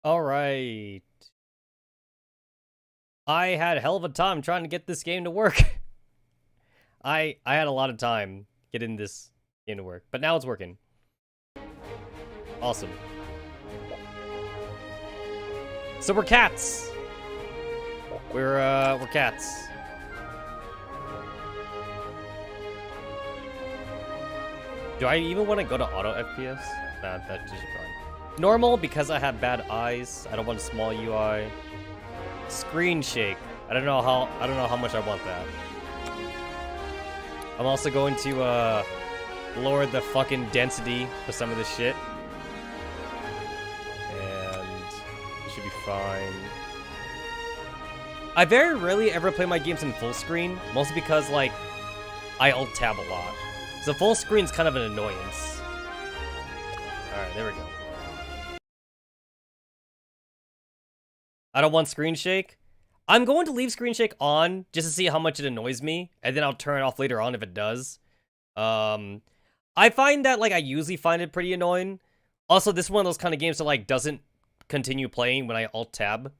Alright. I had a hell of a time trying to get this game to work. I had a lot of time getting this game to work, but now it's working. Awesome. So we're cats. We're cats. Do I even want to go to auto FPS? Nah, that just fine. Normal because I have bad eyes. I don't want a small UI. Screen shake. I don't know how much I want that. I'm also going to lower the fucking density for some of this shit. And it should be fine. I very rarely ever play my games in full screen, mostly because like I alt tab a lot. So full screen's kind of an annoyance. Alright, there we go. I don't want screen shake. I'm going to leave screen shake on just to see how much it annoys me, and then I'll turn it off later on if it does. I find that like I usually find it pretty annoying. Also, this is one of those kind of games that like doesn't continue playing when I alt tab.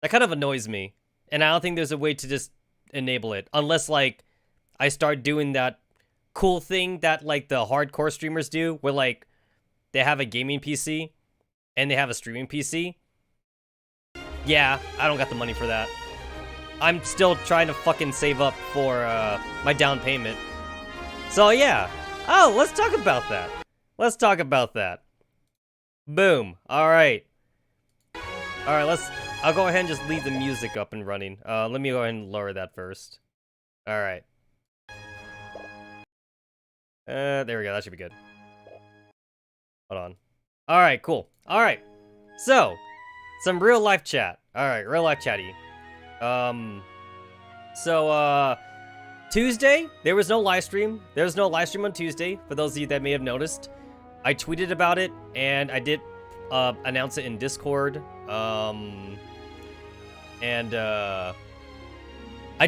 That kind of annoys me, and I don't think there's a way to just enable it unless like I start doing that cool thing that like the hardcore streamers do, where like they have a gaming PC and they have a streaming PC. Yeah, I don't got the money for that. I'm still trying to fucking save up for my down payment. So yeah. Oh, let's talk about that. Let's talk about that. Boom. Alright. Alright, I'll go ahead and just leave the music up and running. Let me go ahead and lower that first. Alright. There we go, that should be good. Hold on. Alright, cool. Alright. So, some real life chat. Alright, real life chatty. Tuesday, there was no live stream. There was no live stream on Tuesday, for those of you that may have noticed. I tweeted about it, and I did announce it in Discord. I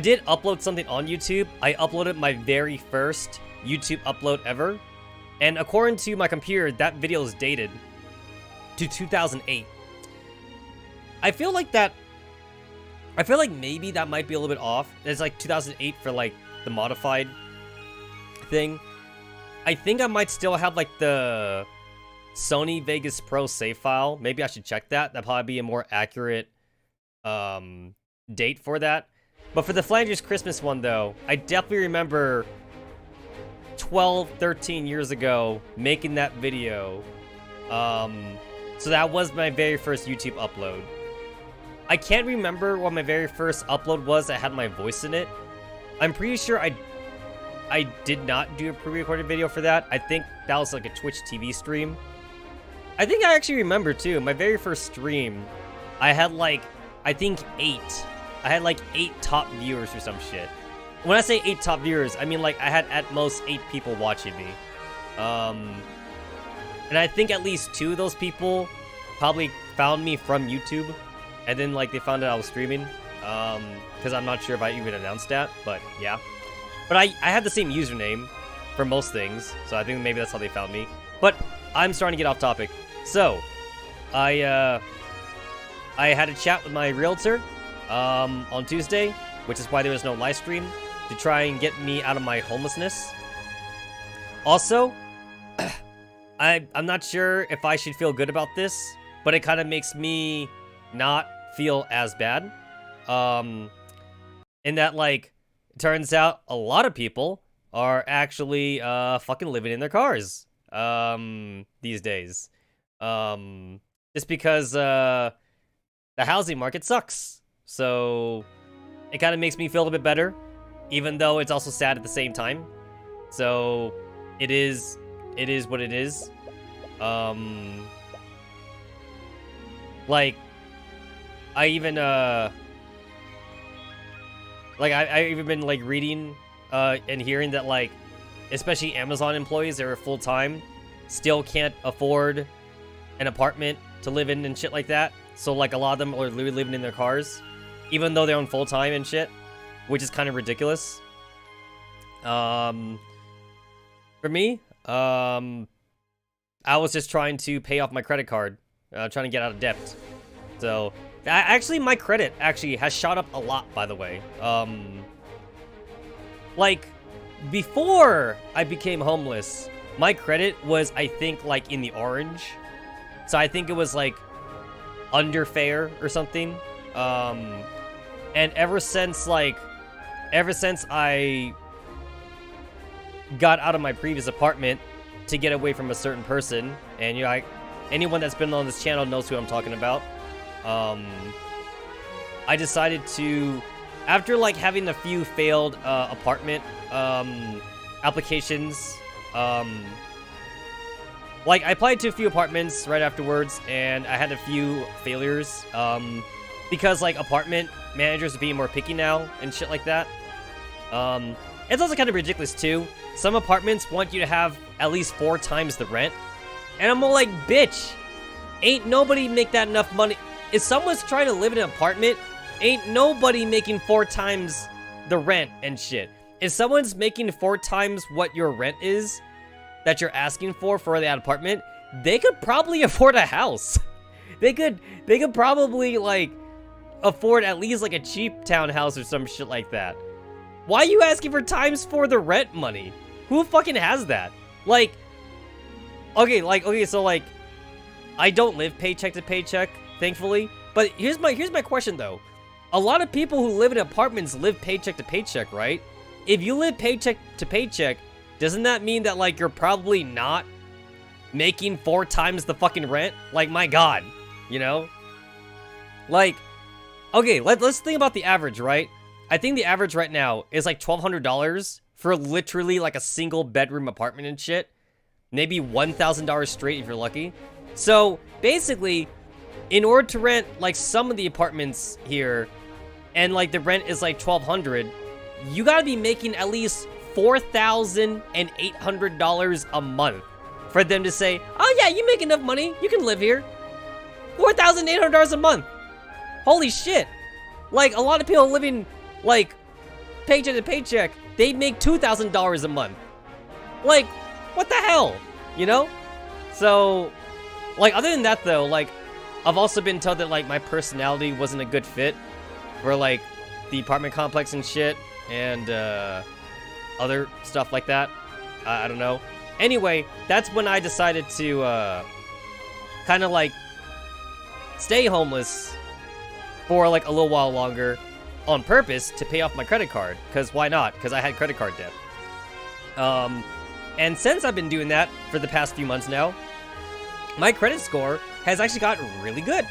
did upload something on YouTube. I uploaded my very first YouTube upload ever. And according to my computer, that video is dated to 2008. I feel like maybe that might be a little bit off. It's like 2008 for like the modified thing. I think I might still have like the Sony Vegas Pro save file. Maybe I should check that. That'd probably be a more accurate date for that. But for the Flanders Christmas one though, I definitely remember 12, 13 years ago making that video. So that was my very first YouTube upload. I can't remember what my very first upload was that had my voice in it. I'm pretty sure I did not do a pre-recorded video for that. I think that was like a Twitch TV stream. I think I actually remember too, my very first stream, I had like, I think 8. I had like 8 top viewers or some shit. When I say 8 top viewers, I mean like I had at most 8 people watching me. And I think at least 2 of those people probably found me from YouTube. And then, like, they found out I was streaming, because I'm not sure if I even announced that, but yeah. But I had the same username for most things, so I think maybe that's how they found me. But I'm starting to get off topic. So, I had a chat with my realtor on Tuesday, which is why there was no live stream, to try and get me out of my homelessness. Also, I'm not sure if I should feel good about this, but it kind of makes me not feel as bad. In that, like, it turns out a lot of people are actually fucking living in their cars these days. Just because the housing market sucks. So it kind of makes me feel a little bit better, even though it's also sad at the same time. So it is what it is. Like, I even, I even been, like, reading, and hearing that, like, especially Amazon employees that are full-time still can't afford an apartment to live in and shit like that. So, like, a lot of them are literally living in their cars, even though they're on full-time and shit, which is kind of ridiculous. For me, I was just trying to pay off my credit card, trying to get out of debt. So, actually, my credit actually has shot up a lot, by the way. Like, before I became homeless, my credit was, I think, like, in the orange. So I think it was, like, under fair or something. And ever since I got out of my previous apartment to get away from a certain person, and, you know, anyone that's been on this channel knows who I'm talking about. I decided to, after, like, having a few failed apartment applications, like, I applied to a few apartments right afterwards, and I had a few failures, because, like, apartment managers are being more picky now, and shit like that. It's also kind of ridiculous, too. Some apartments want you to have at least 4 times the rent, and I'm all like, bitch, ain't nobody make that enough money. If someone's trying to live in an apartment, ain't nobody making 4 times the rent and shit. If someone's making 4 times what your rent is, that you're asking for that apartment, they could probably afford a house. They could probably, like, afford at least, like, a cheap townhouse or some shit like that. Why are you asking for times for the rent money? Who fucking has that? Like, okay, so, like, I don't live paycheck to paycheck, thankfully. But here's my question, though. A lot of people who live in apartments live paycheck to paycheck, right? If you live paycheck to paycheck, doesn't that mean that, like, you're probably not making 4 times the fucking rent? Like, my god, you know? Like, okay, let's think about the average, right? I think the average right now is, like, $1,200 for literally, like, a single bedroom apartment and shit. Maybe $1,000 straight if you're lucky. So, basically, in order to rent, like, some of the apartments here, and, like, the rent is, like, $1,200, you gotta be making at least $4,800 a month for them to say, oh yeah, you make enough money, you can live here. $4,800 a month. Holy shit. Like, a lot of people living, like, paycheck to paycheck, they make $2,000 a month. Like, what the hell? You know? So, like, other than that, though, like, I've also been told that, like, my personality wasn't a good fit for, like, the apartment complex and shit, and, other stuff like that. I don't know. Anyway, that's when I decided to, kind of, like, stay homeless for, like, a little while longer on purpose to pay off my credit card. Because why not? Because I had credit card debt. And since I've been doing that for the past few months now, my credit score has actually gotten really good.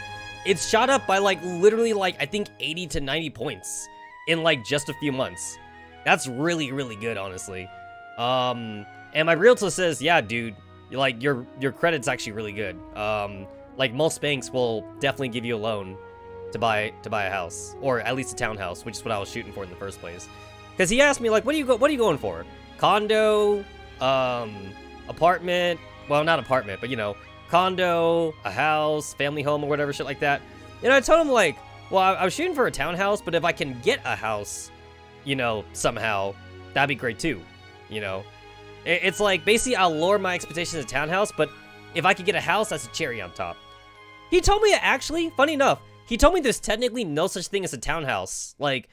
It's shot up by, like, literally, like, I think 80 to 90 points in, like, just a few months. That's really, really good, honestly. And my realtor says, yeah, dude, like, your credit's actually really good. Like, most banks will definitely give you a loan to buy a house, or at least a townhouse, which is what I was shooting for in the first place. Because he asked me, like, what are you going for? Condo, apartment, well, not apartment, but, you know, condo, a house, family home, or whatever shit like that. And I told him, like, well, I was shooting for a townhouse, but if I can get a house, you know, somehow, that'd be great too, you know? It's like, basically, I'll lower my expectations of townhouse, but if I could get a house, that's a cherry on top. He told me, actually, funny enough, he told me there's technically no such thing as a townhouse, like,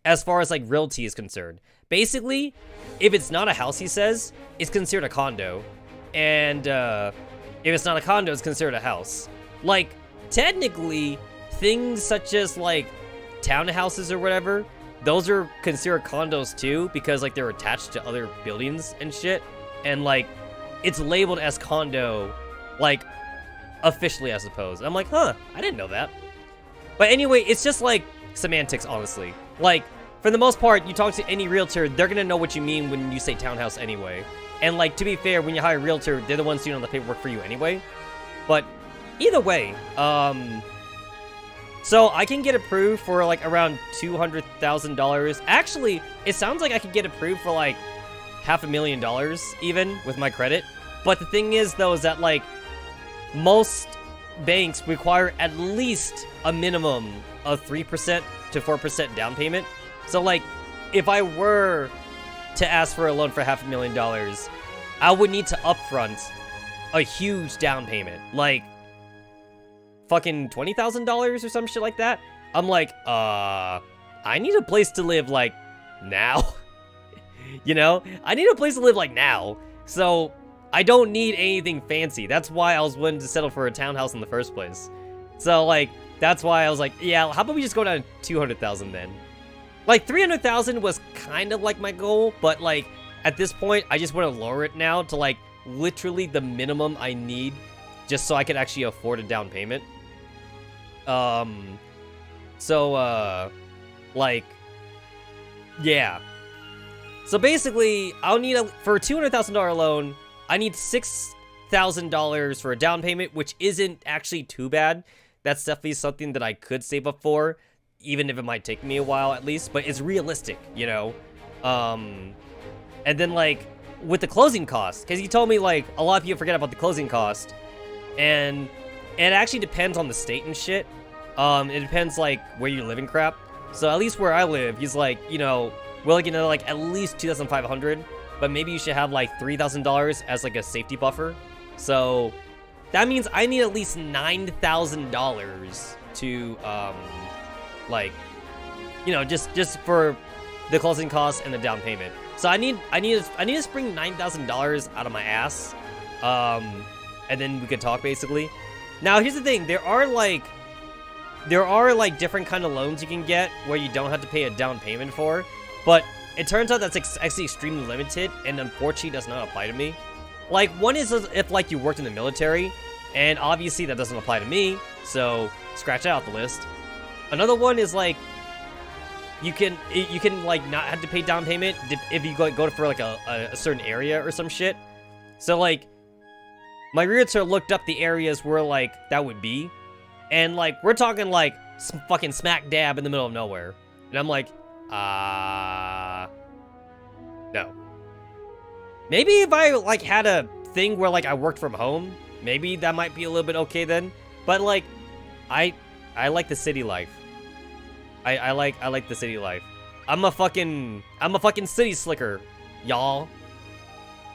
as far as, like, realty is concerned. Basically, if it's not a house, he says, it's considered a condo. And, if it's not a condo, it's considered a house. Like, technically, things such as, like, townhouses or whatever, those are considered condos too, because, like, they're attached to other buildings and shit. And, like, it's labeled as condo, like, officially, I suppose. And I'm like, huh, I didn't know that. But anyway, it's just, like, semantics, honestly. Like, for the most part, you talk to any realtor, they're gonna know what you mean when you say townhouse anyway. And, like, to be fair, when you hire a realtor, they're the ones doing all the paperwork for you anyway. But either way, so I can get approved for, like, around $200,000. Actually, it sounds like I could get approved for, like, $500,000 even with my credit. But the thing is, though, is that, like, most banks require at least a minimum of 3% to 4% down payment. So, like, if I were to ask for a loan for $500,000, I would need to upfront a huge down payment. Like, fucking $20,000 or some shit like that. I'm like, I need a place to live, like, now. You know? I need a place to live, like, now. So, I don't need anything fancy. That's why I was willing to settle for a townhouse in the first place. So, like, that's why I was like, yeah, how about we just go down to 200,000 then? Like, 300,000 was kind of like my goal, but like, at this point, I just want to lower it now to like, literally the minimum I need just so I could actually afford a down payment. Like, yeah. So basically, I'll need for a $200,000 loan, I need $6,000 for a down payment, which isn't actually too bad. That's definitely something that I could save up for, even if it might take me a while at least, but it's realistic, you know? And then, like, with the closing cost, because he told me, like, a lot of people forget about the closing cost, and it actually depends on the state and shit. It depends, like, where you live and crap. So at least where I live, he's like, you know, we're looking at, like, at least $2,500, but maybe you should have, like, $3,000 as, like, a safety buffer. So that means I need at least $9,000 to, like, you know, just for the closing costs and the down payment. So I need to spring $9,000 out of my ass, and then we could talk basically. Now here's the thing: there are like different kind of loans you can get where you don't have to pay a down payment for, but it turns out that's actually extremely limited and unfortunately does not apply to me. Like, one is if like you worked in the military, and obviously that doesn't apply to me, so scratch that out the list. Another one is like you can like not have to pay down payment if you go for like a certain area or some shit. So like my realtor looked up the areas where like that would be, and like we're talking like fucking smack dab in the middle of nowhere, and I'm like, no. Maybe if I like had a thing where like I worked from home, maybe that might be a little bit okay then. But like, I like the city life. I like the city life. I'm a fucking city slicker, y'all.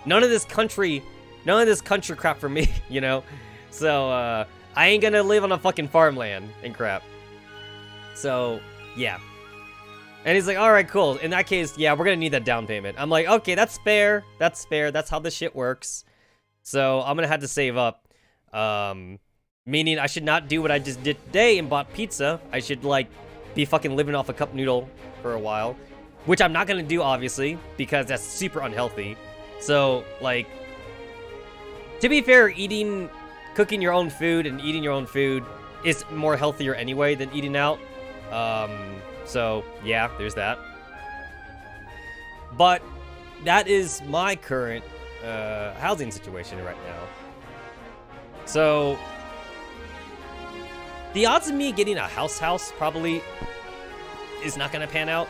None of this country crap for me, you know. So I ain't gonna live on a fucking farmland and crap. So yeah. And he's like, all right, cool. In that case, yeah, we're gonna need that down payment. I'm like, okay, that's fair. That's fair. That's how this shit works. So I'm gonna have to save up. Meaning I should not do what I just did today and bought pizza. I should like be fucking living off a cup noodle for a while, which I'm not gonna do obviously because that's super unhealthy. So like, to be fair, cooking your own food and eating your own food is more healthier anyway than eating out. So yeah, there's that. But that is my current housing situation right now. So the odds of me getting a house probably is not gonna pan out.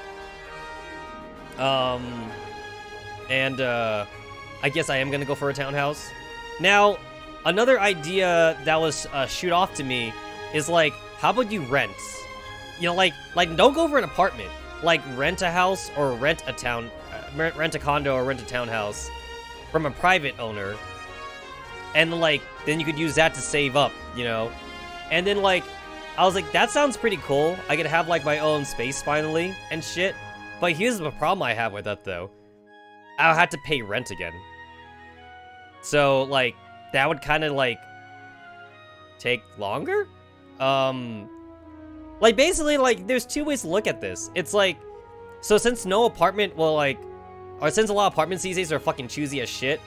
And I guess I am gonna go for a townhouse. Now, another idea that was shoot off to me is like, how about you rent? You know, like don't go for an apartment. Like rent a house or rent a condo or rent a townhouse from a private owner, and like then you could use that to save up, you know. And then like I was like, that sounds pretty cool. I could have like my own space finally and shit. But here's the problem I have with that though. I'll have to pay rent again. So like that would kind of like take longer. Like basically like there's two ways to look at this. It's like, so since no apartment will like, or since a lot of apartments these days are fucking choosy as shit,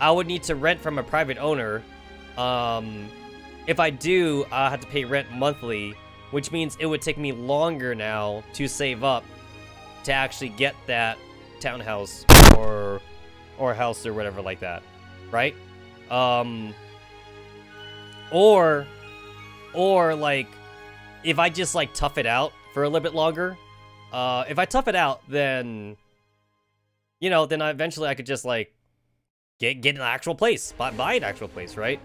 I would need to rent from a private owner. If I do, I'll have to pay rent monthly, which means it would take me longer now to save up to actually get that townhouse or house or whatever like that, right? Or like, if I just like tough it out for a little bit longer, if I tough it out, then, you know, then eventually I could just like get an actual place, buy an actual place, right?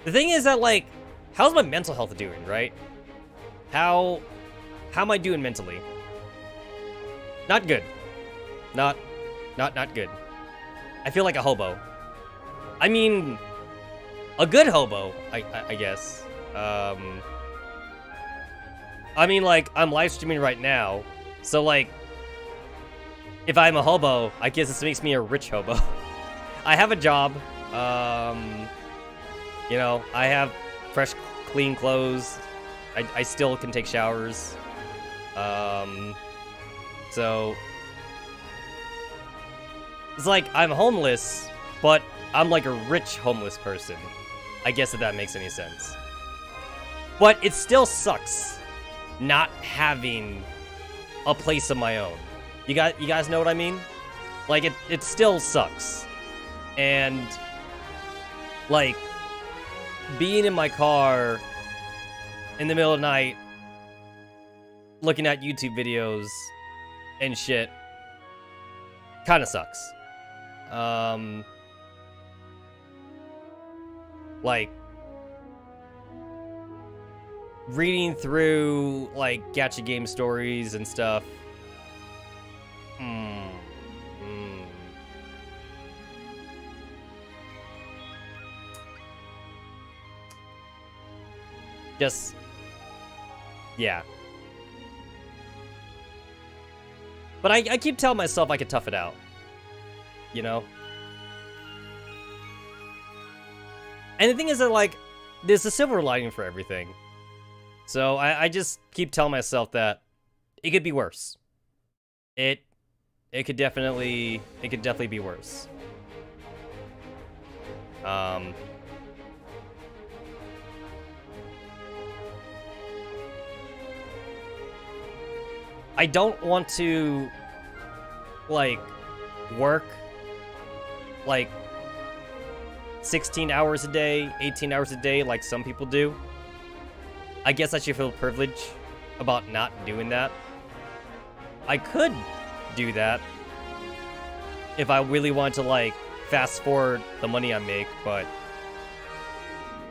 The thing is that like, how's my mental health doing, right? How am I doing mentally? Not good. Not good. I feel like a hobo. I mean, a good hobo, I guess. I mean, like, I'm live streaming right now, so, like, if I'm a hobo, I guess this makes me a rich hobo. I have a job, you know, I have fresh, clean clothes, I still can take showers, so, it's like, I'm homeless, but I'm like a rich homeless person. I guess if that makes any sense. But it still sucks not having a place of my own. You guys know what I mean? Like, it still sucks. And, like, being in my car in the middle of the night, looking at YouTube videos and shit, kind of sucks. Like, reading through, like, gacha game stories and stuff. Just, yeah. But I keep telling myself I could tough it out. You know? And the thing is that, like, there's a silver lining for everything. So I just keep telling myself that it could be worse. It could definitely be worse. I don't want to, like, work, like, 16 hours a day, 18 hours a day, like some people do. I guess I should feel privileged about not doing that. I could do that if I really want to, like, fast forward the money I make, but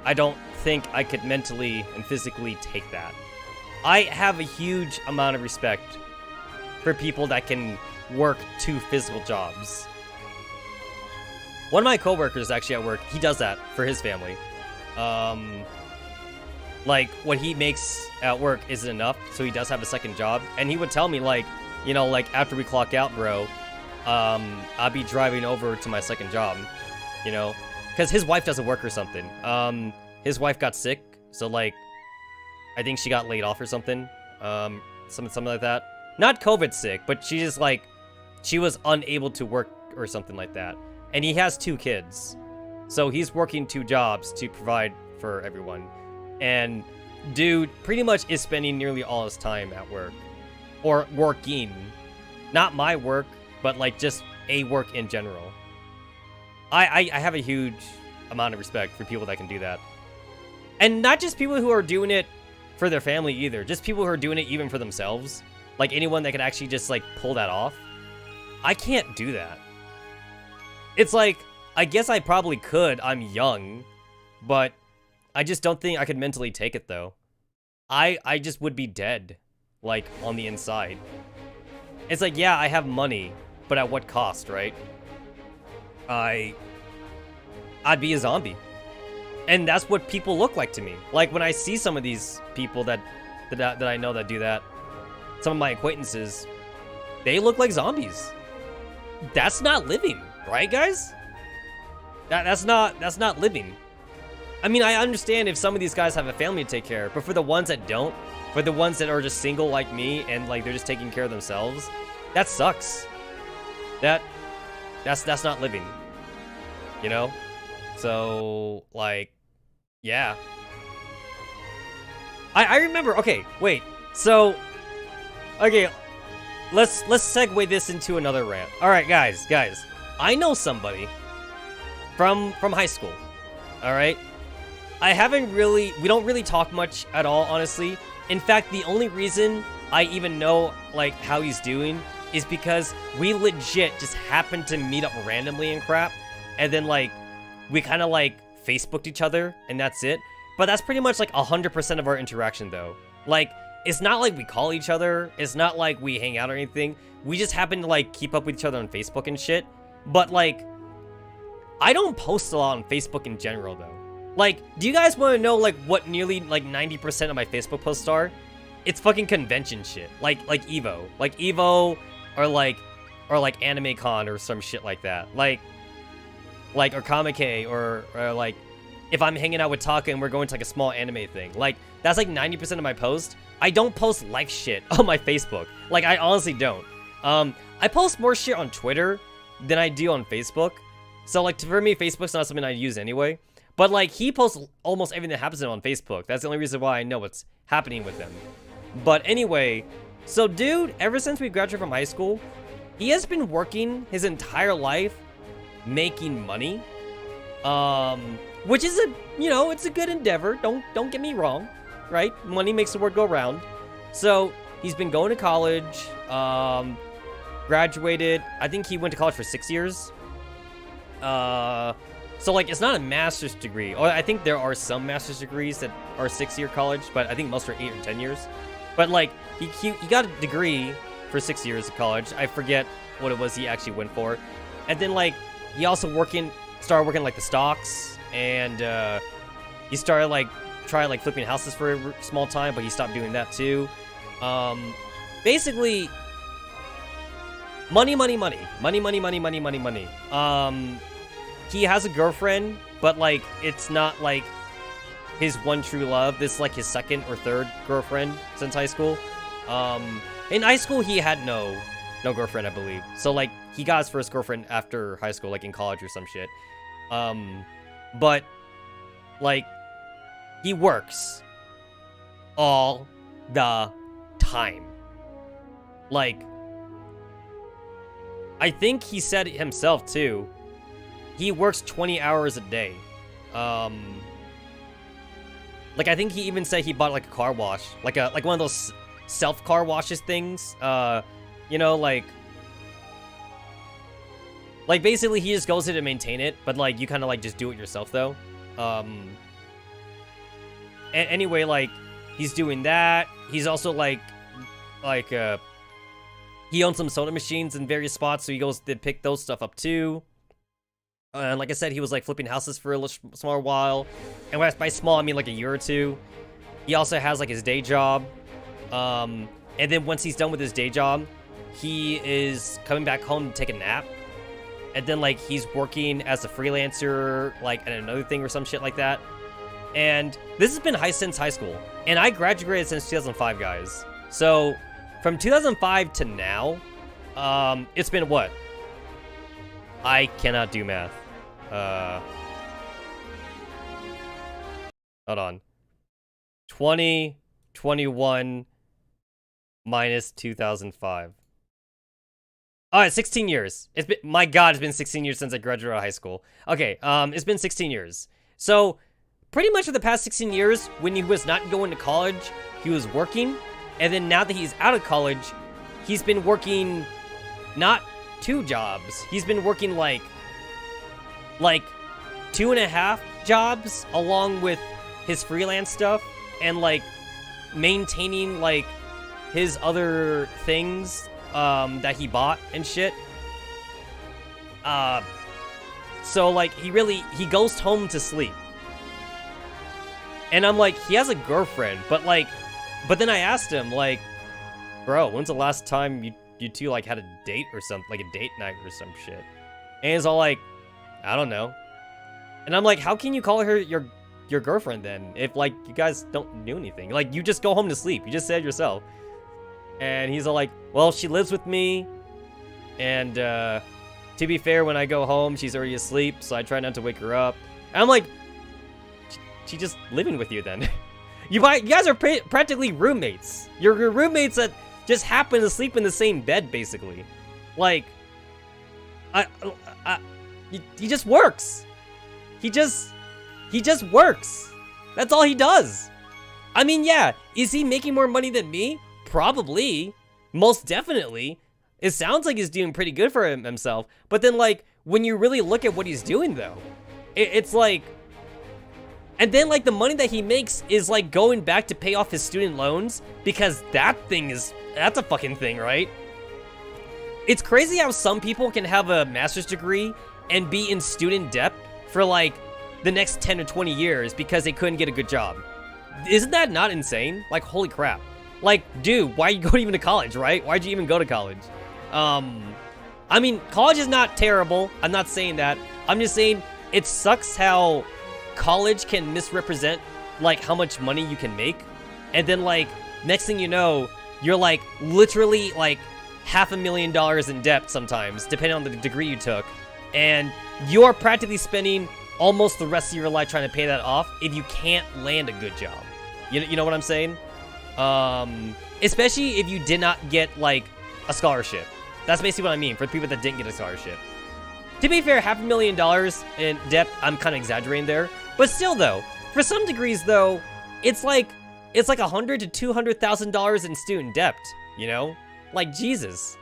I don't think I could mentally and physically take that. I have a huge amount of respect for people that can work 2 physical jobs. One of my coworkers actually at work, he does that for his family. Like, what he makes at work isn't enough, so he does have a second job. And he would tell me, like, you know, like, after we clock out, bro, I'll be driving over to my second job, you know? Because his wife doesn't work or something. His wife got sick, so, like, I think she got laid off or something. Something like that. Not COVID sick, but she just, like, she was unable to work or something like that. And he has 2 kids. So he's working 2 jobs to provide for everyone. And dude pretty much is spending nearly all his time at work. Or working. Not my work, but, like, just a work in general. I have a huge amount of respect for people that can do that. And not just people who are doing it for their family either. Just people who are doing it even for themselves. Like, anyone that could actually just, like, pull that off. I can't do that. It's like, I guess I probably could. I'm young. But I just don't think I could mentally take it, though. I just would be dead. Like, on the inside. It's like, yeah, I have money. But at what cost, right? I'd be a zombie. And that's what people look like to me. Like, when I see some of these people that I know that do that, some of my acquaintances, they look like zombies. That's not living, right, guys? That's not living. I mean, I understand if some of these guys have a family to take care of, but for the ones that don't, for the ones that are just single like me and, like, they're just taking care of themselves, that sucks. That's not living. You know? So, like, yeah. I remember, okay, wait. So, okay, let's segue this into another rant. All right, guys, I know somebody from high school. All right, we don't really talk much at all, honestly. In fact, the only reason I even know, like, how he's doing is because we legit just happened to meet up randomly and crap, and then, like, we kind of, like, Facebooked each other, and that's it. But that's pretty much, like, 100% of our interaction, though. Like, it's not like we call each other. It's not like we hang out or anything. We just happen to, like, keep up with each other on Facebook and shit. But, like, I don't post a lot on Facebook in general, though. Like, do you guys want to know, like, what nearly, like, 90% of my Facebook posts are? It's fucking convention shit. Like Evo. Like, Evo, or like Anime Con, or some shit like that. Like, or Comic-Con, or like, if I'm hanging out with Taka and we're going to, like, a small anime thing. Like, that's, like, 90% of my posts. I don't post life shit on my Facebook. Like, I honestly don't. I post more shit on Twitter than I do on Facebook. So, like, for me, Facebook's not something I use anyway. But, like, he posts almost everything that happens to him on Facebook. That's the only reason why I know what's happening with him. But anyway, so dude, ever since we graduated from high school, he has been working his entire life making money. Which is it's a good endeavor. Don't get me wrong, right? Money makes the world go round. So, he's been going to college, graduated. I think he went to college for 6 years. So, like, it's not a master's degree. Or I think there are some master's degrees that are 6-year college, but I think most are 8 or 10 years. But, like, he got a degree for 6 years of college. I forget what it was he actually went for. And then, like, he also started working, like, the stocks. And, he started, like, trying flipping houses for a small time, but he stopped doing that, too. Basically, money. He has a girlfriend, but, like, it's not, like, his one true love. This is, like, his second or third girlfriend since high school. In high school, he had no girlfriend, I believe. So, like, he got his first girlfriend after high school, like, in college or some shit. But, like, he works all the time. Like, I think he said it himself, too. He works 20 hours a day. Like, I think he even said he bought, like, a car wash. Like one of those self-car washes things. You know, like, basically, he just goes in to maintain it. But, like, you kind of, like, just do it yourself, though. Anyway, like, he's doing that. He's also, he owns some soda machines in various spots, so he goes to pick those stuff up, too. And like I said, he was, like, flipping houses for a small while. And by small, I mean, like, a year or two. He also has, like, his day job. And then once he's done with his day job, he is coming back home to take a nap. And then, like, he's working as a freelancer, like, at another thing or some shit like that. And this has been since high school. And I graduated since 2005, guys. So, from 2005 to now, it's been what? I cannot do math. Hold on. 2021 minus 2005. Alright, 16 years. It's been, my god, it's been 16 years since I graduated high school. Okay, it's been 16 years. So, pretty much for the past 16 years, when he was not going to college, he was working. And then now that he's out of college, he's been working not 2 jobs. He's been working, like 2.5 jobs along with his freelance stuff and, like, maintaining, like, his other things that he bought and shit. So, like, he goes home to sleep. And I'm like, he has a girlfriend, but then I asked him, like, bro, when's the last time you two, like, had a date or something, like a date night or some shit? And he's all like, I don't know. And I'm like, how can you call her your girlfriend then, if, like, you guys don't do anything? Like, you just go home to sleep. You just said yourself. And he's all like, well, she lives with me, and, to be fair, when I go home, she's already asleep, so I try not to wake her up. And I'm like, she's just living with you then. You guys are practically roommates. You're roommates that just happen to sleep in the same bed, basically. Like, he just works. He just works. That's all he does. I mean, yeah, is he making more money than me? Probably. Most definitely. It sounds like he's doing pretty good for himself. But then, like, when you really look at what he's doing, though, it's like... And then, like, the money that he makes is, like, going back to pay off his student loans, because that's a fucking thing, right? It's crazy how some people can have a master's degree and be in student debt for, like, the next 10 or 20 years because they couldn't get a good job. Isn't that not insane? Like, holy crap. Like, dude, why you go even to college, right? Why'd you even go to college? I mean, college is not terrible. I'm not saying that. I'm just saying it sucks how college can misrepresent, like, how much money you can make. And then, like, next thing you know, you're, like, literally, like, $500,000 in debt sometimes, depending on the degree you took. And you're practically spending almost the rest of your life trying to pay that off if you can't land a good job. You know what I'm saying? Especially if you did not get, like, a scholarship. That's basically what I mean, for people that didn't get a scholarship. To be fair, $500,000 in debt, I'm kind of exaggerating there. But still, though, for some degrees, though, it's like $100,000 to $200,000 in student debt, you know? Like, Jesus.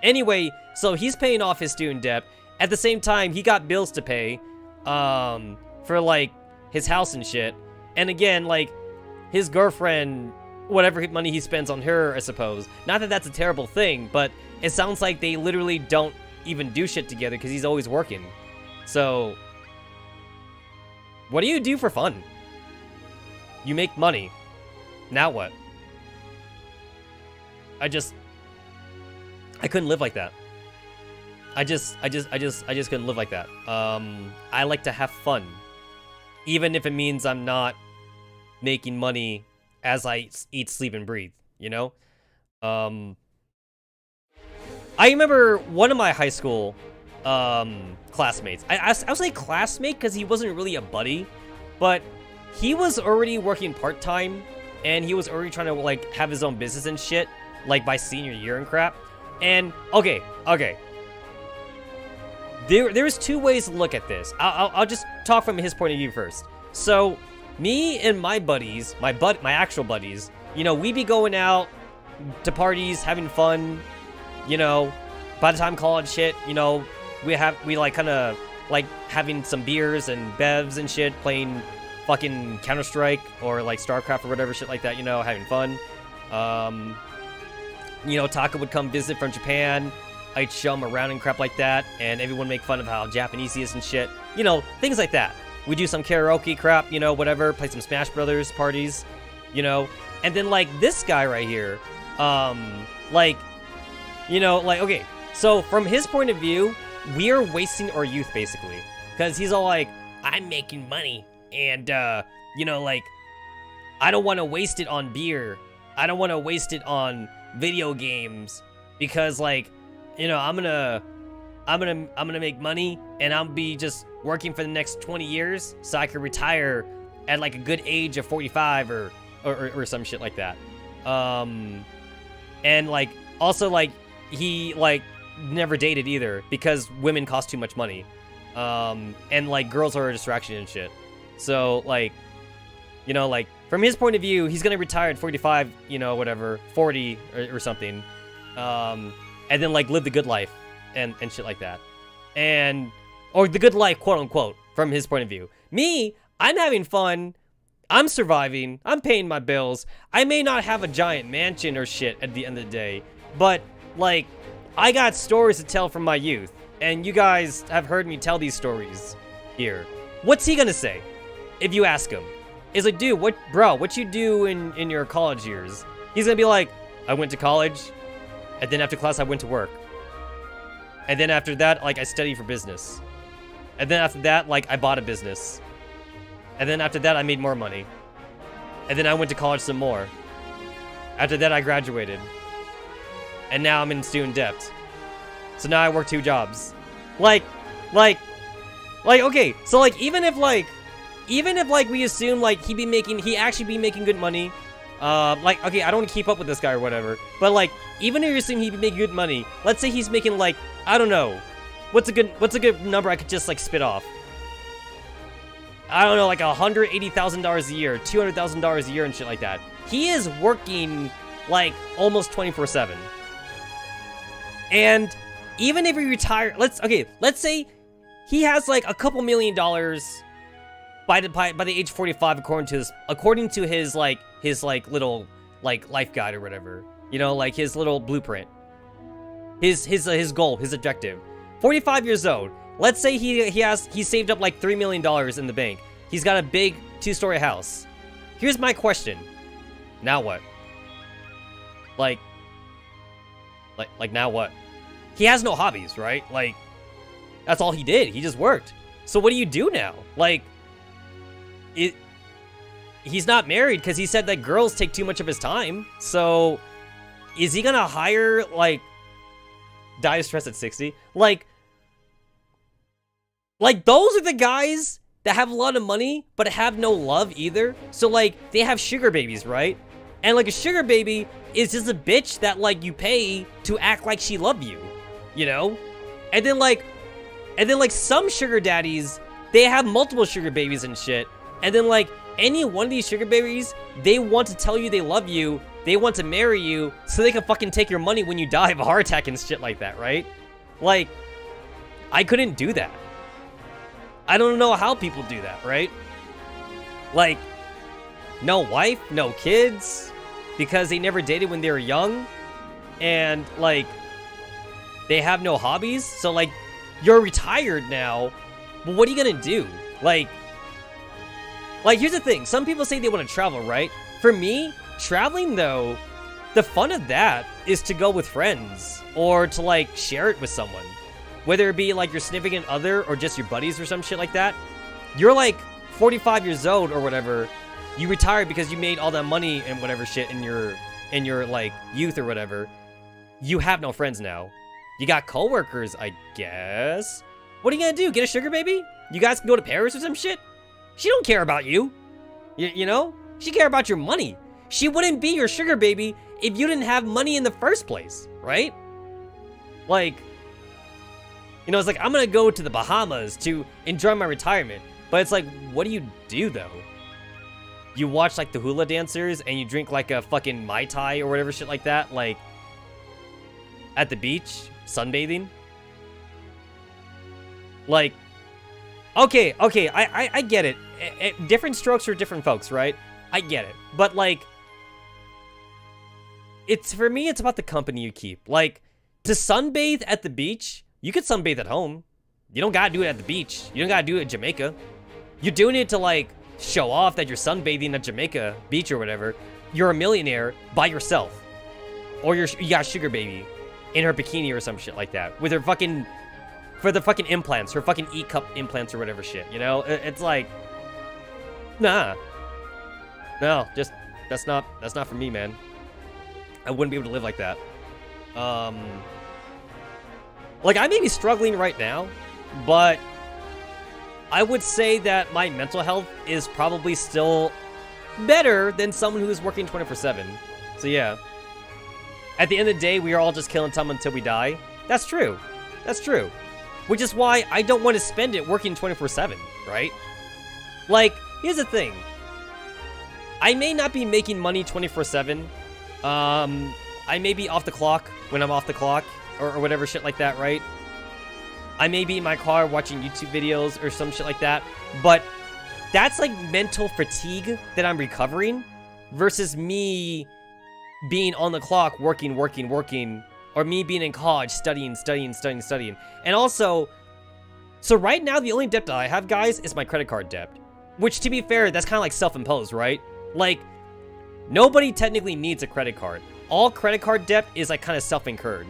Anyway, so he's paying off his student debt. At the same time, he got bills to pay, for, like, his house and shit. And again, like, his girlfriend, whatever money he spends on her, I suppose. Not that that's a terrible thing, but it sounds like they literally don't even do shit together because he's always working. So, what do you do for fun? You make money. Now what? I couldn't live like that. I just couldn't live like that. I like to have fun. Even if it means I'm not making money as I eat, sleep, and breathe, you know? I remember one of my high school classmates. I would say classmate because he wasn't really a buddy, but he was already working part-time, and he was already trying to, like, have his own business and shit, like, by senior year and crap. And, okay. There's two ways to look at this. I'll just talk from his point of view first. So, me and my buddies, my actual buddies, you know, we be going out to parties, having fun, you know, by the time college hit, you know, we like kind of like having some beers and bevs and shit, playing fucking Counter-Strike or like StarCraft or whatever shit like that, you know, having fun. You know, Taka would come visit from Japan. I'd show him around and crap like that, and everyone make fun of how Japanese he is and shit. You know, things like that. We do some karaoke crap, you know, whatever, play some Smash Brothers parties, you know. And then, like, this guy right here, like, you know, like, okay, so from his point of view, we are wasting our youth, basically. Because he's all like, I'm making money, and, you know, like, I don't want to waste it on beer. I don't want to waste it on video games, because, like, you know, I'm gonna make money, and I'll be just working for the next 20 years so I can retire at like a good age of 45 or some shit like that. And like also like he like never dated either because women cost too much money. And like girls are a distraction and shit. So like, you know, like from his point of view, he's gonna retire at 45, you know, whatever, 40 or something. And then like live the good life and shit like that. Or the good life, quote unquote, from his point of view. Me, I'm having fun. I'm surviving. I'm paying my bills. I may not have a giant mansion or shit at the end of the day, but like, I got stories to tell from my youth, and you guys have heard me tell these stories here. What's he gonna say if you ask him? It's like, dude, what you do in your college years? He's gonna be like, I went to college, and then after class I went to work. And then after that, like, I studied for business. And then after that, like, I bought a business. And then after that, I made more money. And then I went to college some more. After that, I graduated. And now I'm in student debt. So now I work 2 jobs. Like, okay, so, like, even if we assume, like, he actually be making good money, like, okay, I don't want to keep up with this guy or whatever, but, like, even if you assume he'd be making good money, let's say he's making, like, I don't know, what's a good number I could just, like, spit off? I don't know, like $180,000 a year, $200,000 a year and shit like that. He is working, like, almost 24/7. And even if he retire, let's say he has, like, a couple $1 million by the age 45, according to his little, like, life guide or whatever. You know, like, his little blueprint. His goal, his objective. 45 years old. let's say he saved up like $3 million in the bank. He's got a big 2-story house. Here's my question. Now what? Like now what? He has no hobbies, right? Like, that's all he did. He just worked. So what do you do now? Like, he's not married because he said that girls take too much of his time. So is he gonna hire, like, die of stress at 60? Like those are the guys that have a lot of money but have no love either. So, like, they have sugar babies, right? And, like, a sugar baby is just a bitch that, like, you pay to act like she loved you, you know? And then, like, some sugar daddies, they have multiple sugar babies and shit. And then, like, any one of these sugar babies, they want to tell you they love you, they want to marry you, so they can fucking take your money when you die of a heart attack and shit like that, right? Like, I couldn't do that. I don't know how people do that, right? Like, no wife, no kids, because they never dated when they were young, and, like, they have no hobbies, so, like, you're retired now, but what are you gonna do? Like, here's the thing. Some people say they want to travel, right? For me, traveling, though, the fun of that is to go with friends or to, like, share it with someone. Whether it be, like, your significant other or just your buddies or some shit like that. You're, like, 45 years old or whatever. You retired because you made all that money and whatever shit in your like, youth or whatever. You have no friends now. You got coworkers, I guess. What are you gonna do? Get a sugar baby? You guys can go to Paris or some shit? She don't care about you. You know? She care about your money. She wouldn't be your sugar baby if you didn't have money in the first place, right? Like, you know, it's like, I'm gonna go to the Bahamas to enjoy my retirement. But it's like, what do you though? You watch, like, the hula dancers and you drink, like, a fucking Mai Tai or whatever shit like that, like, at the beach, sunbathing. Like, okay, I get it. Different strokes for different folks, right? I get it. But, like, for me, it's about the company you keep. Like, to sunbathe at the beach, you could sunbathe at home. You don't gotta do it at the beach. You don't gotta do it in Jamaica. You're doing it to, like, show off that you're sunbathing at Jamaica beach or whatever. You're a millionaire by yourself. Or you got a sugar baby in her bikini or some shit like that. With her fucking, for the fucking implants, her fucking E-cup implants or whatever shit, you know? It's like, nah. No, just, that's not for me, man. I wouldn't be able to live like that. Like, I may be struggling right now, but I would say that my mental health is probably still better than someone who's working 24/7. So yeah. At the end of the day, we are all just killing time until we die. That's true. That's true. Which is why I don't want to spend it working 24/7, right? Like, here's the thing. I may not be making money 24/7. I may be off the clock when I'm off the clock or whatever shit like that, right? I may be in my car watching YouTube videos or some shit like that, but that's like mental fatigue that I'm recovering versus me being on the clock working, or me being in college studying. And also, so right now the only debt that I have, guys, is my credit card debt, which, to be fair, that's kind of like self-imposed, right? Like, nobody technically needs a credit card. All credit card debt is like kind of self-incurred.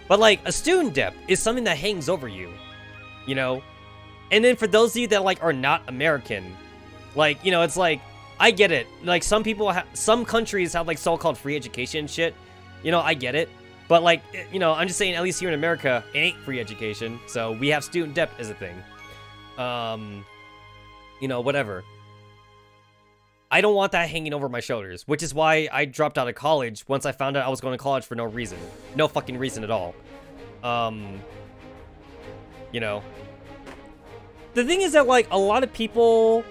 But, like, a student debt is something that hangs over you, you know? And then for those of you that, like, are not American, like, you know, it's like, I get it. Like, some people, some countries have, like, so-called free education and shit. You know, I get it. But, like, you know, I'm just saying, at least here in America, it ain't free education. So we have student debt as a thing. You know, whatever. I don't want that hanging over my shoulders, which is why I dropped out of college once I found out I was going to college for no reason. No fucking reason at all. You know. The thing is that, like, a lot of people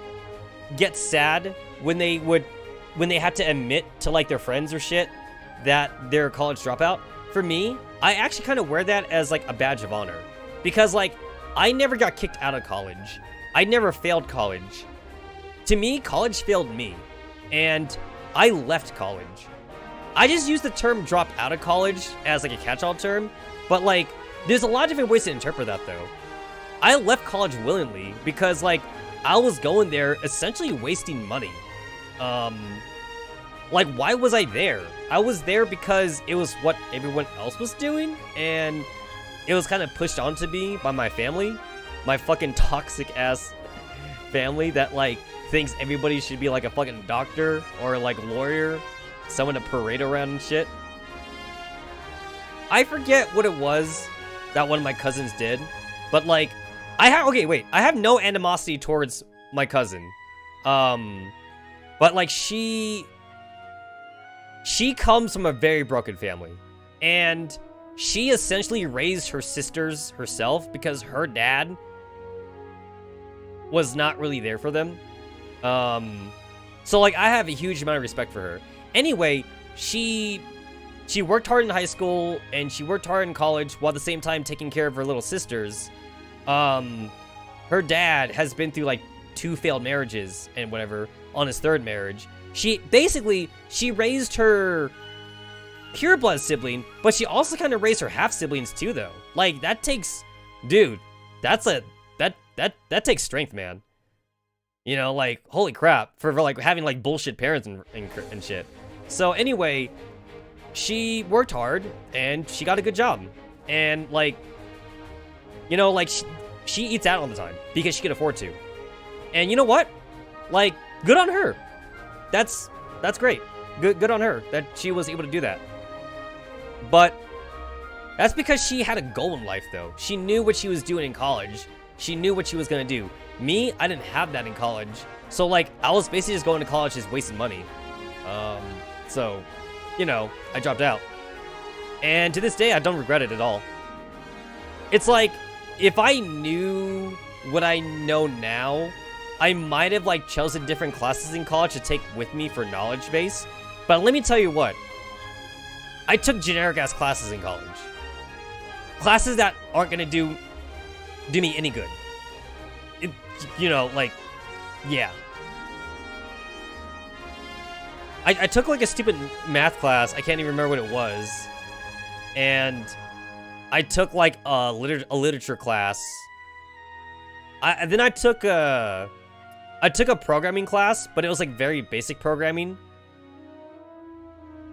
get sad when they have to admit to, like, their friends or shit that they're a college dropout. For me, I actually kind of wear that as, like, a badge of honor. Because, like, I never got kicked out of college. I never failed college. To me, college failed me, and I left college. I just use the term drop out of college as, like, a catch-all term, but, like, There's a lot of different ways to interpret that, though. I left college willingly because, like, I was going there essentially wasting money. Like, why was I there? I was there because it was what everyone else was doing, and it was kind of pushed onto me by my family. My fucking toxic-ass family that, like, thinks everybody should be, like, a fucking doctor or, like, lawyer, someone to parade around and shit. I forget what it was that one of my cousins did, but, like, I have no animosity towards my cousin. But, like, she comes from a very broken family, and she essentially raised her sisters herself because her dad was not really there for them. So, like, I have a huge amount of respect for her. Anyway, she worked hard in high school, and she worked hard in college, while at the same time taking care of her little sisters. Her dad has been through, like, 2 failed marriages and whatever on his 3rd marriage. She raised her pure blood sibling, but she also kind of raised her half siblings too, though. Like, that takes, dude, that takes strength, man. You know, like, holy crap, for like having like bullshit parents and shit. So anyway, she worked hard and she got a good job, and, like, you know, like, she eats out all the time because she can afford to. And you know what? Like, good on her. That's great. Good on her that she was able to do that. But that's because she had a goal in life, though. She knew what she was doing in college. She knew what she was gonna do. Me, I didn't have that in college. So, like, I was basically just going to college just wasting money. So, you know, I dropped out. And to this day, I don't regret it at all. It's like, if I knew what I know now, I might have, like, chosen different classes in college to take with me for knowledge base. But let me tell you what. I took generic-ass classes in college. Classes that aren't gonna do me any good. You know, like, yeah. I took, like, a stupid math class. I can't even remember what it was. And I took, like, a literature class. Then I took a programming class, but it was, like, very basic programming.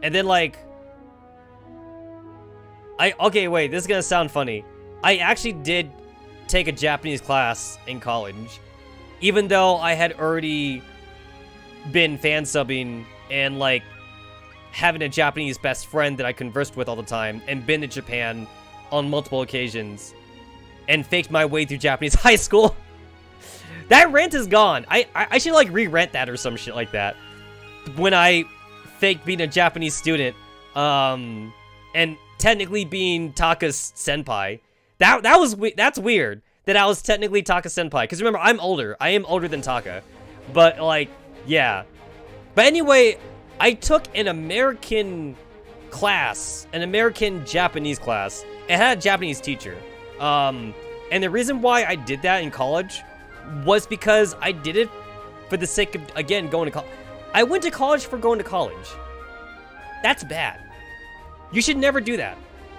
And then, like, okay, wait, this is gonna sound funny. I actually did take a Japanese class in college, even though I had already been fan subbing and, like, having a Japanese best friend that I conversed with all the time, and been to Japan on multiple occasions, and faked my way through Japanese high school. That rant is gone. I should, like, re-rent that or some shit like that. When I faked being a Japanese student, and technically being Taka's senpai. That's weird that I was technically Taka senpai. Because remember, I'm older. I am older than Taka. But, like, yeah. But anyway, I took an American class, an American Japanese class. It had a Japanese teacher. And the reason why I did that in college was because I did it for the sake of, again, going to college. I went to college for going to college. That's bad. You should never do that.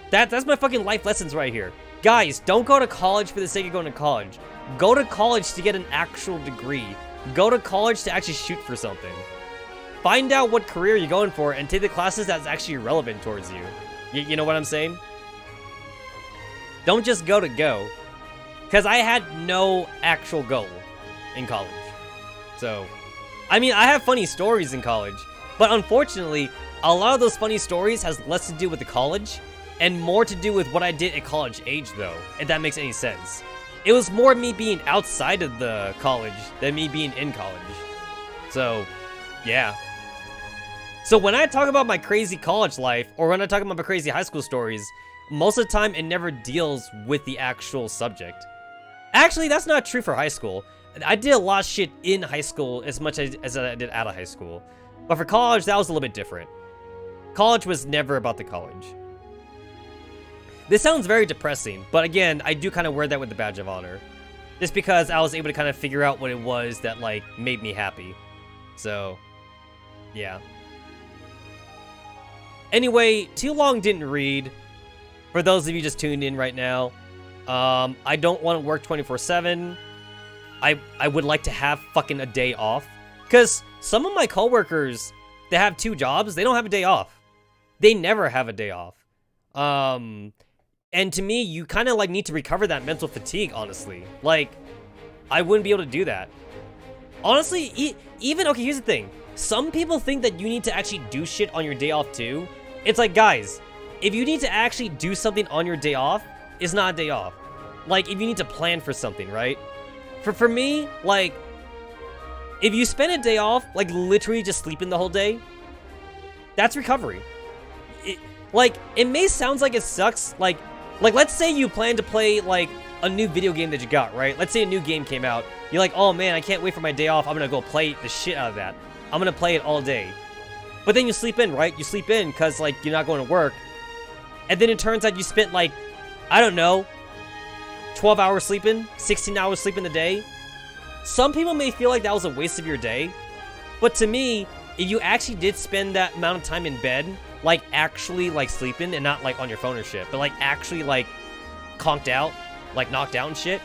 That's my fucking life lessons right here. Guys, don't go to college for the sake of going to college. Go to college to get an actual degree. Go to college to actually shoot for something. Find out what career you're going for and take the classes that's actually relevant towards you. You know what I'm saying? Don't just go to go. Because I had no actual goal in college. So, I mean, I have funny stories in college. But unfortunately, a lot of those funny stories has less to do with the college and more to do with what I did at college age, though, if that makes any sense. It was more me being outside of the college than me being in college. So, yeah. So when I talk about my crazy college life, or when I talk about my crazy high school stories, most of the time it never deals with the actual subject. Actually, that's not true for high school. I did a lot of shit in high school as much as I did out of high school. But for college, that was a little bit different. College was never about the college. This sounds very depressing, but again, I do kind of wear that with the badge of honor. Just because I was able to kind of figure out what it was that, like, made me happy. So, yeah. Anyway, too long didn't read. For those of you just tuned in right now, I don't want to work 24/7. I would like to have fucking a day off. Because some of my coworkers that have 2 jobs, they don't have a day off. They never have a day off. And to me, you kind of like need to recover that mental fatigue, honestly. Like, I wouldn't be able to do that. Honestly, even, okay, here's the thing. Some people think that you need to actually do shit on your day off too. It's like, guys, if you need to actually do something on your day off, it's not a day off. Like, if you need to plan for something, right? For me, like, if you spend a day off, like, literally just sleeping the whole day, that's recovery. It may sound like it sucks, like, let's say you plan to play, like, a new video game that you got, right? Let's say a new game came out. You're like, oh man, I can't wait for my day off. I'm gonna go play the shit out of that. I'm gonna play it all day. But then you sleep in, right? You sleep in because, like, you're not going to work. And then it turns out you spent, like, I don't know, 12 hours sleeping, 16 hours sleeping a day. Some people may feel like that was a waste of your day. But to me, if you actually did spend that amount of time in bed, like, actually, like, sleeping and not, like, on your phone or shit, but, like, actually, like, conked out, like, knocked out and shit,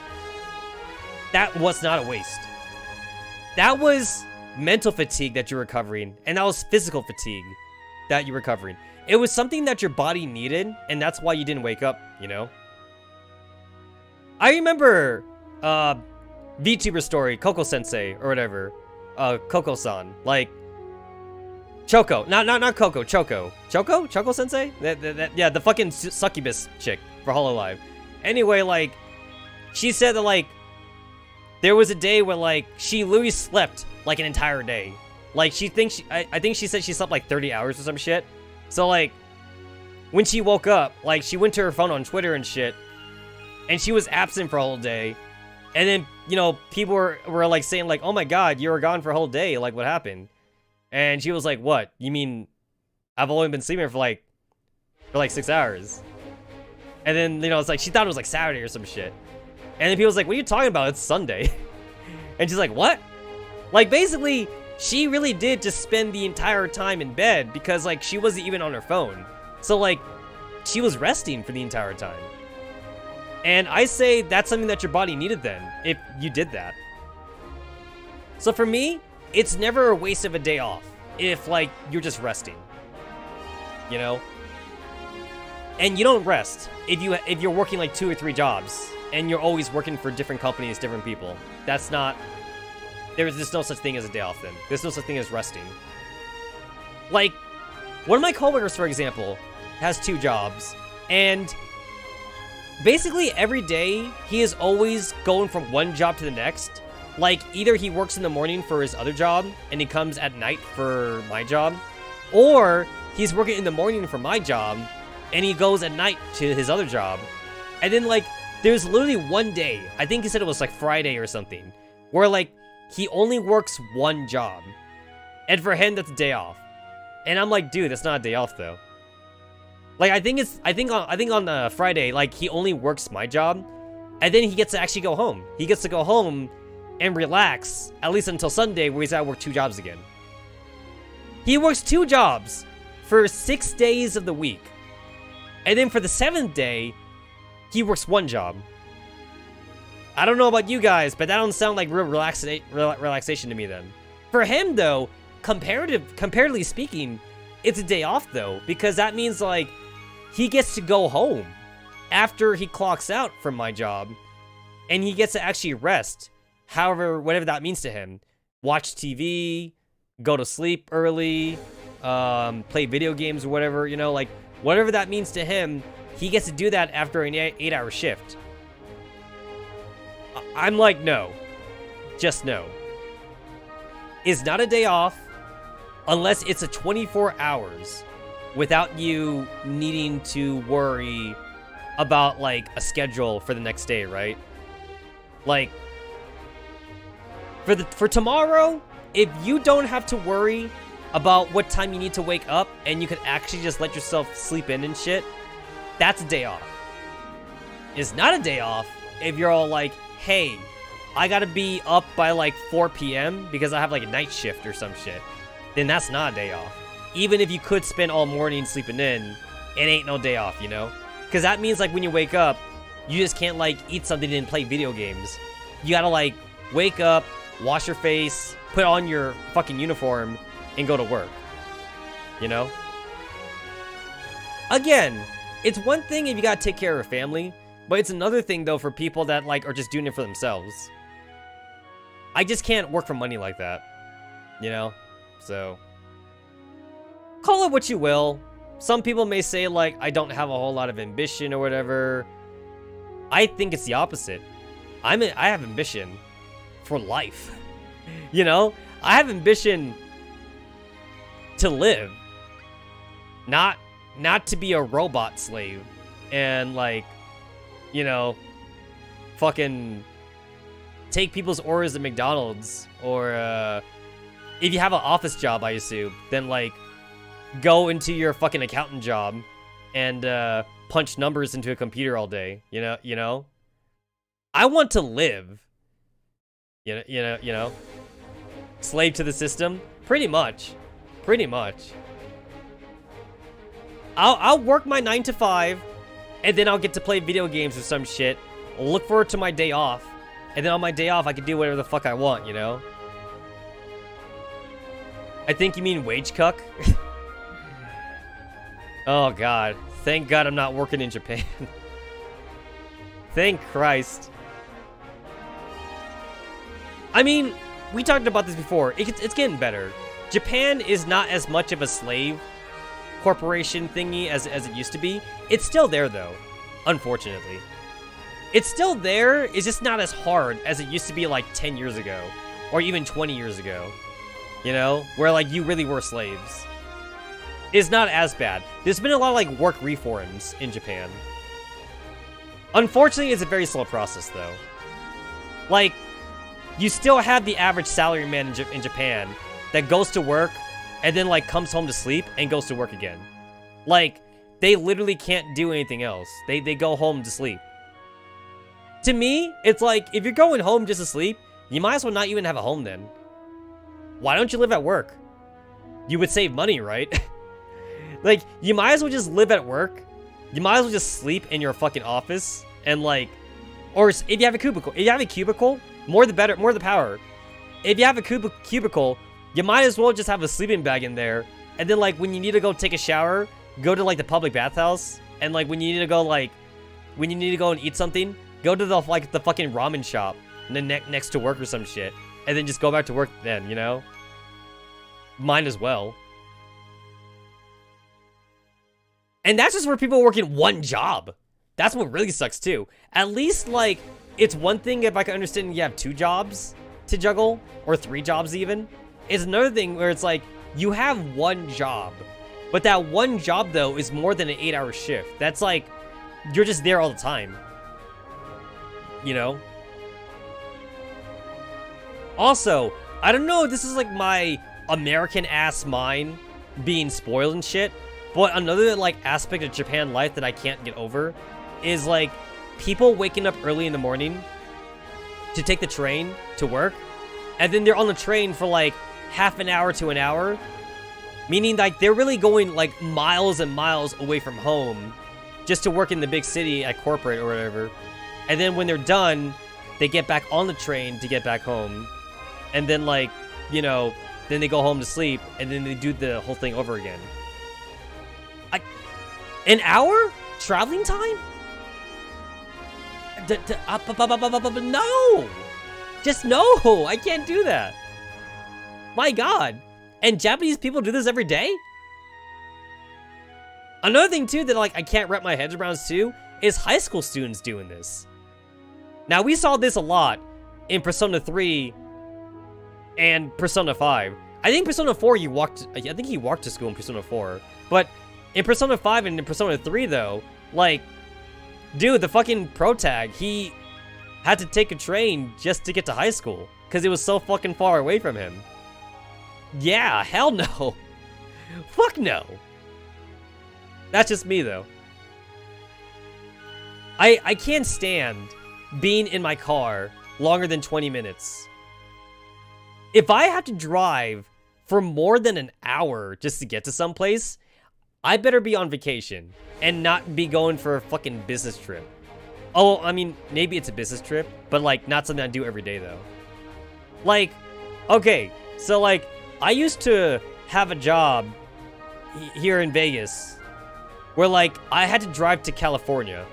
that was not a waste. That was mental fatigue that you're recovering, and that was physical fatigue that you're recovering. It was something that your body needed, and that's why you didn't wake up, you know? I remember, VTuber story, Coco Sensei, or whatever, Coco-san, like, Choco, not Coco, Choco. Choco Sensei? Yeah, the fucking succubus chick for Hololive. Anyway, like, she said that, like, there was a day where, like, she literally slept, like, an entire day. Like, she thinks, I think she said she slept, like, 30 hours or some shit. So, like, when she woke up, like, she went to her phone on Twitter and shit, and she was absent for a whole day. And then, you know, people were like, saying, like, oh my god, you were gone for a whole day, like, what happened? And she was like, what? You mean I've only been sleeping for like 6 hours? And then, you know, it's like, she thought it was like Saturday or some shit. And then people was like, what are you talking about? It's Sunday. And she's like, what? Like, basically, she really did just spend the entire time in bed because, like, she wasn't even on her phone. So, like, she was resting for the entire time. And I say that's something that your body needed then, if you did that. So for me, it's never a waste of a day off if, like, you're just resting, you know? And you don't rest if you're working, like, 2 or 3 jobs and you're always working for different companies, different people. That's not... There's just no such thing as a day off then. There's no such thing as resting. Like, one of my coworkers, for example, has 2 jobs, and basically every day he is always going from one job to the next. Like, either he works in the morning for his other job, and he comes at night for my job, or he's working in the morning for my job, and he goes at night to his other job. And then, like, there's literally one day, I think he said it was, like, Friday or something, where, like, he only works one job. And for him, that's a day off. And I'm like, dude, that's not a day off, though. Like, I think on Friday, like, he only works my job, and then he gets to actually go home. He gets to go home and relax, at least until Sunday, where he's at work 2 jobs again. He works 2 jobs for 6 days of the week. And then for the 7th day, he works 1 job. I don't know about you guys, but that don't sound like real relaxation to me then. For him, though, comparatively speaking, it's a day off, though, because that means, like, he gets to go home after he clocks out from my job, and he gets to actually rest. However, whatever that means to him. Watch TV, go to sleep early, play video games or whatever, you know, like, whatever that means to him, he gets to do that after an 8-hour shift. I'm like, no. Just no. It's not a day off unless it's a 24 hours without you needing to worry about, like, a schedule for the next day, right? Like, for tomorrow, if you don't have to worry about what time you need to wake up and you can actually just let yourself sleep in and shit, that's a day off. It's not a day off if you're all like, hey, I gotta be up by like 4 p.m. because I have like a night shift or some shit. Then that's not a day off. Even if you could spend all morning sleeping in, it ain't no day off, you know? Because that means, like, when you wake up, you just can't, like, eat something and play video games. You gotta, like, wake up, wash your face, put on your fucking uniform, and go to work. You know? Again, it's one thing if you gotta take care of a family, but it's another thing, though, for people that, like, are just doing it for themselves. I just can't work for money like that. You know? So, call it what you will. Some people may say, like, I don't have a whole lot of ambition or whatever. I think it's the opposite. I have ambition for life. You know? I have ambition to live. Not to be a robot slave. And, like, you know, fucking take people's orders at McDonald's. Or, if you have an office job, I assume, then, like, go into your fucking accountant job and punch numbers into a computer all day. You know? I want to live. You know? Slave to the system? Pretty much. I'll work my 9 to 5, and then I'll get to play video games or some shit. I'll look forward to my day off, and then on my day off, I can do whatever the fuck I want, you know? I think you mean wage cuck? Oh, God. Thank God I'm not working in Japan. Thank Christ. I mean, we talked about this before. It's getting better. Japan is not as much of a slave corporation thingy as it used to be. It's still there, though. Unfortunately. It's still there. It's just not as hard as it used to be like 10 years ago. Or even 20 years ago. You know? Where, like, you really were slaves. It's not as bad. There's been a lot of, like, work reforms in Japan. Unfortunately, it's a very slow process, though. Like, you still have the average salaryman in Japan that goes to work and then, like, comes home to sleep and goes to work again. Like, they literally can't do anything else. They go home to sleep. To me, it's like, if you're going home just to sleep, you might as well not even have a home then. Why don't you live at work? You would save money, right? Like, you might as well just live at work. You might as well just sleep in your fucking office. And, like, or if you have a cubicle, more the better, more the power. If you have a cubicle, you might as well just have a sleeping bag in there. And then, like, when you need to go take a shower, go to, like, the public bathhouse. And, like, when you need to go, like, when you need to go and eat something, go to the, like, the fucking ramen shop and then next to work or some shit. And then just go back to work then, you know? Might as well. And that's just where people are working one job. That's what really sucks, too. At least, like, it's one thing if I can understand you have 2 jobs to juggle, or 3 jobs even. It's another thing where it's like, you have 1 job. But that 1 job, though, is more than an 8-hour shift. That's like, you're just there all the time. You know? Also, I don't know if this is like my American-ass mind being spoiled and shit, but another, like, aspect of Japan life that I can't get over is, like, people waking up early in the morning to take the train to work, and then they're on the train for, like, half an hour to an hour, meaning, like, they're really going, like, miles and miles away from home just to work in the big city at corporate or whatever, and then when they're done, they get back on the train to get back home, and then, like, you know, then they go home to sleep, and then they do the whole thing over again. An hour? Traveling time? No! Just no! I can't do that. My God. And Japanese people do this every day? Another thing, too, that, like, I can't wrap my head around, too, is high school students doing this. Now, we saw this a lot in Persona 3 and Persona 5. I think Persona 4, I think he walked to school in Persona 4. But in Persona 5 and in Persona 3, though, like, dude, the fucking protag, he had to take a train just to get to high school because it was so fucking far away from him. Yeah, hell no. Fuck no. That's just me, though. I can't stand being in my car longer than 20 minutes. If I have to drive for more than an hour just to get to someplace, I better be on vacation and not be going for a fucking business trip. Oh, I mean, maybe it's a business trip, but like not something I do every day though. Like, okay, so like I used to have a job here in Vegas where like I had to drive to California.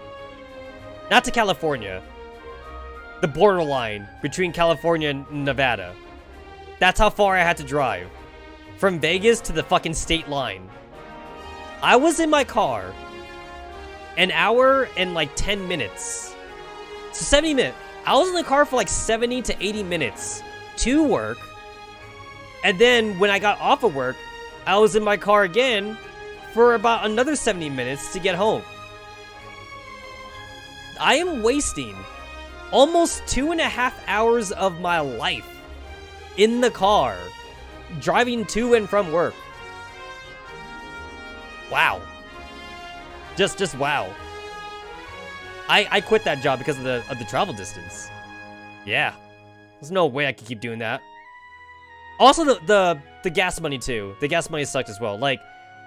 Not to California. The borderline between California and Nevada. That's how far I had to drive. From Vegas to the fucking state line. I was in my car an hour and like 10 minutes. So 70 minutes. I was in the car for like 70 to 80 minutes to work. And then when I got off of work, I was in my car again for about another 70 minutes to get home. I am wasting almost 2.5 hours of my life in the car driving to and from work. Wow. Just wow. I quit that job because of the travel distance. Yeah. There's no way I could keep doing that. Also the gas money too. The gas money sucked as well. Like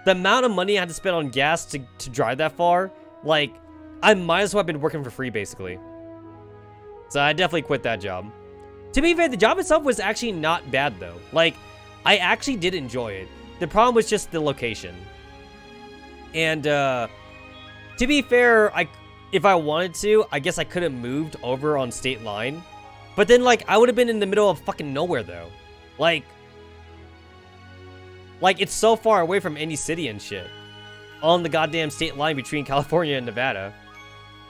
the amount of money I had to spend on gas to drive that far, like I might as well have been working for free basically. So I definitely quit that job. To be fair, the job itself was actually not bad though. Like I actually did enjoy it. The problem was just the location. And to be fair, if I wanted to, I guess I could have moved over on state line. But then like I would have been in the middle of fucking nowhere though. Like it's so far away from any city and shit. On the goddamn state line between California and Nevada.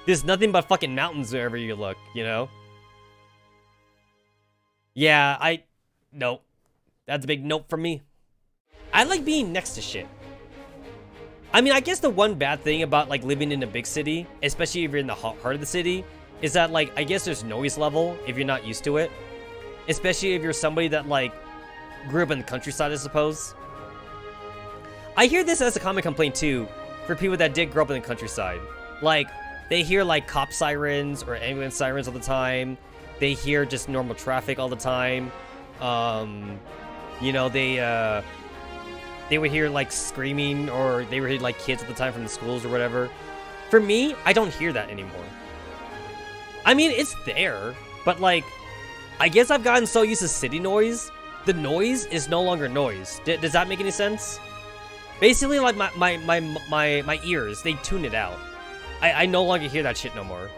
There's nothing but fucking mountains wherever you look, you know? Yeah, nope. That's a big nope from me. I like being next to shit. I mean, I guess the one bad thing about like living in a big city, especially if you're in the heart of the city, is that like, I guess there's noise level if you're not used to it. Especially if you're somebody that like grew up in the countryside, I suppose. I hear this as a common complaint too, for people that did grow up in the countryside. Like, they hear like cop sirens or ambulance sirens all the time. They hear just normal traffic all the time. You know, they would hear like screaming, or they would hear like kids at the time from the schools or whatever. For me, I don't hear that anymore. I mean, it's there, but like, I guess I've gotten so used to city noise. The noise is no longer noise. Does that make any sense? Basically, like my ears, they tune it out. I no longer hear that shit no more.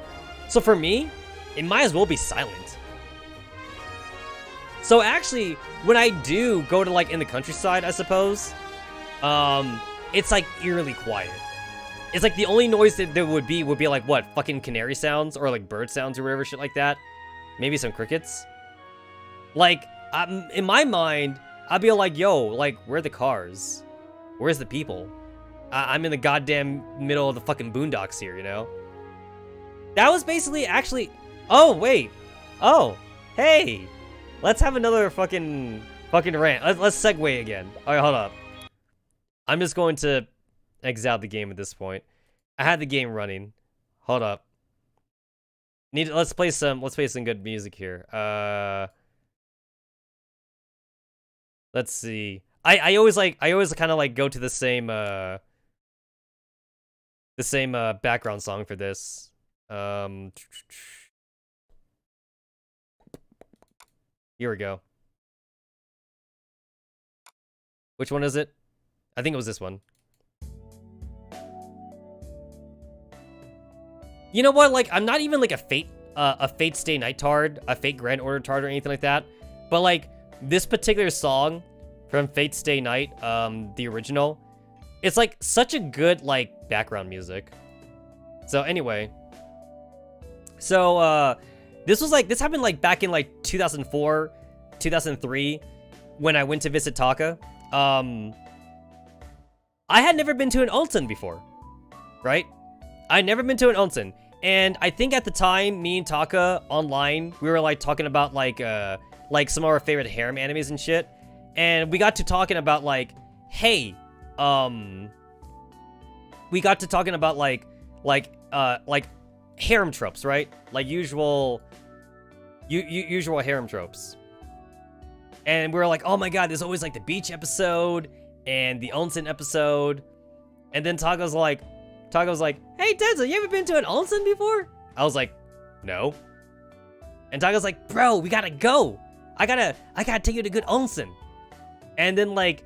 So for me, it might as well be silent. So actually, when I do go to like in the countryside, I suppose, it's like eerily quiet. It's like the only noise that there would be like what, fucking canary sounds or like bird sounds or whatever shit like that. Maybe some crickets. Like, in my mind, I'd be like, yo, like, where are the cars? Where's the people? I'm in the goddamn middle of the fucking boondocks here, you know? That was basically actually... Oh, wait. Oh, hey. Let's have another fucking rant. Let's segue again. All right, hold up. I'm just going to exit the game at this point. I had the game running. Hold up. Let's play some good music here. Let's see. I always kind of like go to the same background song for this. Here we go. Which one is it? I think it was this one. You know what? Like, I'm not even like a Fate Stay Night tard, a Fate Grand Order tard or anything like that. But like, this particular song from Fate Stay Night, the original, it's like such a good like background music. So anyway, so this happened like back in like 2004, 2003 when I went to visit Taka. I had never been to an onsen before, right? I'd never been to an onsen. And I think at the time, me and Taka online, we were like talking about like some of our favorite harem animes and shit. And we got to talking about like, hey, we got to talking about like harem tropes, right? Like usual harem tropes. And we were like, oh my god, there's always like the beach episode and the onsen episode. And then Taco's like, hey Tetsu, you ever been to an onsen before? I was like, no. And Taco's like, bro, we gotta go. I gotta take you to good onsen. And then like,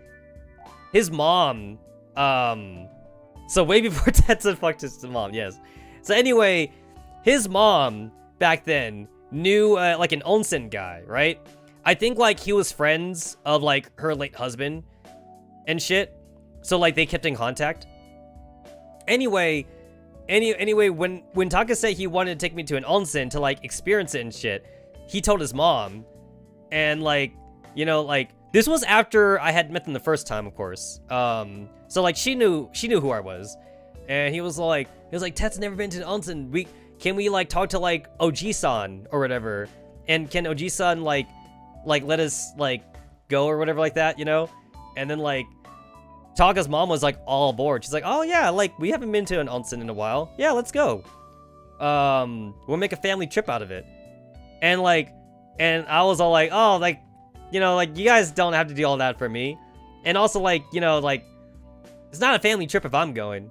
his mom, so way before Tetsu fucked his mom, yes. So anyway, his mom back then knew like an onsen guy, right? I think like he was friends of like her late husband and shit. So like they kept in contact. Anyway, when Taka said he wanted to take me to an onsen to like experience it and shit, he told his mom, and like, you know, like this was after I had met them the first time, of course. So like she knew who I was, and he was like, Tet's never been to an onsen. Can we like talk to like Oji-san or whatever, and can Oji-san like let us like go or whatever like that, you know? And then like Taka's mom was like all aboard. She's like, oh yeah, like we haven't been to an onsen in a while. Yeah, let's go. We'll make a family trip out of it. And like, and I was all like, oh, like, you know, like you guys don't have to do all that for me. And also like, you know, like it's not a family trip if I'm going.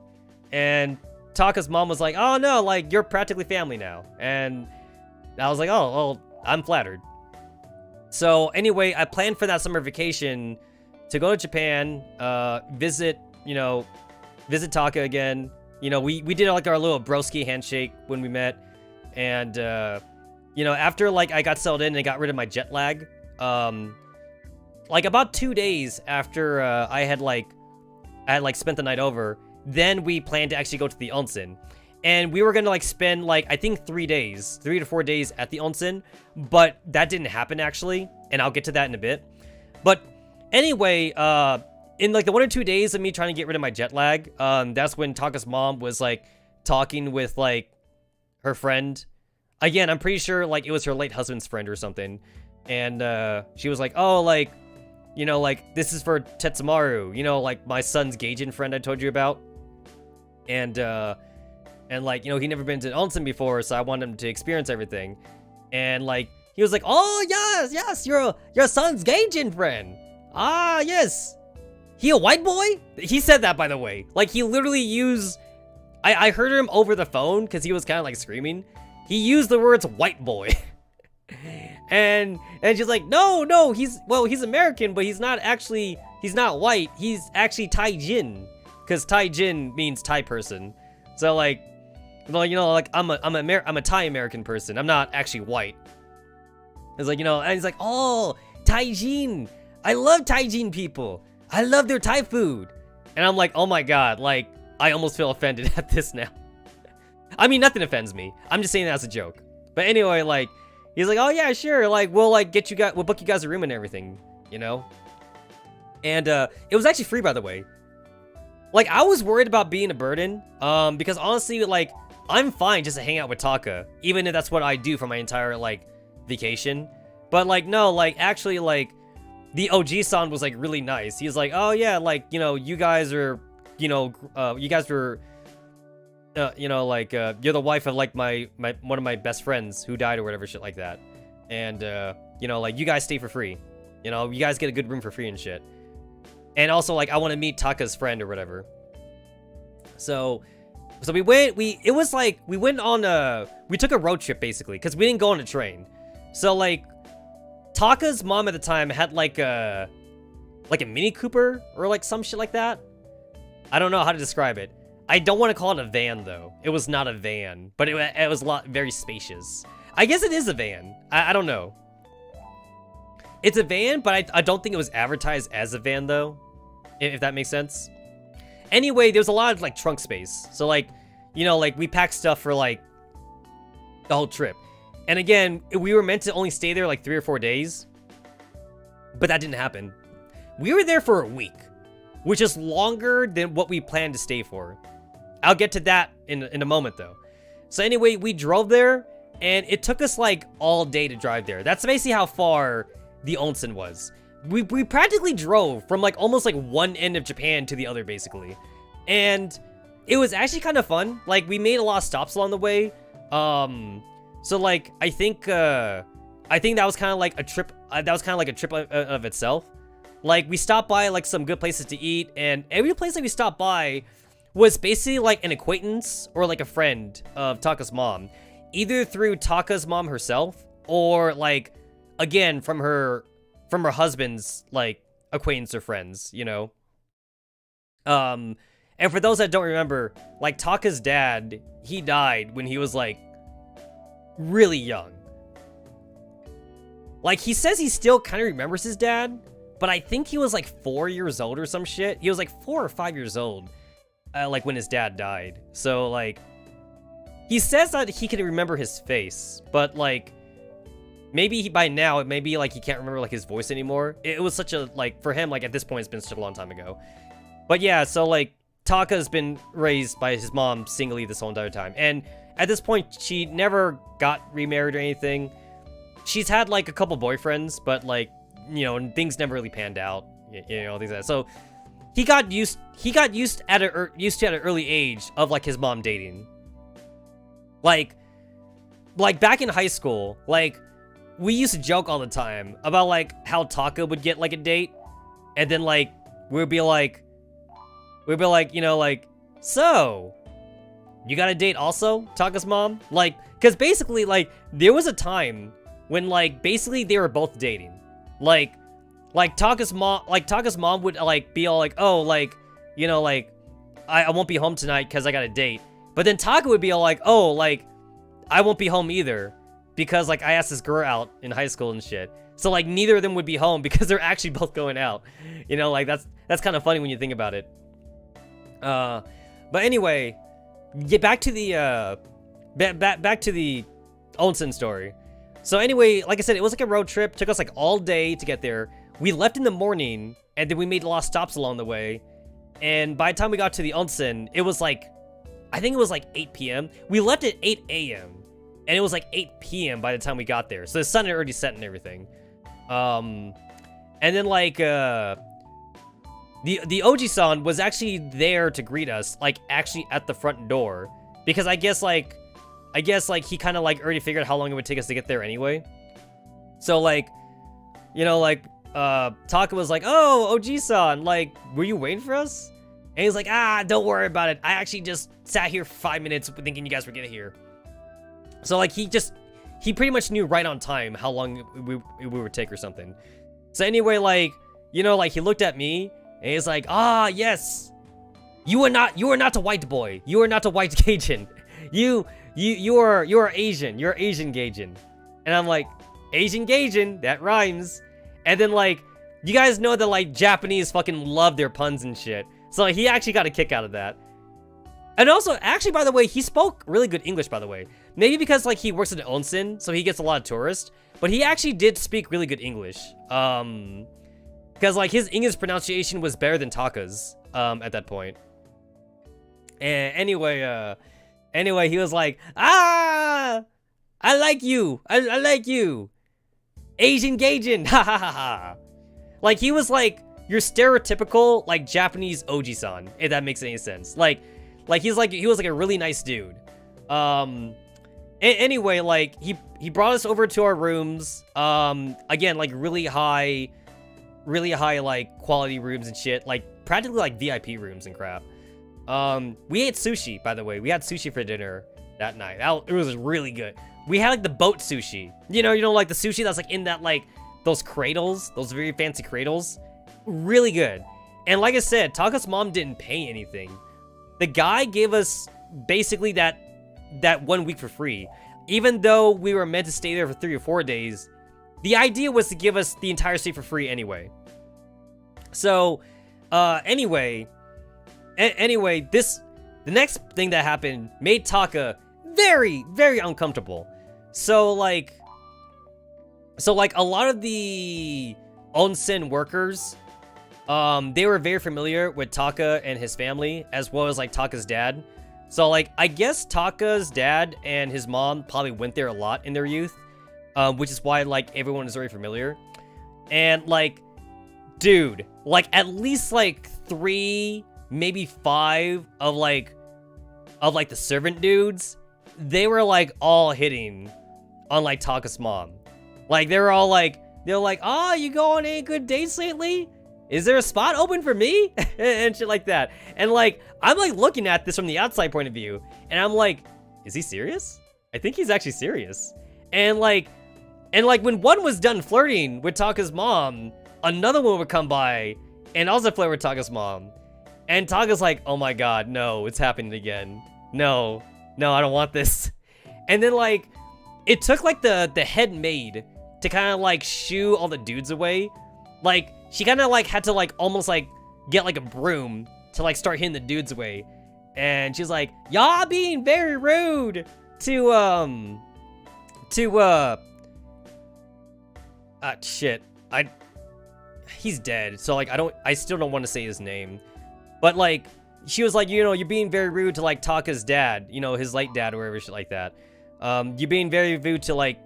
And Taka's mom was like, oh no, like you're practically family now. And I was like, oh, well, I'm flattered. So anyway, I planned for that summer vacation to go to Japan, visit Taka again. You know, we did like our little broski handshake when we met. And, you know, after like I got settled in and got rid of my jet lag, like about 2 days after I had spent the night over, then we planned to actually go to the onsen. And we were gonna like spend like, I think 3 to 4 days at the onsen, but that didn't happen actually. And I'll get to that in a bit. But anyway, in like the 1 or 2 days of me trying to get rid of my jet lag, that's when Taka's mom was like talking with like her friend. Again, I'm pretty sure like it was her late husband's friend or something. And she was like, oh, like, you know, like this is for Tetsamaru, you know, like my son's Gaijin friend I told you about. And like, you know, he never been to an onsen before, so I want him to experience everything. And like, he was like, oh yes, your son's Gaijin friend. Ah, yes. He a white boy? He said that, by the way. Like, he literally used... I heard him over the phone, because he was kind of, like, screaming. He used the words white boy. and she's like, no, he's American, but he's not white. He's actually Taijin. Because Taijin means Thai person. So, like, well, you know, like, I'm a Thai American person. I'm not actually white. It's like, you know, and he's like, oh, Taijin. I love Taijin people. I love their Thai food. And I'm like, oh my god, like, I almost feel offended at this now. I mean, nothing offends me. I'm just saying that as a joke. But anyway, like, he's like, oh yeah, sure, like, we'll book you guys a room and everything, you know? And, it was actually free, by the way. Like, I was worried about being a burden, because honestly, like, I'm fine just to hang out with Taka, even if that's what I do for my entire, like, vacation. But, like, no, like, actually, like, the OG-san was, like, really nice. He was like, oh, yeah, like, you know, you guys are, you know, you guys were, you know, like, you're the wife of, like, one of my best friends who died or whatever shit like that. And, you know, like, you guys stay for free. You know, you guys get a good room for free and shit. And also, like, I want to meet Taka's friend or whatever. So we went on we took a road trip, basically, because we didn't go on a train. So, like, Taka's mom at the time had, like a Mini Cooper or, like, some shit like that. I don't know how to describe it. I don't want to call it a van, though. It was not a van, but it was very spacious. I guess it is a van. I don't know. It's a van, but I don't think it was advertised as a van, though, if that makes sense. Anyway, there was a lot of, like, trunk space. So, like, you know, like, we packed stuff for, like, the whole trip. And again, we were meant to only stay there, like, 3 or 4 days. But that didn't happen. We were there for a week, which is longer than what we planned to stay for. I'll get to that in a moment, though. So anyway, we drove there, and it took us, like, all day to drive there. That's basically how far the onsen was. We practically drove from, like, almost, like, one end of Japan to the other, basically. And it was actually kind of fun. Like, we made a lot of stops along the way. So, like, I think that was kind of like a trip. That was kind of like a trip of itself. Like, we stopped by, like, some good places to eat. And every place that we stopped by was basically like an acquaintance or like a friend of Taka's mom, either through Taka's mom herself or like, again, from her husband's like acquaintance or friends, you know. And for those that don't remember, like Taka's dad, he died when he was like really young. Like, he says he still kind of remembers his dad, but I think he was like 4 years old or some shit. He was like 4 or 5 years old, like when his dad died. So like, he says that he can remember his face, but like, maybe by now, it may be like he can't remember like his voice anymore. It was such a, like, for him, like at this point, it's been such a long time ago. But yeah, so like, Taka's been raised by his mom singly this whole entire time. And at this point, she never got remarried or anything. She's had like a couple boyfriends, but like, you know, things never really panned out. You know, things like that. So he got used at an early age of like his mom dating. Like back in high school, like we used to joke all the time about like how Taka would get like a date, and then like we'd be like, you know, like, so you got a date also, Taka's mom? Like, because basically like there was a time when like basically they were both dating. Like Taka's mom would like be all like, oh, like, you know, like I won't be home tonight because I got a date. But then Taka would be all like, oh, like I won't be home either because like I asked this girl out in high school and shit. So like neither of them would be home because they're actually both going out. You know, like that's kind of funny when you think about it. But anyway, get back to the back to the Onsen story. So anyway, like I said, it was like a road trip. Took us like all day to get there. We left in the morning, and then we made a lot of stops along the way. And by the time we got to the onsen, it was like, I think it was like 8 p.m. We left at 8 a.m. and it was like 8 p.m. by the time we got there. So the sun had already set and everything. And then like the Oji-san was actually there to greet us, like actually at the front door, because I guess like he kind of like already figured how long it would take us to get there anyway. So like, you know, like Taka was like, oh, Oji-san, like, were you waiting for us? And he's like, don't worry about it. I actually just sat here for 5 minutes thinking you guys were getting here. So like he pretty much knew right on time how long we would take or something. So anyway, like, you know, like he looked at me and he's like, yes, you are not a white boy. You are not a white Gaijin. You are Asian. You're Asian Gaijin. And I'm like, Asian Gaijin? That rhymes. And then like, you guys know that like Japanese fucking love their puns and shit. So like, he actually got a kick out of that. And also, actually, by the way, he spoke really good English, by the way. Maybe because like he works at an onsen, so he gets a lot of tourists. But he actually did speak really good English. Because like his English pronunciation was better than Taka's at that point. And anyway, he was like, I like you. I like you. Asian Gaijin. Ha ha ha ha. Like, he was like your stereotypical like Japanese Oji-san, if that makes any sense. Like he was like a really nice dude. Anyway, like he brought us over to our rooms. Again, like really high like quality rooms and shit, like practically like VIP rooms and crap. We ate sushi, by the way. We had sushi for dinner that night. It was really good. We had like the boat sushi. You know, like the sushi that's like in that like those cradles, those very fancy cradles. Really good. And like I said, Taka's mom didn't pay anything. The guy gave us basically that 1 week for free. Even though we were meant to stay there for 3 or 4 days, the idea was to give us the entire stay for free anyway. So, anyway, the next thing that happened made Taka very, very uncomfortable. So like a lot of the onsen workers, they were very familiar with Taka and his family, as well as like Taka's dad. So like, I guess Taka's dad and his mom probably went there a lot in their youth, which is why like everyone is very familiar. And like, dude, like at least like 3, maybe 5 of like the servant dudes, they were like all hitting on like Taka's mom. Like they were like, oh, you go on any good dates lately? is there a spot open for me? And shit like that. And like, I'm like looking at this from the outside point of view, and I'm like, is he serious? I think he's actually serious. And like when one was done flirting with Taka's mom, another one would come by and also flirt with Taka's mom. And Taka's like, oh my god, no, it's happening again. No, I don't want this. And then like, it took like the head maid to kind of like shoo all the dudes away. Like, she kind of like had to like almost like get like a broom to like start hitting the dudes away. And she's like, y'all being very rude to shit. He's dead, so like I still don't want to say his name. But like, she was like, you know, you're being very rude to like Taka's dad, you know, his late dad or whatever shit like that. You're being very rude to like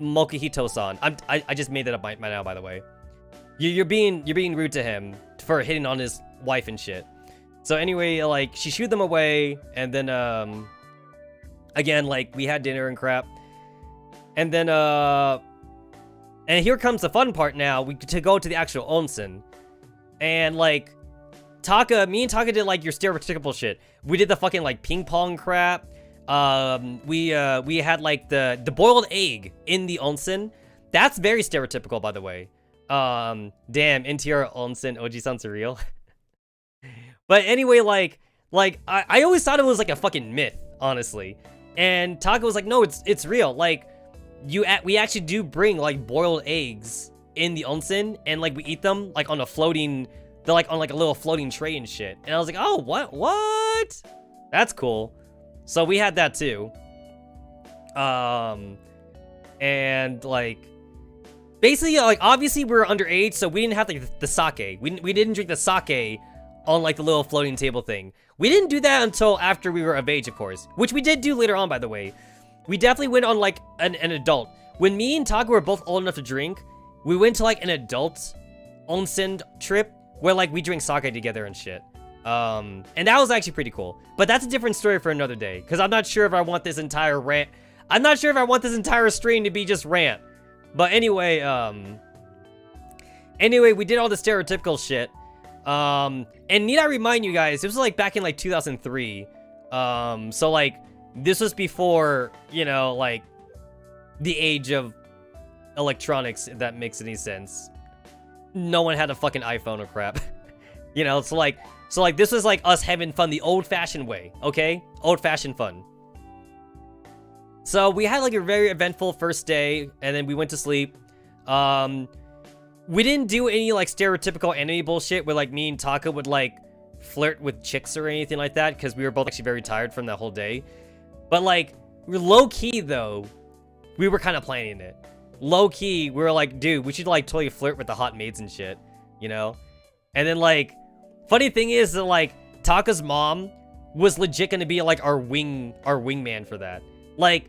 Mokihito-san. I just made that up right now, by the way. You're being rude to him for hitting on his wife and shit. So anyway, like, she shooed them away, and then again, like, we had dinner and crap. And then and here comes the fun part now. We get to go to the actual onsen. And like, me and Taka did like your stereotypical shit. We did the fucking like ping pong crap. We had like the boiled egg in the onsen. That's very stereotypical, by the way. Damn, interior onsen, Oji-san surreal. But anyway, like I always thought it was like a fucking myth, honestly. And Taka was like, no, it's real. Like, we actually do bring like boiled eggs in the onsen, and like we eat them like on a floating, they're like on like a little floating tray and shit. And I was like, oh, what? That's cool. So we had that too. And like, basically, like, obviously we were underage, so we didn't have like the sake. We didn't drink the sake on like the little floating table thing. We didn't do that until after we were of age, of course, which we did do later on, by the way. We definitely went on like an adult. When me and Taka were both old enough to drink, we went to like an adult onsen trip where like we drink sake together and shit. And that was actually pretty cool. But that's a different story for another day, because I'm not sure if I want this entire rant. I'm not sure if I want this entire stream to be just rant. But anyway, we did all the stereotypical shit. And need I remind you guys, this was like back in like 2003. So like, this was before, you know, like, the age of electronics, if that makes any sense. No one had a fucking iPhone or crap. You know, so like, this was like us having fun the old-fashioned way, okay? Old-fashioned fun. So we had like a very eventful first day, and then we went to sleep. We didn't do any like stereotypical anime bullshit where like me and Taka would like flirt with chicks or anything like that, because we were both actually very tired from that whole day. But like, low-key though, we were kind of planning it. Low-key, we were like, dude, we should like totally flirt with the hot maids and shit, you know? And then like, funny thing is that like, Taka's mom was legit gonna be like our wingman for that. Like,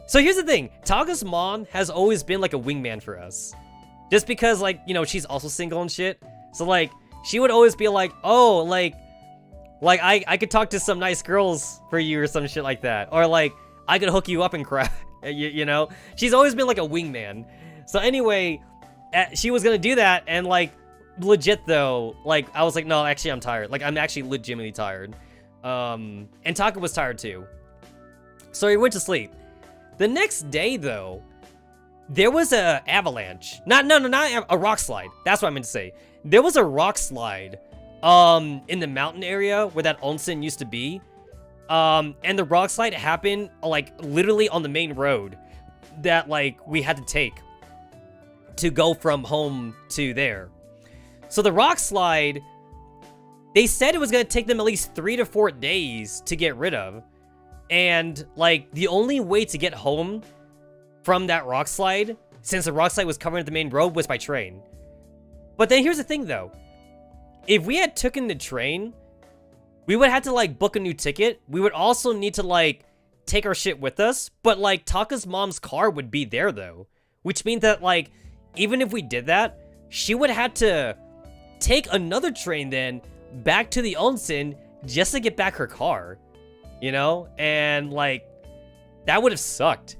so here's the thing, Taka's mom has always been like a wingman for us. Just because like, you know, she's also single and shit. So like, she would always be like, oh, like I could talk to some nice girls for you or some shit like that. Or like, I could hook you up and crap, you know? She's always been like a wingman. So anyway, she was gonna do that, and like, legit though, like, I was like, no, actually I'm tired. Like, I'm actually legitimately tired. And Taka was tired too. So he went to sleep. The next day though, there was a avalanche. Not a rock slide. That's what I meant to say. There was a rock slide in the mountain area where that onsen used to be. And the rock slide happened like literally on the main road that like we had to take to go from home to there. So the rock slide, they said it was going to take them at least 3 to 4 days to get rid of. And like, the only way to get home from that rock slide, since the rock slide was covering the main road, was by train. But then here's the thing though. If we had taken the train, we would have to like book a new ticket. We would also need to like take our shit with us. But like, Taka's mom's car would be there though. Which means that like, even if we did that, she would have to take another train then back to the onsen just to get back her car. You know? And like, that would have sucked.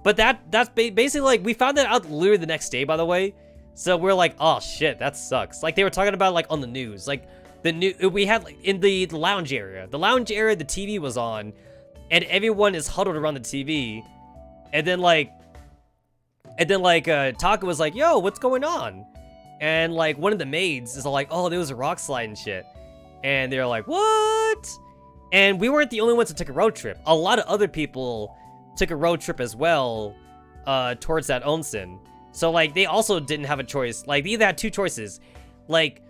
But that's basically like, we found that out literally the next day, by the way. So we're like, oh shit, that sucks. Like they were talking about like on the news, like we had like in the lounge area. The lounge area, the TV was on, and everyone is huddled around the TV. And then Taka was like, yo, what's going on? And like one of the maids is all like, oh, there was a rock slide and shit. And they're like, what? And we weren't the only ones that took a road trip. A lot of other people took a road trip as well towards that onsen. So like they also didn't have a choice. Like they either had two choices, like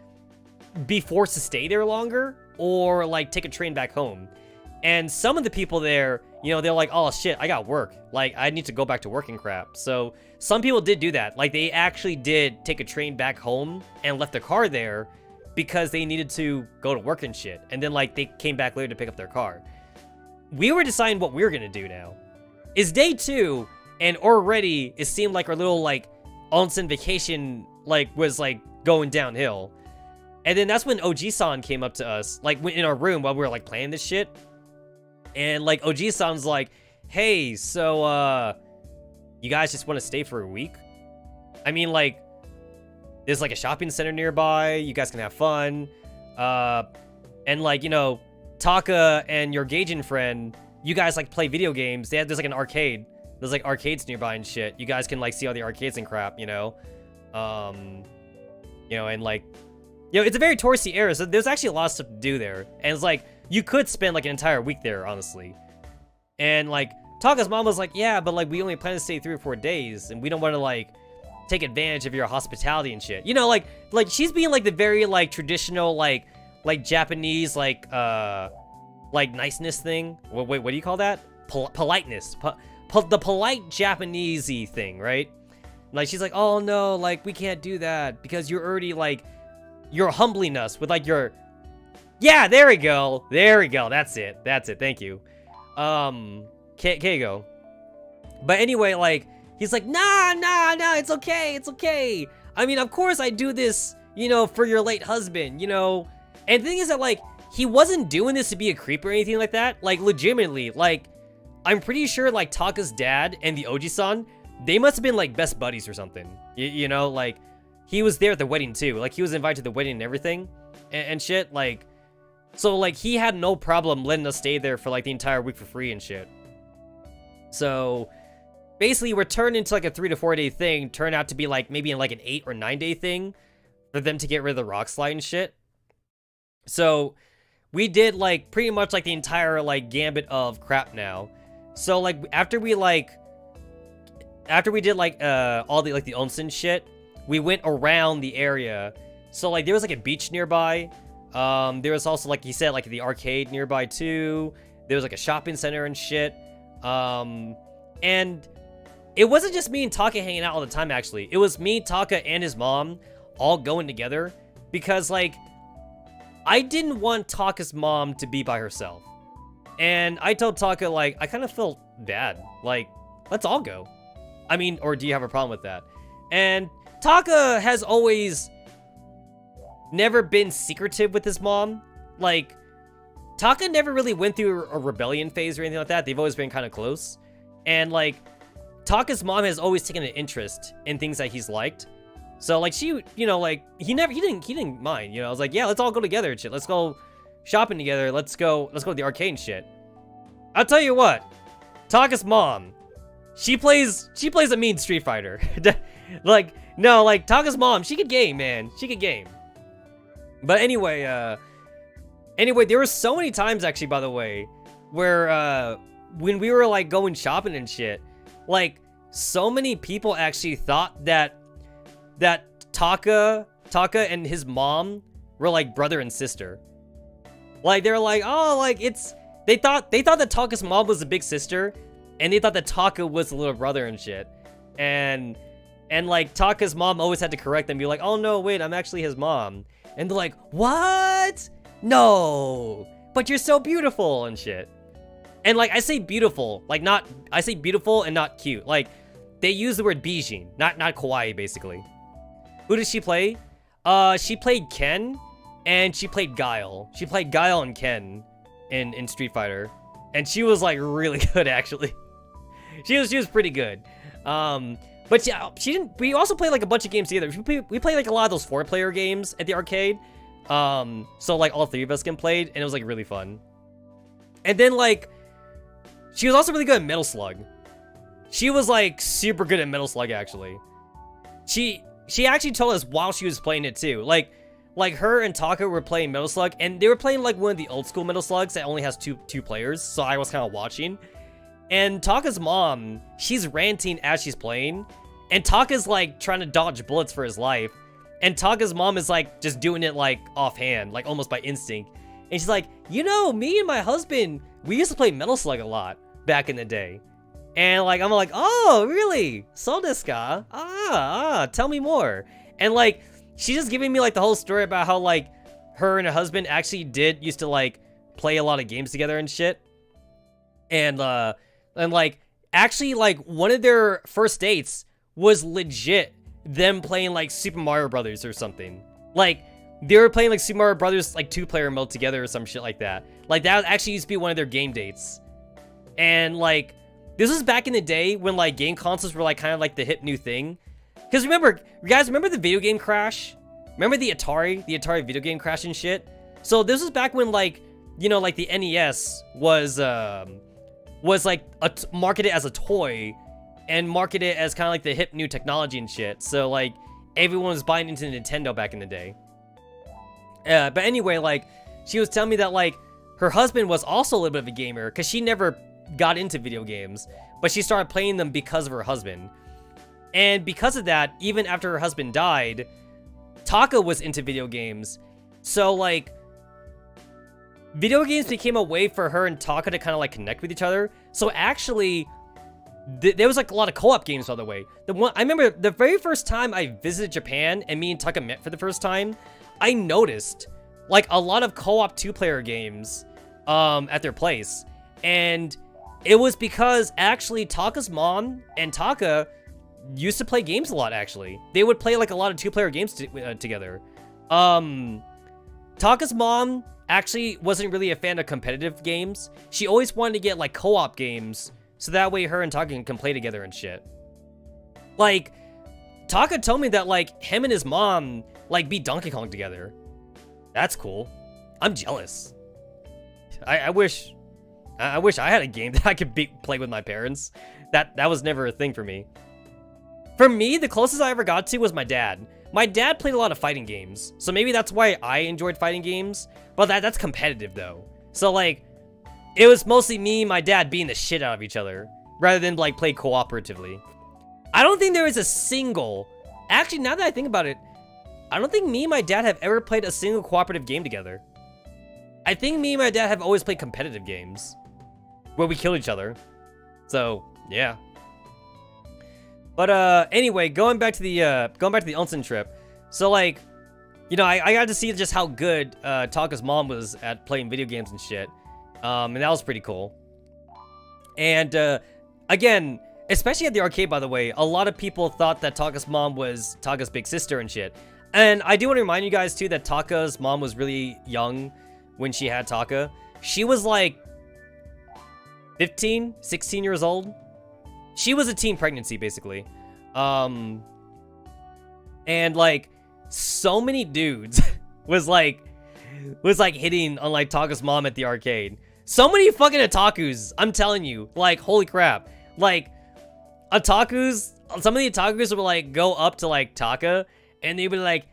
be forced to stay there longer or like take a train back home. And some of the people there, you know, they're like, oh shit, I got work. Like I need to go back to work and crap. So some people did do that. Like they actually did take a train back home and left their car there because they needed to go to work and shit. And then like they came back later to pick up their car. We were deciding what we were gonna do now. It's day 2 and already it seemed like our little like onsen vacation like was like going downhill. And then that's when OG-san came up to us, like in our room while we were like playing this shit. And like OG-san's like, hey, so you guys just want to stay for a week? I mean, like, there's like a shopping center nearby, you guys can have fun. And like, you know, Taka and your Gaijin friend, you guys like play video games. There's like an arcade. There's like arcades nearby and shit. You guys can like see all the arcades and crap, you know? You know, and like, you know, it's a very touristy area, so there's actually a lot of stuff to do there. And it's like, you could spend like an entire week there, honestly. And like, Taka's mom was like, yeah, but like we only plan to stay 3 or 4 days, and we don't want to like take advantage of your hospitality and shit. You know, like she's being like the very like traditional like Japanese like niceness thing. Wait, what do you call that? Politeness. The polite Japanesey thing, right? Like she's like, oh no, like we can't do that because you're already like you're humbling us with like your. Yeah, there we go. There we go. That's it. That's it. Thank you. Keigo. But anyway, like, he's like, nah, it's okay. It's okay. I mean, of course I do this, you know, for your late husband, you know. And the thing is that, like, he wasn't doing this to be a creep or anything like that. Like, legitimately, like, I'm pretty sure, like, Taka's dad and the Oji-san, they must have been, like, best buddies or something. You know, like, he was there at the wedding, too. Like, he was invited to the wedding and everything and shit, like. So, like, he had no problem letting us stay there for, like, the entire week for free and shit. So, basically, we're turned into, like, a 3 to 4 day thing. Turned out to be, like, maybe in, like, an 8 or 9 day thing. For them to get rid of the rock slide and shit. So, we did, like, pretty much, like, the entire, like, gambit of crap now. So, like, after we did, like, all the, like, the onsen shit, we went around the area. So, like, there was, like, a beach nearby. There was also, like you said, like the arcade nearby too. There was like a shopping center and shit. And it wasn't just me and Taka hanging out all the time, actually. It was me, Taka, and his mom all going together. Because, like, I didn't want Taka's mom to be by herself. And I told Taka, like, I kind of felt bad. Like, let's all go. I mean, or do you have a problem with that? And Taka has always never been secretive with his mom. Like, Taka never really went through a rebellion phase or anything like that. They've always been kind of close. And, like, Taka's mom has always taken an interest in things that he's liked. So, like, she, you know, like, he didn't mind, you know. I was like, yeah, let's all go together and shit. Let's go shopping together. Let's go to the arcade and shit. I'll tell you what, Taka's mom, she plays a mean Street Fighter. Like, no, like, Taka's mom, she could game, man. She could game. But anyway, there were so many times, actually, by the way, where, when we were, like, going shopping and shit, like, so many people actually thought that Taka and his mom were, like, brother and sister. Like, they were like, oh, like, they thought that Taka's mom was the big sister, and they thought that Taka was the little brother and shit. And like, Taka's mom always had to correct them, be like, oh, no, wait, I'm actually his mom. And they're like, what? No, but you're so beautiful and shit. And like, I say beautiful, like I say beautiful and not cute. Like, they use the word Bijin, not kawaii, basically. Who did she play? She played Ken, and she played Guile. She played Guile and Ken in Street Fighter. And she was like really good, actually. She was pretty good. But yeah, she didn't. We also played like a bunch of games together. We played like a lot of those 4-player games at the arcade. So like all 3 of us can play, and it was like really fun. And then like, she was also really good at Metal Slug. She was like super good at Metal Slug actually. She actually told us while she was playing it too. Like her and Taka were playing Metal Slug, and they were playing like one of the old school Metal Slugs that only has two players. So I was kind of watching. And Taka's mom, she's ranting as she's playing, and Taka's like trying to dodge bullets for his life, and Taka's mom is like just doing it like offhand, like almost by instinct. And she's like, you know, me and my husband, we used to play Metal Slug a lot back in the day. And like I'm like, oh really? So desu ka? Tell me more. And like she's just giving me like the whole story about how like her and her husband actually used to like play a lot of games together and shit. And like actually like one of their first dates was legit them playing like Super Mario Brothers or something. Like they were playing like Super Mario Brothers like 2-player mode together or some shit like that. Like that actually used to be one of their game dates. And like this was back in the day when like game consoles were like kind of like the hip new thing. Because remember, you guys remember the video game crash? Remember the Atari video game crash and shit? So this was back when like, you know, like the NES was like marketed as a toy and marketed as kind of like the hip new technology and shit. So like everyone was buying into Nintendo back in the day. But anyway, like she was telling me that like her husband was also a little bit of a gamer because she never got into video games, but she started playing them because of her husband. And because of that, even after her husband died, Taka was into video games. So like video games became a way for her and Taka to kind of like connect with each other. So actually, there was like a lot of co-op games, by the way. I remember the very first time I visited Japan and me and Taka met for the first time, I noticed like a lot of co-op 2-player games at their place. And it was because actually Taka's mom and Taka used to play games a lot, actually. They would play like a lot of 2-player games together. Taka's mom actually wasn't really a fan of competitive games. She always wanted to get like co-op games so that way her and Taka can play together and shit. Like, Taka told me that like him and his mom like beat Donkey Kong together. That's cool. I'm jealous. I wish I had a game that I could play with my parents. That was never a thing for me. For me, the closest I ever got to was my dad. My dad played a lot of fighting games, so maybe that's why I enjoyed fighting games. But that's competitive though. So like, it was mostly me and my dad beating the shit out of each other, rather than like play cooperatively. I don't think there is a single... Actually, now that I think about it, I don't think me and my dad have ever played a single cooperative game together. I think me and my dad have always played competitive games, where we kill each other. So, yeah. But anyway, going back to the onsen trip. So like, you know, I got to see just how good Taka's mom was at playing video games and shit. And that was pretty cool. And again, especially at the arcade, by the way, a lot of people thought that Taka's mom was Taka's big sister and shit. And I do want to remind you guys too that Taka's mom was really young when she had Taka. She was like 15, 16 years old. She was a teen pregnancy, basically. And like, so many dudes was like hitting on like Taka's mom at the arcade. So many fucking otakus, I'm telling you. Like, holy crap. Like, otakus, some of the otakus would like go up to like Taka, and they'd be like,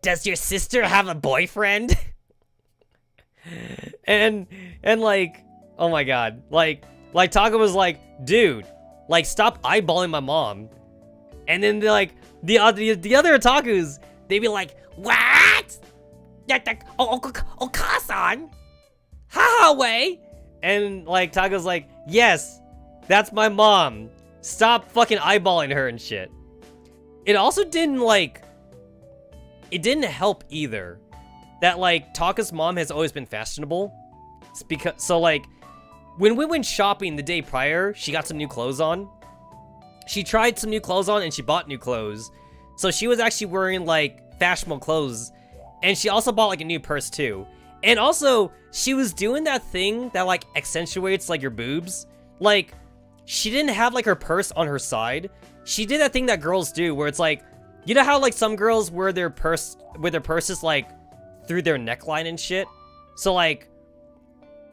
does your sister have a boyfriend? and like, oh my god. Like Taka was like, dude, like, stop eyeballing my mom. And then they're like, the other otakus, they'd be like, what? Okasan? Haha-way? And like, Taka's like, yes, that's my mom. Stop fucking eyeballing her and shit. It also didn't like, it didn't help either that like Taka's mom has always been fashionable. It's because, so like, when we went shopping the day prior, she got some new clothes on. She tried some new clothes on and she bought new clothes. So she was actually wearing like fashionable clothes. And she also bought like a new purse too. And also, she was doing that thing that like accentuates like your boobs. Like, she didn't have like her purse on her side. She did that thing that girls do where it's like, you know how like some girls wear their purses like through their neckline and shit? So like,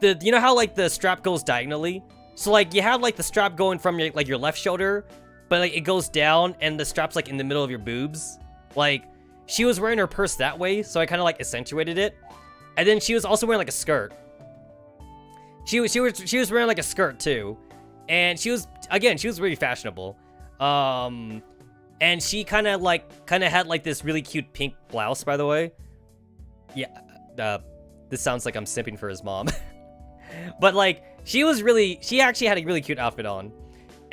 you know how like the strap goes diagonally? So like you have like the strap going from your left shoulder, but like it goes down and the strap's like in the middle of your boobs. Like, she was wearing her purse that way, so I kind of like accentuated it. And then she was also wearing like a skirt. She was wearing like a skirt too. And she was really fashionable. And she kind of had like this really cute pink blouse, by the way. Yeah, this sounds like I'm simping for his mom. But like, she actually had a really cute outfit on.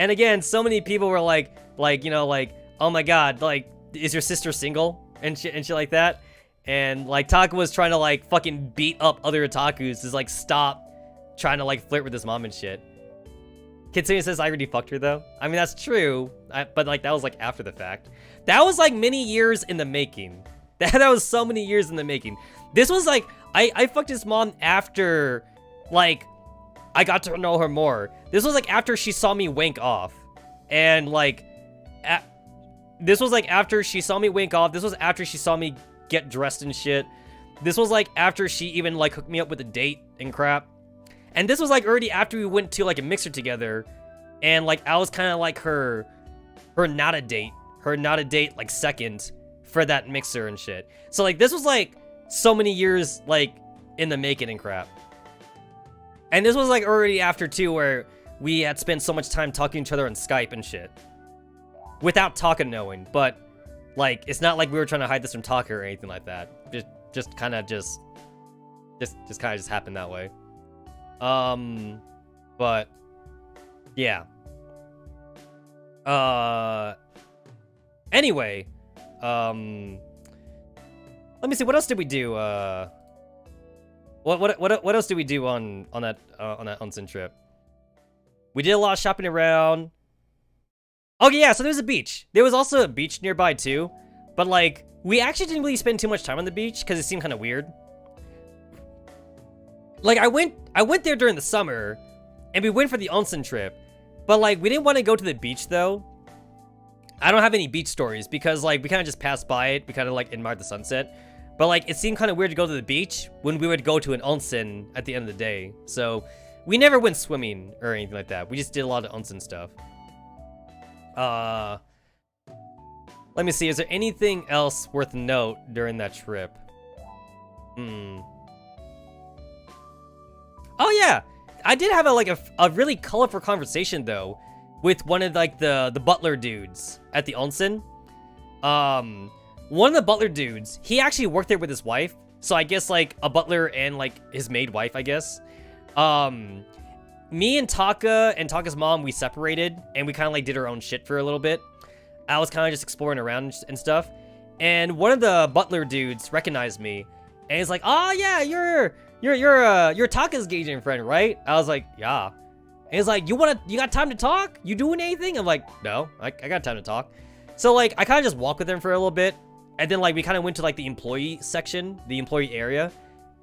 And again, so many people were like, you know, like, oh my god, like, is your sister single? And shit like that. And like, Taka was trying to like fucking beat up other otakus to like stop trying to like flirt with his mom and shit. Kitsune says I already fucked her though. I mean, that's true, but like that was like after the fact. That was like many years in the making. That was so many years in the making. This was like, I fucked his mom after like I got to know her more. This was like after she saw me wank off. And like, this was like after she saw me wank off. This was after she saw me get dressed and shit. This was like after she even like hooked me up with a date and crap. And this was like already after we went to like a mixer together. And like I was kind of like her not a date like second for that mixer and shit. So like this was like so many years like in the making and crap. And this was like already after too where we had spent so much time talking to each other on Skype and shit. Without Taka knowing, but like it's not like we were trying to hide this from Taka or anything like that. Just kind of happened that way. But yeah. Anyway, let me see, what else did we do? What else did we do on that onsen trip? We did a lot of shopping around. Oh yeah, so there's a beach. There was also a beach nearby too, but like we actually didn't really spend too much time on the beach because it seemed kind of weird. Like I went there during the summer, and we went for the onsen trip, but like we didn't want to go to the beach though. I don't have any beach stories because like we kind of just passed by it. We kind of like admired the sunset, but like it seemed kind of weird to go to the beach when we would go to an onsen at the end of the day. So we never went swimming or anything like that. We just did a lot of onsen stuff. Let me see. Is there anything else worth note during that trip? Oh yeah, I did have a really colorful conversation though with one of like the butler dudes at the onsen. One of the butler dudes, he actually worked there with his wife. So I guess like a butler and like his maid wife, I guess. Me and Taka's mom, we separated and we kind of like did our own shit for a little bit. I was kind of just exploring around and stuff. And one of the butler dudes recognized me and he's like, "Oh yeah, you're Taka's gauging friend, right?" I was like, "Yeah." And he's like, you got time to talk? You doing anything?" I'm like, "No, I got time to talk." So like I kind of just walked with him for a little bit. And then like we kind of went to like the employee section, the employee area.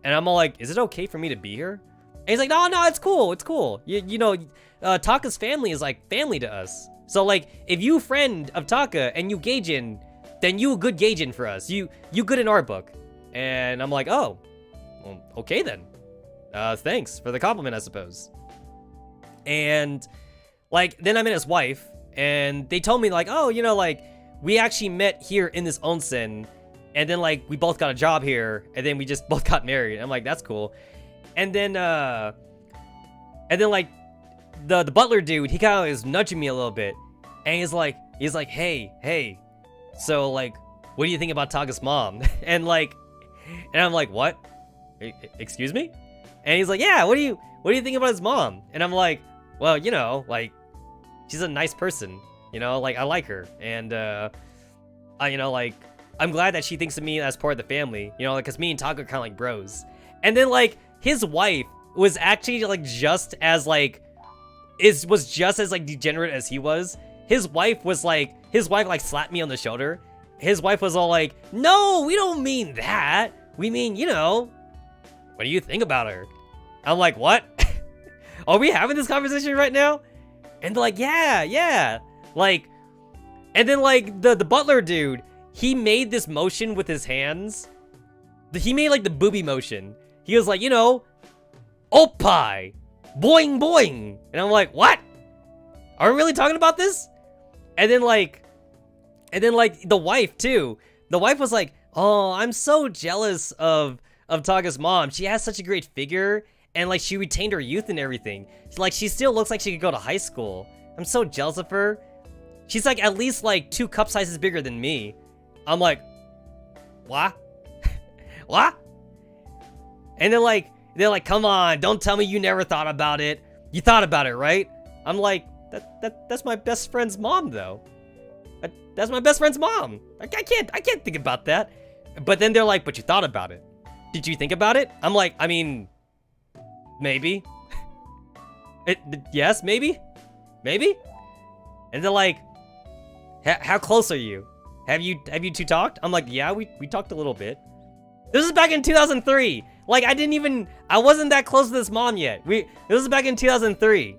And I'm all like, "Is it okay for me to be here?" And he's like, no, it's cool. It's cool. You know, Taka's family is like family to us. So like, if you friend of Taka and you Gaijin, then you a good Gaijin for us. You good in our book. And I'm like, oh, well, okay then. Thanks for the compliment, I suppose. And like, then I met his wife and they told me like, oh, you know, like we actually met here in this onsen. And then like, we both got a job here and then we just both got married. I'm like, that's cool. And then like the butler dude, he kind of was nudging me a little bit, and he's like, hey, so like, what do you think about Taka's mom? and I'm like, what? Excuse me? And he's like, yeah, what do you think about his mom? And I'm like, well, you know, like, she's a nice person, you know, like I like her, and you know, like, I'm glad that she thinks of me as part of the family, you know, because me and Taka are kind of like bros. And then like, his wife was actually like just as like degenerate as he was. His wife like slapped me on the shoulder. His wife was all like, "No, we don't mean that. We mean, you know, what do you think about her?" I'm like, what? Are we having this conversation right now? And they're like, yeah, yeah. Like, and then like the butler dude, he made this motion with his hands. He made like the booby motion. He was like, you know, oppai, boing boing. And I'm like, what? Are we really talking about this? And then like the wife too. The wife was like, oh, I'm so jealous of Taga's mom. She has such a great figure, and like she retained her youth and everything. Like she still looks like she could go to high school. I'm so jealous of her. She's like at least like 2 cup sizes bigger than me. I'm like, what? What? And they're like, come on, don't tell me you never thought about it. You thought about it, right? I'm like, that's my best friend's mom though. That's my best friend's mom. I can't think about that. But then they're like, but you thought about it. Did you think about it? I'm like, I mean, maybe. Yes, maybe. Maybe. And they're like, how close are you? Have you two talked? I'm like, yeah, we talked a little bit. This is back in 2003. Like, I wasn't that close to this mom yet. This was back in 2003.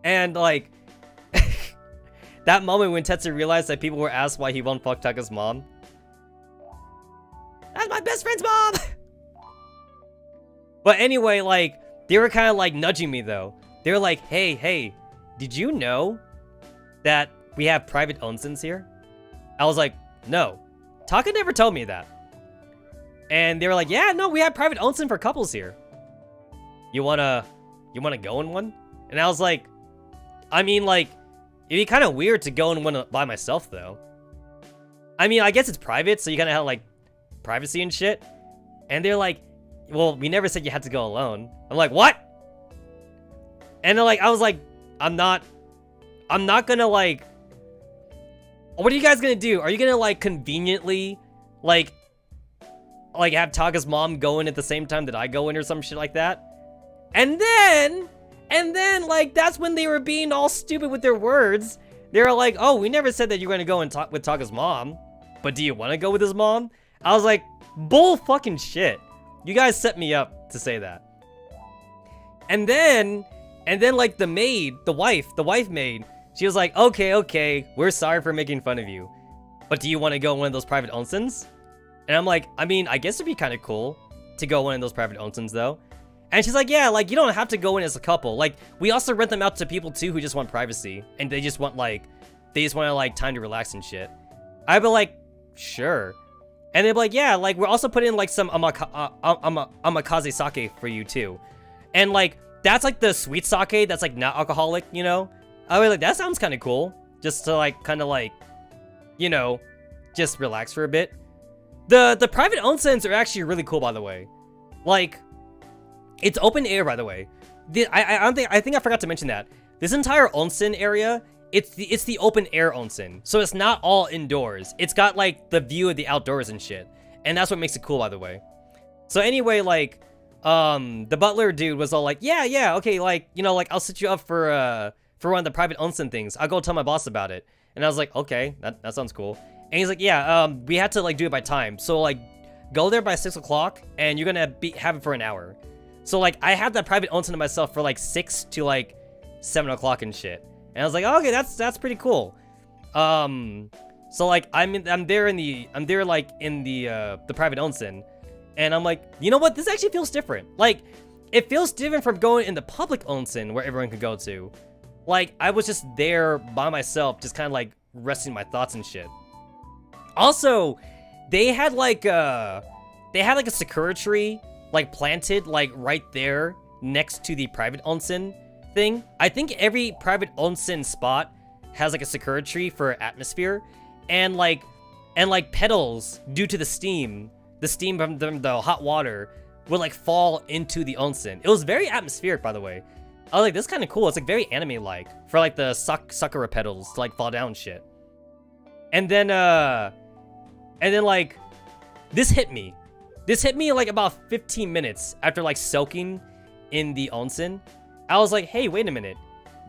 And like, that moment when Tetsu realized that people were asked why he won't fuck Taka's mom. That's my best friend's mom! But anyway, like, they were kind of like nudging me though. They were like, hey, did you know that we have private onsens here? I was like, no. Taka never told me that. And they were like, yeah, no, we have private onsen for couples here. You wanna go in one? And I was like, I mean, like, it'd be kind of weird to go in one by myself, though. I mean, I guess it's private, so you kind of have, like, privacy and shit. And they're like, well, we never said you had to go alone. I'm like, what? And they're like, I was like, I'm not gonna, like, what are you guys gonna do? Are you gonna, like, conveniently, like have Taka's mom go in at the same time that I go in or some shit like that? And then, like, that's when they were being all stupid with their words. They were like, oh, we never said that you were gonna go and talk with Taka's mom, but do you want to go with his mom? I was like, bull fucking shit. You guys set me up to say that. And then, like, the wife maid, she was like, okay, we're sorry for making fun of you, but do you want to go in one of those private onsens? And I'm like, I mean, I guess it'd be kind of cool to go in those private onsens, though. And she's like, yeah, like, you don't have to go in as a couple. Like, we also rent them out to people, too, who just want privacy. And they just want, like, time to relax and shit. I'd be like, sure. And they'd be like, yeah, like, we're also putting, like, some amakaze sake for you, too. And, like, that's, like, the sweet sake that's, like, not alcoholic, you know? I was like, that sounds kind of cool. Just to, like, kind of, like, you know, just relax for a bit. The private onsens are actually really cool, by the way. Like, it's open air, by the way. I think I forgot to mention that. This entire onsen area, it's the open air onsen. So it's not all indoors. It's got, like, the view of the outdoors and shit. And that's what makes it cool, by the way. So anyway, like, the butler dude was all like, yeah, okay, like, you know, like, I'll set you up for one of the private onsen things. I'll go tell my boss about it. And I was like, okay, that sounds cool. And he's like, yeah, we had to, like, do it by time. So, like, go there by 6 o'clock, and you're gonna have it for an hour. So, like, I had that private onsen to myself for, like, 6 to, like, 7 o'clock and shit. And I was like, oh, okay, that's pretty cool. So, like, I'm there in the private onsen. And I'm like, you know what? This actually feels different. Like, it feels different from going in the public onsen where everyone could go to. Like, I was just there by myself, just kind of, like, resting my thoughts and shit. Also, they had like a sakura tree, like, planted, like, right there next to the private onsen thing. I think every private onsen spot has, like, a sakura tree for atmosphere, and like petals, due to the steam from the hot water, would, like, fall into the onsen. It was very atmospheric, by the way. I was like, this is kind of cool. It's, like, very anime-like for, like, the sakura petals to, like, fall down and shit. And then like, this hit me. This hit me, like, about 15 minutes after, like, soaking in the onsen. I was like, hey, wait a minute.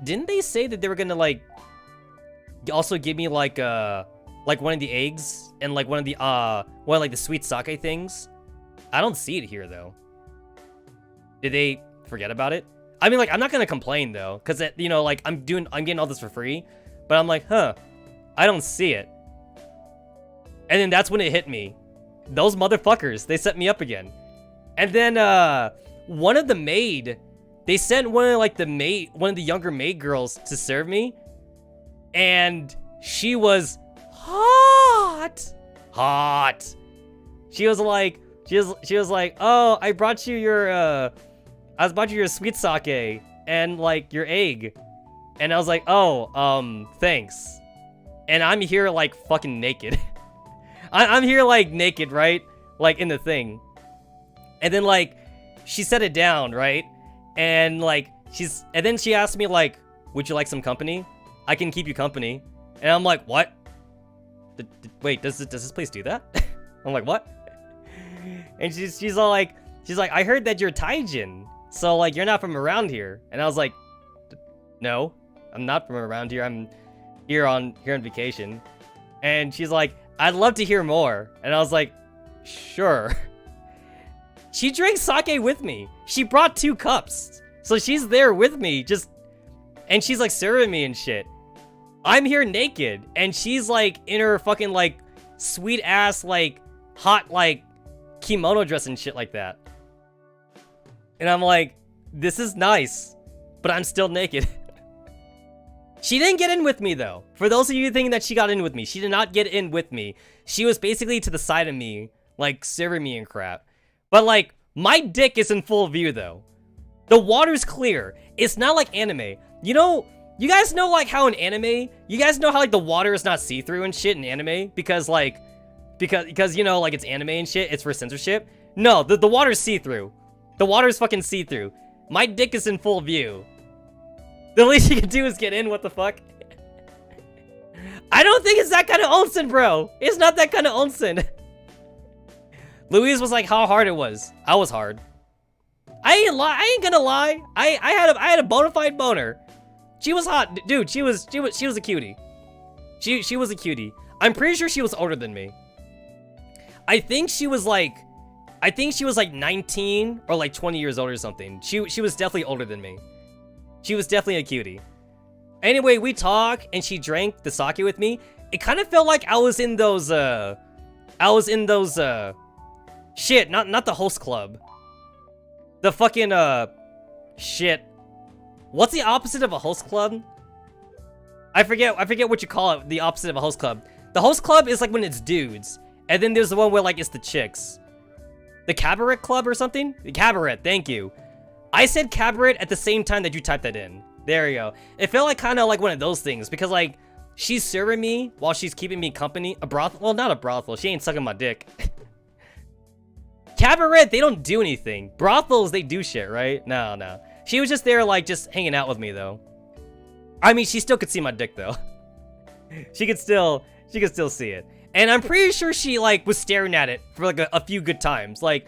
Didn't they say that they were gonna, like, also give me, like, one of the eggs and, like, one of the sweet sake things? I don't see it here, though. Did they forget about it? I mean, like, I'm not gonna complain though, because you know, like, I'm getting all this for free, but I'm like, huh, I don't see it. And then that's when it hit me. Those motherfuckers, they set me up again. And then one of the maid, they sent one of the younger maid girls to serve me, and she was hot. She was like, oh, I brought you your sweet sake and like your egg. And I was like, oh, thanks. And I'm here like fucking naked. I'm here like naked, right? Like in the thing. And then like, she set it down, right? And like, and then she asked me like, would you like some company? I can keep you company. And I'm like, what? Wait, does this place do that? I'm like, what? And she's all like, I heard that you're Taijin, so like you're not from around here. And I was like, no, I'm not from around here. I'm here on vacation. And she's like, I'd love to hear more. And I was like, sure. She drank sake with me. She brought 2 cups, so she's there with me, and she's like serving me and shit. I'm here naked, and she's like in her fucking like sweet ass like hot like kimono dress and shit like that. And I'm like, this is nice, but I'm still naked. She didn't get in with me though. For those of you thinking that she got in with me, she did not get in with me. She was basically to the side of me, like serving me and crap. But like, my dick is in full view though. The water's clear. It's not like anime. You know, you guys know like how in anime, you guys know how like the water is not see-through and shit in anime? Because you know, like it's anime and shit, it's for censorship. No, the water's see-through. The water's fucking see-through. My dick is in full view. The least you can do is get in, what the fuck? I don't think it's that kind of onsen, bro. It's not that kind of onsen. Louise was like how hard it was. I was hard. I ain't gonna lie. I had a bona fide boner. She was hot, dude. She was a cutie. She was a cutie. I'm pretty sure she was older than me. I think she was like 19 or like 20 years old or something. She was definitely older than me. She was definitely a cutie. Anyway, we talked and she drank the sake with me. It kind of felt like I was in those shit, not the host club. The fucking shit. What's the opposite of a host club? I forget what you call it, the opposite of a host club. The host club is like when it's dudes. And then there's the one where like it's the chicks. The cabaret club or something? The cabaret, thank you. I said cabaret at the same time that you typed that in. There you go. It felt like kind of like one of those things because like she's serving me while she's keeping me company. A brothel? Well, not a brothel. She ain't sucking my dick. Cabaret, they don't do anything. Brothels, they do shit, right? No. She was just there like just hanging out with me though. I mean, she still could see my dick though. She could still see it. And I'm pretty sure she like was staring at it for like a few good times. Like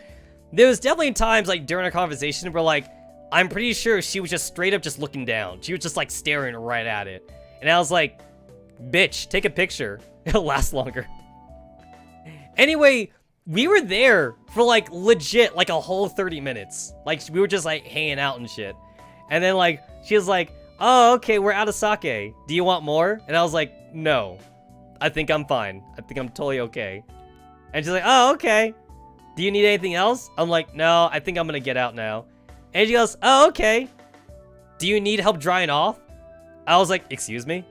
there was definitely times like during our conversation where like I'm pretty sure she was just straight up just looking down. She was just like staring right at it. And I was like, bitch, take a picture. It'll last longer. Anyway, we were there for like legit like a whole 30 minutes. Like we were just like hanging out and shit. And then like she was like, oh, okay, we're out of sake. Do you want more? And I was like, no, I think I'm fine. I think I'm totally okay. And she's like, oh, okay. Do you need anything else? I'm like, no, I think I'm gonna get out now. And she goes, oh, okay. Do you need help drying off? I was like, excuse me?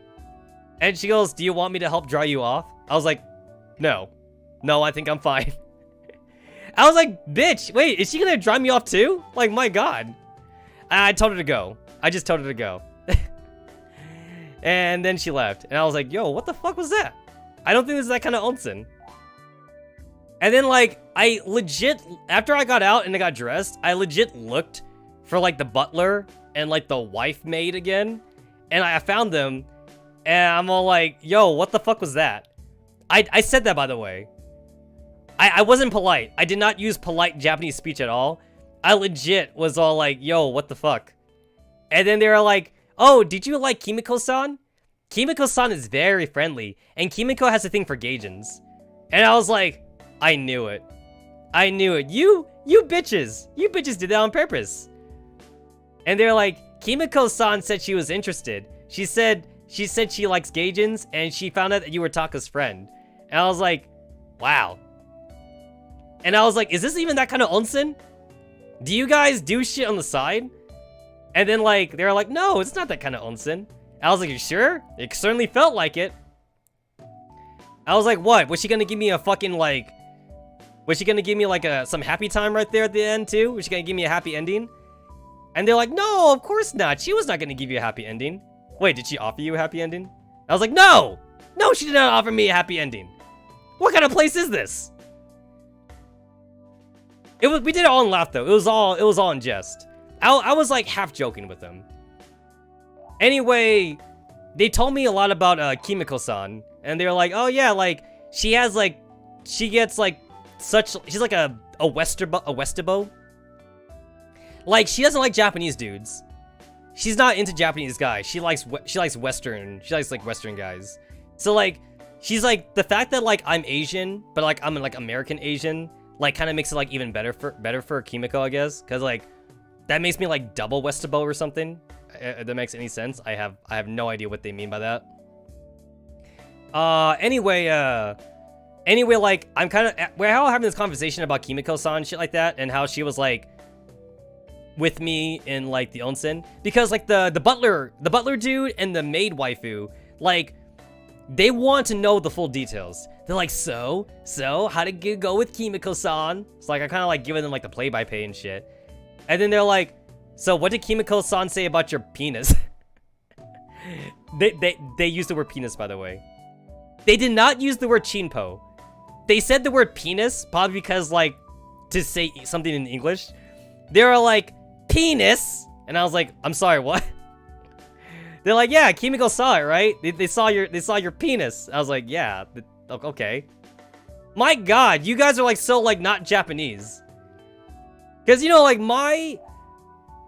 And she goes, do you want me to help dry you off? I was like, no. No, I think I'm fine. I was like, bitch, wait, is she gonna dry me off too? Like, my God. I told her to go. I just told her to go. And then she left. And I was like, yo, what the fuck was that? I don't think this is that kind of onsen. And then, like, I legit, after I got out and I got dressed, I legit looked for, like, the butler and, like, the wife maid again. And I found them. And I'm all like, yo, what the fuck was that? I said that, by the way. I wasn't polite. I did not use polite Japanese speech at all. I legit was all like, yo, what the fuck? And then they were like, oh, did you like Kimiko-san? Kimiko-san is very friendly. And Kimiko has a thing for Gaijins. And I was like, I knew it. I knew it. You bitches. You bitches did that on purpose. And they're like, Kimiko-san said she was interested. She said she likes Gaijins, and she found out that you were Taka's friend. And I was like, wow. And I was like, is this even that kind of onsen? Do you guys do shit on the side? And then like, they're like, no, it's not that kind of onsen. I was like, you sure? It certainly felt like it. I was like, what? Was she gonna give me a fucking like, was she gonna give me like some happy time right there at the end too? Was she gonna give me a happy ending? And they're like, no, of course not. She was not gonna give you a happy ending. Wait, did she offer you a happy ending? I was like, no! No, she did not offer me a happy ending. What kind of place is this? We did it all in laugh though. It was all in jest. I was like half joking with them. Anyway, they told me a lot about Kimiko-san, and they were like, oh yeah, like she has like, she gets like she's like a Westabo. Like she doesn't like Japanese dudes. She's not into Japanese guys. She likes Western. She likes like Western guys. So like, she's like, the fact that like I'm Asian, but like I'm like American Asian, like kind of makes it like even better for Kimiko, I guess, because like that makes me like double Westabo or something. If that makes any sense. I have no idea what they mean by that. Anyway, like I'm kind of we're all having this conversation about Kimiko-san and shit like that, and how she was like with me in like the onsen, because like the butler dude and the maid waifu, like they want to know the full details. They're like, so how did you go with Kimiko-san? It's like I kind of like giving them like the play-by-play and shit, and then they're like, so what did Kimiko-san say about your penis? they used the word penis, by the way. They did not use the word chinpo. They said the word penis probably because like to say something in English. They were like, penis, and I was like, I'm sorry, what? They're like, yeah, Kimiko saw it, right? They saw your penis. I was like, yeah, okay. My God, you guys are like so like not Japanese. Because you know, like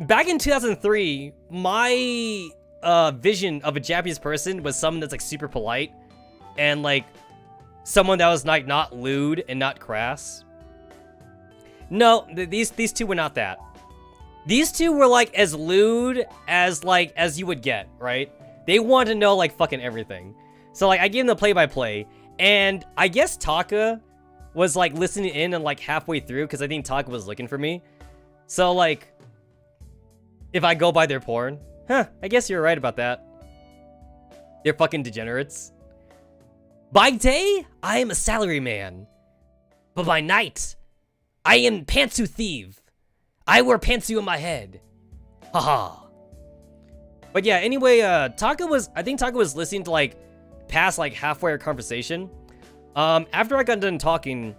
back in 2003, my vision of a Japanese person was someone that's like super polite and like someone that was like not lewd and not crass. No, these two were not that. These two were like as lewd as you would get, right? They wanted to know like fucking everything. So like I gave them the play-by-play, and I guess Taka was like listening in and like halfway through, because I think Taka was looking for me. So like, if I go by their porn, I guess you're right about that. They're fucking degenerates. By day, I am a salaryman, but by night, I am pantsu thief. I wear pantsu in my head. Haha. But yeah, anyway, I think Taka was listening to like past like halfway our conversation. After I got done talking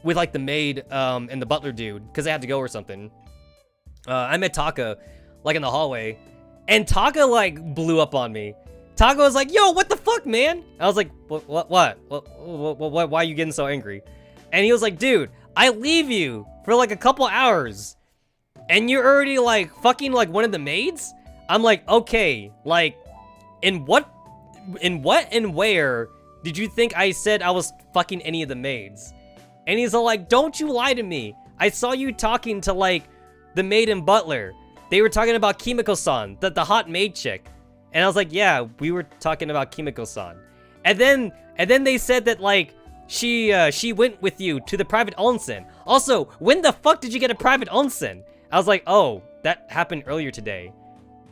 with like the maid and the butler dude, because I had to go or something, I met Taka like in the hallway, and Taka like blew up on me. Taka was like, yo, what the fuck, man? I was like, what? Why are you getting so angry? And he was like, dude, I leave you for like a couple hours, and you're already like fucking like one of the maids? I'm like, okay, like, in what and where did you think I said I was fucking any of the maids? And he's all like, don't you lie to me. I saw you talking to like the maid and butler. They were talking about Kimiko-san, the hot maid chick. And I was like, yeah, we were talking about Kimiko-san. And then they said that like she went with you to the private onsen. Also, when the fuck did you get a private onsen? I was like, oh, that happened earlier today.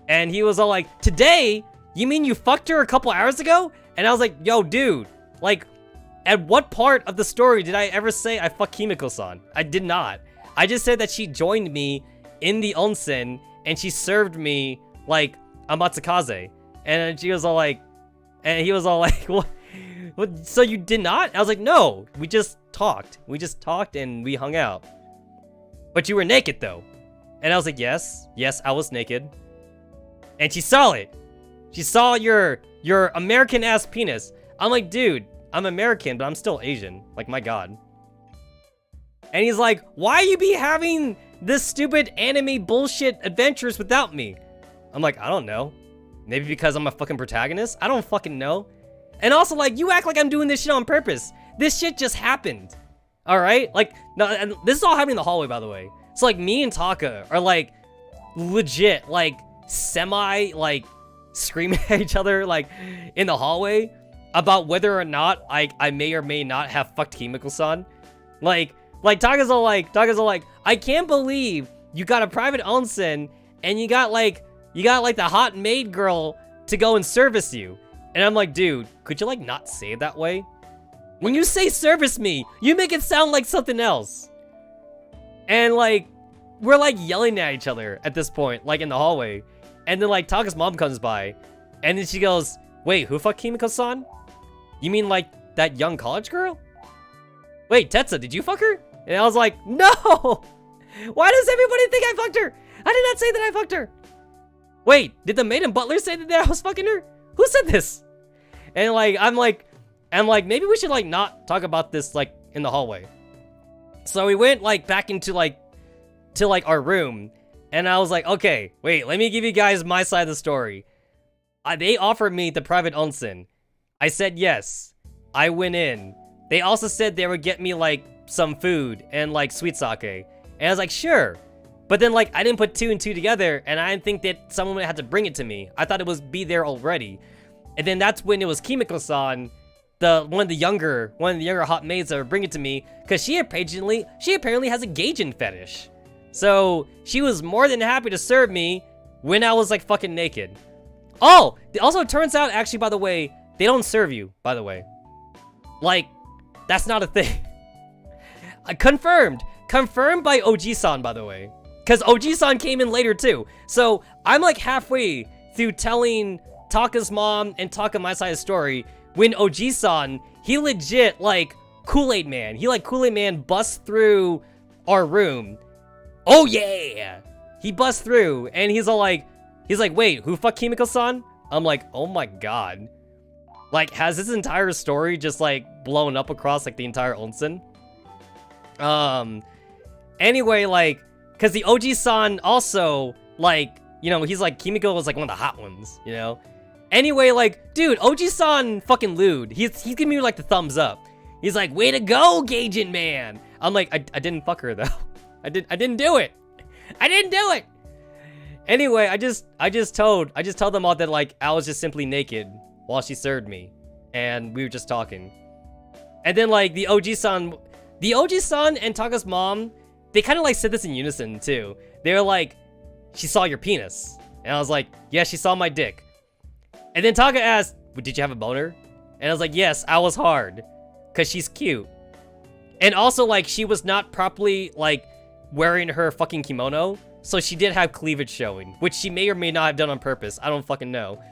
And he was all like, today? You mean you fucked her a couple hours ago? And I was like, yo, dude, like, at what part of the story did I ever say I fucked Kimiko-san? I did not. I just said that she joined me in the onsen and she served me like a matsukaze. And she was all like, and he was all like, what? So you did not? I was like, no, we just talked. We just talked and we hung out. But you were naked though. And I was like, yes, I was naked. And she saw it. She saw your American ass penis. I'm like, dude, I'm American, but I'm still Asian. Like, my God. And he's like, why you be having this stupid anime bullshit adventures without me? I'm like, I don't know. Maybe because I'm a fucking protagonist? I don't fucking know. And also, like, you act like I'm doing this shit on purpose. This shit just happened. Alright? Like, no, and this is all happening in the hallway, by the way. So, like, me and Taka are, like, legit, like, semi, like, screaming at each other, like, in the hallway about whether or not I may or may not have fucked Kimiko-san. Like Taka's all like, I can't believe you got a private onsen and you got like the hot maid girl to go and service you. And I'm like, dude, could you like not say it that way? When you say service me, you make it sound like something else. And like, we're like yelling at each other at this point, like in the hallway. And then like Taka's mom comes by and then she goes, wait, who fucked Kimiko-san? You mean like that young college girl? Wait, Tetsa, did you fuck her? And I was like, no! Why does everybody think I fucked her? I did not say that I fucked her. Wait, did the maid and butler say that I was fucking her? Who said this? And like, I'm like, maybe we should like not talk about this like in the hallway. So we went like back into like, to like our room. And I was like, okay, wait, let me give you guys my side of the story. They offered me the private onsen. I said yes. I went in. They also said they would get me like some food and like sweet sake. And I was like, sure. But then like, I didn't put 2 and 2 together and I didn't think that someone would have to bring it to me. I thought it was be there already. And then that's when it was Kimiko-san, one of the younger hot maids that would bring it to me, because she apparently has a gaijin fetish. So she was more than happy to serve me when I was like fucking naked. Oh, it also turns out actually, by the way, they don't serve you, by the way. Like, that's not a thing. Confirmed by OG-san, by the way. Because OG-san came in later too. So I'm like halfway through telling Taka's mom and Taka my side of the story when OG-san, he legit like Kool-Aid Man. He like Kool-Aid Man busts through our room. Oh yeah! He busts through and he's like, wait, who fucked Kimiko-san? I'm like, oh my god. Like, has this entire story just like blown up across like the entire onsen? Anyway, like, cause the OG-san also, like, you know, he's like, Kimiko was like one of the hot ones, you know? Anyway, like, dude, OG-san fucking lewd. He's giving me like the thumbs up. He's like, way to go, Gaijin man. I'm like, I didn't fuck her though. I didn't do it. I didn't do it. Anyway, I just told them all that like I was just simply naked while she served me, and we were just talking. And then like the OG-san and Taka's mom, they kind of like said this in unison too. They were like, she saw your penis. And I was like, yeah, she saw my dick. And then Taka asked, did you have a boner? And I was like, yes, I was hard. Cause she's cute. And also like, she was not properly like wearing her fucking kimono. So she did have cleavage showing, which she may or may not have done on purpose. I don't fucking know.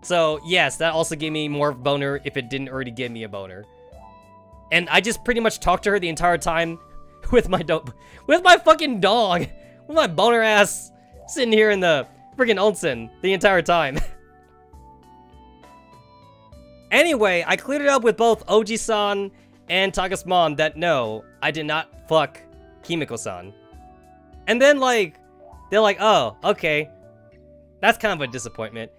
So yes, that also gave me more boner if it didn't already give me a boner. And I just pretty much talked to her the entire time with my fucking dog, with my boner ass sitting here in the freaking onsen the entire time. Anyway, I cleared it up with both OG-san and Taka's mom that no, I did not fuck Kimiko-san. And then like, they're like, oh, okay. That's kind of a disappointment.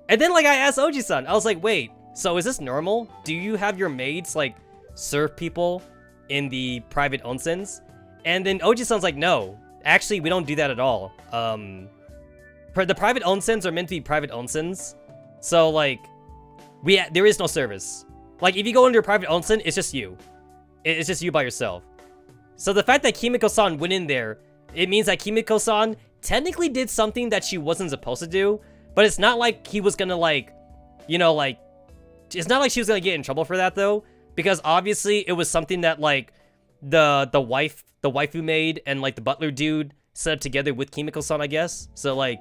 And then like I asked OG-san, I was like, wait, so is this normal? Do you have your maids like serve people in the private onsens? And then OG-san's like, no, actually we don't do that at all. The private onsens are meant to be private onsens. So like, there is no service. Like if you go into a private onsen, it's just you. It's just you by yourself. So the fact that Kimiko-san went in there, it means that Kimiko-san technically did something that she wasn't supposed to do, but it's not like he was gonna like, you know, like, it's not like she was gonna get in trouble for that though, because obviously it was something that like the waifu maid and like the butler dude set up together with Kimiko-san, I guess. So like,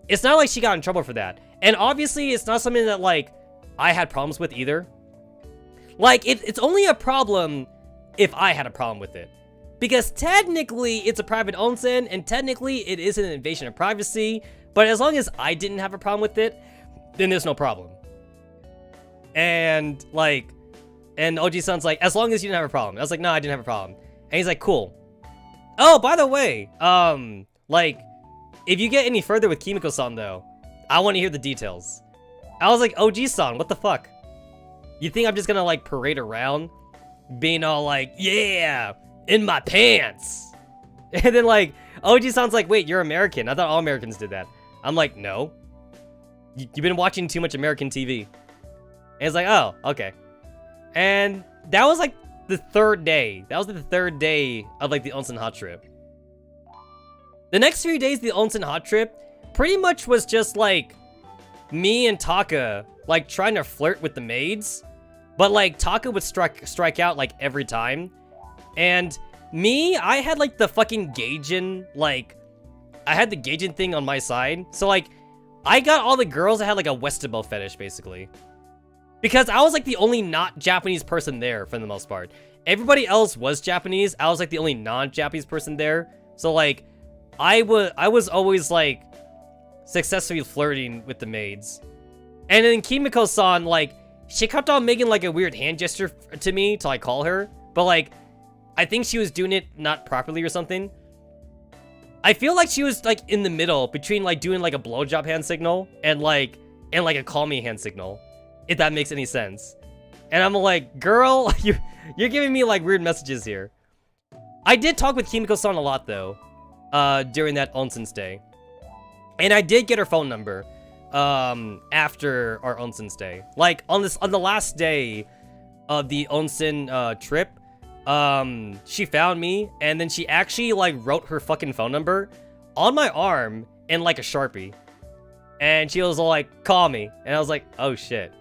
it's not like she got in trouble for that. And obviously it's not something that like I had problems with either. Like it's only a problem if I had a problem with it. Because technically, it's a private onsen, and technically, it is an invasion of privacy, but as long as I didn't have a problem with it, then there's no problem. And, like, and OG-san's like, as long as you didn't have a problem. I was like, no, I didn't have a problem. And he's like, cool. Oh, by the way, like, if you get any further with Kimiko-san, though, I want to hear the details. I was like, OG-san, what the fuck? You think I'm just gonna, like, parade around, being all like, yeah, in my pants? And then like OG sounds like, wait, you're American. I thought all Americans did that. I'm like, no. You've been watching too much American TV. And it's like, oh, okay. And that was like the third day. That was the third day of like the onsen hot trip. The next 3 days of the onsen hot trip pretty much was just like me and Taka like trying to flirt with the maids. But like Taka would strike out like every time. And me, I had like the fucking Gaijin, like I had the Gaijin thing on my side. So like I got all the girls that had like a Westabo fetish basically. Because I was like the only not Japanese person there for the most part. Everybody else was Japanese. I was like the only non-Japanese person there. So like I was always like successfully flirting with the maids. And then Kimiko-san, like, she kept on making like a weird hand gesture to me till I call her. But like, I think she was doing it not properly or something. I feel like she was like in the middle between like doing like a blowjob hand signal and like a call me hand signal. If that makes any sense. And I'm like, girl, you're giving me like weird messages here. I did talk with Kimiko-san a lot though, during that onsen stay. And I did get her phone number, after our onsen stay. Like on the last day of the onsen, trip, she found me and then she actually like wrote her fucking phone number on my arm in like a Sharpie. And she was like, call me. And I was like, oh shit.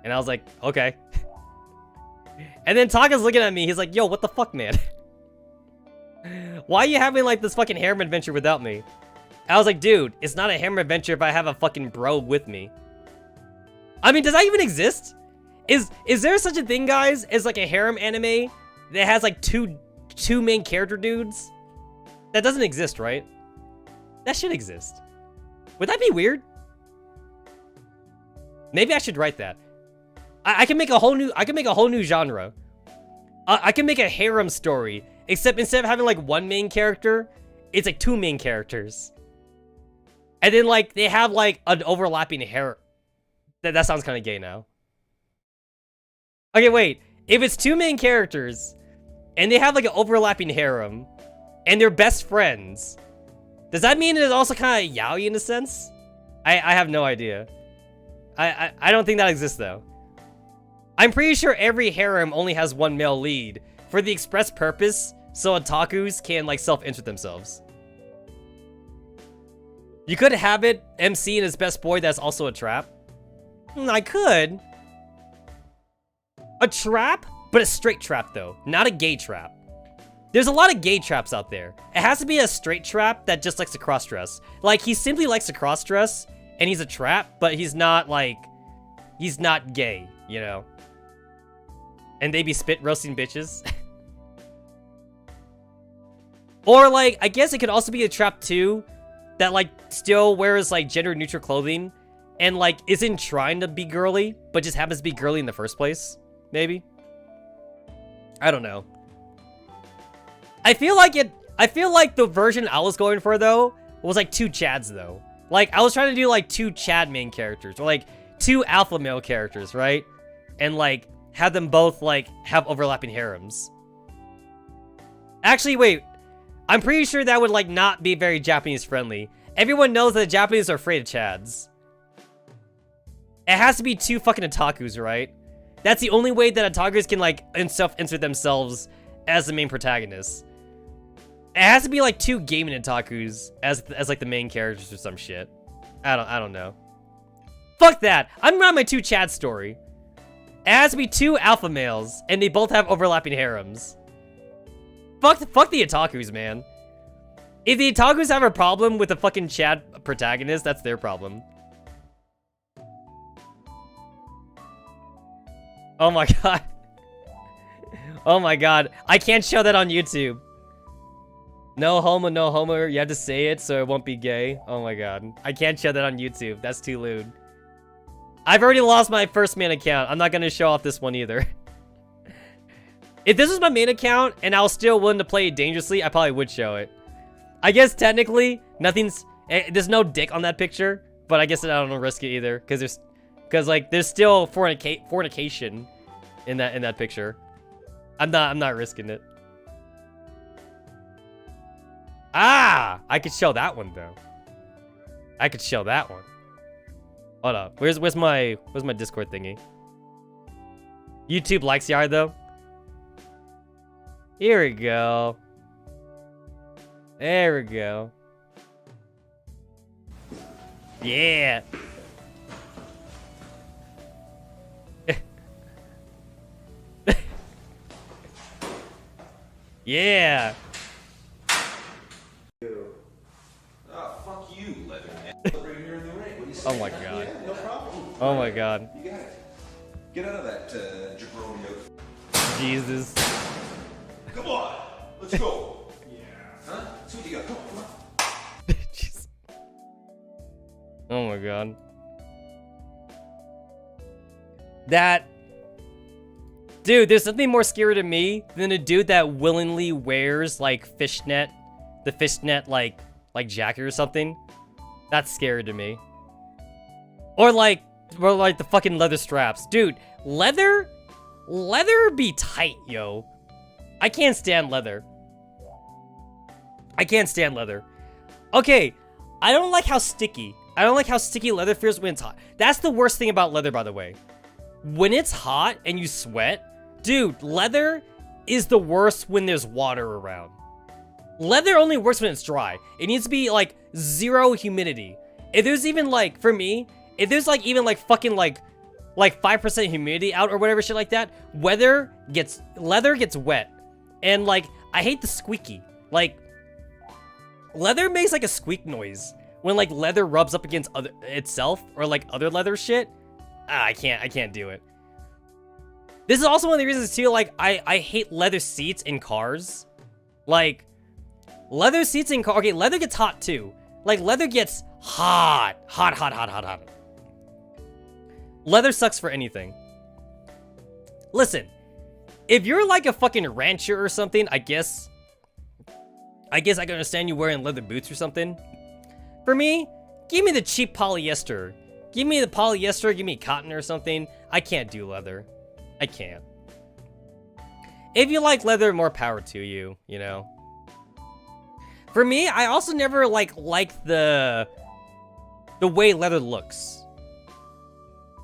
And I was like, okay. And then Taka's looking at me. He's like, yo, what the fuck, man? Why are you having like this fucking harem adventure without me? I was like, dude, it's not a harem adventure if I have a fucking bro with me. I mean, does that even exist? Is there such a thing, guys, as like a harem anime that has like two main character dudes? That doesn't exist, right? That should exist. Would that be weird? Maybe I should write that. I can make a whole new genre. I can make a harem story, except instead of having like one main character, it's like two main characters. And then like they have like an overlapping hair. That sounds kind of gay now. Okay, wait. If it's two main characters and they have like an overlapping harem and they're best friends, does that mean it's also kind of yaoi in a sense? I have no idea. I don't think that exists though. I'm pretty sure every harem only has one male lead for the express purpose so otakus can like self-insert themselves. You could have it MC and his best boy that's also a trap. I could. A trap? But a straight trap though, not a gay trap. There's a lot of gay traps out there. It has to be a straight trap that just likes to cross-dress. Like, he simply likes to cross-dress and he's a trap, but he's not like, he's not gay, you know? And they be spit roasting bitches. Or like, I guess it could also be a trap too that like still wears like gender neutral clothing and like isn't trying to be girly, but just happens to be girly in the first place. Maybe. I don't know. I feel like the version I was going for though was like two Chads though. Like I was trying to do like two Chad main characters or like two alpha male characters, right? And like have them both like have overlapping harems. Actually, wait. I'm pretty sure that would like not be very Japanese friendly. Everyone knows that the Japanese are afraid of Chads. It has to be two fucking otakus, right? That's the only way that otakus can like self-insert themselves as the main protagonists. It has to be like two gaming otakus as like the main characters or some shit. I don't know. Fuck that. I'm running my two Chad story. It has to be two alpha males and they both have overlapping harems. Fuck the otakus, man. If the otakus have a problem with the fucking Chad protagonist, that's their problem. Oh my god. Oh my god. I can't show that on YouTube. No homo, no homo. You have to say it so it won't be gay. Oh my god. I can't show that on YouTube. That's too lewd. I've already lost my first main account. I'm not gonna show off this one either. If this was my main account and I was still willing to play it dangerously, I probably would show it. I guess technically, there's no dick on that picture, but I guess I don't risk it either, because there's still fornication in that picture. I'm not risking it. Ah! I could show that one, though. I could show that one. Hold up. Where's my Discord thingy? YouTube likes the art, though. Here we go. There we go. Yeah. Yeah. Oh, fuck you, Leatherman. Right here in the ring. What do you say? Oh my god. Yeah, no problem. Oh my god. You got it. Get out of that jabroni outfit. Jesus. Come on, let's go. Yeah. Huh? See what you got. Come on. Jeez. Oh my god. That... Dude, there's nothing more scary to me than a dude that willingly wears, like, fishnet, the fishnet, like jacket or something. That's scary to me. Or like the fucking leather straps. Dude, leather be tight, yo. I can't stand leather. I can't stand leather. Okay, I don't like how sticky. I don't like how sticky leather feels when it's hot. That's the worst thing about leather, by the way. When it's hot and you sweat, dude, leather is the worst when there's water around. Leather only works when it's dry. It needs to be, like, 0 humidity. If there's even, like, for me, if there's, like, even, like, fucking, like 5% humidity out or whatever shit like that, leather gets wet. And, like, I hate the squeaky. Like, leather makes, like, a squeak noise when, like, leather rubs up against itself or, like, other leather shit. I can't do it. This is also one of the reasons, too, like, I hate leather seats in cars. Like, leather seats in cars... Okay, leather gets hot, too. Like, leather gets hot. Hot. Leather sucks for anything. Listen, if you're, like, a fucking rancher or something, I guess I can understand you wearing leather boots or something. For me, give me the cheap polyester. Give me the polyester, give me cotton or something. I can't do leather. I can't. If you like leather, more power to you, you know? For me, I also never, like the way leather looks.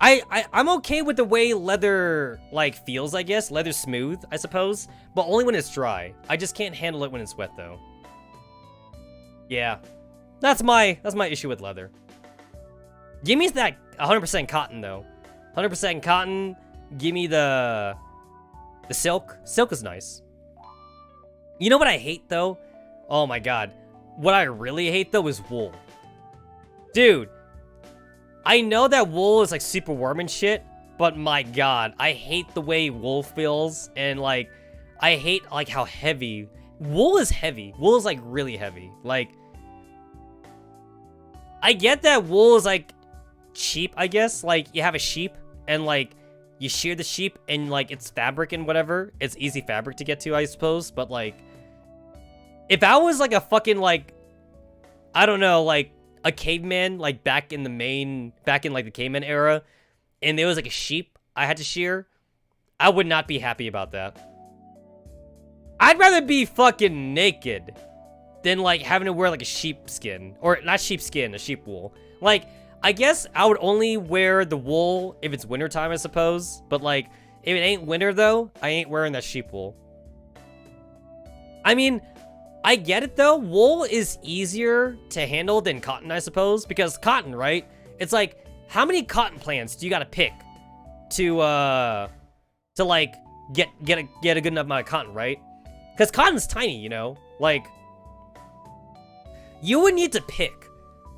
I'm okay with the way leather, like, feels, I guess. Leather's smooth, I suppose. But only when it's dry. I just can't handle it when it's wet, though. Yeah. That's my issue with leather. Give me that 100% cotton, though. 100% cotton. Give me the silk. Silk is nice. You know what I hate, though? Oh my god. What I really hate, though, is wool. Dude. I know that wool is, like, super warm and shit, but my god. I hate the way wool feels, and, like, I hate, like, how heavy. Wool is heavy. Wool is, like, really heavy. Like, I get that wool is, like, cheap, I guess. Like, you have a sheep, and, like, you shear the sheep, and, like, it's fabric and whatever. It's easy fabric to get to, I suppose. But, like, if I was, like, a fucking, like, I don't know, like, a caveman, like, back in, like, the caveman era, and there was, like, a sheep I had to shear, I would not be happy about that. I'd rather be fucking naked than, like, having to wear, like, a sheep skin. Or, not sheep skin, a sheep wool. Like, I guess I would only wear the wool if it's wintertime, I suppose. But, like, if it ain't winter, though, I ain't wearing that sheep wool. I mean, I get it, though. Wool is easier to handle than cotton, I suppose. Because cotton, right? It's like, how many cotton plants do you gotta pick to like, get a good enough amount of cotton, right? Because cotton's tiny, you know? Like, you would need to pick,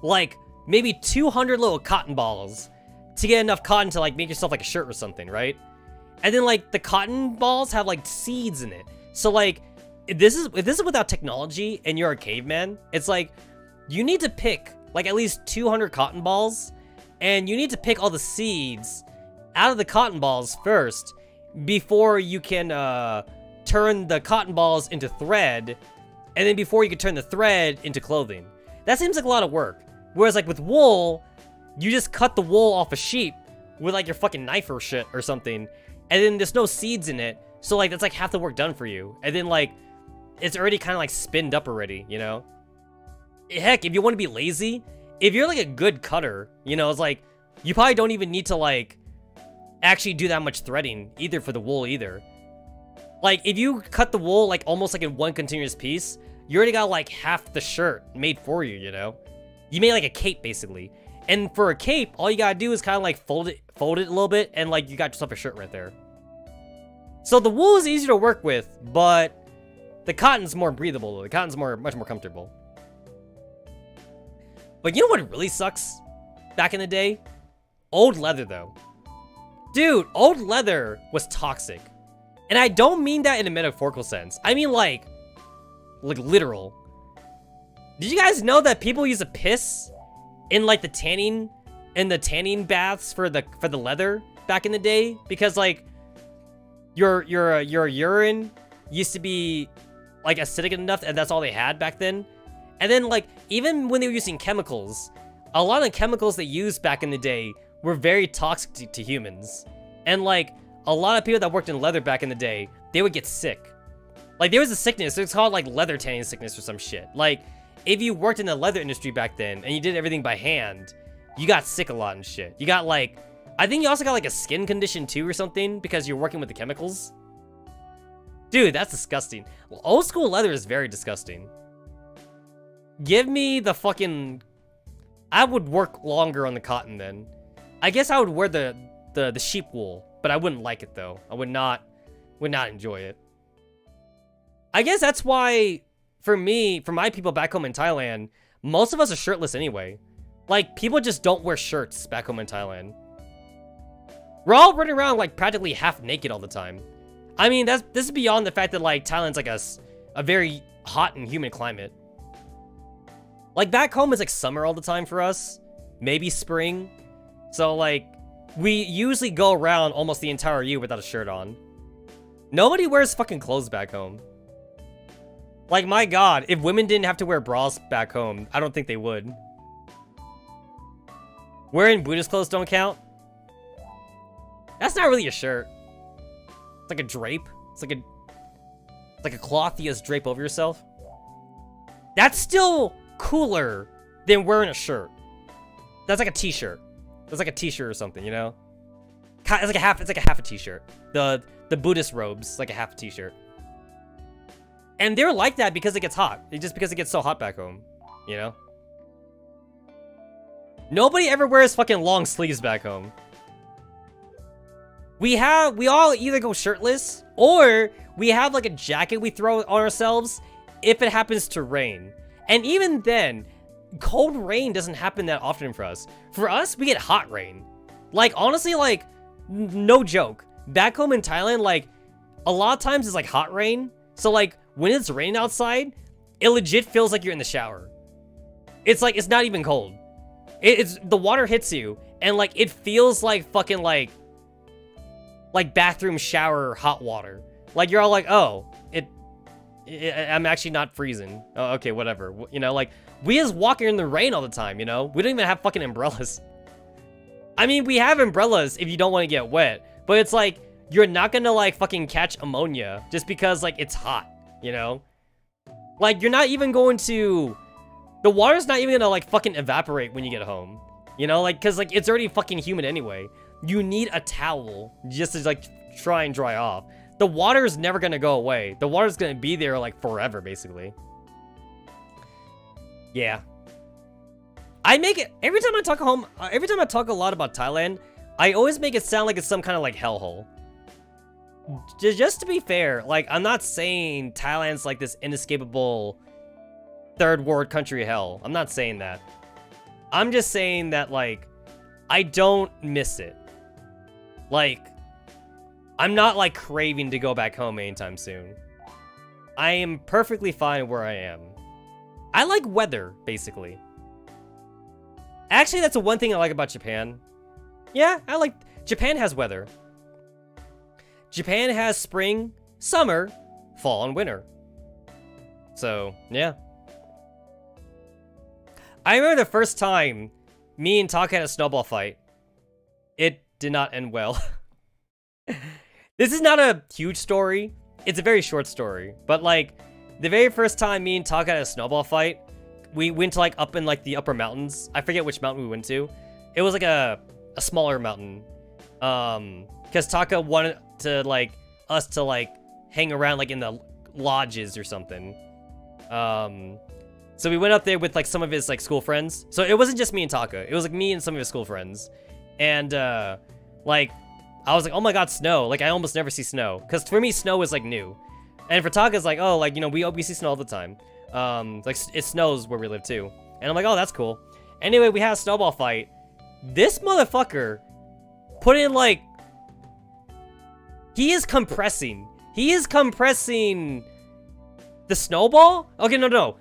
like, maybe 200 little cotton balls to get enough cotton to, like, make yourself, like, a shirt or something, right? And then, like, the cotton balls have, like, seeds in it. So, like, if this is without technology and you're a caveman, it's like, you need to pick, like, at least 200 cotton balls, and you need to pick all the seeds out of the cotton balls first before you can, turn the cotton balls into thread, and then before you can turn the thread into clothing. That seems like a lot of work. Whereas, like, with wool, you just cut the wool off a sheep with, like, your fucking knife or shit or something, and then there's no seeds in it, so, like, that's, like, half the work done for you. And then, like, it's already kind of, like, spinned up already, you know? heck, if you want to be lazy, if you're like a good cutter, you know, it's like, you probably don't even need to like actually do that much threading either for the wool either. Like, if you cut the wool like almost like in one continuous piece, you already got like half the shirt made for you, you know? You made like a cape basically. And for a cape, all you gotta do is kind of like fold it a little bit, and like you got yourself a shirt right there. So the wool is easier to work with, but the cotton's more breathable. The cotton's much more comfortable. But you know what really sucks back in the day? Old leather, though. Dude, old leather was toxic. And I don't mean that in a metaphorical sense. I mean like literal. Did you guys know that people used to piss in like the tanning baths for the leather back in the day? Because like your urine used to be like acidic enough, and that's all they had back then. And then like even when they were using chemicals, a lot of the chemicals they used back in the day were very toxic to humans. And like a lot of people that worked in leather back in the day, they would get sick. Like there was a sickness, it's called like leather tanning sickness or some shit. Like if you worked in the leather industry back then and you did everything by hand, you got sick a lot and shit. You got like, I think you also got like a skin condition too or something because you're working with the chemicals. Dude, that's disgusting. Old school leather is very disgusting. Give me the fucking... I would work longer on the cotton then. I guess I would wear the sheep wool, but I wouldn't like it though. I would not enjoy it. I guess that's why, for my people back home in Thailand, most of us are shirtless anyway. Like, people just don't wear shirts back home in Thailand. We're all running around like practically half naked all the time. I mean, this is beyond the fact that like Thailand's like a very hot and humid climate. Like back home is like summer all the time for us, maybe spring. So like we usually go around almost the entire year without a shirt on. Nobody wears fucking clothes back home. Like my god, if women didn't have to wear bras back home, I don't think they would. Wearing Buddhist clothes don't count. That's not really a shirt. It's like a drape. It's like a cloth you just drape over yourself. That's still cooler than wearing a shirt. That's like a t-shirt. That's like a t-shirt or something, you know? It's like a half a t-shirt. The Buddhist robes, like a half a t-shirt. And they're like that because it gets hot. Just because it gets so hot back home, you know? Nobody ever wears fucking long sleeves back home. We all either go shirtless or we have like a jacket we throw on ourselves if it happens to rain. And even then, cold rain doesn't happen that often for us. For us, we get hot rain. Like, honestly, like, no joke. Back home in Thailand, like, a lot of times it's like hot rain. So like, when it's raining outside, it legit feels like you're in the shower. It's like, it's not even cold. It's the water hits you and like, it feels like fucking like bathroom shower hot water. Like you're all like, oh, I'm actually not freezing. Oh, okay, whatever. You know, like we just walk in the rain all the time, you know? We don't even have fucking umbrellas. I mean, we have umbrellas if you don't want to get wet, but it's like, you're not gonna like fucking catch ammonia just because like it's hot, you know? Like you're not even going to, the water's not even gonna like fucking evaporate when you get home, you know? Like, cause like it's already fucking humid anyway. You need a towel just to like try and dry off. The water is never gonna go away. The water's gonna be there like forever, basically. Yeah. I make it, every time I talk a lot about Thailand, I always make it sound like it's some kind of like hellhole. Just to be fair, like, I'm not saying Thailand's like this inescapable third world country hell. I'm not saying that. I'm just saying that, like, I don't miss it. Like, I'm not, like, craving to go back home anytime soon. I am perfectly fine where I am. I like weather, basically. Actually, that's the one thing I like about Japan. Yeah, Japan has weather. Japan has spring, summer, fall, and winter. So, yeah. I remember the first time me and Taka had a snowball fight. It did not end well. This is not a huge story. It's a very short story. But, like, the very first time me and Taka had a snowball fight, we went to like up in like the upper mountains. I forget which mountain we went to. It was like a smaller mountain. Because Taka wanted to like us to like hang around like in the lodges or something. So we went up there with like some of his like school friends. So it wasn't just me and Taka. It was like me and some of his school friends. And like I was like, oh my god, snow. Like I almost never see snow. Because for me, snow is like new. And for Taka, it's like, oh, like, you know, we see snow all the time. Like it snows where we live too. And I'm like, oh, that's cool. Anyway, we had a snowball fight. This motherfucker put in like, he is compressing the snowball? Okay, no.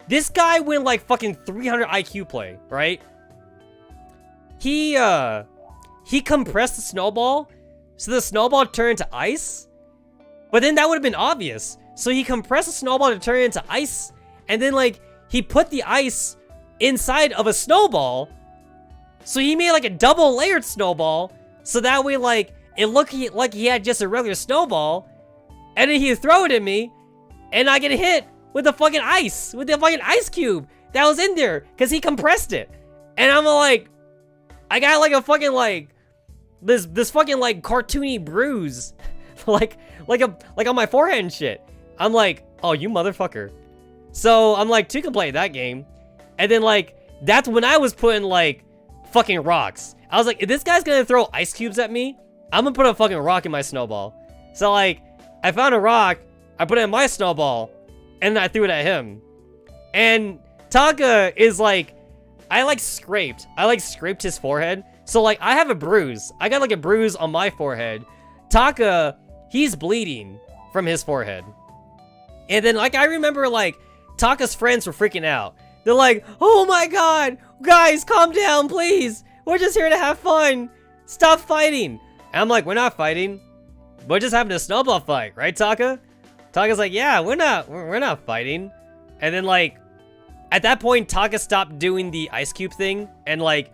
This guy went like fucking 300 IQ play, right? He compressed the snowball, so the snowball turned into ice. But then that would have been obvious. So he compressed the snowball to turn it into ice, and then like he put the ice inside of a snowball. So he made like a double layered snowball, so that way like it looked like he had just a regular snowball, and then he'd throw it at me, and I get hit with the fucking ice cube that was in there, because he compressed it. And I'm like, I got like a fucking like, this fucking like cartoony bruise, like on my forehead and shit. I'm like, oh, you motherfucker. So I'm like, two can play that game. And then like, that's when I was putting like fucking rocks. I was like, if this guy's gonna throw ice cubes at me, I'm gonna put a fucking rock in my snowball. So like, I found a rock, I put it in my snowball, and then I threw it at him. And Taka is like, I scraped his forehead. So like, I have a bruise. I got like a bruise on my forehead. Taka, he's bleeding from his forehead. And then like, I remember like, Taka's friends were freaking out. They're like, oh my god, guys, calm down, please. We're just here to have fun. Stop fighting. And I'm like, we're not fighting. We're just having a snowball fight, right, Taka? Taka's like, yeah, we're not fighting. And then like, at that point, Taka stopped doing the ice cube thing, and like,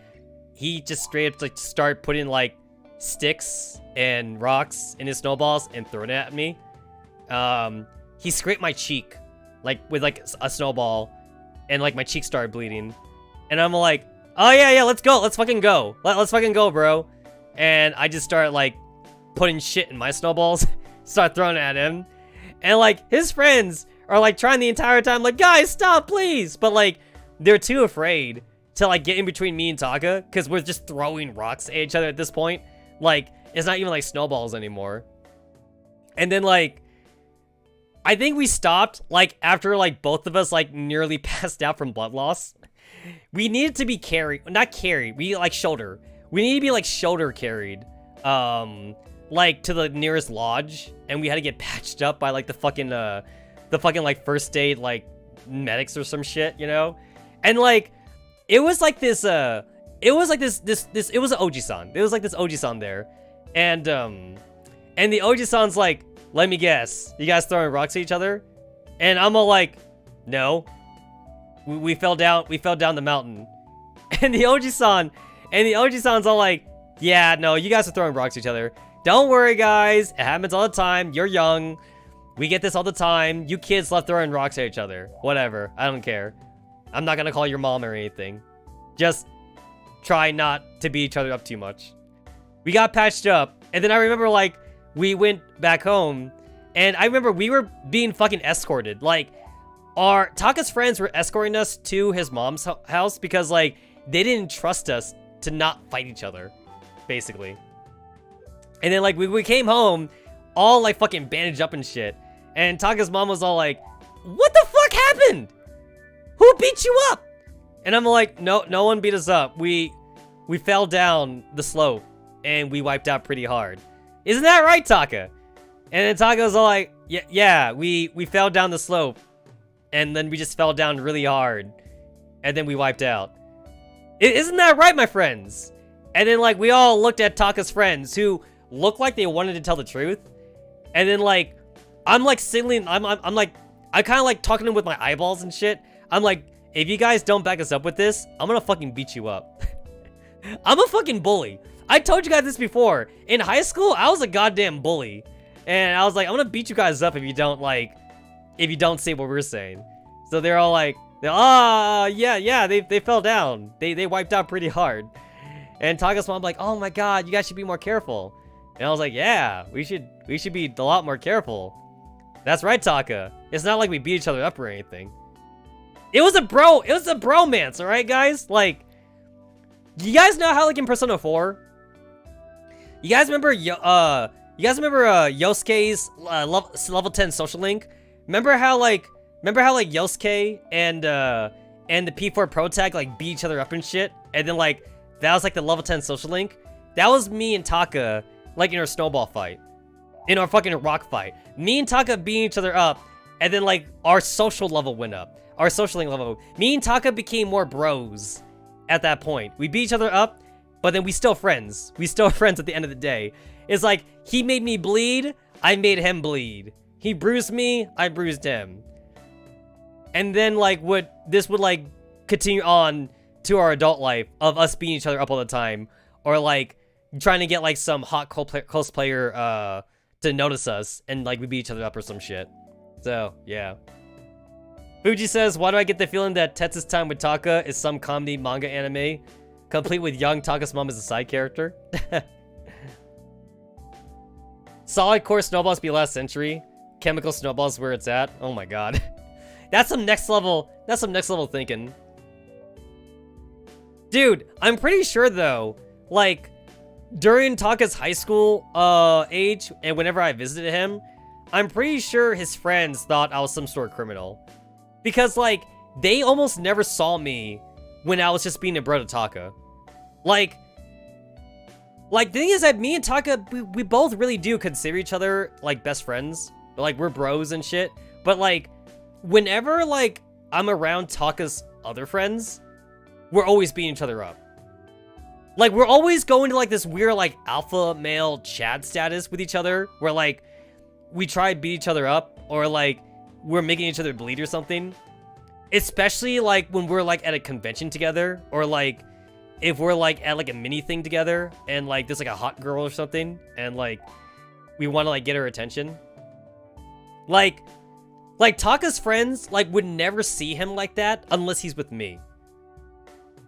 he just straight up like start putting like sticks and rocks in his snowballs and throwing it at me. He scraped my cheek, like with like a snowball, and like my cheek started bleeding. And I'm like, oh yeah, let's go, let's fucking go, let's fucking go, bro. And I just started like putting shit in my snowballs, start throwing it at him. And like, his friends are like trying the entire time, like, guys, stop, please. But like, they're too afraid to like get in between me and Taka, because we're just throwing rocks at each other at this point. Like, it's not even like snowballs anymore. And then like, I think we stopped like after like both of us like nearly passed out from blood loss. We needed to be not carried, we like shoulder. We need to be like shoulder carried, like to the nearest lodge, and we had to get patched up by like the fucking like first aid like medics or some shit, you know? And like, it was like this, it was an Oji-san. It was like this Oji-san there, and the Oji-san's like, let me guess, you guys throwing rocks at each other? And I'm all like, no. We fell down the mountain. And the Oji-san's all like, yeah, no, you guys are throwing rocks at each other. Don't worry, guys. It happens all the time. You're young. We get this all the time. You kids love throwing rocks at each other. Whatever. I don't care. I'm not gonna call your mom or anything. Just try not to beat each other up too much. We got patched up. And then I remember, like, we went back home. And I remember we were being fucking escorted. Like, Taka's friends were escorting us to his mom's house because, like, they didn't trust us to not fight each other, basically. And then, like, we came home all, like, fucking bandaged up and shit. And Taka's mom was all like, what the fuck happened? Who beat you up? And I'm like, no one beat us up. We fell down the slope and we wiped out pretty hard. Isn't that right, Taka? And then Taka was all like, yeah, we fell down the slope. And then we just fell down really hard. And then we wiped out. Isn't that right, my friends? And then, like, we all looked at Taka's friends who looked like they wanted to tell the truth. And then, like, I'm like signaling, I'm kind of like talking to him with my eyeballs and shit. I'm like, if you guys don't back us up with this, I'm gonna fucking beat you up. I'm a fucking bully. I told you guys this before. In high school, I was a goddamn bully. And I was like, I'm gonna beat you guys up if you don't say what we're saying. So they're all like, Yeah, they fell down. They wiped out pretty hard. And Taka's mom like, oh my god, you guys should be more careful. And I was like, yeah, we should be a lot more careful. That's right, Taka. It's not like we beat each other up or anything. It was a bromance, alright, guys? Like, you guys know how, like, in Persona 4? You guys remember, Yosuke's level 10 social link? Remember how Yosuke and the P4 Pro Tag, like, beat each other up and shit? And then, like, that was, like, the level 10 social link? That was me and Taka, like, in our snowball fight. In our fucking rock fight. Me and Taka beating each other up, and then, like, our social level went up. Our social link level. Me and Taka became more bros at that point. We beat each other up, but then we still friends. We still friends at the end of the day. It's like, he made me bleed, I made him bleed. He bruised me, I bruised him. And then, like, this would, like, continue on to our adult life of us beating each other up all the time. Or, like, trying to get, like, some hot cosplayer, to notice us. And, like, we beat each other up or some shit. So, yeah. Fuji says, why do I get the feeling that Tetsu's time with Taka is some comedy manga anime, complete with young Taka's mom as a side character? Solid core snowballs be last century. Chemical snowballs where it's at. Oh my god. That's some next level thinking. Dude, I'm pretty sure though, like, during Taka's high school age, and whenever I visited him, I'm pretty sure his friends thought I was some sort of criminal. Because, like, they almost never saw me when I was just being a bro to Taka. Like, the thing is that me and Taka, we both really do consider each other, like, best friends. Like, we're bros and shit. But, like, whenever, like, I'm around Taka's other friends, we're always beating each other up. Like, we're always going to, like, this weird, like, alpha male Chad status with each other. Where, like, we try to beat each other up. Or, like, we're making each other bleed or something. Especially, like, when we're, like, at a convention together. Or, like, if we're, like, at, like, a mini thing together. And, like, there's, like, a hot girl or something. And, like, we want to, like, get her attention. Like, Taka's friends, like, would never see him like that unless he's with me.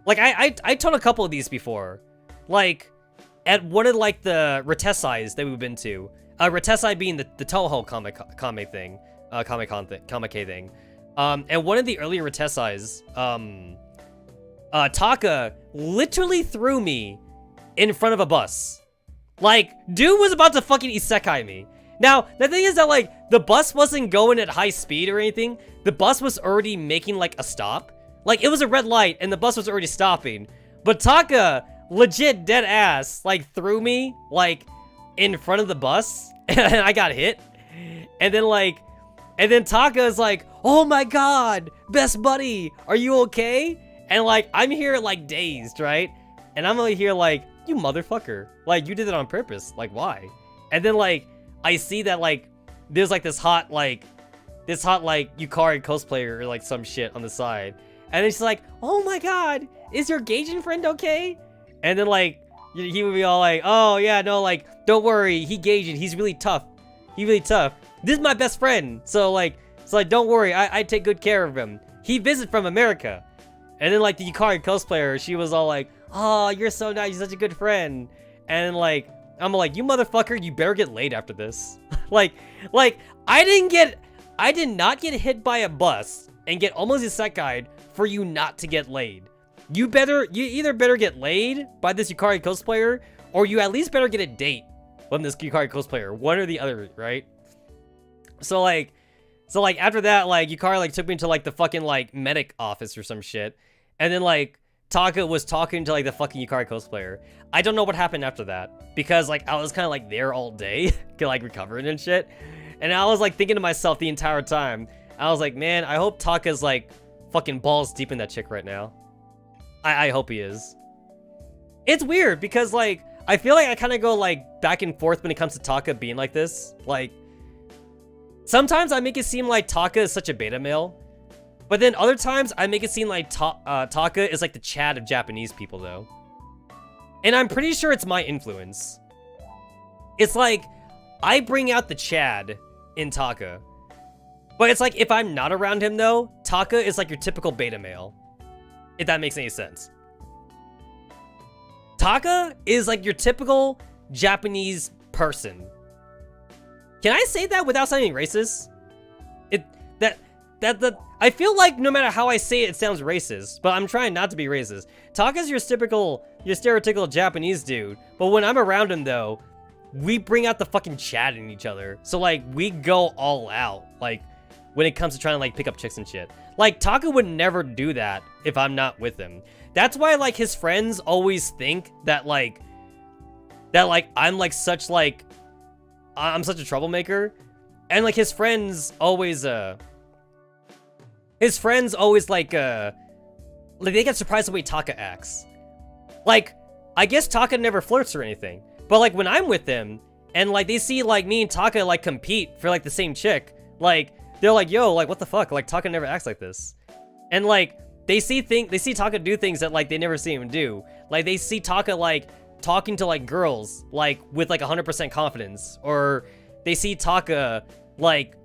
Like, I told a couple of these before. Like, at one of, like, the Retesais that we've been to. Retesai being the Toho comic thing. Comic thing. And one of the earlier Retesais, Taka literally threw me in front of a bus. Like, dude was about to fucking isekai me. Now, the thing is that, like, the bus wasn't going at high speed or anything. The bus was already making, like, a stop. Like, it was a red light, and the bus was already stopping. But Taka, legit dead ass, like, threw me, like, in front of the bus. And I got hit. And then Taka is like, oh my god, best buddy, are you okay? And, like, I'm here, like, dazed, right? And I'm only here, like, you motherfucker. Like, you did it on purpose. Like, why? And then, like, I see that, like, there's, like, this hot, like, Yukari cosplayer or, like, some shit on the side. And then she's like, oh my god, is your Gaijin friend okay? And then, like, he would be all like, oh, yeah, no, like, don't worry, he Gaijin, he's really tough. He's really tough. This is my best friend. So, like, don't worry, I take good care of him. He visited from America. And then, like, the Yukari cosplayer, she was all like, oh, you're so nice, you're such a good friend. And then, like, I'm like, you motherfucker, you better get laid after this. like, I did not get hit by a bus and get almost isekai'd for you not to get laid. You either better get laid by this Yukari cosplayer, or you at least better get a date from this Yukari cosplayer. One or the other, right? So, like, after that, like, Yukari, like, took me to, like, the fucking, like, medic office or some shit. And then, like, Taka was talking to, like, the fucking Yukari cosplayer. I don't know what happened after that. Because, like, I was kind of, like, there all day. like, recovering and shit. And I was, like, thinking to myself the entire time. I was like, man, I hope Taka's, like, fucking balls deep in that chick right now. I hope he is. It's weird because, like, I feel like I kind of go, like, back and forth when it comes to Taka being like this. Like, sometimes I make it seem like Taka is such a beta male. But then other times I make it seem like Taka is like the Chad of Japanese people, though. And I'm pretty sure it's my influence. It's like, I bring out the Chad in Taka. But it's like, if I'm not around him, though, Taka is like your typical beta male. If that makes any sense. Taka is like your typical Japanese person. Can I say that without sounding racist? I feel like no matter how I say it, it sounds racist, but I'm trying not to be racist. Taka's your stereotypical Japanese dude, but when I'm around him though, we bring out the fucking chat in each other. So like, we go all out, like, when it comes to trying to like pick up chicks and shit. Like, Taka would never do that if I'm not with him. That's why like his friends always think that I'm like such like, I'm such a troublemaker. And like his friends always like they get surprised the way Taka acts. Like, I guess Taka never flirts or anything, but like when I'm with him and like they see like me and Taka like compete for like the same chick, like they're like, yo, like what the fuck? Like Taka never acts like this. And like they see Taka do things that like they never see him do. Like they see Taka like talking to like girls like with like 100% confidence, or they see Taka like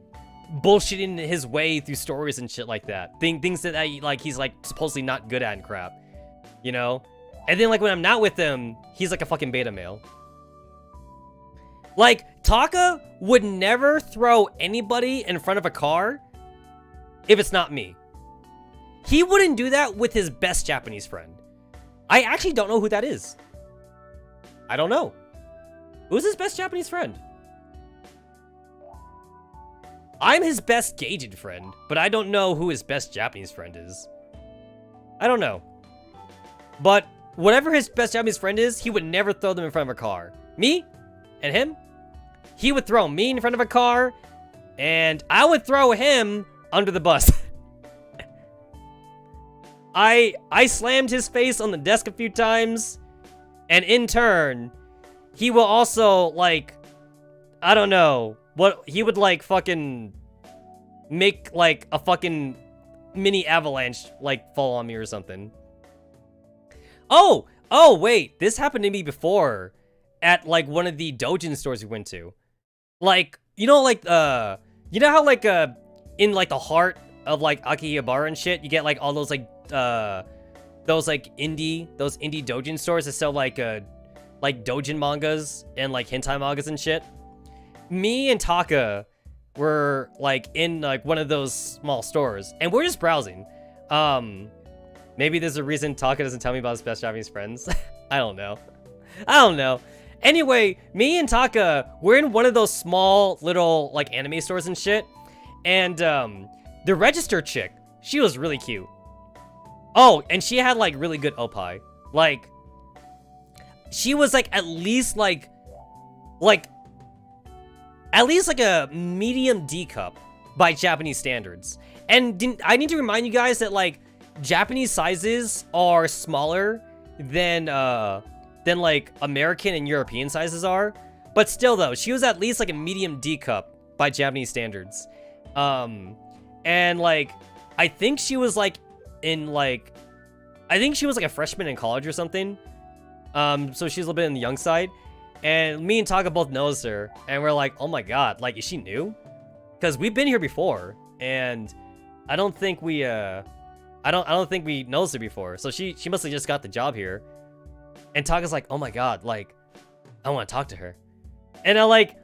bullshitting his way through stories and shit like that. Things that like he's like supposedly not good at and crap, you know? And then like when I'm not with him, he's like a fucking beta male. Like Taka would never throw anybody in front of a car if it's not me. He wouldn't do that with his best Japanese friend. I actually don't know who that is. I don't know. Who's his best Japanese friend? I'm his best Gaijin friend, but I don't know who his best Japanese friend is. I don't know. But whatever his best Japanese friend is, he would never throw them in front of a car. Me and him, he would throw me in front of a car, and I would throw him under the bus. I slammed his face on the desk a few times, and in turn, he will also, like, I don't know, what, he would, like, fucking make, like, a fucking mini avalanche, like, fall on me or something. Oh, wait, this happened to me before at, like, one of the doujin stores we went to. Like, you know, like, you know how, like, in, like, the heart of, like, Akihabara and shit, you get, like, all those, like, those indie doujin stores that sell, like doujin mangas and, like, hentai mangas and shit? Me and Taka were, like, in, like, one of those small stores, and we're just browsing. Maybe there's a reason Taka doesn't tell me about his best Japanese friends. I don't know. Anyway, me and Taka, we're in one of those small little, like, anime stores and shit, and, the register chick, she was really cute. Oh, and she had, like, really good oppai. Like, she was, like, at least like a medium D cup by Japanese standards. And I need to remind you guys that, like, Japanese sizes are smaller than like, American and European sizes are. But still, though, she was at least, like, a medium D cup by Japanese standards. And, like, I think she was, like, a freshman in college or something. So she's a little bit on the young side. And me and Taka both knows her, and we're like, oh my god, like, is she new? Because we've been here before, and I don't think we knows her before. So she must have just got the job here. And Taka's like, oh my god, like, I want to talk to her. And I'm like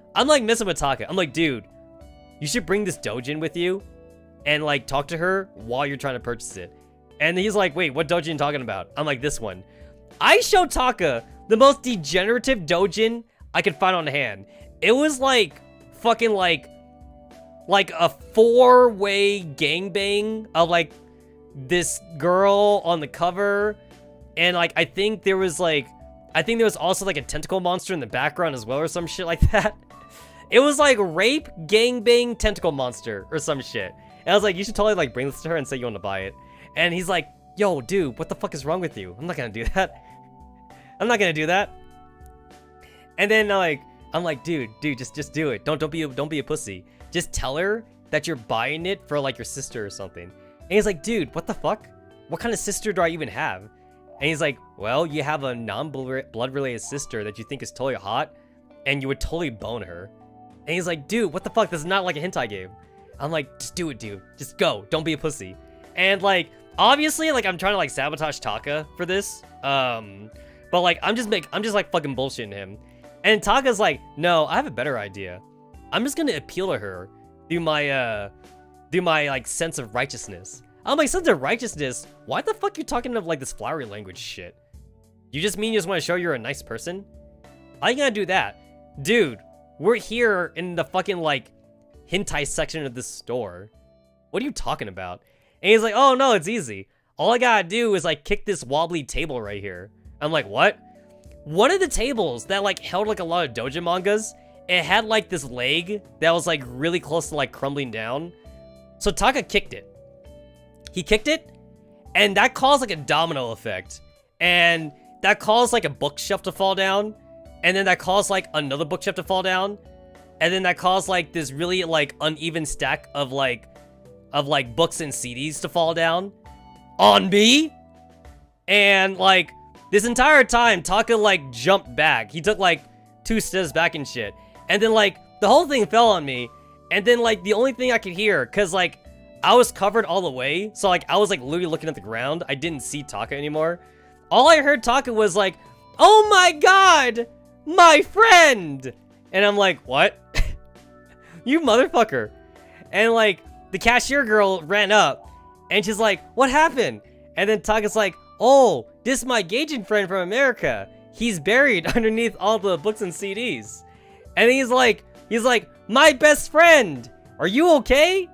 messing with Taka. I'm like, dude, you should bring this doujin with you and, like, talk to her while you're trying to purchase it. And he's like, wait, what doujin are you talking about? I'm like, this one. I showed Taka the most degenerative doujin I could find on hand. It was like fucking like a 4-way gangbang of, like, this girl on the cover, and, like, I think there was also like a tentacle monster in the background as well, or some shit like that. It was like rape, gangbang, tentacle monster or some shit. And I was like, you should totally, like, bring this to her and say you want to buy it. And he's like, yo, dude, what the fuck is wrong with you? I'm not gonna do that. I'm not gonna do that. And then, like, I'm like, dude, just do it. Don't be a pussy. Just tell her that you're buying it for, like, your sister or something. And he's like, dude, what the fuck? What kind of sister do I even have? And he's like, well, you have a non-blood related sister that you think is totally hot, and you would totally bone her. And he's like, dude, what the fuck? This is not like a hentai game. I'm like, just do it, dude. Just go. Don't be a pussy. And like, obviously, like I'm trying to like sabotage Taka for this. But like I'm just like fucking bullshitting him. And Taka's like, no, I have a better idea. I'm just gonna appeal to her through my like sense of righteousness. I'm like, sense of righteousness? Why the fuck you talking of like this flowery language shit? You just mean you just want to show you're a nice person? How you gonna do that? Dude, we're here in the fucking like hentai section of this store. What are you talking about? And he's like, oh no, it's easy. All I gotta do is like kick this wobbly table right here. I'm like, what? One of the tables that like held like a lot of dojo mangas, it had like this leg that was like really close to like crumbling down. So Taka kicked it. He kicked it, and that caused like a domino effect. And that caused like a bookshelf to fall down. And then that caused like another bookshelf to fall down. And then that caused like this really like uneven stack of like books and CDs to fall down on me. And like this entire time, Taka like jumped back. He took like 2 steps back and shit. And then like the whole thing fell on me. And then like the only thing I could hear, cause like I was covered all the way. So like I was like literally looking at the ground. I didn't see Taka anymore. All I heard Taka was like, oh my god, my friend. And I'm like, what? You motherfucker. And like the cashier girl ran up and she's like, what happened? And then Taka's like, oh, this is my Gaijin friend from America. He's buried underneath all the books and CDs. And he's like, my best friend. Are you okay?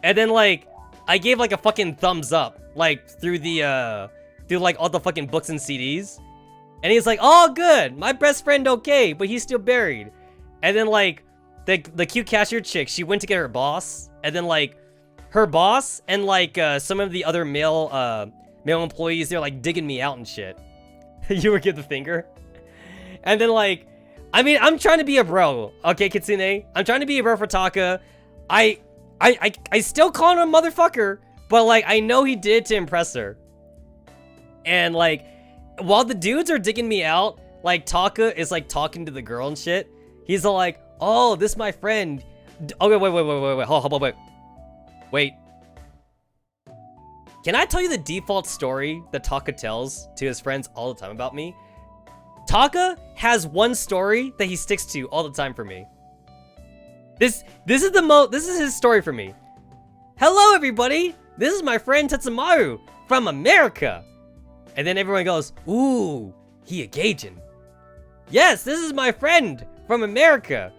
And then like, I gave like a fucking thumbs up, like through the, through like all the fucking books and CDs. And he's like, oh good, my best friend okay, but he's still buried. And then like, the cute cashier chick, she went to get her boss. And then like, her boss and like some of the other male employees, they're like digging me out and shit. You would give the finger. And then like, I mean, I'm trying to be a bro, okay, Kitsune? I'm trying to be a bro for Taka. I still call him a motherfucker, but like, I know he did to impress her. And like, while the dudes are digging me out, like Taka is like talking to the girl and shit. He's all like, oh, this is my friend. Okay, wait, hold on, wait. Can I tell you the default story that Taka tells to his friends all the time about me? Taka has one story that he sticks to all the time for me. This is his story for me. Hello everybody, this is my friend Tetsamaru from America. And then everyone goes, ooh, he a Gaijin. Yes, this is my friend from America.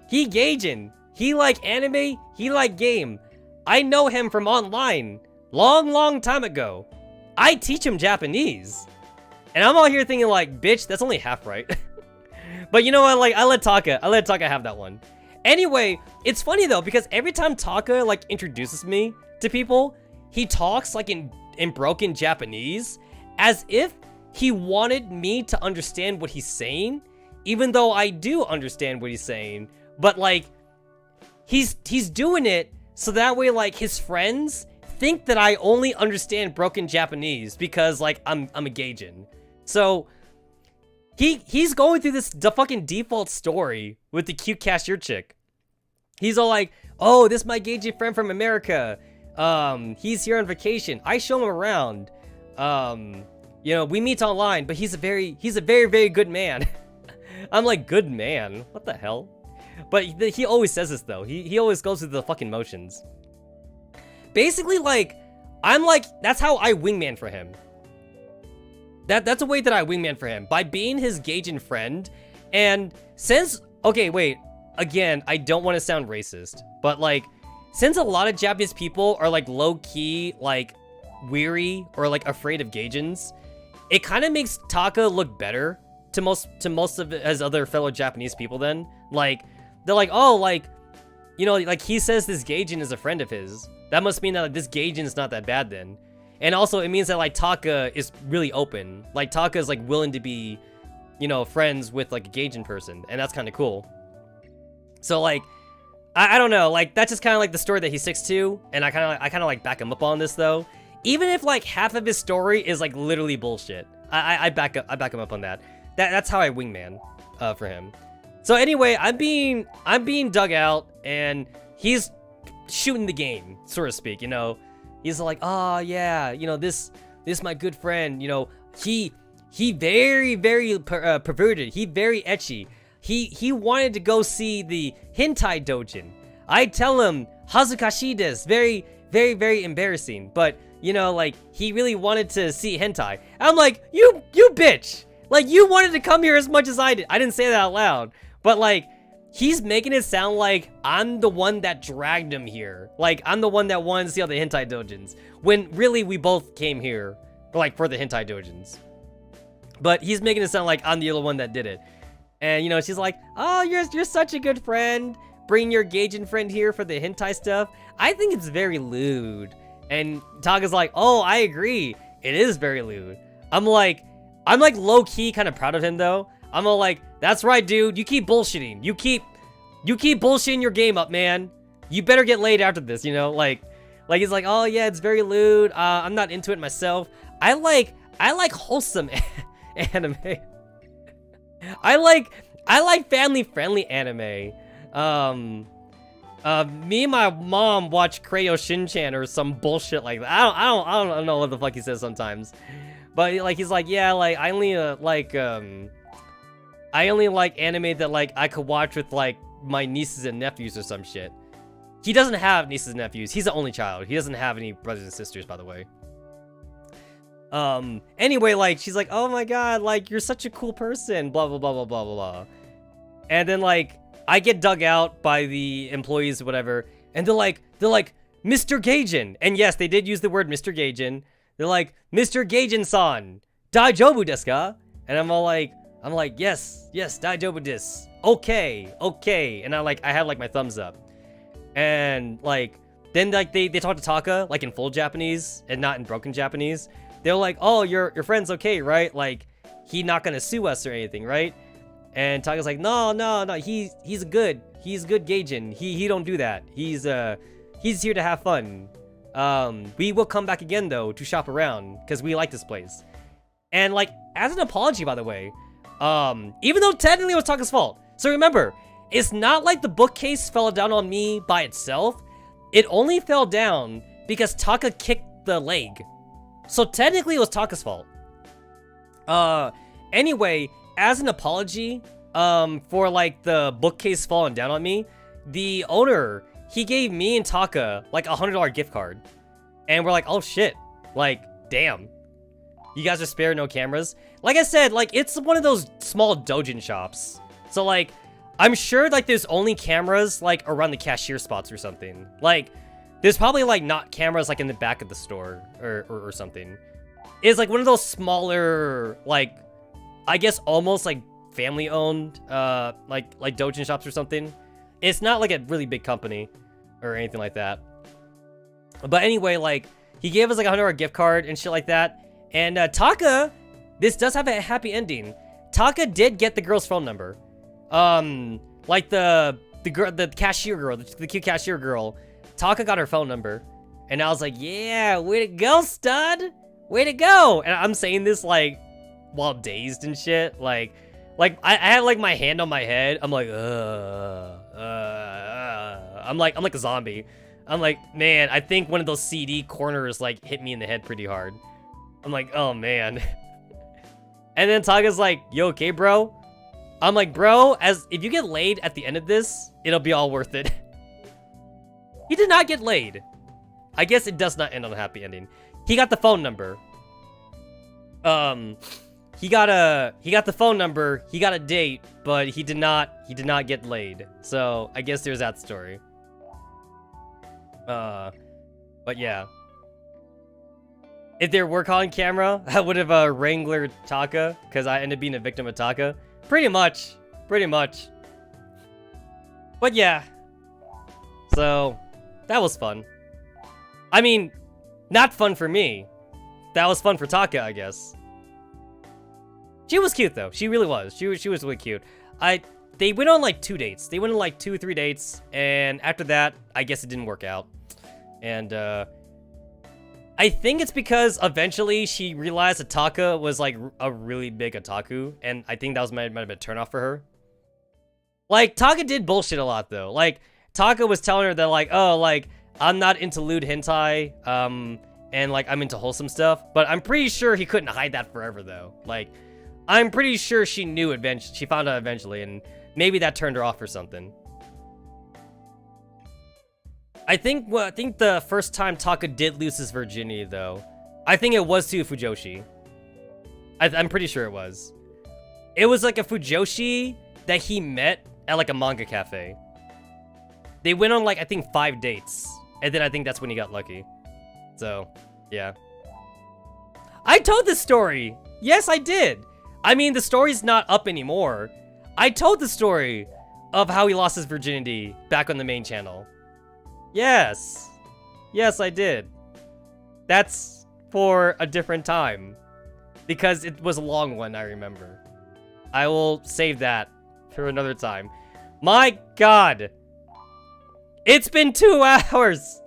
He Gaijin. He like anime, he like game. I know him from online. Long time ago. I teach him Japanese. And I'm all here thinking like, bitch, that's only half right. But you know what, like, I let Taka have that one. Anyway, it's funny though, because every time Taka like introduces me to people, he talks like in broken Japanese, as if he wanted me to understand what he's saying, even though I do understand what he's saying. But like, he's doing it so that way like his friends think that I only understand broken Japanese because like I'm a Gaijin. So he's going through the fucking default story with the cute cashier chick. He's all like, oh, this is my Gaijin friend from America. He's here on vacation. I show him around. You know, we meet online, but he's a very good man. I'm like, good man? What the hell? But he always says this though. He always goes through the fucking motions. Basically, like, I'm like, that's how I wingman for him. That's a way that I wingman for him, by being his Gaijin friend. And since, okay, wait, again, I don't want to sound racist, but like, since a lot of Japanese people are like low-key, like, weary or like afraid of Gaijins, it kind of makes Taka look better to most of his other fellow Japanese people then. Like, they're like, oh, like, you know, like he says this Gaijin is a friend of his. That must mean that like, this Gaijin is not that bad then. And also it means that like Taka is really open. Like Taka is like willing to be, you know, friends with like a Gaijin person. And that's kind of cool. So like, I don't know, like that's just kind of like the story that he sticks to. And I kind of like back him up on this though. Even if like half of his story is like literally bullshit. I back him up on that. That's how I wingman for him. So anyway, I'm being dug out and he's shooting the game, so to speak, you know. He's like, oh yeah, you know, this my good friend, you know, he very perverted. He very ecchi. He wanted to go see the hentai dojin. I tell him hazukashi desu, very embarrassing. But you know, like he really wanted to see hentai. I'm like, you bitch. Like you wanted to come here as much as I did. I didn't say that out loud, but like he's making it sound like I'm the one that dragged him here. Like I'm the one that wanted to see all the hentai dojins, when really we both came here like for the hentai dojins. But he's making it sound like I'm the other one that did it. And you know, she's like, oh, you're such a good friend. Bring your Gaijin friend here for the hentai stuff. I think it's very lewd. And Taka's like, oh, I agree. It is very lewd. I'm like low-key kind of proud of him though. I'm all like, that's right, dude. You keep bullshitting. You keep bullshitting your game up, man. You better get laid after this, you know? Like he's like, oh yeah, it's very lewd. I'm not into it myself. I like wholesome anime. I like family-friendly anime. Me and my mom watch Crayo Shin-chan or some bullshit like that. I don't know what the fuck he says sometimes. But like he's like, yeah, like I only like anime that like I could watch with like my nieces and nephews or some shit. He doesn't have nieces and nephews. He's the only child. He doesn't have any brothers and sisters, by the way. Anyway, like she's like, oh my god, like you're such a cool person, blah blah blah blah blah blah blah. And then like I get dug out by the employees or whatever, and they're like Mr. Gaijin. And yes, they did use the word Mr. Gaijin. They're like, Mr. Gaijin-san, daijoubu desu ka? And I'm like, yes, daijoubu desu. Okay. And I had like my thumbs up. And like, then like they talk to Taka like in full Japanese and not in broken Japanese. They're like, oh, your friend's okay, right? Like, he not gonna sue us or anything, right? And Taka's like, no, he's good Gaijin. He don't do that. He's here to have fun. We will come back again though to shop around because we like this place. And like, as an apology, by the way, even though technically it was Taka's fault. So remember, it's not like the bookcase fell down on me by itself. It only fell down because Taka kicked the leg. So technically it was Taka's fault. Anyway, as an apology, for like the bookcase falling down on me, the owner, he gave me and Taka like $100 gift card. And we're like, oh shit, like, damn. You guys are sparing no cameras? Like I said, like, it's one of those small dojin shops. So like, I'm sure like there's only cameras like around the cashier spots or something. Like, there's probably like not cameras like in the back of the store or something. It's like one of those smaller, like, I guess almost like family owned, like dojin shops or something. It's not like a really big company or anything like that. But anyway, like, he gave us like a $100 gift card and shit like that. And Taka, this does have a happy ending. Taka did get the girl's phone number. Like the girl, the cashier girl, the cute cashier girl. Taka got her phone number, and I was like, yeah, way to go, stud, way to go. And I'm saying this like while dazed and shit, like I had like my hand on my head. I'm like, I'm like a zombie. I'm like, man, I think one of those CD corners like hit me in the head pretty hard. I'm like, oh man. And then Taka's like, you okay, bro? I'm like, bro, if you get laid at the end of this, it'll be all worth it. He did not get laid. I guess it does not end on a happy ending. He got the phone number. He got the phone number. He got a date, but he did not get laid. So I guess there's that story. But yeah. If there were on camera, I would have Wrangler Taka, because I ended up being a victim of Taka. Pretty much. But yeah. So, that was fun. I mean, not fun for me. That was fun for Taka, I guess. She was cute, though. She really was. She was really cute. They went on, like, 2 dates. They went on, like, 2 or 3 dates. And after that, I guess it didn't work out. And, I think it's because eventually she realized that Taka was, like, a really big otaku. And I think that might have been a turnoff for her. Like, Taka did bullshit a lot, though. Like, Taka was telling her that, like, oh, like, I'm not into lewd hentai, and like I'm into wholesome stuff, but I'm pretty sure he couldn't hide that forever though. Like, I'm pretty sure she knew eventually, she found out eventually, and maybe that turned her off or something. I think the first time Taka did lose his virginity though, I think it was to Fujoshi. I'm pretty sure it was. It was like a Fujoshi that he met at like a manga cafe. They went on like, I think 5 dates. And then I think that's when he got lucky. So, yeah. I told this story. Yes, I did. I mean, the story's not up anymore. I told the story of how he lost his virginity back on the main channel. Yes. Yes, I did. That's for a different time. Because it was a long one, I remember. I will save that for another time. My God. It's been 2 hours.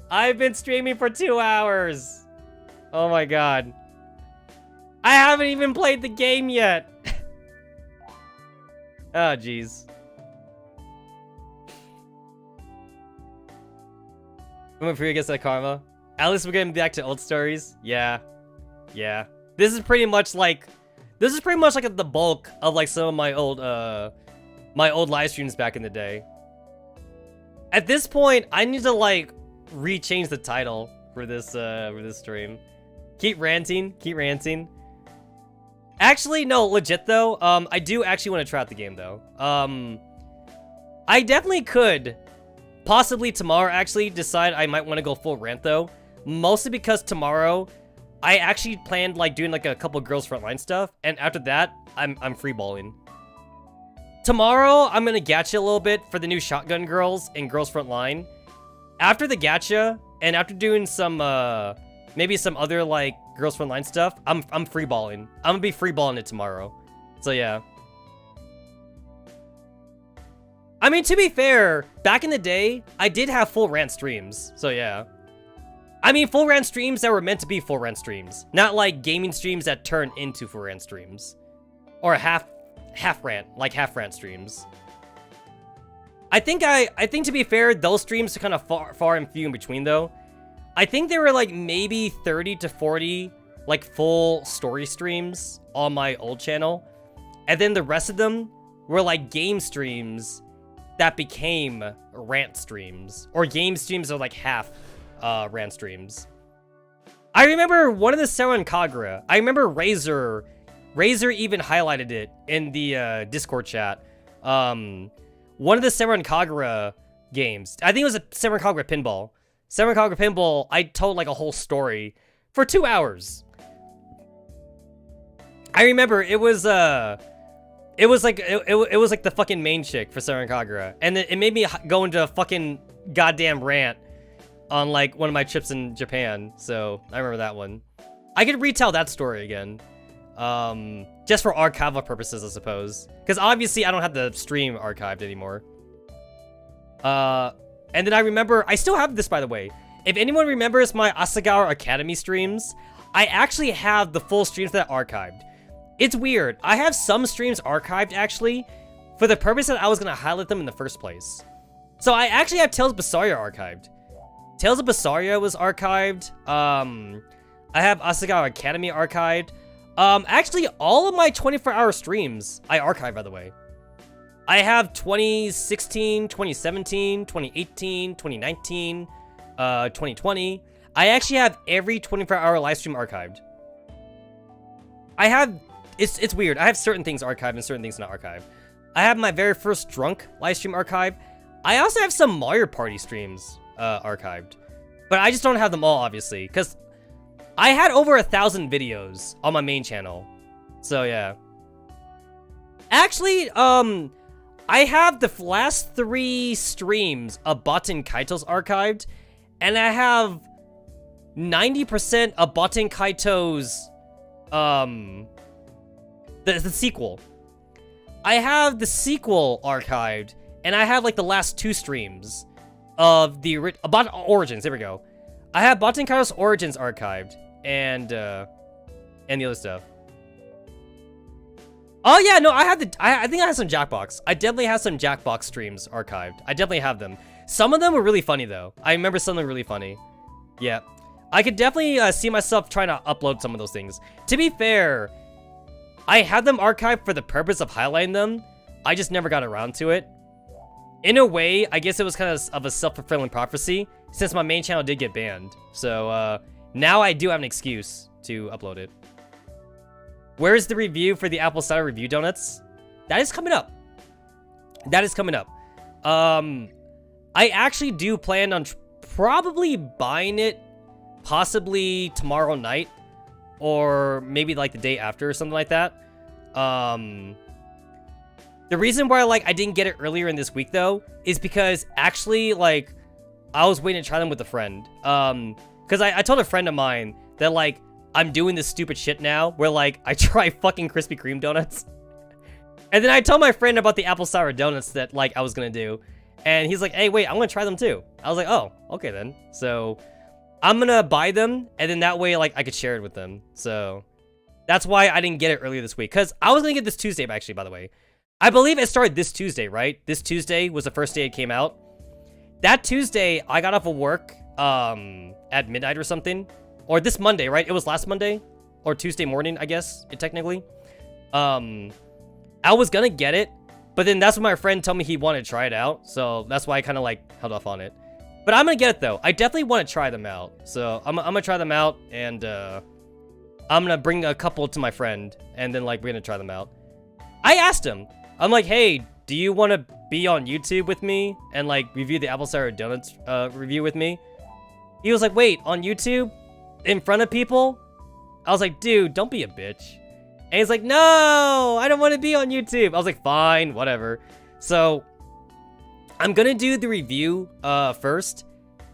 I've been streaming for 2 hours. Oh my God. I haven't even played the game yet. Oh, jeez. I'm gonna get that karma. At least we're getting back to old stories. Yeah. Yeah. This is pretty much like the bulk of like some of my old live streams back in the day. At this point, I need to like rechange the title for this stream. Keep ranting, keep ranting. Actually, no, legit though. I do actually want to try out the game though. I definitely could, possibly tomorrow actually, decide I might want to go full rant though. Mostly because tomorrow, I actually planned like doing like a couple Girls Frontline stuff, and after that, I'm freeballing. Tomorrow, I'm gonna gacha a little bit for the new Shotgun Girls and Girls Frontline. After the gacha, and after doing some, maybe some other like Girls Frontline stuff, I'm freeballing. I'm gonna be freeballing it tomorrow. So yeah. I mean, to be fair, back in the day, I did have full rant streams. So yeah. I mean, full rant streams that were meant to be full rant streams. Not like gaming streams that turn into full rant streams. Or half rant, like half rant streams. I think to be fair, those streams are kind of far and few in between though. I think there were like maybe 30 to 40 like full story streams on my old channel. And then the rest of them were like game streams that became rant streams. Or game streams are like half rant streams. I remember one of the Seran Kagura. I remember Razor even highlighted it in the Discord chat. One of the Seran Kagura games. I think it was a Seran Kagura Pinball. Seran Kagura Pinball, I told like a whole story for 2 hours. I remember it was like the fucking main chick for Seran Kagura, and it made me go into a fucking goddamn rant on like one of my trips in Japan. So I remember that one. I could retell that story again, just for archival purposes, I suppose, because obviously I don't have the stream archived anymore. And then I remember, I still have this, by the way. If anyone remembers my Asagawa Academy streams, I actually have the full streams that archived. It's weird. I have some streams archived, actually, for the purpose that I was going to highlight them in the first place. So I actually have Tales of Berseria archived. Tales of Berseria was archived. I have Asagawa Academy archived. Actually, all of my 24-hour streams, I archive, by the way. I have 2016, 2017, 2018, 2019, 2020. I actually have every 24-hour live stream archived. I have... It's weird. I have certain things archived and certain things not archived. I have my very first drunk live stream archived. I also have some Mario Party streams archived. But I just don't have them all, obviously, because I had over 1,000 videos on my main channel. So, yeah. Actually, I have the last 3 streams of Baten Kaito's archived, and I have 90% of Baten Kaito's, the sequel. I have the sequel archived, and I have, like, the last 2 streams of the Origins. There we go. I have Baten Kaito's Origins archived, and the other stuff. Oh yeah, no, I think I have some Jackbox. I definitely have some Jackbox streams archived. I definitely have them. Some of them were really funny though. I remember something really funny. Yeah. I could definitely see myself trying to upload some of those things. To be fair, I had them archived for the purpose of highlighting them. I just never got around to it. In a way, I guess it was kind of a self-fulfilling prophecy, since my main channel did get banned. So, now I do have an excuse to upload it. Where's the review for the apple cider review donuts? That is coming up. That is coming up. I actually do plan on probably buying it possibly tomorrow night, or maybe like the day after or something like that. The reason why I didn't get it earlier in this week though is because actually I was waiting to try them with a friend. Because I told a friend of mine that I'm doing this stupid shit now where I try fucking Krispy Kreme donuts. And then I told my friend about the apple sour donuts that I was gonna do. And he's like, hey, wait, I'm gonna try them too. I was like, oh, okay then. So I'm gonna buy them, and then that way I could share it with them. So that's why I didn't get it earlier this week. Because I was gonna get this Tuesday, actually, by the way. I believe it started this Tuesday, right? This Tuesday was the first day it came out. That Tuesday, I got off of work at midnight or something. Or this Monday, right? It was last Monday. Or Tuesday morning, I guess, technically. I was gonna get it. But then that's when my friend told me he wanted to try it out. So that's why I kind of held off on it. But I'm gonna get it though. I definitely want to try them out. So I'm gonna try them out. And I'm gonna bring a couple to my friend. And then we're gonna try them out. I asked him. I'm like, hey, do you want to be on YouTube with me? And review the apple cider donuts review with me? He was like, wait, on YouTube? In front of people? I was like, dude, don't be a bitch. And he's like, no, I don't want to be on YouTube. I was like, fine, whatever. So I'm gonna do the review first,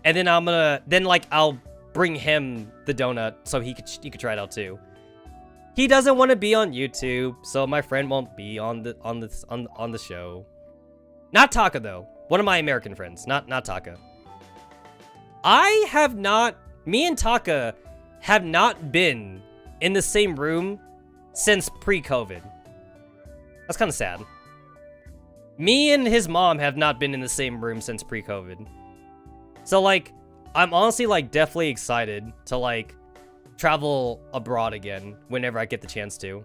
and then I'll bring him the donut so he could try it out too. He doesn't want to be on YouTube, so my friend won't be on the show. Not Taka though. One of my American friends, not Taka. Me and Taka have not been in the same room since pre-COVID. That's kind of sad. Me and his mom have not been in the same room since pre-COVID. So I'm honestly definitely excited to travel abroad again whenever I get the chance to.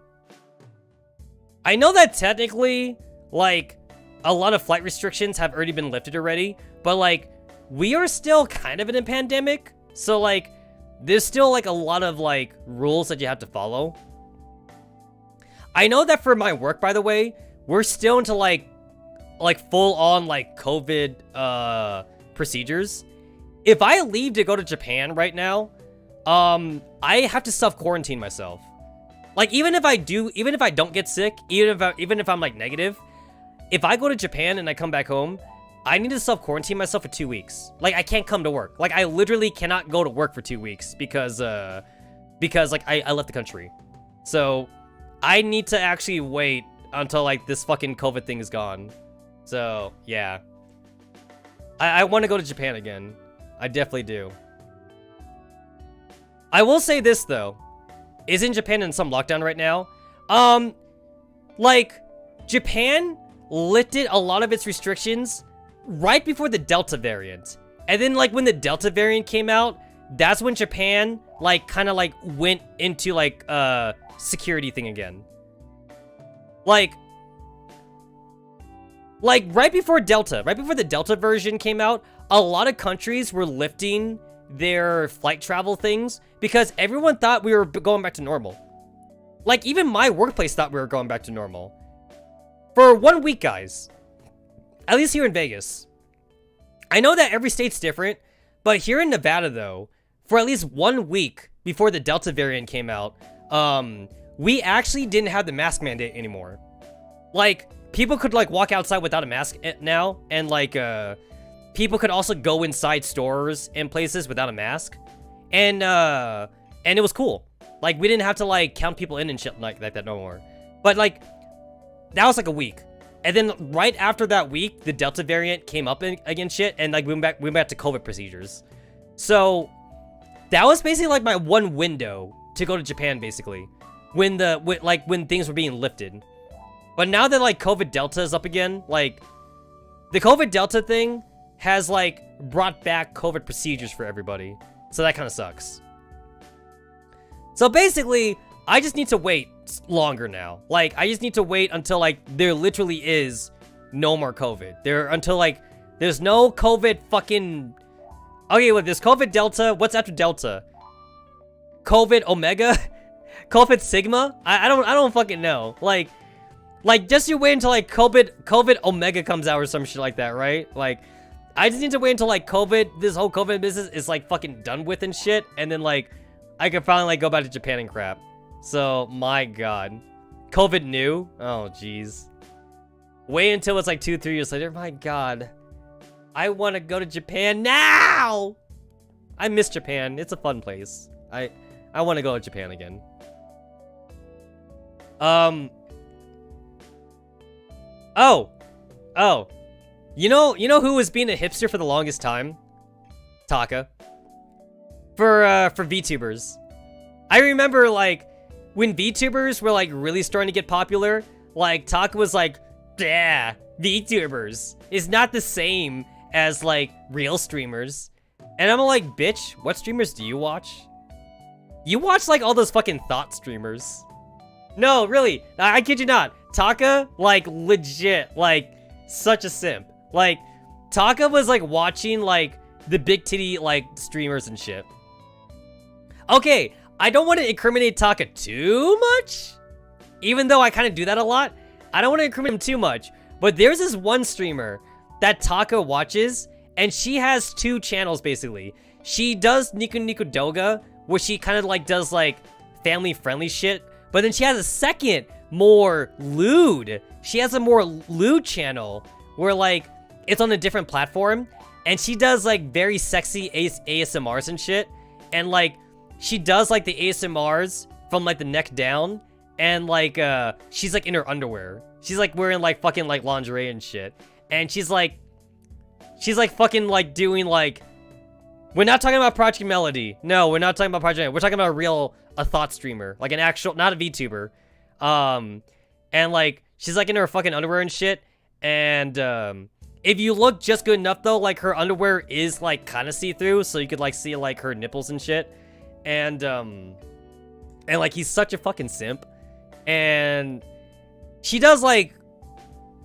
I know that technically a lot of flight restrictions have already been lifted already, but we are still kind of in a pandemic, so there's still a lot of rules that you have to follow. I know that for my work, by the way, we're still into full on COVID procedures. If I leave to go to Japan right now, I have to self-quarantine myself. Even if I don't get sick, even if I'm negative, if I go to Japan and I come back home, I need to self-quarantine myself for 2 weeks. I can't come to work. I literally cannot go to work for 2 weeks because I left the country. So I need to actually wait until this fucking COVID thing is gone. So yeah, I want to go to Japan again. I definitely do. I will say this though, isn't Japan in some lockdown right now? Japan lifted a lot of its restrictions right before the Delta variant. And then when the Delta variant came out, that's when Japan kind of went into security thing again. Right before the Delta version came out, a lot of countries were lifting their flight travel things because everyone thought we were going back to normal. Even my workplace thought we were going back to normal. For 1 week, guys. At least here in Vegas. I know that every state's different, but here in Nevada, though, for at least 1 week before the Delta variant came out, we actually didn't have the mask mandate anymore. People could, walk outside without a mask now, and, people could also go inside stores and places without a mask. And it was cool. We didn't have to, count people in and shit like that no more. But, that was, a week. And then right after that week, the Delta variant came up against shit, and, we went back to COVID procedures. So, that was basically, my one window to go to Japan, basically. When things were being lifted. But now that, like, COVID Delta is up again, like, the COVID Delta thing has, like, brought back COVID procedures for everybody. So that kind of sucks. So basically, I just need to wait longer now. Like, I just need to wait until, like, there literally is no more COVID. Until, like, there's no COVID fucking... Okay, well, there's COVID Delta. What's after Delta? COVID Omega? COVID Sigma? I don't fucking know. Like, just you wait until, like, COVID Omega comes out or some shit like that, right? Like, I just need to wait until, like, this whole COVID business is, like, fucking done with and shit. And then, like, I can finally, like, go back to Japan and crap. So, my god. COVID new? Oh, jeez. Wait until it's, like, 2-3 years later. My god. I want to go to Japan now! I miss Japan. It's a fun place. I want to go to Japan again. Oh. You know who was being a hipster for the longest time? Taka. For VTubers. I remember, like, when VTubers were, like, really starting to get popular, like, Taka was like, yeah, VTubers is not the same as, like, real streamers. And I'm like, bitch, what streamers do you watch? You watch, like, all those fucking thought streamers. No, really, I kid you not. Taka, like, legit, like, such a simp. Like, Taka was, like, watching, like, the big titty, like, streamers and shit. Okay, I don't want to incriminate Taka too much, even though I kind of do that a lot. I don't want to incriminate him too much, but there's this one streamer that Taka watches, and she has 2 channels, basically. She does Niku Niku Doga, where she kind of, like, does, like, family-friendly shit, but then she has a second, more lewd. She has a more lewd channel, where, like, it's on a different platform, and she does, like, very sexy ASMRs and shit, and, like, she does, like, the ASMRs from, like, the neck down, and, like, she's, like, in her underwear. She's, like, wearing, like, fucking, like, lingerie and shit, and she's, like, fucking, like, doing, like, we're not talking about Project Melody. No, we're not talking about Project Melody. We're talking about a thought streamer, like, an actual, not a VTuber, and, like, she's, like, in her fucking underwear and shit, and, if you look just good enough, though, like, her underwear is, like, kind of see-through, so you could, like, see, like, her nipples and shit. And, like, he's such a fucking simp. And she does, like,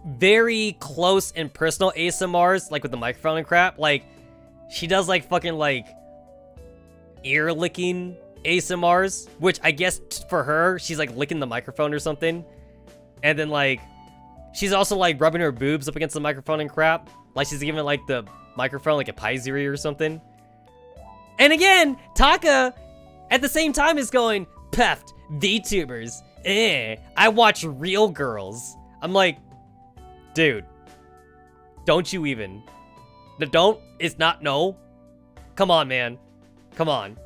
very close and personal ASMRs, like, with the microphone and crap. Like, she does, like, fucking, like, ear-licking ASMRs, which I guess for her, she's, like, licking the microphone or something. And then, like, she's also, like, rubbing her boobs up against the microphone and crap. Like, she's giving, like, the microphone, like, a paiziri or something. And again, Taka, at the same time, is going, Peft, VTubers, I watch real girls. I'm like, dude, don't you even. It's not, no. Come on, man. Come on.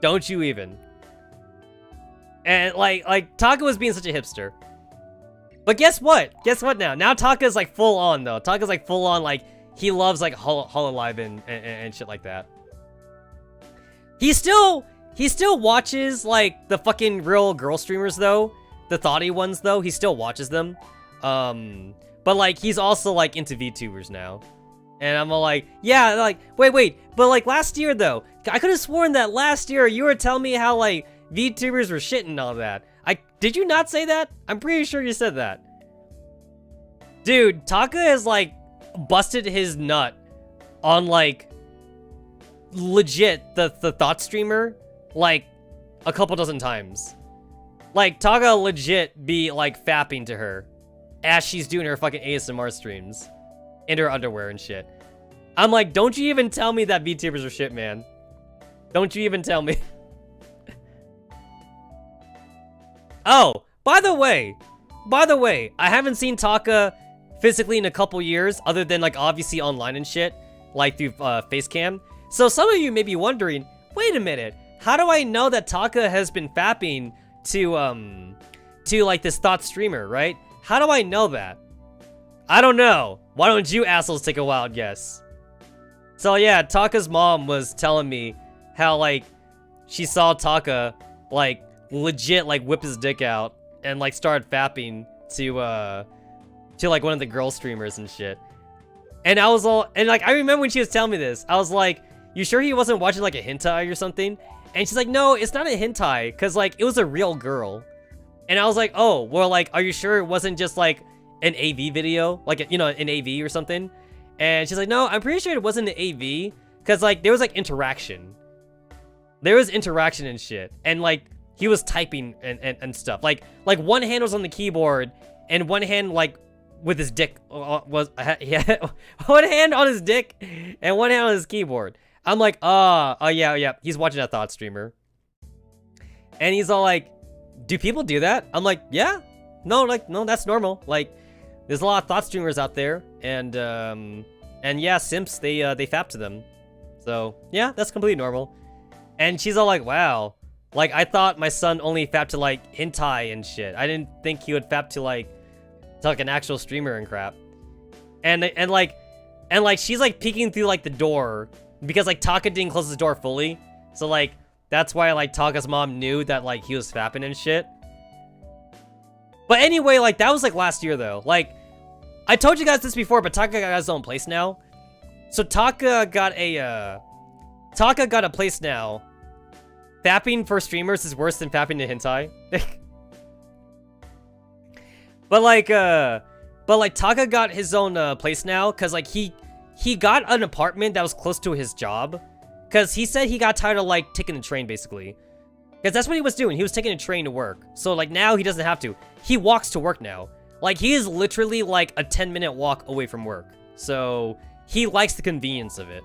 Don't you even. And, like, Taka was being such a hipster. But guess what? Guess what now? Now Taka's, like, full on, though. Taka's, like, full on, like, he loves, like, Hololive and shit like that. He still watches, like, the fucking real girl streamers, though. The thoughty ones, though. He still watches them. But, like, he's also, like, into VTubers now. And I'm all like, yeah, like, wait. But, like, last year, though, I could have sworn that last year you were telling me how, like, VTubers were shit and all that. Did you not say that? I'm pretty sure you said that. Dude, Taka has, like, busted his nut on, like, legit, the thought streamer, like, a couple dozen times. Like, Taka legit be, like, fapping to her as she's doing her fucking ASMR streams in her underwear and shit. I'm like, don't you even tell me that VTubers are shit, man. Don't you even tell me. Oh, by the way, I haven't seen Taka physically in a couple years, other than, like, obviously online and shit, like, through Facecam. So some of you may be wondering, wait a minute, how do I know that Taka has been fapping to, like, this thought streamer, right? How do I know that? I don't know. Why don't you assholes take a wild guess? So yeah, Taka's mom was telling me how, like, she saw Taka, like, legit, like, whip his dick out and like started fapping to like one of the girl streamers and shit. And I was all, and like I remember when she was telling me this, I was like, "You sure he wasn't watching like a hentai or something?" And she's like, "No, it's not a hentai, cause like it was a real girl." And I was like, "Oh, well, like, are you sure it wasn't just like an AV video, like you know, an AV or something?" And she's like, "No, I'm pretty sure it wasn't an AV, cause like there was like interaction. There was interaction and shit, and like he was typing and stuff. Like one hand was on the keyboard, and one hand like with his dick was yeah, one hand on his dick and one hand on his keyboard." I'm like, oh yeah, he's watching a thought streamer, and he's all like, "Do people do that?" I'm like, "Yeah, no, that's normal. Like, there's a lot of thought streamers out there, and yeah, simps they fap to them, so yeah, that's completely normal." And she's all like, "Wow, like I thought my son only fapped to like hentai and shit. I didn't think he would fap to like an actual streamer and crap." And like she's like peeking through like the door because like Taka didn't close the door fully, so like that's why like Taka's mom knew that like he was fapping and shit. But anyway, like that was like last year though. Like I told you guys this before, but Taka got his own place now. So Taka got a place now. Fapping for streamers is worse than fapping to hentai. But like Taka got his own place now, cause like he got an apartment that was close to his job, cause he said he got tired of like taking the train basically, cause that's what he was doing. He was taking a train to work. So like now he doesn't have to. He walks to work now. Like he is literally like a 10-minute walk away from work. So he likes the convenience of it.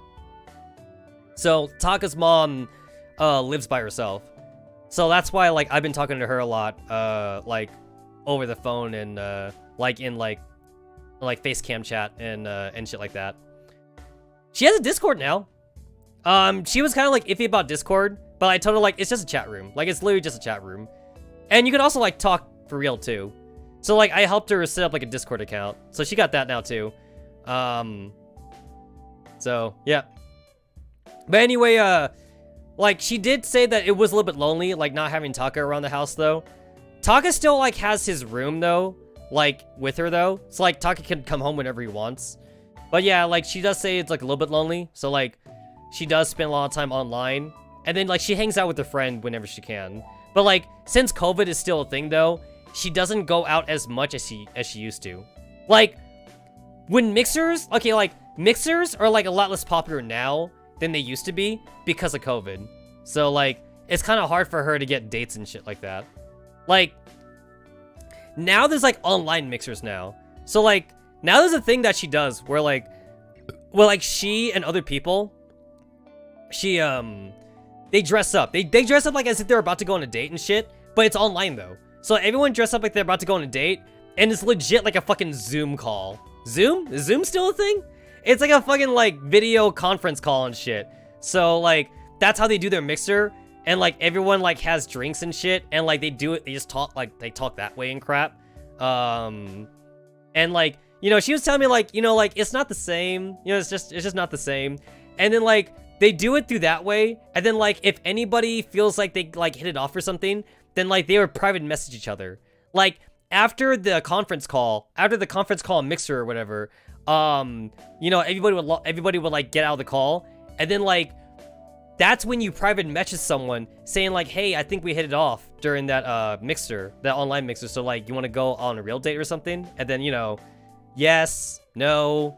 So Taka's mom lives by herself. So that's why like I've been talking to her a lot, like over the phone and like in like face cam chat and shit like that. She has a Discord now. She was kind of like iffy about Discord, but I told her like it's just a chat room. Like it's literally just a chat room. And you can also like talk for real too. So like I helped her set up like a Discord account. So she got that now too. So yeah. But anyway, like she did say that it was a little bit lonely, like not having Taka around the house though. Taka still like has his room though, like with her though. So like Taka can come home whenever he wants. But yeah, like she does say it's like a little bit lonely. So like she does spend a lot of time online. And then like she hangs out with a friend whenever she can. But like since COVID is still a thing though, she doesn't go out as much as she used to. Like when mixers, okay, like mixers are like a lot less popular now than they used to be because of COVID. So like it's kind of hard for her to get dates and shit like that. Like now there's like online mixers now. So like now there's a thing that she does where like she and other people, they dress up. They dress up like as if they're about to go on a date and shit, but it's online though. So everyone dress up like they're about to go on a date, and it's legit like a fucking Zoom call. Zoom? Is Zoom still a thing? It's like a fucking like video conference call and shit. So like that's how they do their mixer, and like everyone like has drinks and shit, and like they do it, they just talk like they talk that way and crap. And like, you know, she was telling me like, you know, like it's not the same, you know, it's just not the same. And then like they do it through that way, and then like if anybody feels like they like hit it off or something, then like they would private message each other. Like after the conference call mixer or whatever, you know, everybody would like get out of the call, and then like that's when you private message someone saying like, "Hey, I think we hit it off during that mixer, that online mixer. So like, you want to go on a real date or something?" And then, you know, yes, no,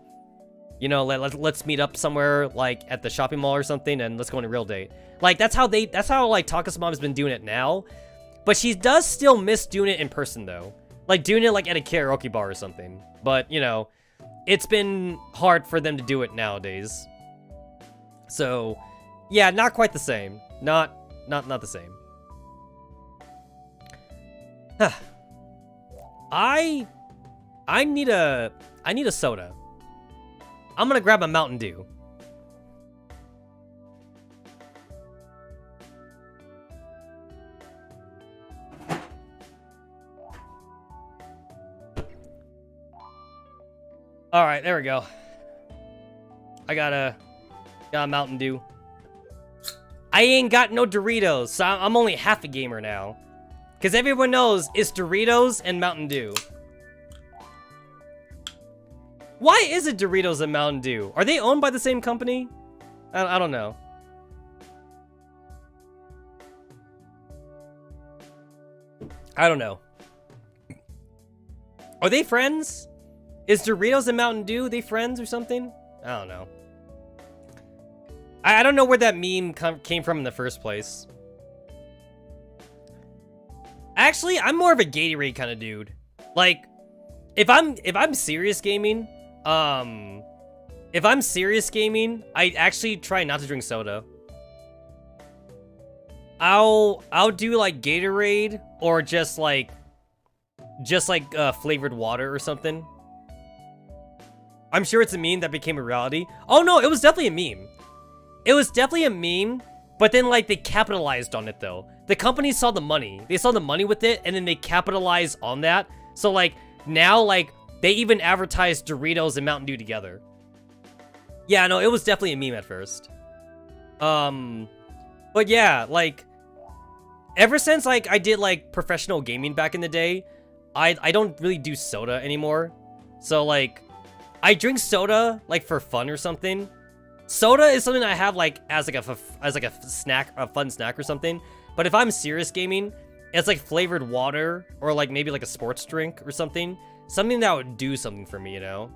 you know, let's meet up somewhere like at the shopping mall or something, and let's go on a real date. Like that's how like Taka's mom has been doing it now, but she does still miss doing it in person though, like doing it like at a karaoke bar or something. But you know, it's been hard for them to do it nowadays. So yeah, not quite the same. Not the same. I need a soda. I'm gonna grab a Mountain Dew. All right, there we go. I got a Mountain Dew. I ain't got no Doritos, so I'm only half a gamer now. Because everyone knows it's Doritos and Mountain Dew. Why is it Doritos and Mountain Dew? Are they owned by the same company? I don't know. I don't know. Are they friends? Is Doritos and Mountain Dew, they friends or something? I don't know. I don't know where that meme came from in the first place. Actually, I'm more of a Gatorade kind of dude. Like, if I'm serious gaming, I actually try not to drink soda. I'll do like Gatorade or just like flavored water or something. I'm sure it's a meme that became a reality. Oh no, it was definitely a meme. It was definitely a meme, but then like they capitalized on it though. The company saw the money. They saw the money with it and then they capitalized on that. So like now like they even advertised Doritos and Mountain Dew together. Yeah, no, it was definitely a meme at first. But yeah, like ever since like I did like professional gaming back in the day, I don't really do soda anymore. So like I drink soda like for fun or something. Soda is something I have like as like a snack, a fun snack or something. But if I'm serious gaming, it's like flavored water or like maybe like a sports drink or something. Something that would do something for me, you know?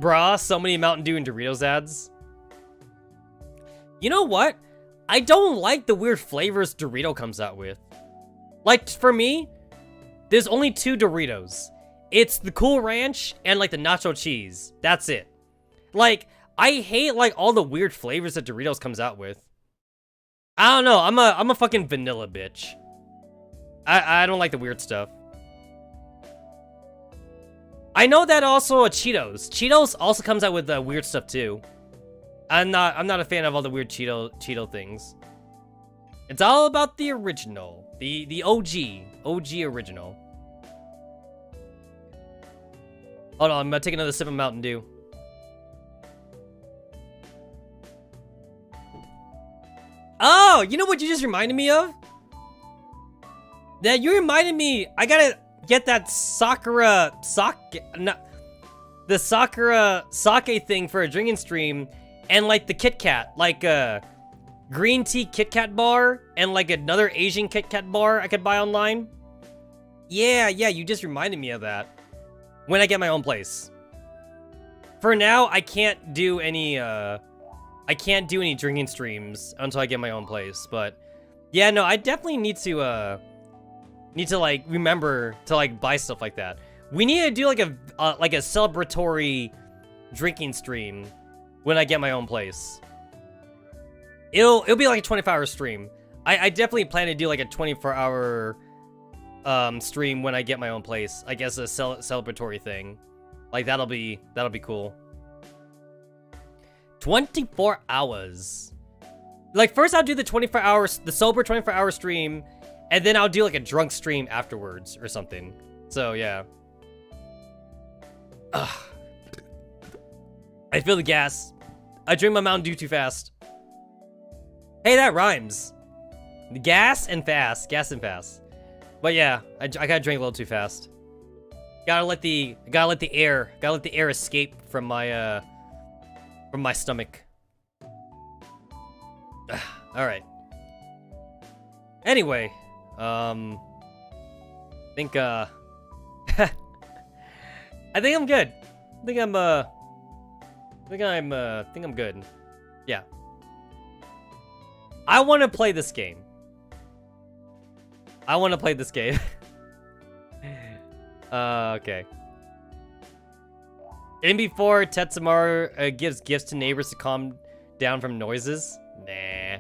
Bruh, so many Mountain Dew and Doritos ads. You know what? I don't like the weird flavors Dorito comes out with. Like, for me, there's only 2 Doritos. It's the Cool Ranch and, like, the nacho cheese. That's it. Like, I hate, like, all the weird flavors that Doritos comes out with. I don't know. I'm a fucking vanilla bitch. I don't like the weird stuff. I know that also Cheetos. Cheetos also comes out with weird stuff, too. I'm not a fan of all the weird Cheeto things. It's all about the original. The OG original. Hold on, I'm gonna take another sip of Mountain Dew. Oh, you know what you just reminded me of? That you reminded me, I gotta get that the Sakura sake thing for a drinking stream, and like the Kit Kat, like green tea Kit Kat bar, and like another Asian Kit Kat bar I could buy online. Yeah, you just reminded me of that. When I get my own place. For now, I can't do any drinking streams until I get my own place, but yeah, no, I definitely need to like remember to like buy stuff like that. We need to do like a celebratory drinking stream when I get my own place. It'll be like a 24-hour stream. I definitely plan to do like a 24-hour stream when I get my own place. I guess a celebratory thing. Like that'll be cool. 24 hours. Like first I'll do the 24 hours, the sober 24-hour stream, and then I'll do like a drunk stream afterwards or something. So yeah. Ugh. I feel the gas. I drink my Mountain Dew too fast. Hey, that rhymes. Gas and fast. Gas and fast. But yeah, I gotta drink a little too fast. Gotta let the air escape from my stomach. All right. Anyway, I think I think I'm good. I think I'm good. Yeah. I want to play this game. Okay. In before Tetsamaru gives gifts to neighbors to calm down from noises? Nah.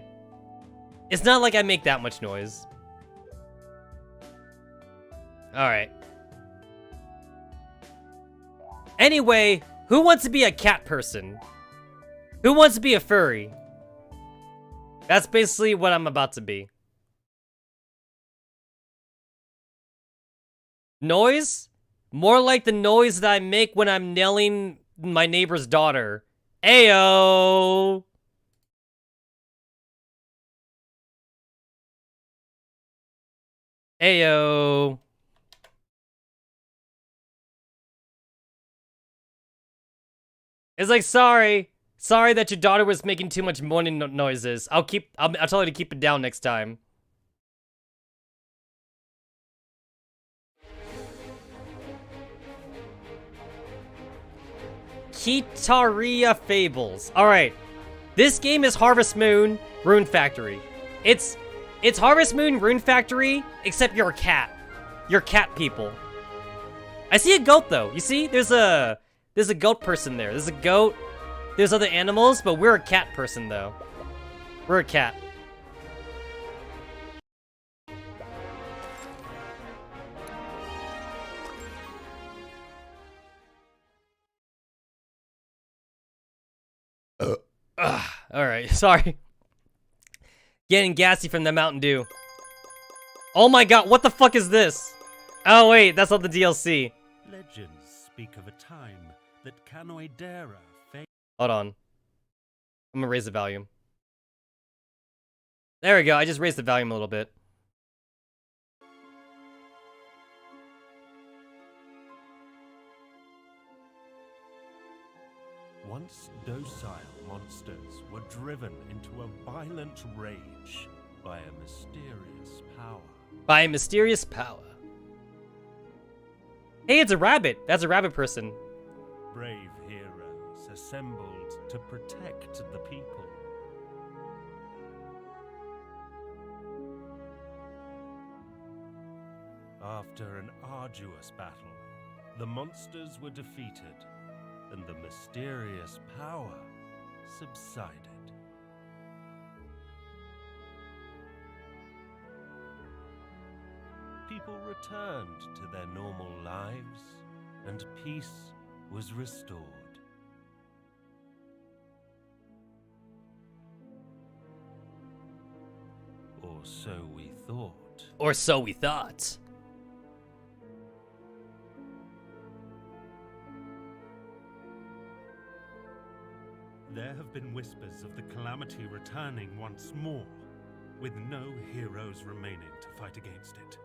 It's not like I make that much noise. Alright. Anyway, who wants to be a cat person? Who wants to be a furry? That's basically what I'm about to be. Noise? More like the noise that I make when I'm nailing my neighbor's daughter. Ayo! Ayo. It's like, sorry that your daughter was making too much moaning noises. I'll tell her to keep it down next time. Kitaria Fables. All right, this game is Harvest Moon Rune Factory. It's Harvest Moon Rune Factory, except you're a cat. You're cat people. I see a goat though. You see, there's a goat person there. There's a goat. There's other animals, but we're a cat person though. We're a cat. Alright, sorry. Getting gassy from the Mountain Dew. Oh my god, what the fuck is this? Oh wait, that's not the DLC. Legends speak of a time that Kanoidera faced. Hold on. I'm gonna raise the volume. There we go, I just raised the volume a little bit. Once docile monsters were driven into a violent rage by a mysterious power. By a mysterious power. Hey, it's a rabbit. That's a rabbit person. Brave heroes assembled to protect the people. After an arduous battle, the monsters were defeated, and the mysterious power subsided. People returned to their normal lives, and peace was restored. Or so we thought. Or so we thought. There have been whispers of the calamity returning once more, with no heroes remaining to fight against it.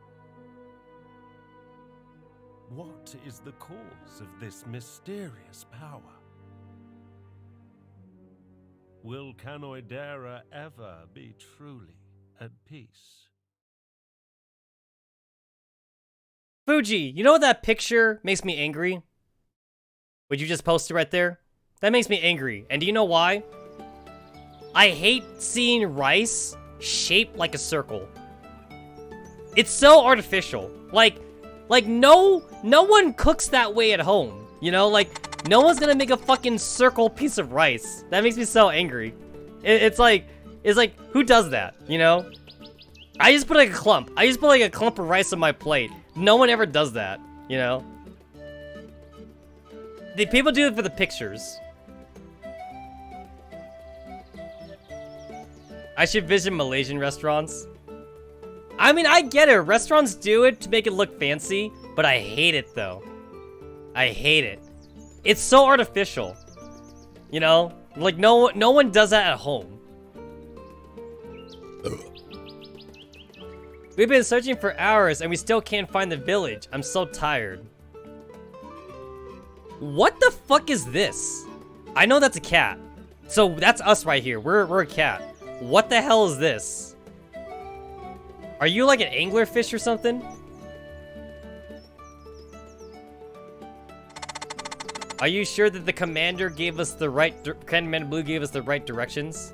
What is the cause of this mysterious power? Will Kanoidera ever be truly at peace? Fuji, you know that picture makes me angry? Would you just post it right there? That makes me angry. And do you know why? I hate seeing rice shaped like a circle. It's so artificial. Like no one cooks that way at home. You know, like, no one's gonna make a fucking circle piece of rice. That makes me so angry. It's like, who does that, you know? I just put like a clump. I just put like a clump of rice on my plate. No one ever does that, you know? The people do it for the pictures. I should visit Malaysian restaurants. I mean, I get it. Restaurants do it to make it look fancy, but I hate it though. I hate it. It's so artificial. You know? Like no one does that at home. We've been searching for hours and we still can't find the village. I'm so tired. What the fuck is this? I know that's a cat. So that's us right here. We're a cat. What the hell is this? Are you like an anglerfish or something? Are you sure that the commander gave us the right Commander Blue gave us the right directions?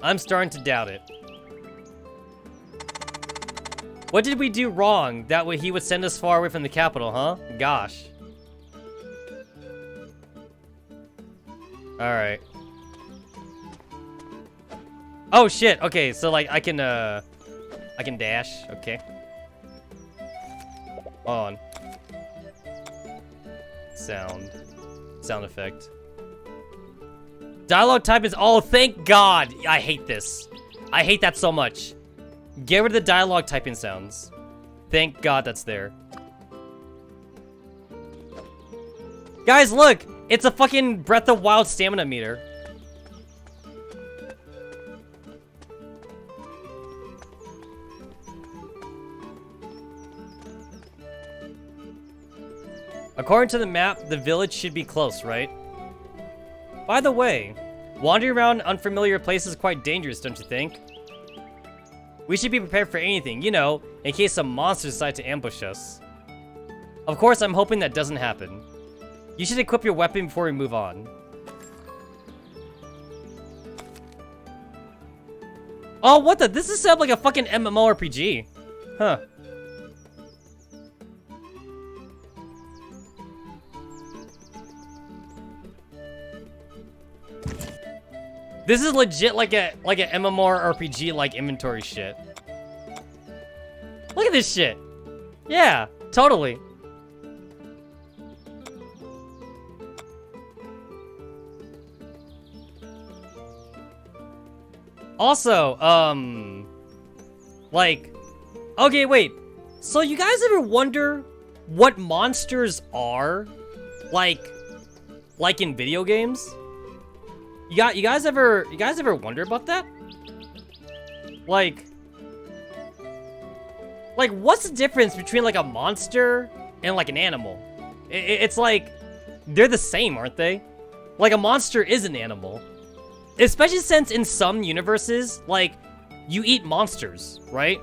I'm starting to doubt it. What did we do wrong that way he would send us far away from the capital, huh? Gosh. Alright. Oh shit, okay, so like I can dash, okay. Hold on. Sound effect. Dialogue type is, oh thank God! I hate this. I hate that so much. Get rid of the dialogue typing sounds. Thank God that's there. Guys, look! It's a fucking Breath of Wild stamina meter. According to the map, the village should be close, right? By the way, wandering around unfamiliar places is quite dangerous, don't you think? We should be prepared for anything, you know, in case some monsters decide to ambush us. Of course, I'm hoping that doesn't happen. You should equip your weapon before we move on. Oh, what the? This is set up like a fucking MMORPG. Huh. This is legit like a MMORPG like inventory shit. Look at this shit. Yeah, totally. Also, like, okay, wait. So you guys ever wonder what monsters are? Like in video games? You guys ever wonder about that? Like, what's the difference between like a monster and like an animal? It's like, they're the same, aren't they? Like a monster is an animal. Especially since in some universes, like, you eat monsters, right?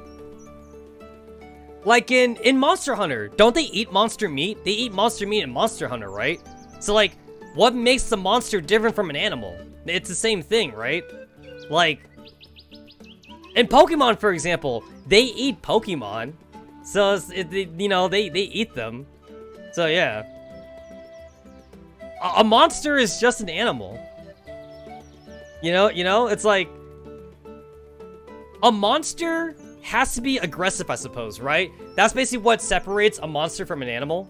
Like in Monster Hunter, don't they eat monster meat? They eat monster meat in Monster Hunter, right? So like, what makes the monster different from an animal? It's the same thing, right? Like, in Pokemon, for example, they eat Pokemon. So, you know, they eat them. So yeah. A monster is just an animal. You know, it's like, a monster has to be aggressive, I suppose, right? That's basically what separates a monster from an animal.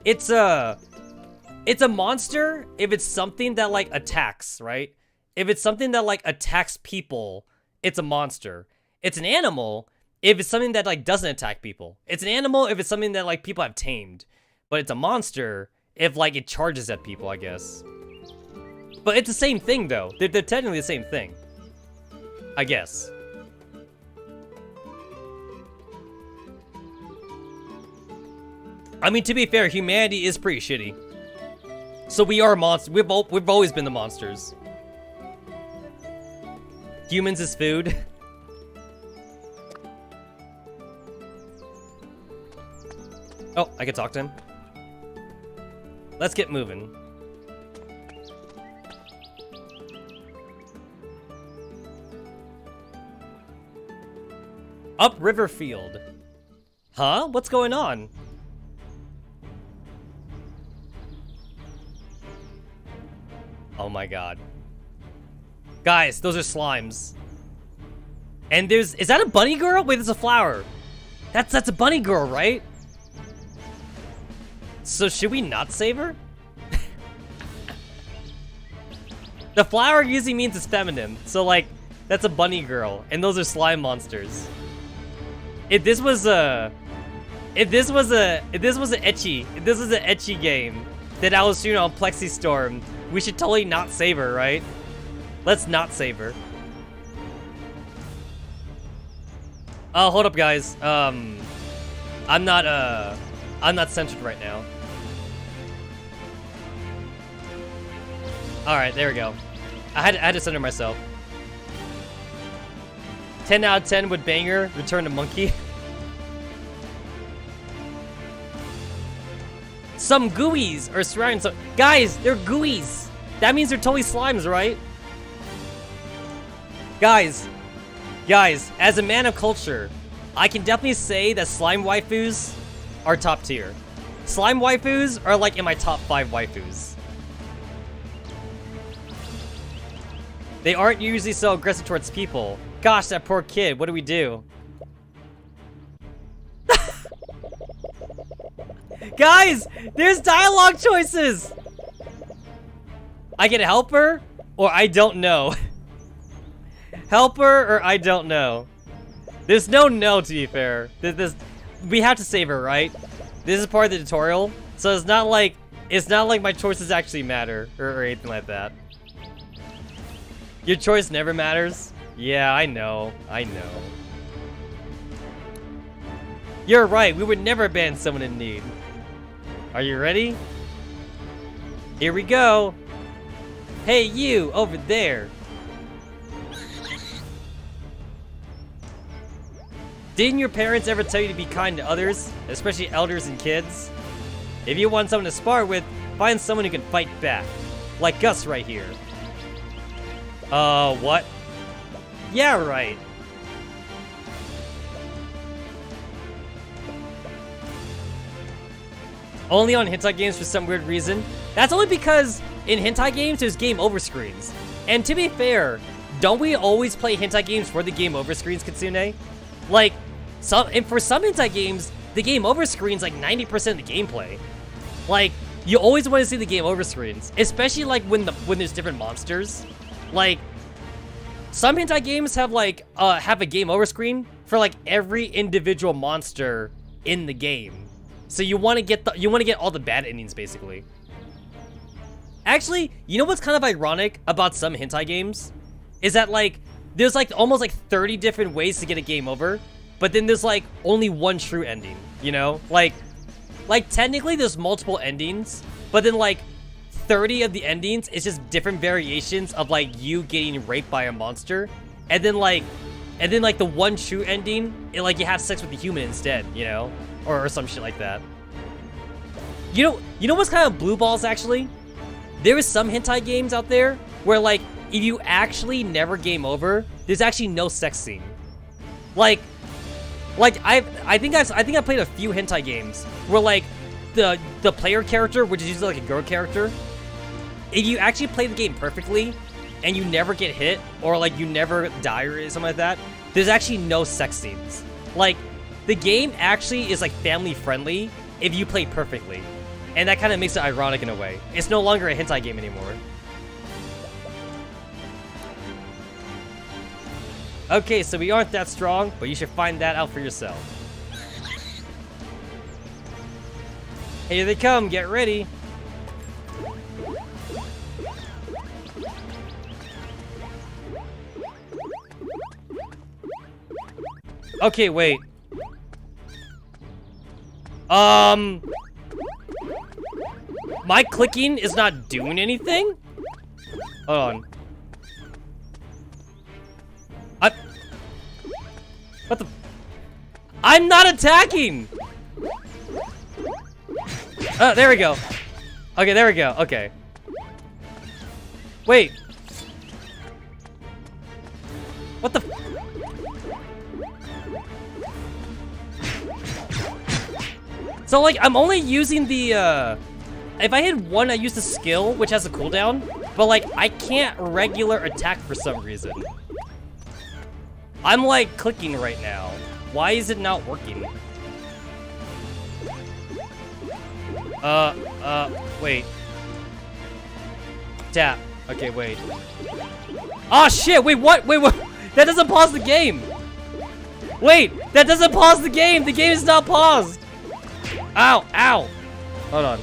It's a monster if it's something that like attacks, right? If it's something that like attacks people, it's a monster. It's an animal if it's something that like doesn't attack people. It's an animal if it's something that like people have tamed. But it's a monster if like it charges at people, I guess. But it's the same thing, though. They're technically the same thing. I guess. I mean, to be fair, humanity is pretty shitty. So we are monsters. We've always been the monsters. Humans is food. Oh, I can talk to him. Let's get moving. Upriver Field. Huh? What's going on? Oh my god. Guys, those are slimes. And is that a bunny girl? Wait, there's a flower. That's a bunny girl, right? So should we not save her? The flower usually means it's feminine. So like, that's a bunny girl. And those are slime monsters. If this was an ecchi game that I was shooting on Plexi Storm, we should totally not save her, right? Let's not save her. Oh, hold up, guys. I'm not centered right now. All right, there we go. I had to center myself. 10 out of 10 with banger, return to monkey. Some gooeys are surrounding some... Guys, they're gooeys. That means they're totally slimes, right? Guys, as a man of culture, I can definitely say that slime waifus are top tier. Slime waifus are like in my top 5 waifus. They aren't usually so aggressive towards people. Gosh, that poor kid, what do we do? Guys, there's dialogue choices! I can help her, or I don't know. Help her, or I don't know. There's no to be fair. We have to save her, right? This is part of the tutorial, so it's not like my choices actually matter, or anything like that. Your choice never matters? Yeah, I know. You're right, we would never ban someone in need. Are you ready? Here we go. Hey, you over there. Didn't your parents ever tell you to be kind to others, especially elders and kids? If you want someone to spar with, find someone who can fight back. Like us right here. What? Yeah, right. Only on hentai games for some weird reason. That's only because in hentai games, there's game over screens. And to be fair, don't we always play hentai games for the game over screens, Kitsune? Like, for some hentai games, the game over screen's like 90% of the gameplay. Like, you always want to see the game over screens, especially like when there's different monsters. Like, some hentai games have like have a game over screen for like every individual monster in the game. So you want to get all the bad endings basically. Actually, you know what's kind of ironic about some hentai games is that like there's like almost like 30 different ways to get a game over, but then there's like only one true ending, you know? Like technically there's multiple endings, but then like 30 of the endings is just different variations of like you getting raped by a monster, and then like the one true ending, like you have sex with the human instead, you know? Or some shit like that. You know what's kind of blue balls actually? There is some hentai games out there where like if you actually never game over, there's actually no sex scene. Like I think I played a few hentai games where like the player character, which is usually like a girl character, if you actually play the game perfectly and you never get hit or like you never die or something like that, there's actually no sex scenes. Like, the game actually is like family friendly if you play perfectly. And that kind of makes it ironic in a way. It's no longer a hentai game anymore. Okay, so we aren't that strong, but you should find that out for yourself. Here they come, get ready. Okay, wait. My clicking is not doing anything? Hold on. What the? I'm not attacking! Oh, there we go. Okay, there we go. Okay. Wait. What the? So, like, I'm only using the, if I hit one, I use the skill, which has a cooldown. But, like, I can't regular attack for some reason. I'm, like, clicking right now. Why is it not working? Wait. Tap. Okay, wait. Oh, shit! Wait, what? Wait, what? That doesn't pause the game! Wait! That doesn't pause the game! The game is not paused! Ow! Ow! Hold on.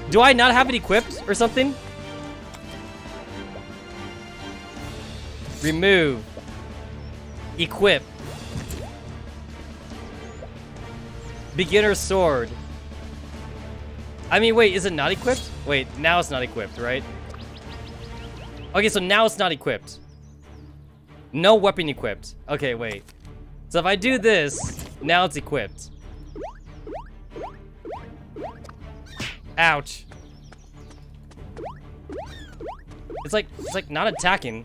Do I not have it equipped or something? Remove. Equip. Beginner sword. I mean, wait, is it not equipped? Wait, now it's not equipped, right? Okay, so now it's not equipped. No weapon equipped. Okay, wait. So if I do this, now it's equipped. Ouch. It's like not attacking.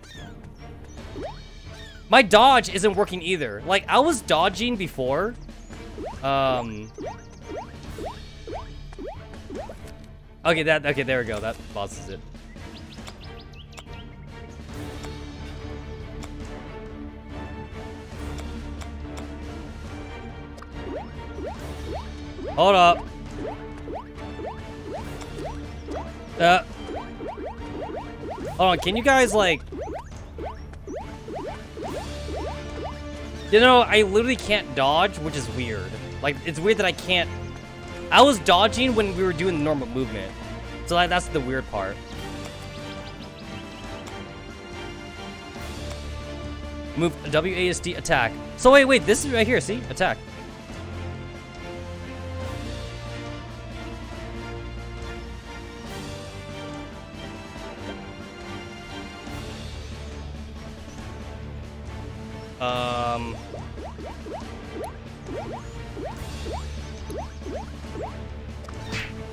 My dodge isn't working either. Like, I was dodging before. Okay, there we go. That pauses it. Hold up. Hold on, can you guys, like... You know, I literally can't dodge, which is weird. Like, it's weird that I can't... I was dodging when we were doing the normal movement. So, like, that's the weird part. Move WASD attack. So, wait, this is right here, see? Attack.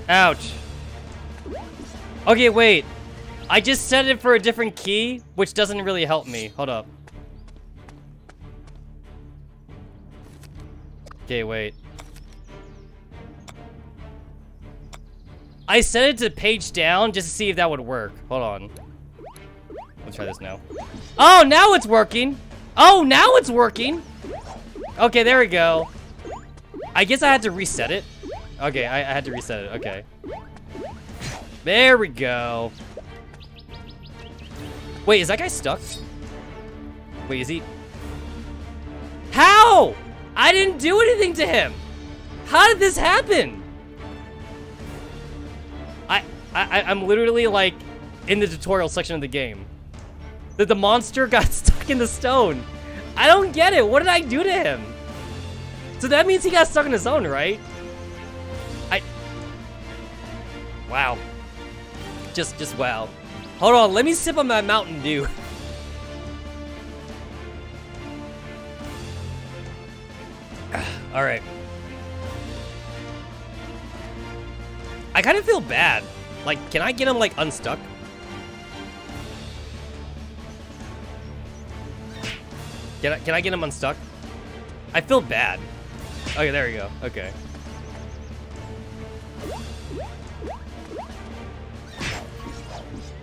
Ouch. Okay, wait. I just set it for a different key, which doesn't really help me. Hold up. Okay, wait. I set it to page down just to see if that would work. Hold on. Let's try this now. Oh, now it's working. Oh, now it's working. Okay, there we go. I guess I had to reset it. Okay, I had to reset it. Okay. There we go. Wait, is that guy stuck? Wait, is he? How? I didn't do anything to him. How did this happen? I'm literally like in the tutorial section of the game. That the monster got stuck in the stone. I don't get it. What did I do to him? So that means he got stuck on his own, right? Wow. Just wow. Hold on, let me sip on my Mountain Dew. All right. I kind of feel bad. Like, can I get him, like, unstuck? Can I get him unstuck? I feel bad. Okay, there we go. Okay.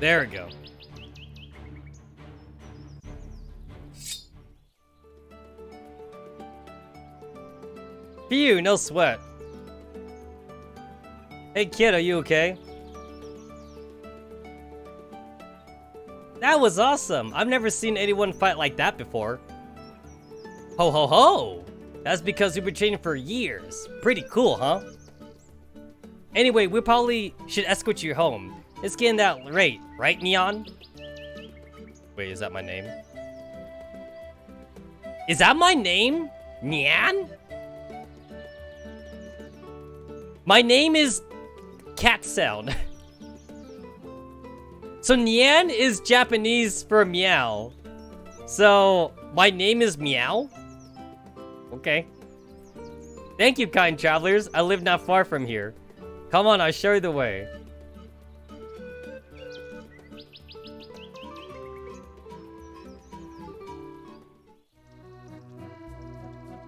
There we go. Phew, no sweat. Hey kid, are you okay? That was awesome. I've never seen anyone fight like that before. Ho ho ho! That's because we've been training for years. Pretty cool, huh? Anyway, we probably should escort you home. It's getting that late, right, Neon? Wait, is that my name? Is that my name? Nyan? My name is Cat Sound. So Nyan is Japanese for meow. So my name is Meow? Okay. Thank you, kind travelers. I live not far from here. Come on, I'll show you the way.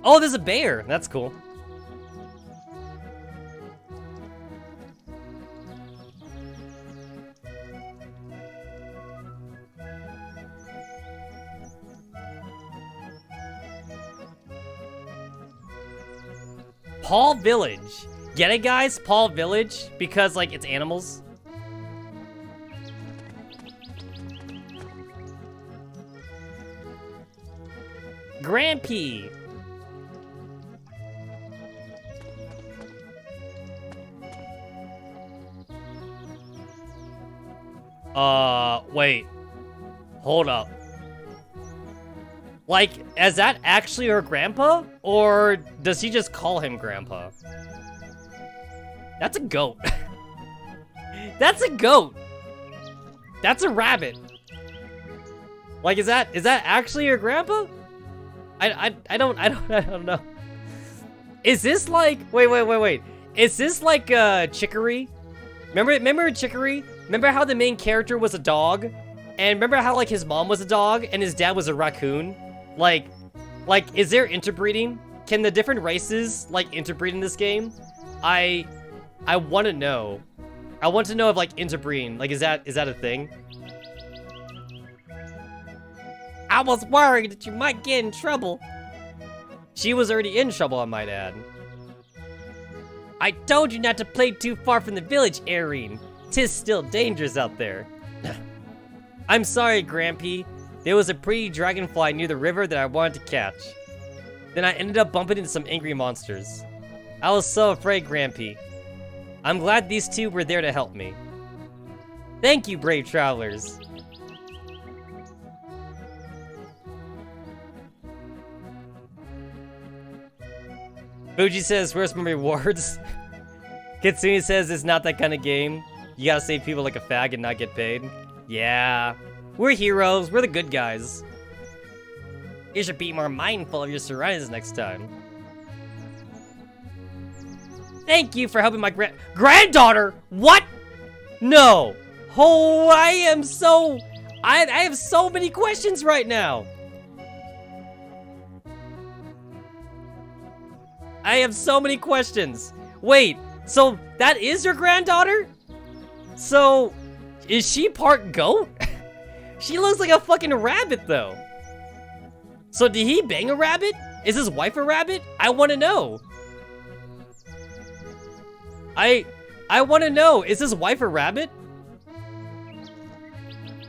Oh, there's a bear. That's cool. Paul Village. Get it, guys? Paul Village? Because, like, it's animals. Grampy. Wait. Hold up. Like, is that actually her grandpa? Or does he just call him grandpa? That's a goat. That's a goat. That's a rabbit. Like, is that actually your grandpa? I don't know. Is this like, wait. Is this like, Chicory? Remember Chicory? Remember how the main character was a dog? And remember how, like, his mom was a dog and his dad was a raccoon? Like, is there interbreeding? Can the different races, like, interbreed in this game? I want to know. I want to know if, like, interbreeding, like, is that a thing? I was worried that you might get in trouble. She was already in trouble, I might add. I told you not to play too far from the village, Erin. 'Tis still dangerous out there. I'm sorry, Grampy. There was a pretty dragonfly near the river that I wanted to catch. Then I ended up bumping into some angry monsters. I was so afraid, Grampy. I'm glad these two were there to help me. Thank you, brave travelers. Fuji says, where's my rewards? Kitsune says it's not that kind of game. You gotta save people like a fag and not get paid. Yeah. We're heroes. We're the good guys. You should be more mindful of your surroundings next time. Thank you for helping my granddaughter. What? No. Oh, I have so many questions right now. I have so many questions. Wait, so that is your granddaughter? So, is she part goat? She looks like a fucking rabbit, though. So, did he bang a rabbit? Is his wife a rabbit? I want to know. I want to know. Is his wife a rabbit?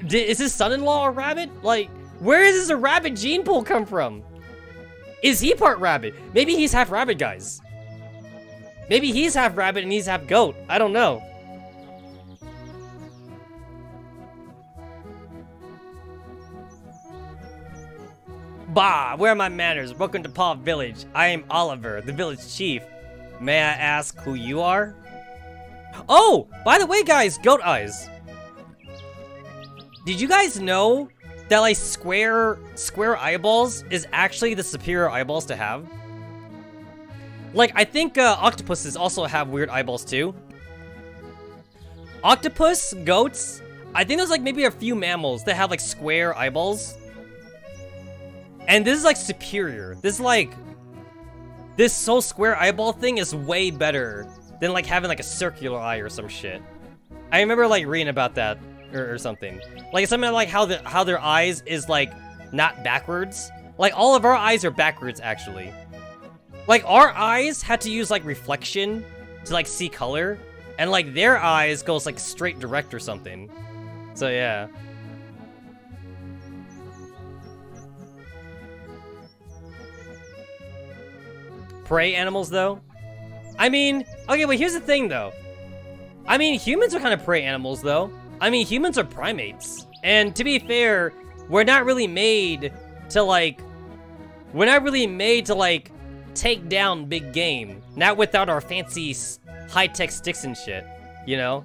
Is his son-in-law a rabbit? Like, where does this rabbit gene pool come from? Is he part rabbit? Maybe he's half rabbit, guys. Maybe he's half rabbit and he's half goat. I don't know. Bah, where are my manners? Welcome to Paw Village. I am Oliver, the village chief. May I ask who you are? Oh, by the way, guys, goat eyes. Did you guys know that like square eyeballs is actually the superior eyeballs to have? Like, I think octopuses also have weird eyeballs too. Octopus, goats, I think there's like maybe a few mammals that have like square eyeballs. And this is like superior. This whole square eyeball thing is way better than like having like a circular eye or some shit. I remember like reading about that or something. Like something like how their eyes is like not backwards. Like all of our eyes are backwards actually. Like our eyes had to use like reflection to like see color, and like their eyes goes like straight direct or something. So yeah. Prey animals though? I mean, okay, but here's the thing though. I mean, humans are kind of prey animals though. I mean, humans are primates. And to be fair, we're not really made to like take down big game. Not without our fancy high-tech sticks and shit, you know?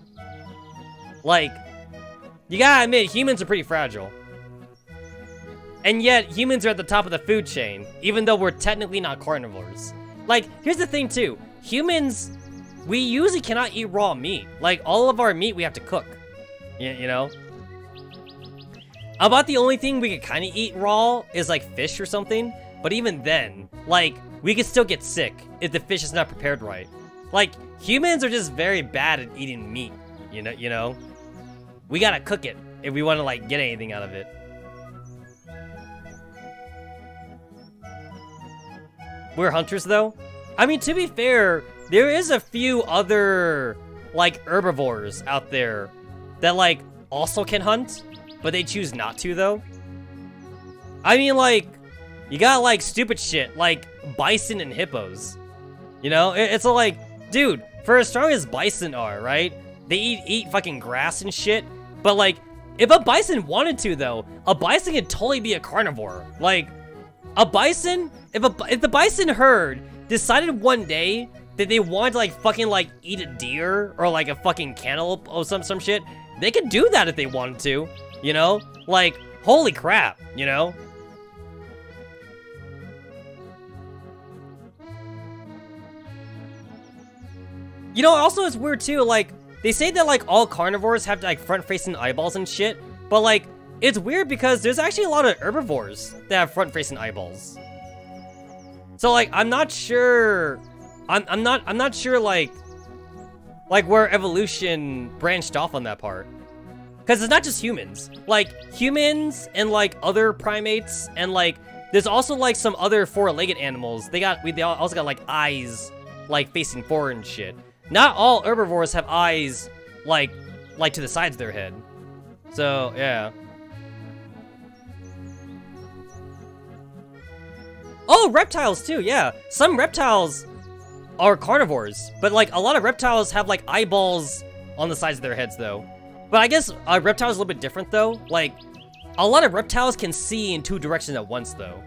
Like, you gotta admit, humans are pretty fragile. And yet, humans are at the top of the food chain, even though we're technically not carnivores. Like, here's the thing too. Humans, we usually cannot eat raw meat. Like, all of our meat we have to cook. You know? About the only thing we could kind of eat raw is like fish or something. But even then, like, we could still get sick if the fish is not prepared right. Like, humans are just very bad at eating meat. You know? We gotta cook it if we want to like get anything out of it. We're hunters though. I mean, to be fair, there is a few other like herbivores out there that like also can hunt, but they choose not to though. I mean, like, you got like stupid shit like bison and hippos. You know, it's like, dude, for as strong as bison are, right? They eat fucking grass and shit. But like, if a bison wanted to though, a bison could totally be a carnivore. Like, a bison, if the bison herd decided one day that they wanted to like fucking like eat a deer or like a fucking cantaloupe or some shit, they could do that if they wanted to, you know? Like, holy crap, you know? You know, also it's weird too, like, they say that like all carnivores have like front-facing eyeballs and shit, but like, it's weird because there's actually a lot of herbivores that have front-facing eyeballs. So like, I'm not sure, I'm not sure like where evolution branched off on that part. Cause it's not just humans. Like, humans and like other primates and like, there's also like some other four-legged animals. They also got like eyes like facing forward and shit. Not all herbivores have eyes like to the sides of their head. So, yeah. Oh, reptiles too, yeah. Some reptiles are carnivores, but like a lot of reptiles have like eyeballs on the sides of their heads though. But I guess reptiles are a little bit different though. Like, a lot of reptiles can see in two directions at once though.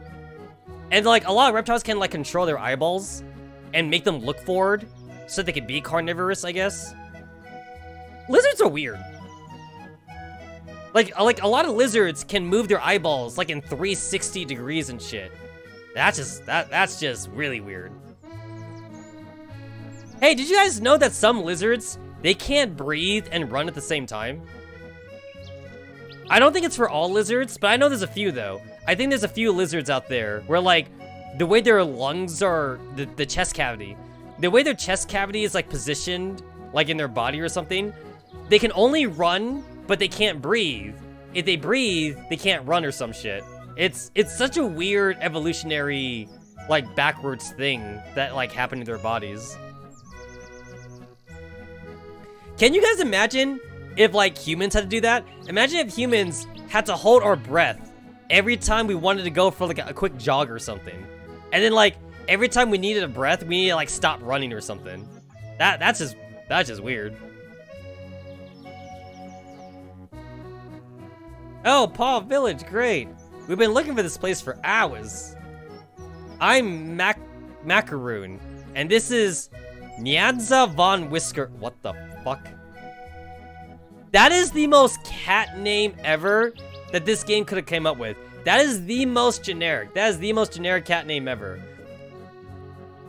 And like a lot of reptiles can like control their eyeballs and make them look forward so they could be carnivorous, I guess. Lizards are weird. Like a lot of lizards can move their eyeballs like in 360 degrees and shit. That's just really weird. Hey, did you guys know that some lizards, they can't breathe and run at the same time? I don't think it's for all lizards, but I know there's a few though. I think there's a few lizards out there where like the way their lungs are, the chest cavity, the way their chest cavity is like positioned like in their body or something, they can only run, but they can't breathe. If they breathe, they can't run or some shit. It's such a weird evolutionary like backwards thing that like happened to their bodies. Can you guys imagine if like humans had to do that? Imagine if humans had to hold our breath every time we wanted to go for like a quick jog or something. And then like every time we needed a breath, we need to like stop running or something. That's just weird. Oh, Paw Village, great. We've been looking for this place for hours. I'm Macaroon, and this is Nyanza von Whisker. What the fuck? That is the most cat name ever that this game could have came up with. That is the most generic. That is the most generic cat name ever.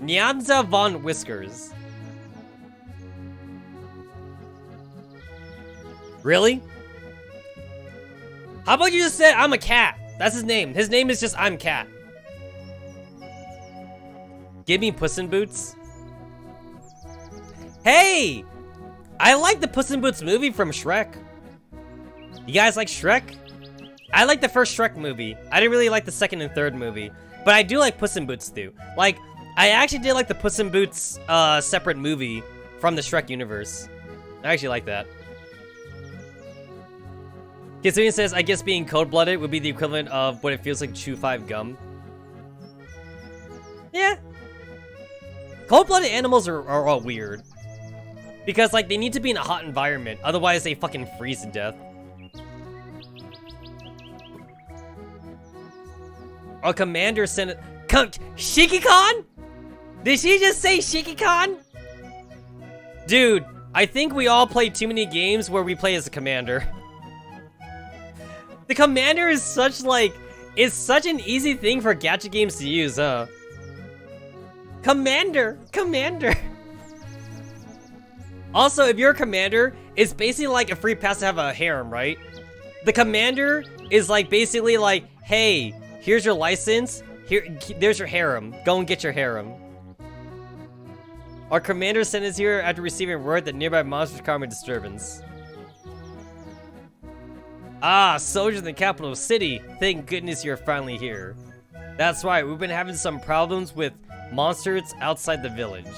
Nyanza von Whiskers. Really? How about you just say I'm a cat? That's his name. His name is just I'm Cat. Give me Puss in Boots. Hey! I like the Puss in Boots movie from Shrek. You guys like Shrek? I like the first Shrek movie. I didn't really like the second and third movie. But I do like Puss in Boots too. Like, I actually did like the Puss in Boots separate movie from the Shrek universe. I actually like that. Kitsune says, I guess being cold-blooded would be the equivalent of what it feels like to chew 5 gum. Yeah. Cold-blooded animals are all weird. Because, like, they need to be in a hot environment. Otherwise, they fucking freeze to death. Our commander sent it. Shiki-Con? Did she just say Shiki-Con? Dude, I think we all play too many games where we play as a commander. The commander is such, like, it's such an easy thing for gacha games to use, huh? Commander! Also, if you're a commander, it's basically like a free pass to have a harem, right? The commander is like basically like, hey, here's your license, there's your harem, go and get your harem. Our commander sent us here after receiving word that nearby monsters causing a disturbance. Ah, soldiers in the capital city. Thank goodness you're finally here. That's right, we've been having some problems with monsters outside the village.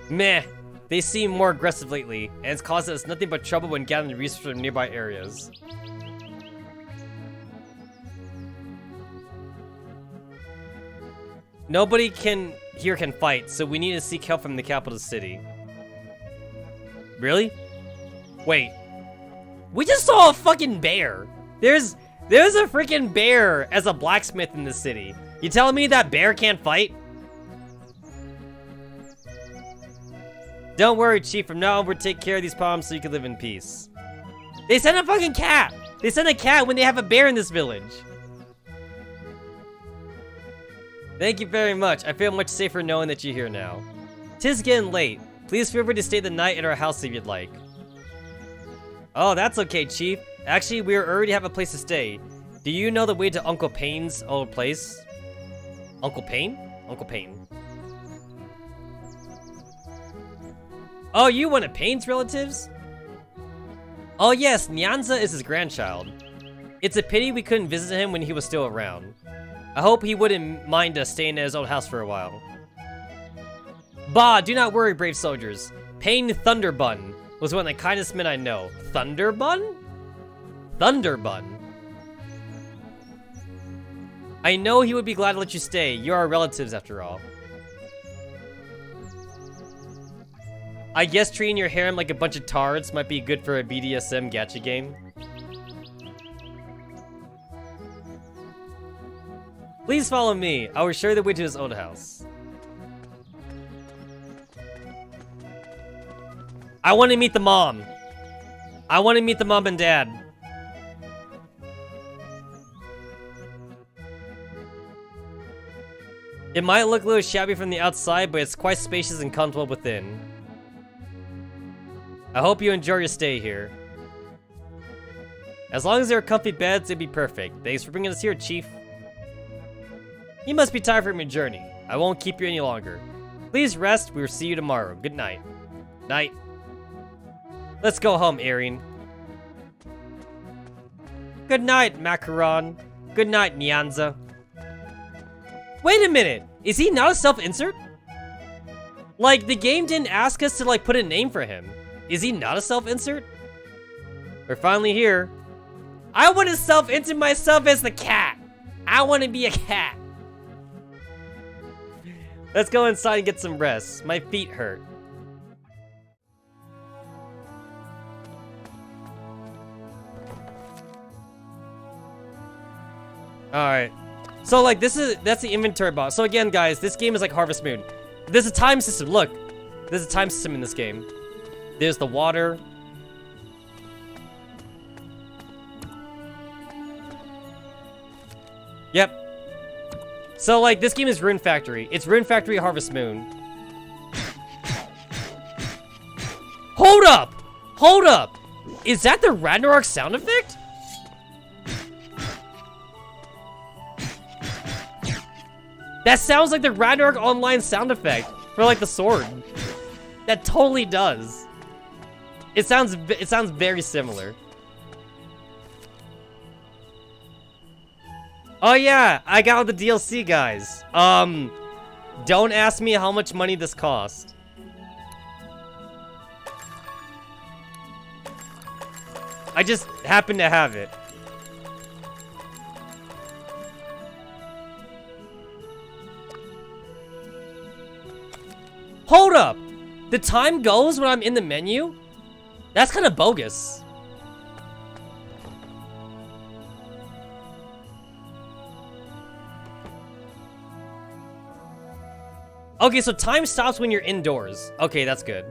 Meh, they seem more aggressive lately, and it's caused us nothing but trouble when gathering resources from nearby areas. Nobody here can fight, so we need to seek help from the capital city. Really? Wait. We just saw a fucking bear. There's a freaking bear as a blacksmith in the city. You telling me that bear can't fight? Don't worry, Chief. From now on, we'll take care of these problems so you can live in peace. They sent a fucking cat. They sent a cat when they have a bear in this village. Thank you very much. I feel much safer knowing that you're here now. 'Tis getting late. Please feel free to stay the night at our house if you'd like. Oh, that's okay, Chief. Actually, we already have a place to stay. Do you know the way to Uncle Payne's old place? Uncle Payne? Uncle Payne. Oh, you one of Payne's relatives? Oh yes, Nyanza is his grandchild. It's a pity we couldn't visit him when he was still around. I hope he wouldn't mind us staying at his old house for a while. Bah, do not worry, brave soldiers. Payne Thunderbun was one of the kindest men I know. Thunderbun? Thunderbun. I know he would be glad to let you stay. You're our relatives after all. I guess treating your harem like a bunch of tards might be good for a BDSM gacha game. Please follow me. I will show you the way to his old house. I want to meet the mom. I want to meet the mom and dad. It might look a little shabby from the outside, but it's quite spacious and comfortable within. I hope you enjoy your stay here. As long as there are comfy beds, it'd be perfect. Thanks for bringing us here, Chief. You must be tired from your journey. I won't keep you any longer. Please rest. We will see you tomorrow. Good night. Night. Let's go home, Erin. Good night, Macaron. Good night, Nyanza. Wait a minute. Is he not a self-insert? Like, the game didn't ask us to, like, put a name for him. Is he not a self-insert? We're finally here. I want to self-insert myself as the cat. I want to be a cat. Let's go inside and get some rest. My feet hurt. Alright. So, like, that's the inventory box. So again, guys, this game is like Harvest Moon. There's a time system. Look. There's a time system in this game. There's the water. Yep. So, like, this game is Rune Factory. It's Rune Factory Harvest Moon. Hold up! Hold up! Is that the Ragnarok sound effect? That sounds like the Ragnarok Online sound effect for, like, the sword. That totally does. It sounds very similar. Oh yeah, I got all the DLC, guys. Don't ask me how much money this cost. I just happen to have it. Hold up! The time goes when I'm in the menu? That's kind of bogus. Okay, so time stops when you're indoors. Okay, that's good.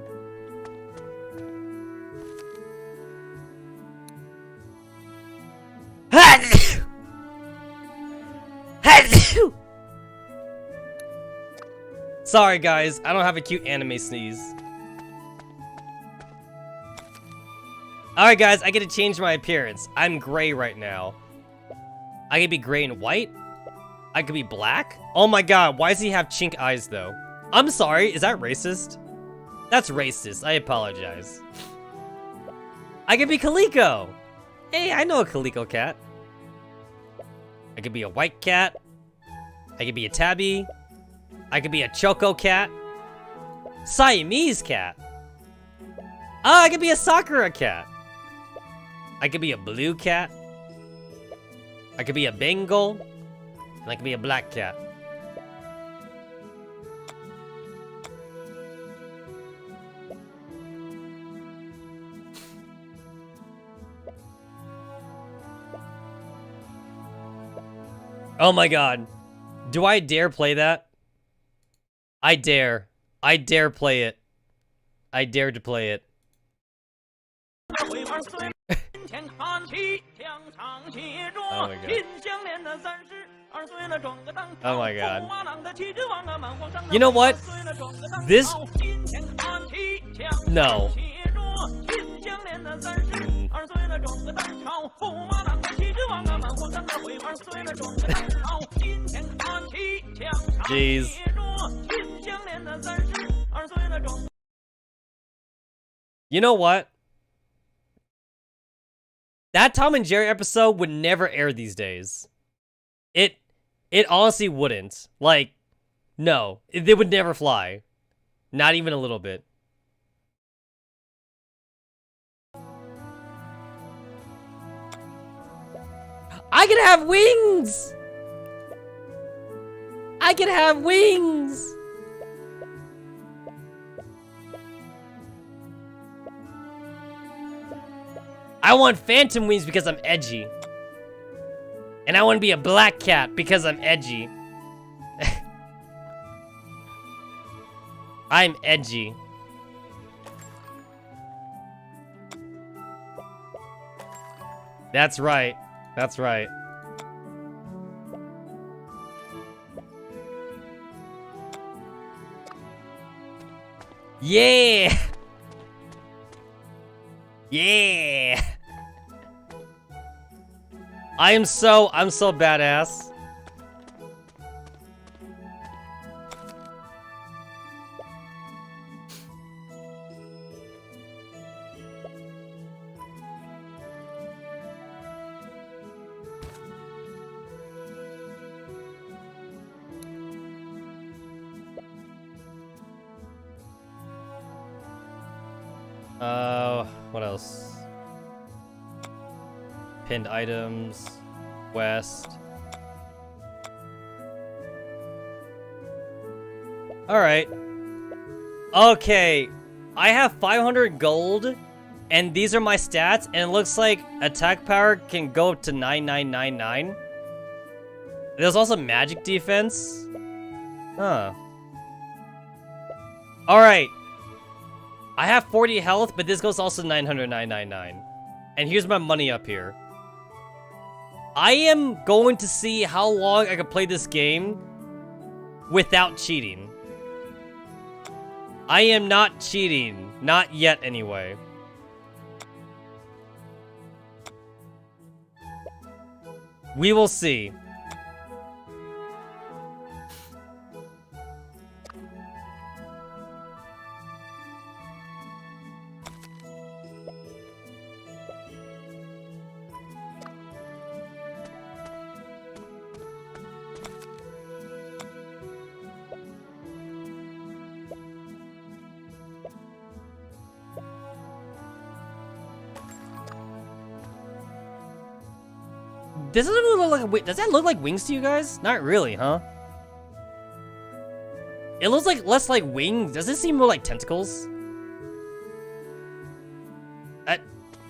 Sorry, guys. I don't have a cute anime sneeze. Alright, guys. I get to change my appearance. I'm gray right now. I could be gray and white. I could be black. Oh my god. Why does he have chink eyes, though? I'm sorry. Is that racist? That's racist. I apologize. I could be Kaliko. Hey, I know a Kaliko cat. I could be a white cat. I could be a tabby. I could be a Choco cat. Siamese cat. Oh, I could be a Sakura cat. I could be a blue cat. I could be a Bengal. And I could be a black cat. Oh my god. Do I dare play that? I dare. I dare play it. I dare to play it. Oh my god. Oh my god. You know what? This... No. Jeez. You know what? That Tom and Jerry episode would never air these days. It honestly wouldn't. Like, no. It would never fly. Not even a little bit. I can have wings! I can have wings! I want phantom wings because I'm edgy. And I want to be a black cat because I'm edgy. I'm edgy. That's right. That's right. Yeah! Yeah! I'm so badass. What else? Pinned items, quest. Alright. Okay. I have 500 gold, and these are my stats, and it looks like attack power can go up to 9999. There's also magic defense. Huh. Alright. I have 40 health, but this goes also 999. And here's my money up here. I am going to see how long I can play this game without cheating. I am not cheating. Not yet, anyway. We will see. Does that look like wings to you guys? Not really, huh? It looks like less like wings. Does it seem more like tentacles?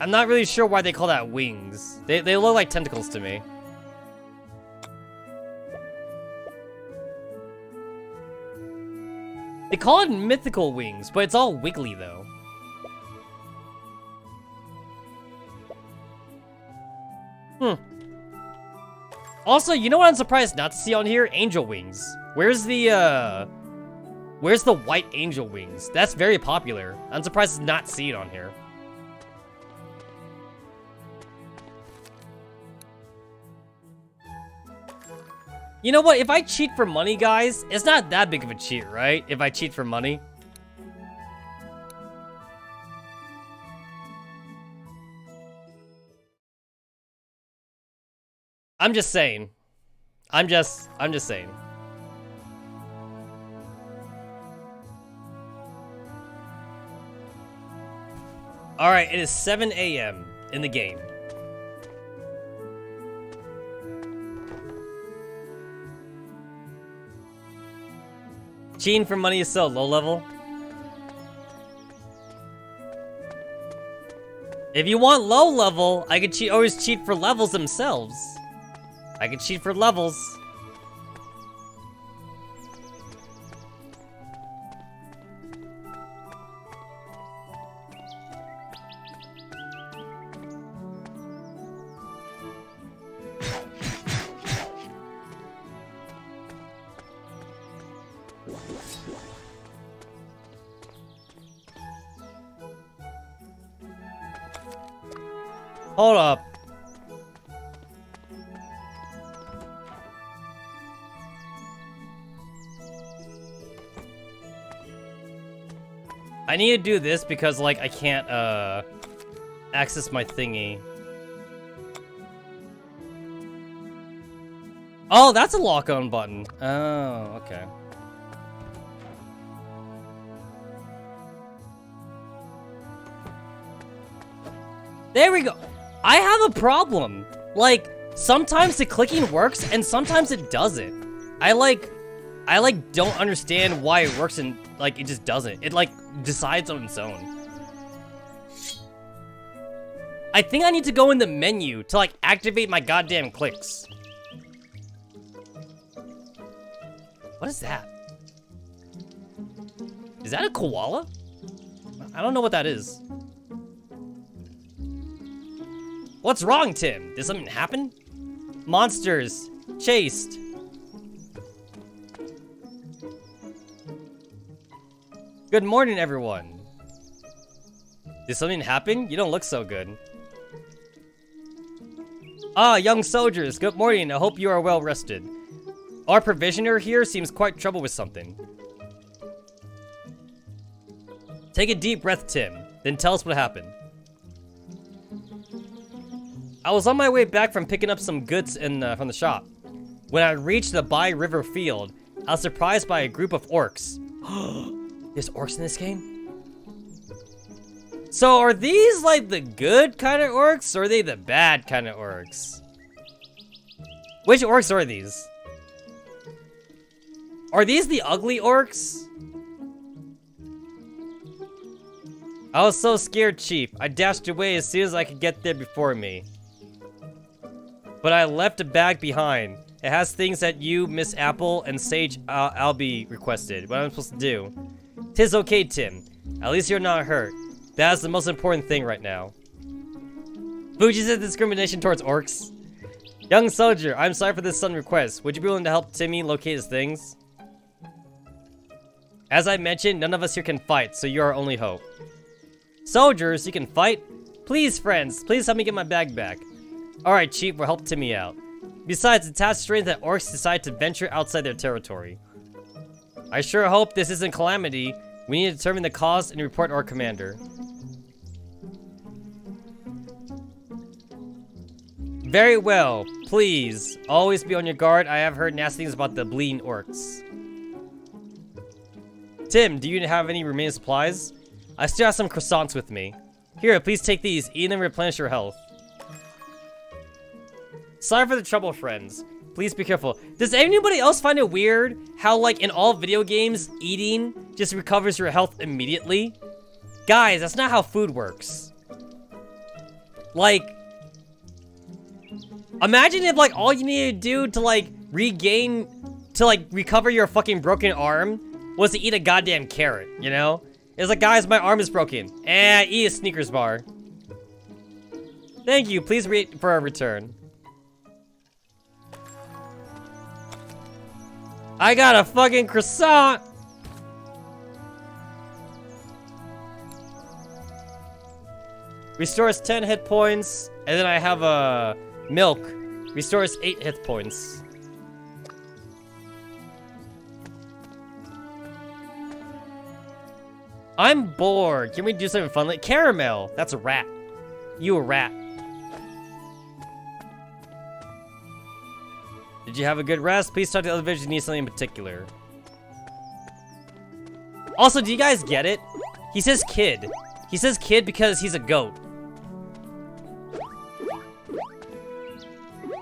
I'm not really sure why they call that wings. They look like tentacles to me. They call it mythical wings, but it's all wiggly though. Also, you know what I'm surprised not to see on here? Angel wings. Where's the white angel wings? That's very popular. I'm surprised to not see it on here. You know what? If I cheat for money, guys, it's not that big of a cheat, right? If I cheat for money. I'm just saying. I'm just saying. Alright, it is 7 a.m. in the game. Cheating for money is so low level. If you want low level, I could always cheat for levels themselves. I can cheat for levels. Hold up. I need to do this because, like, I can't, access my thingy. Oh, that's a lock-on button. Oh, okay. There we go. I have a problem. Like, sometimes the clicking works and sometimes it doesn't. I don't understand why it works and, like, it just doesn't. It, like, decides on its own. I think I need to go in the menu to, like, activate my goddamn clicks. What is that? Is that a koala? I don't know what that is. What's wrong, Tim? Did something happen? Monsters. Chased. Good morning, everyone. Did something happen? You don't look so good. Ah, young soldiers, good morning. I hope you are well rested. Our provisioner here seems quite troubled with something. Take a deep breath, Tim. Then tell us what happened. I was on my way back from picking up some goods from the shop. When I reached the Bai River field, I was surprised by a group of orcs. There's orcs in this game? So are these like the good kind of orcs, or are they the bad kind of orcs? Which orcs are these? Are these the ugly orcs? I was so scared, Chief. I dashed away as soon as I could get there before me. But I left a bag behind. It has things that you, Miss Apple, and Sage Albie requested. What am I supposed to do? 'Tis okay, Tim. At least you're not hurt. That is the most important thing right now. Fuji said discrimination towards orcs. Young soldier, I'm sorry for this sudden request. Would you be willing to help Timmy locate his things? As I mentioned, none of us here can fight, so you're our only hope. Soldiers, you can fight? Please, friends, please help me get my bag back. Alright, Chief, we'll help Timmy out. Besides, it's half strange that orcs decide to venture outside their territory. I sure hope this isn't calamity. We need to determine the cause and report our commander. Very well. Please, always be on your guard. I have heard nasty things about the bleeding orcs. Tim, do you have any remaining supplies? I still have some croissants with me. Here, please take these. Eat them and replenish your health. Sorry for the trouble, friends. Please be careful. Does anybody else find it weird how, like, in all video games, eating just recovers your health immediately? Guys, that's not how food works. Like, imagine if, like, all you needed to do to, like, recover your fucking broken arm was to eat a goddamn carrot, you know? It's like, guys, my arm is broken. Eat a Snickers bar. Thank you. Please wait for our return. I got a fucking croissant. Restores 10 hit points. And then I have a milk. Restores 8 hit points. I'm bored. Can we do something fun? Like caramel. That's a rat. You a rat. Did you have a good rest? Please talk to the other villagers if you need something in particular. Also, do you guys get it? He says kid. He says kid because he's a goat.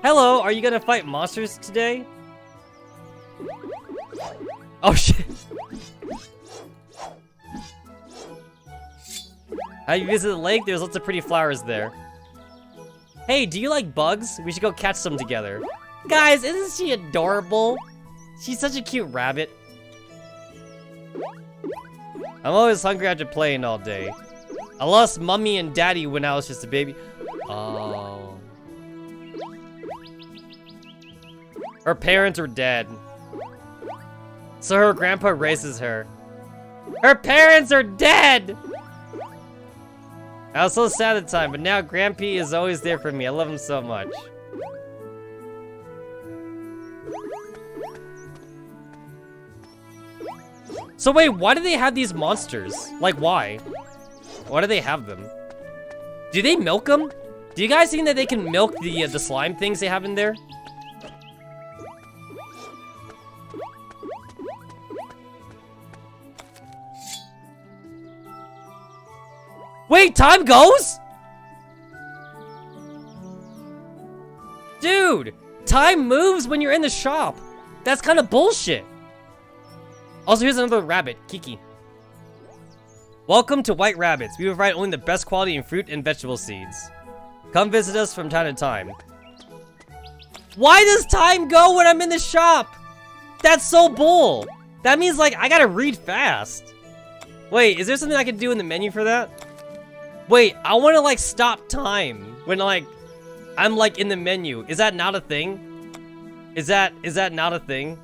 Hello, are you gonna fight monsters today? Oh shit. Have you visited the lake? There's lots of pretty flowers there. Hey, do you like bugs? We should go catch some together. Guys, isn't she adorable? She's such a cute rabbit. I'm always hungry after playing all day. I lost mommy and daddy when I was just a baby. Oh. Her parents are dead. So her grandpa raises her. Her parents are dead! I was so sad at the time, but now Grampy is always there for me. I love him so much. So wait, why do they have these monsters? Like, why? Why do they have them? Do they milk them? Do you guys think that they can milk the slime things they have in there? Wait, time goes? Dude, time moves when you're in the shop. That's kind of bullshit. Also, here's another rabbit, Kiki. Welcome to White Rabbits. We provide only the best quality in fruit and vegetable seeds. Come visit us from time to time. Why does time go when I'm in the shop? That's so bull. That means, like, I gotta read fast. Wait, is there something I can do in the menu for that? Wait, I want to, like, stop time when, like, I'm like in the menu. Is that not a thing? Is that not a thing?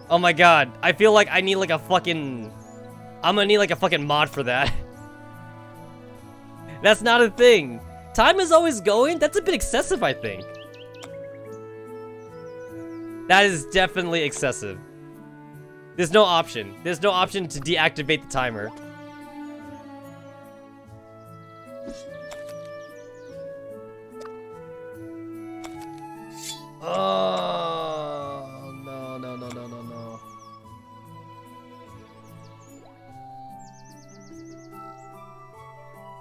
Oh my god. I feel like I need like a fucking... I'm gonna need like a fucking mod for that. That's not a thing. Time is always going? That's a bit excessive, I think. That is definitely excessive. There's no option. There's no option to deactivate the timer. Oh, no, no, no, no, no, no.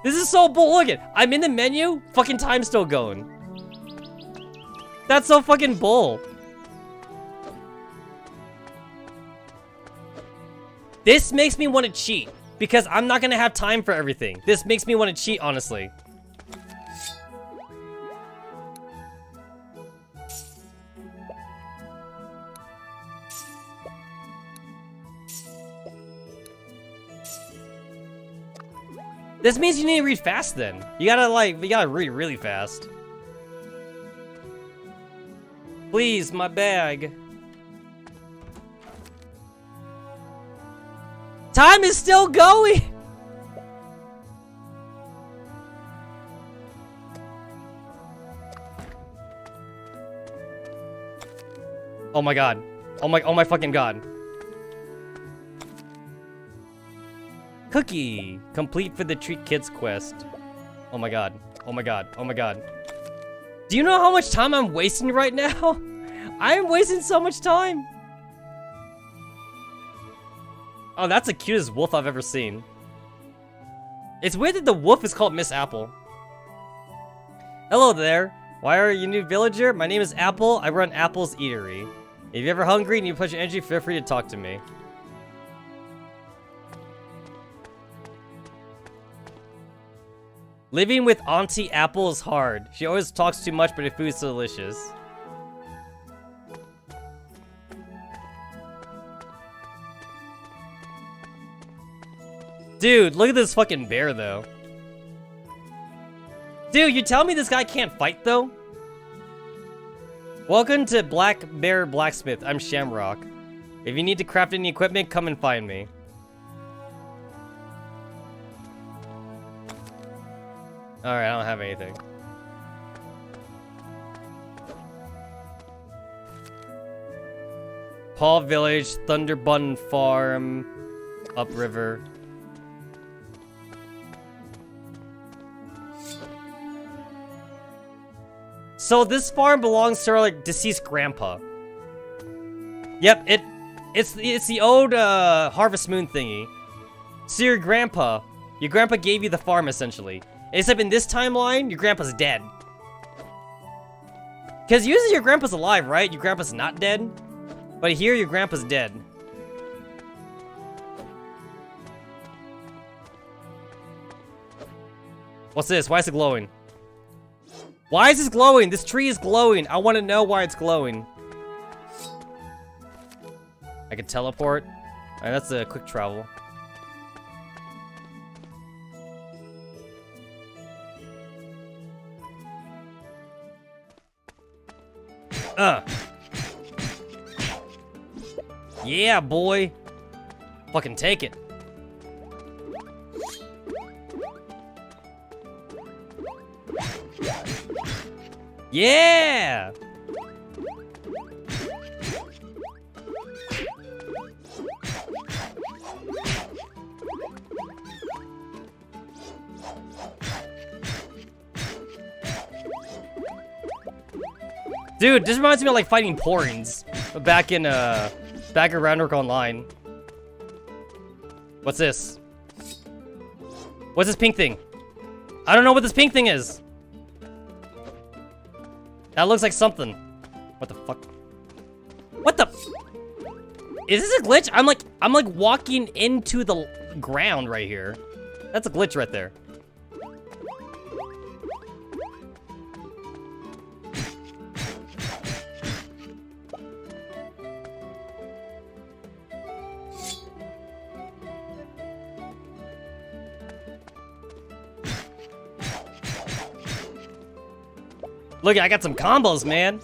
This is so bull. Look at, I'm in the menu, fucking time's still going. That's so fucking bull. This makes me want to cheat because I'm not gonna have time for everything. This makes me want to cheat, honestly. This means you need to read fast then. You gotta read really fast. Please, my bag. Time is still going! Oh my god. Oh my fucking god. Cookie! Complete for the Treat Kids quest. Oh my god. Oh my god. Oh my god. Do you know how much time I'm wasting right now? I'm wasting so much time! Oh, that's the cutest wolf I've ever seen. It's weird that the wolf is called Miss Apple. Hello there. Why are you a new villager? My name is Apple. I run Apple's Eatery. If you're ever hungry and you push your energy, feel free to talk to me. Living with Auntie Apple is hard. She always talks too much, but her food's delicious. Dude, look at this fucking bear, though. Dude, you tell me this guy can't fight, though? Welcome to Black Bear Blacksmith. I'm Shamrock. If you need to craft any equipment, come and find me. Alright, I don't have anything. Paul Village, Thunder Button Farm, Upriver. So this farm belongs to our like deceased grandpa. Yep, it's the old Harvest Moon thingy. So your grandpa gave you the farm essentially. Except in this timeline, your grandpa's dead. Cause usually your grandpa's alive, right? Your grandpa's not dead. But here your grandpa's dead. What's this? Why is it glowing? Why is this glowing? This tree is glowing. I want to know why it's glowing. I can teleport. Alright, that's a quick travel. Yeah, boy. Fucking take it. Yeah! Dude, this reminds me of like fighting porins back in Roundwork Online. What's this? What's this pink thing? I don't know what this pink thing is. That looks like something. What the fuck? What the? Is this a glitch? I'm like walking into the ground right here. That's a glitch right there. Look, I got some combos, man.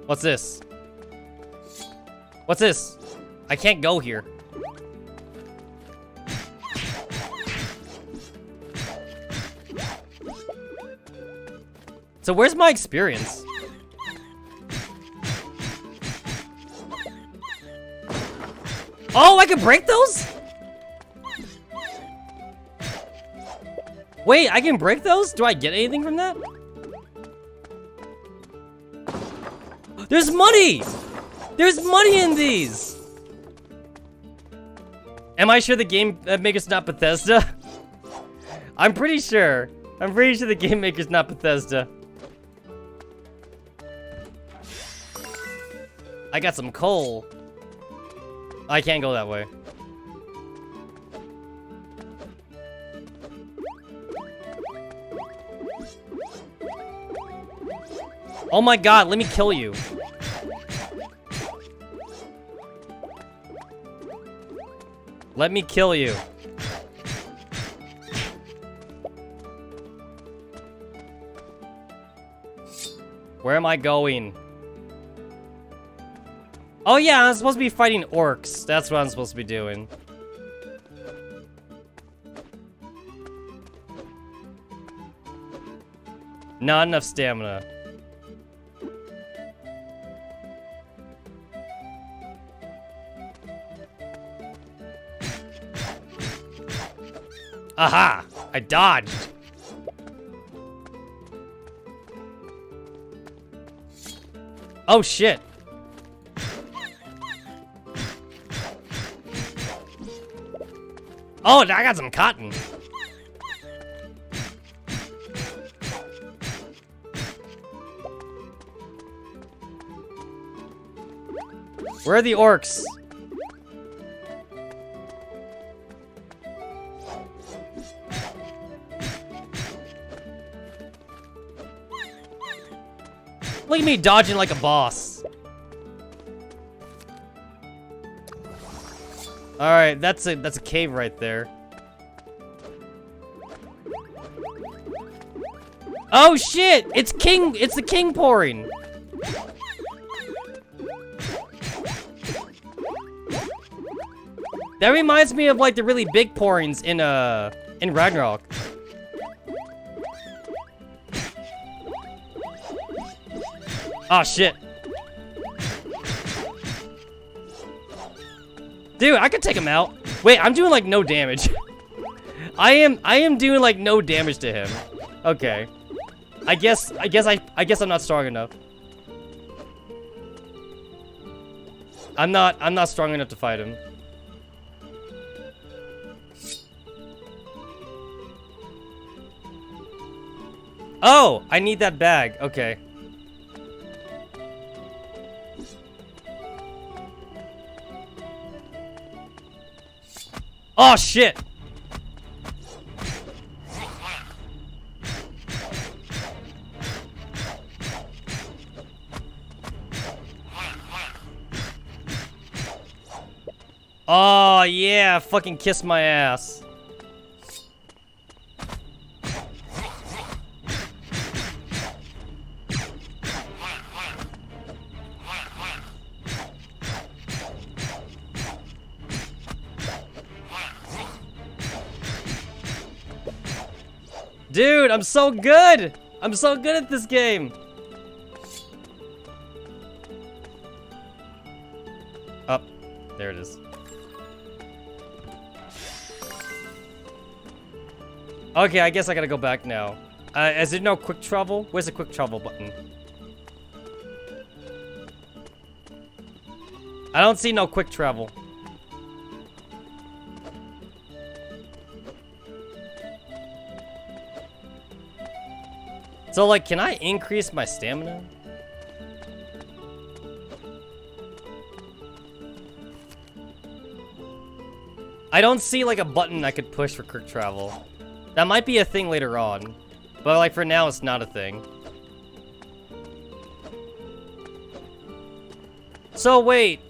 What's this? What's this? I can't go here. So where's my experience? Oh, I can break those? Wait, I can break those? Do I get anything from that? There's money! There's money in these! Am I sure the game maker's not Bethesda? I'm pretty sure. I'm pretty sure the game maker's not Bethesda. I got some coal. I can't go that way. Oh my god, let me kill you. Let me kill you. Where am I going? Oh yeah, I'm supposed to be fighting orcs. That's what I'm supposed to be doing. Not enough stamina. Aha! I dodged. Oh shit. Oh, I got some cotton. Where are the orcs? Look at me dodging like a boss. All right, that's a cave right there. Oh shit! It's the king pouring. That reminds me of like the really big pourings in Ragnarok. Oh shit. Dude, I could take him out. Wait, I'm doing like no damage. I am doing like no damage to him. Okay. I guess I'm not strong enough. I'm not strong enough to fight him. Oh, I need that bag. Okay. Oh shit! Oh yeah, fucking kiss my ass. Dude, I'm so good! I'm so good at this game! Up. There it is. Okay, I guess I gotta go back now. Is there no quick travel? Where's the quick travel button? I don't see no quick travel. So, like, can I increase my stamina? I don't see, like, a button I could push for quick travel. That might be a thing later on. But, like, for now, it's not a thing. So, wait.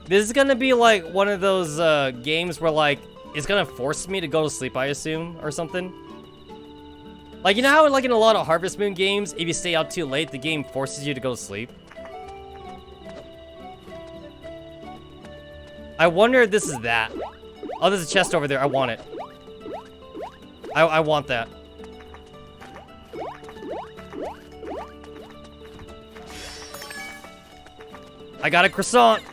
This is gonna be, like, one of those, games where, like, it's gonna force me to go to sleep, I assume, or something? Like, you know how like in a lot of Harvest Moon games, if you stay out too late, the game forces you to go to sleep? I wonder if this is that. Oh, there's a chest over there. I want it. I want that. I got a croissant.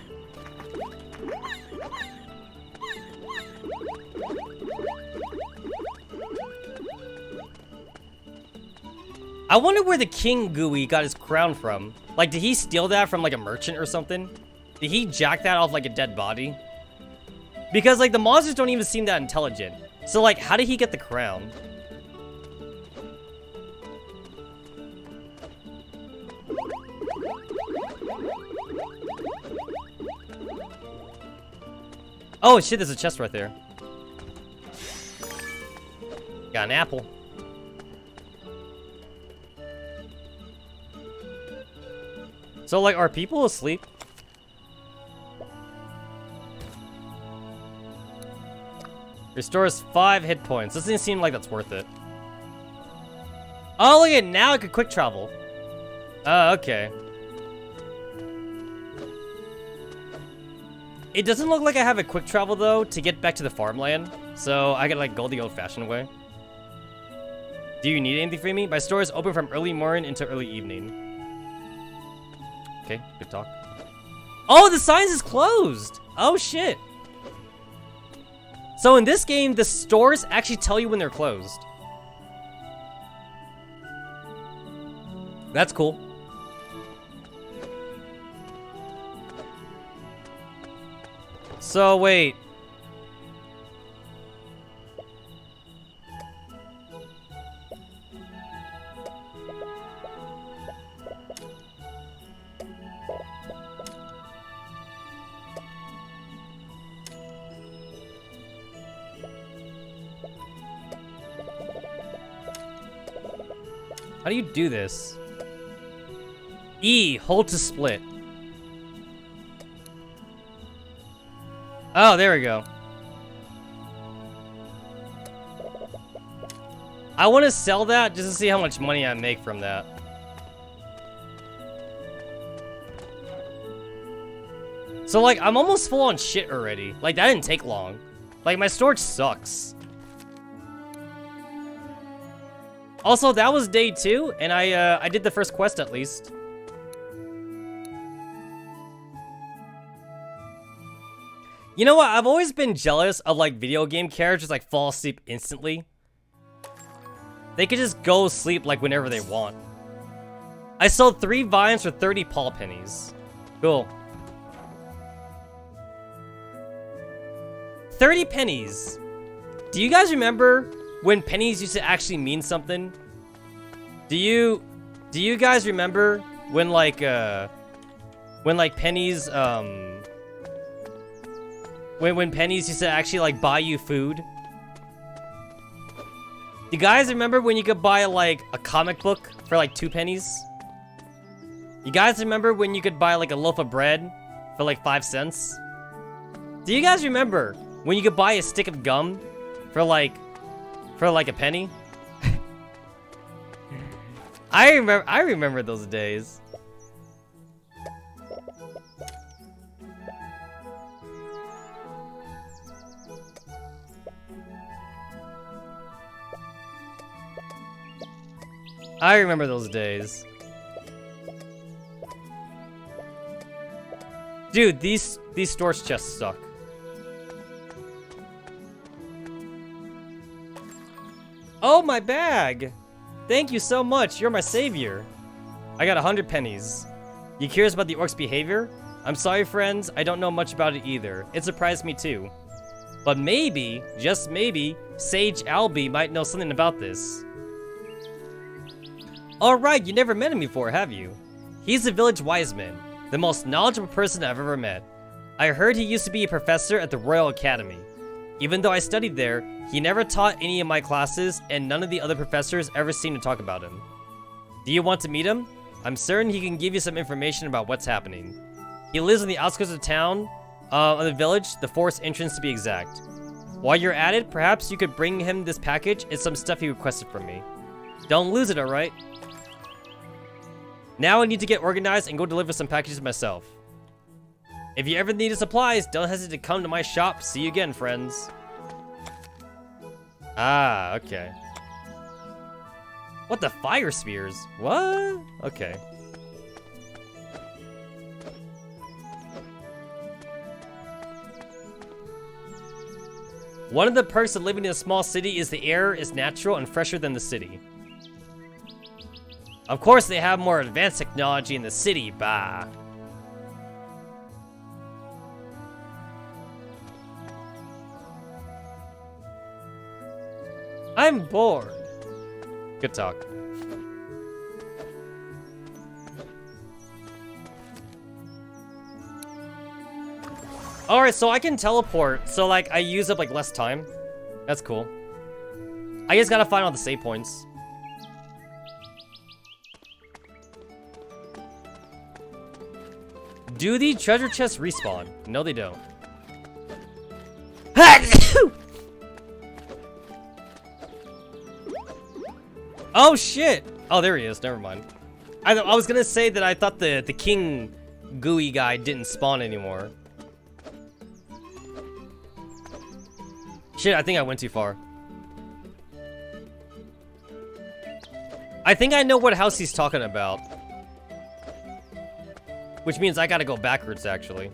I wonder where the King Gooey got his crown from. Like, did he steal that from, like, a merchant or something? Did he jack that off, like, a dead body? Because, like, the monsters don't even seem that intelligent. So, like, how did he get the crown? Oh, shit, there's a chest right there. Got an apple. So, like, are people asleep? Restores 5 hit points. Doesn't seem like that's worth it. Oh, look at now I could quick travel. Oh, okay. It doesn't look like I have a quick travel, though, to get back to the farmland. So, I gotta, like, go the old-fashioned way. Do you need anything from me? My store is open from early morning into early evening. Okay, good talk. Oh, the signs is closed! Oh, shit. So in this game, the stores actually tell you when they're closed. That's cool. So, wait. How do you do this? E, hold to split. Oh, there we go. I want to sell that just to see how much money I make from that. So, like, I'm almost full on shit already. Like, that didn't take long. Like, my storage sucks. Also, that was day 2, and I did the first quest at least. You know what? I've always been jealous of, like, video game characters, like, fall asleep instantly. They could just go sleep, like, whenever they want. I sold 3 vines for 30 paw pennies. Cool. 30 pennies. Do you guys remember when pennies used to actually mean something? Do you guys remember when pennies when pennies used to actually like buy you food? Do you guys remember when you could buy like a comic book for like 2 pennies? You guys remember when you could buy like a loaf of bread for like 5 cents? Do you guys remember when you could buy a stick of gum for like a penny? I remember those days. I remember those days. Dude, these storage chests suck. Oh, my bag! Thank you so much, you're my savior. I got 100 pennies. You curious about the orc's behavior? I'm sorry, friends, I don't know much about it either. It surprised me too. But maybe, just maybe, Sage Albie might know something about this. Alright, you never met him before, have you? He's the village wise man, the most knowledgeable person I've ever met. I heard he used to be a professor at the Royal Academy. Even though I studied there, he never taught any of my classes, and none of the other professors ever seemed to talk about him. Do you want to meet him? I'm certain he can give you some information about what's happening. He lives on the outskirts of town, of the village, the forest entrance to be exact. While you're at it, perhaps you could bring him this package and some stuff he requested from me. Don't lose it, alright? Now I need to get organized and go deliver some packages myself. If you ever need supplies, don't hesitate to come to my shop. See you again, friends. Ah, okay. What the fire spears? What? Okay. One of the perks of living in a small city is the air is natural and fresher than the city. Of course, they have more advanced technology in the city, bah. I'm bored. Good talk. Alright, so I can teleport, so like I use up like less time. That's cool. I just gotta find all the save points. Do the treasure chests respawn? No, they don't. Oh shit! Oh, there he is. Never mind. I was gonna say that I thought the king gooey guy didn't spawn anymore. Shit, I think I went too far. I think I know what house he's talking about. Which means I gotta go backwards, actually.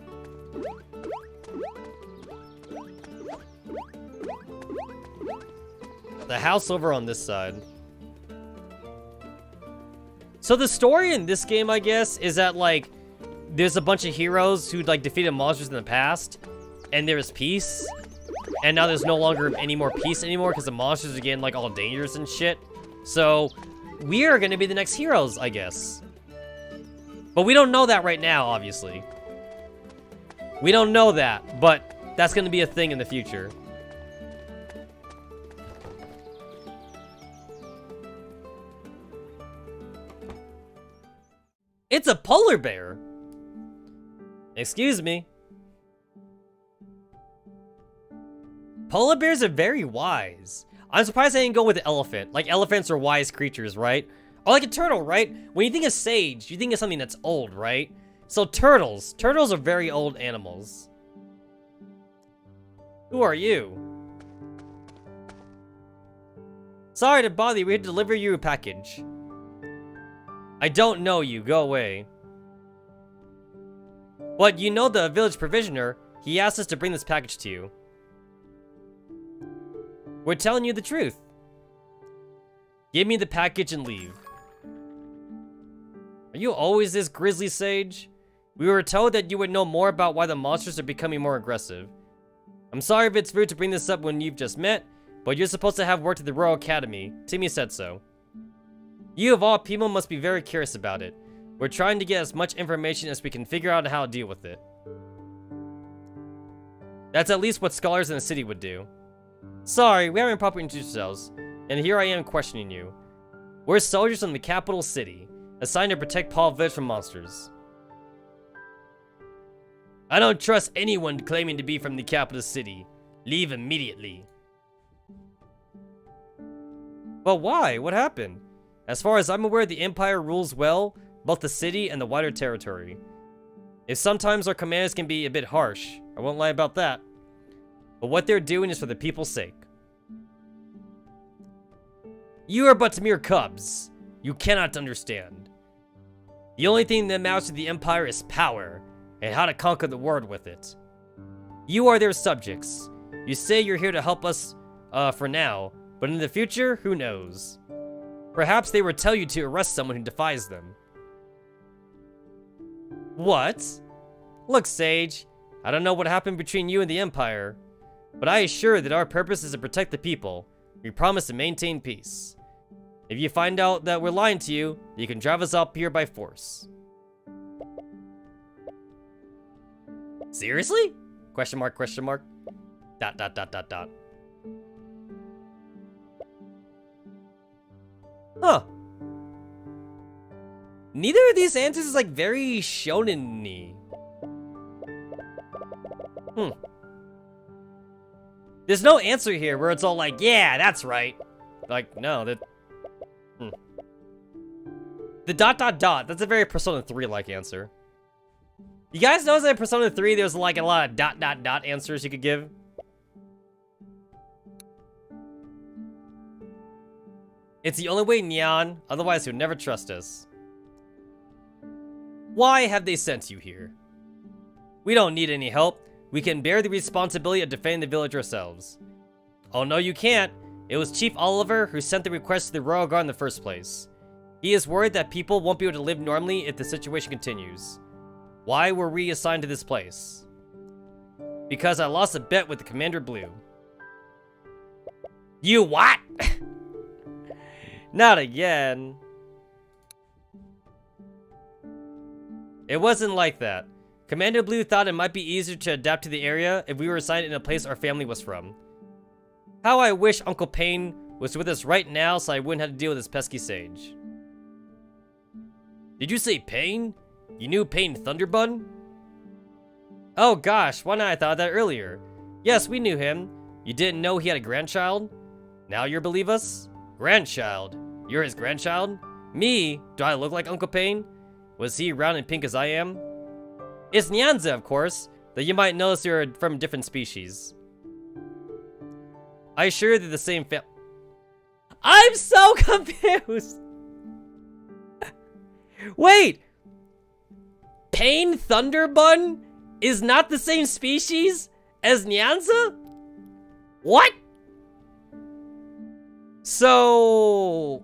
The house over on this side. So the story in this game, I guess, is that, like, there's a bunch of heroes who, like, defeated monsters in the past, and there's peace. And now there's no longer any more peace anymore because the monsters are getting, like, all dangerous and shit. So, we are gonna be the next heroes, I guess. But we don't know that right now, obviously. We don't know that, but that's gonna be a thing in the future. It's a polar bear! Excuse me. Polar bears are very wise. I'm surprised I didn't go with the elephant. Like, elephants are wise creatures, right? Or like a turtle, right? When you think of sage, you think of something that's old, right? So turtles. Turtles are very old animals. Who are you? Sorry to bother you. We had to deliver you a package. I don't know you. Go away. What, you know the village provisioner? He asked us to bring this package to you. We're telling you the truth. Give me the package and leave. Are you always this grisly, Sage? We were told that you would know more about why the monsters are becoming more aggressive. I'm sorry if it's rude to bring this up when you've just met, but you're supposed to have worked at the Royal Academy. Timmy said so. You of all people must be very curious about it. We're trying to get as much information as we can figure out how to deal with it. That's at least what scholars in the city would do. Sorry, we haven't properly introduced ourselves, and here I am questioning you. We're soldiers from the capital city, assigned to protect Paul Village from monsters. I don't trust anyone claiming to be from the capital city. Leave immediately. But why? What happened? As far as I'm aware, the Empire rules well, both the city and the wider territory. If sometimes our commanders can be a bit harsh, I won't lie about that. But what they're doing is for the people's sake. You are but mere cubs. You cannot understand. The only thing that matters to the Empire is power, and how to conquer the world with it. You are their subjects. You say you're here to help us, for now, but in the future, who knows? Perhaps they would tell you to arrest someone who defies them. What? Look, Sage, I don't know what happened between you and the Empire, but I assure that our purpose is to protect the people. We promise to maintain peace. If you find out that we're lying to you, you can drive us up here by force. Seriously? Question mark, question mark. ... Huh. Neither of these answers is like very shonen-y. There's no answer here where it's all like, yeah, that's right. Like, no, The ... That's a very Persona 3-like answer. You guys notice that in Persona 3 there's like a lot of ... answers you could give? It's the only way, Neon. Otherwise, you'll never trust us. Why have they sent you here? We don't need any help. We can bear the responsibility of defending the village ourselves. Oh, no, you can't. It was Chief Oliver who sent the request to the Royal Guard in the first place. He is worried that people won't be able to live normally if the situation continues. Why were we assigned to this place? Because I lost a bet with the Commander Blue. You what? Not again. It wasn't like that. Commander Blue thought it might be easier to adapt to the area if we were assigned in a place our family was from. How I wish Uncle Payne was with us right now so I wouldn't have to deal with this pesky sage. Did you say Payne? You knew Payne Thunderbun? Oh gosh, why not I thought of that earlier? Yes, we knew him. You didn't know he had a grandchild? Now you believe us? Grandchild? You're his grandchild? Me? Do I look like Uncle Payne? Was he round and pink as I am? It's Nyanza, of course, though you might notice you're from different species. I assure they're the same I'm so confused! Wait! Payne Thunderbun is not the same species as Nyanza? What? So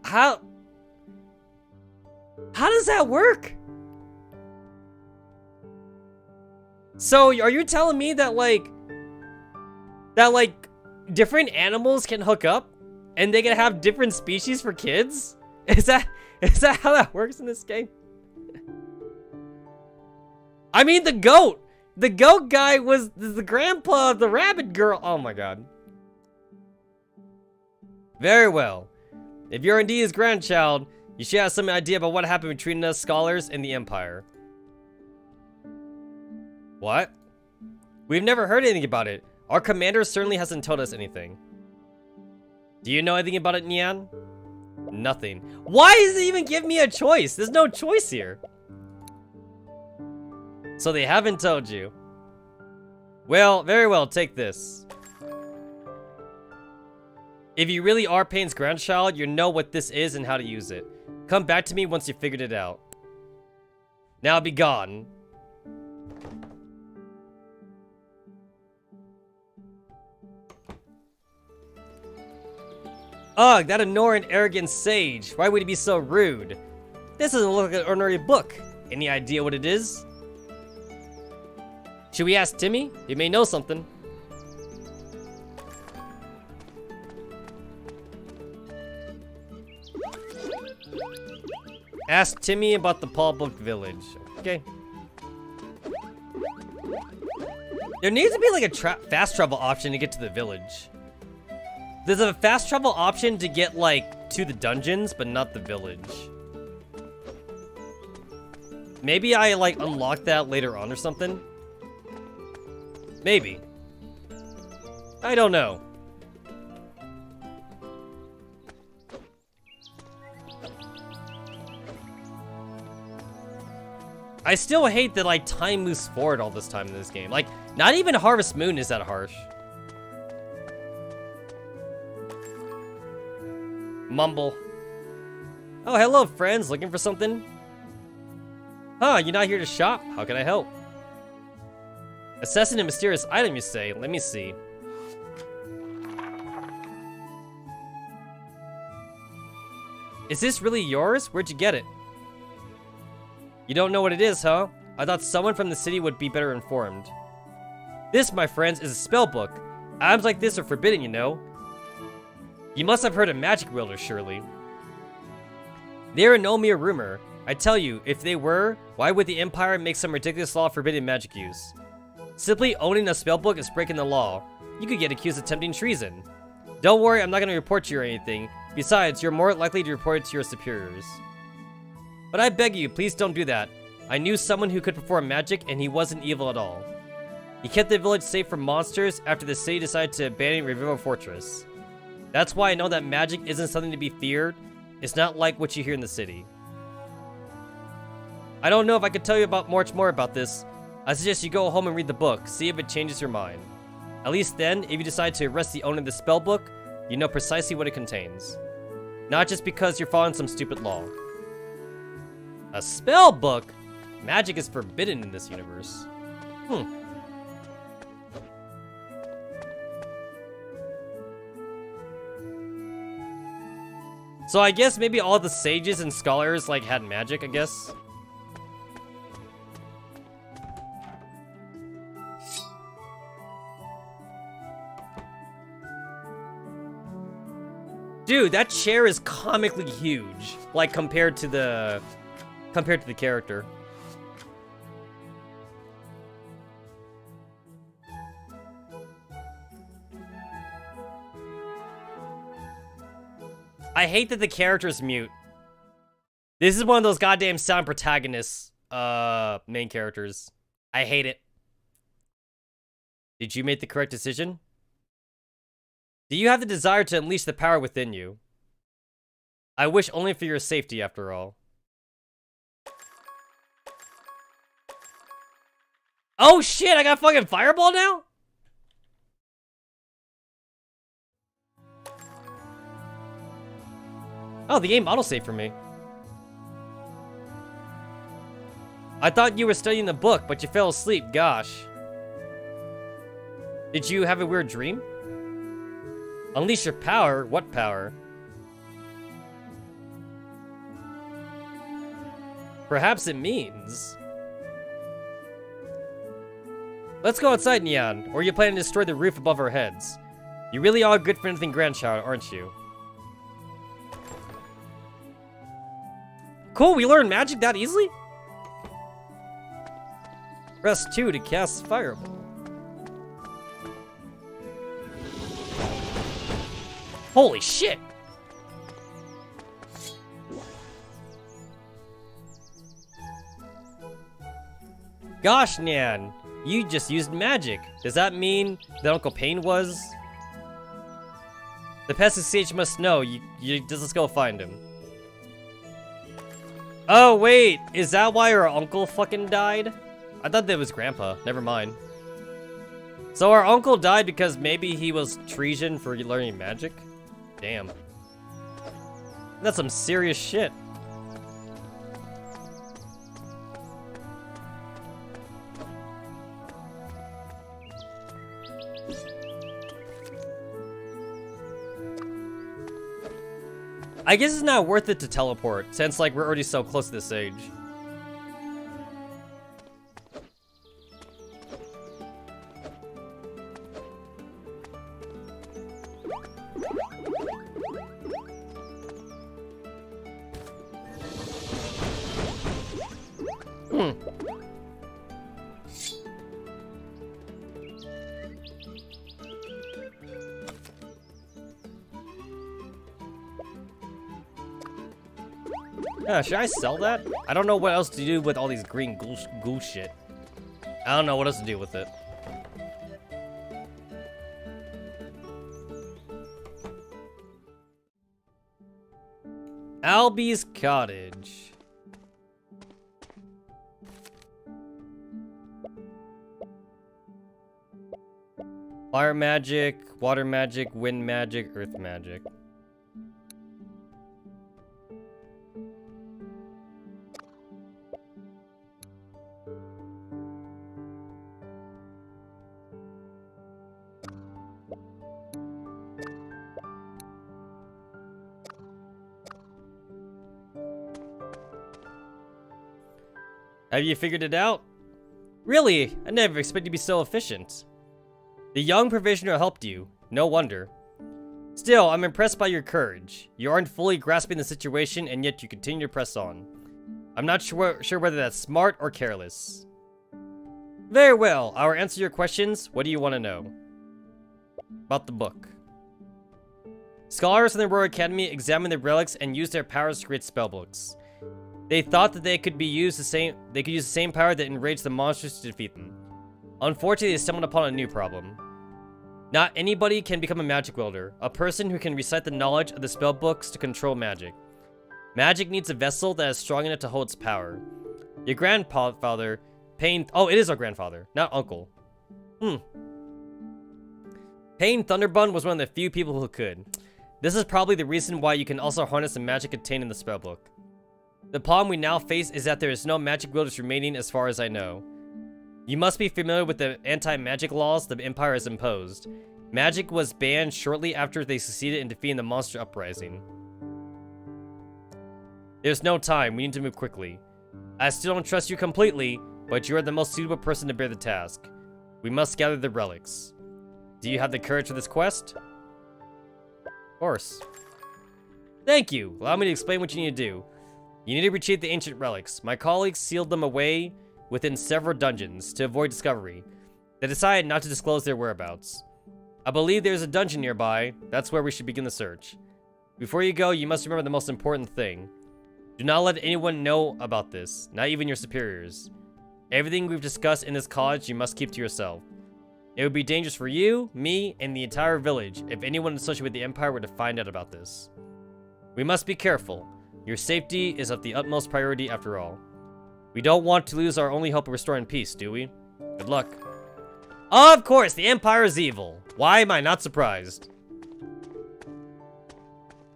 how does that work? So are you telling me that like different animals can hook up and they can have different species for kids? Is that how that works in this game? I mean, the goat guy was the grandpa of the rabbit girl. Oh my god. Very well. If you're indeed his grandchild, you should have some idea about what happened between us scholars and the Empire. What? We've never heard anything about it. Our commander certainly hasn't told us anything. Do you know anything about it, Nyan? Nothing. Why does it even give me a choice? There's no choice here. So they haven't told you. Well, very well, take this. If you really are Payne's grandchild, you know what this is and how to use it. Come back to me once you figured it out. Now be gone. Ugh, that annoying, arrogant sage. Why would he be so rude? This doesn't look like an ordinary book. Any idea what it is? Should we ask Timmy? He may know something. Ask Timmy about the Paul Book Village. Okay. There needs to be like a fast travel option to get to the village. There's a fast travel option to get like to the dungeons, but not the village. Maybe I like unlock that later on or something. Maybe. I don't know. I still hate that like time moves forward all this time in this game. Like, not even Harvest Moon is that harsh. Mumble. Oh, hello friends, looking for something? Huh, you're not here to shop? How can I help? Assessing a mysterious item, you say? Let me see. Is this really yours? Where'd you get it? You don't know what it is, huh? I thought someone from the city would be better informed. This, my friends, is a spell book. Items like this are forbidden, you know. You must have heard of magic wielders, surely. They are no mere rumor. I tell you, if they were, why would the Empire make some ridiculous law forbidding magic use? Simply owning a spellbook is breaking the law. You could get accused of attempting treason. Don't worry, I'm not going to report you or anything. Besides, you're more likely to report it to your superiors. But I beg you, please don't do that. I knew someone who could perform magic, and he wasn't evil at all. He kept the village safe from monsters after the city decided to abandon Revivo Fortress. That's why I know that magic isn't something to be feared. It's not like what you hear in the city. I don't know if I could tell you about much more about this. I suggest you go home and read the book, see if it changes your mind. At least then, if you decide to arrest the owner of the spell book, you know precisely what it contains. Not just because you're following some stupid law. A spell book? Magic is forbidden in this universe. So I guess maybe all the sages and scholars like had magic, I guess. Dude, that chair is comically huge, like compared to the character. I hate that the character's mute. This is one of those goddamn sound protagonists, main characters. I hate it. Did you make the correct decision? Do you have the desire to unleash the power within you? I wish only for your safety, after all. Oh shit, I got fucking fireball now? Oh, the game autosaved for me. I thought you were studying the book, but you fell asleep, gosh. Did you have a weird dream? Unleash your power? What power? Perhaps it means... Let's go outside, Neon, or you plan to destroy the roof above our heads. You really are good for anything, grandchild, aren't you? Cool, we learned magic that easily? Press 2 to cast Fireball. Holy shit! Gosh, Nan, you just used magic. Does that mean that Uncle Payne was? The Pesky Sage must know. Let's go find him. Oh, wait. Is that why our uncle fucking died? I thought that was Grandpa. Never mind. So our uncle died because maybe he was treason for learning magic? Damn. That's some serious shit. I guess it's not worth it to teleport, since like we're already so close to this age. Should I sell that? I don't know what else to do with all these green goo shit. I don't know what else to do with it. Albie's Cottage. Fire magic, water magic, wind magic, earth magic. Have you figured it out? Really? I never expected you to be so efficient. The young provisioner helped you. No wonder. Still, I'm impressed by your courage. You aren't fully grasping the situation, and yet you continue to press on. I'm not sure whether that's smart or careless. Very well. I'll answer your questions. What do you want to know? About the book. Scholars in the Royal Academy examined the relics and used their powers to create spellbooks. They thought that they could use the same power that enraged the monsters to defeat them. Unfortunately, they stumbled upon a new problem. Not anybody can become a magic wielder. A person who can recite the knowledge of the spell books to control magic. Magic needs a vessel that is strong enough to hold its power. Your grandfather, Pain... Oh, it is our grandfather, not uncle. Pain Thunderbun was one of the few people who could. This is probably the reason why you can also harness the magic contained in the spellbook. The problem we now face is that there is no magic wielders remaining as far as I know. You must be familiar with the anti-magic laws the Empire has imposed. Magic was banned shortly after they succeeded in defeating the monster uprising. There's no time, we need to move quickly. I still don't trust you completely, but you are the most suitable person to bear the task. We must gather the relics. Do you have the courage for this quest? Of course. Thank you. Allow me to explain what you need to do. You need to retrieve the ancient relics. My colleagues sealed them away within several dungeons to avoid discovery. They decided not to disclose their whereabouts. I believe there's a dungeon nearby. That's where we should begin the search. Before you go, you must remember the most important thing. Do not let anyone know about this, not even your superiors. Everything we've discussed in this college you must keep to yourself. It would be dangerous for you, me, and the entire village if anyone associated with the Empire were to find out about this. We must be careful. Your safety is of the utmost priority after all. We don't want to lose our only hope of restoring peace, do we? Good luck. Of course, the Empire is evil. Why am I not surprised?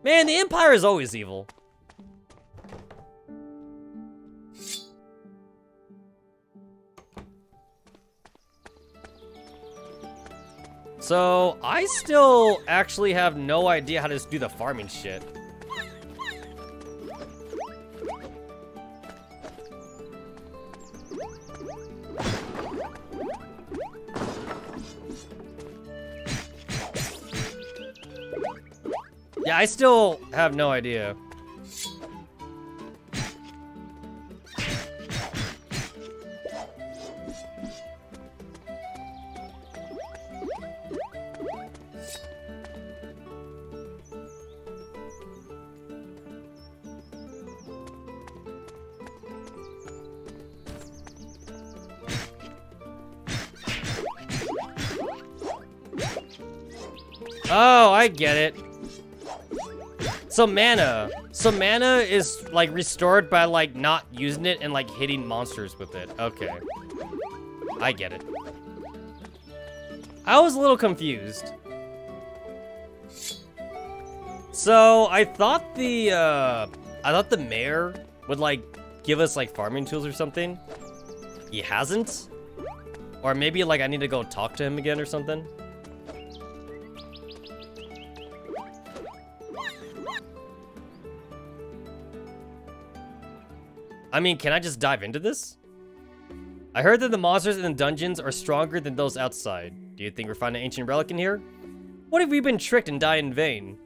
Man, the Empire is always evil. So, I still actually have no idea how to just do the farming shit. Yeah, I still have no idea. Oh, I get it. So mana is like restored by like not using it and like hitting monsters with it. Okay. I get it. I was a little confused. So I thought the mayor would like give us like farming tools or something. He hasn't. Or maybe like I need to go talk to him again or something. I mean, can I just dive into this? I heard that the monsters in the dungeons are stronger than those outside. Do you think we're finding an ancient relic in here? What if we've been tricked and died in vain?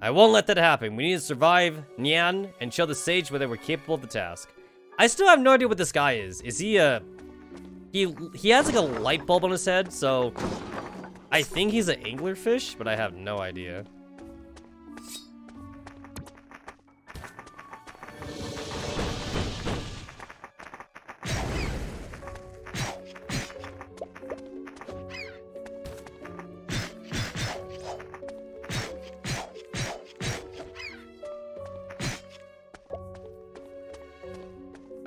I won't let that happen. We need to survive Nyan and show the sage whether we're capable of the task. I still have no idea what this guy is. Is he he has like a light bulb on his head, so I think he's an anglerfish, but I have no idea.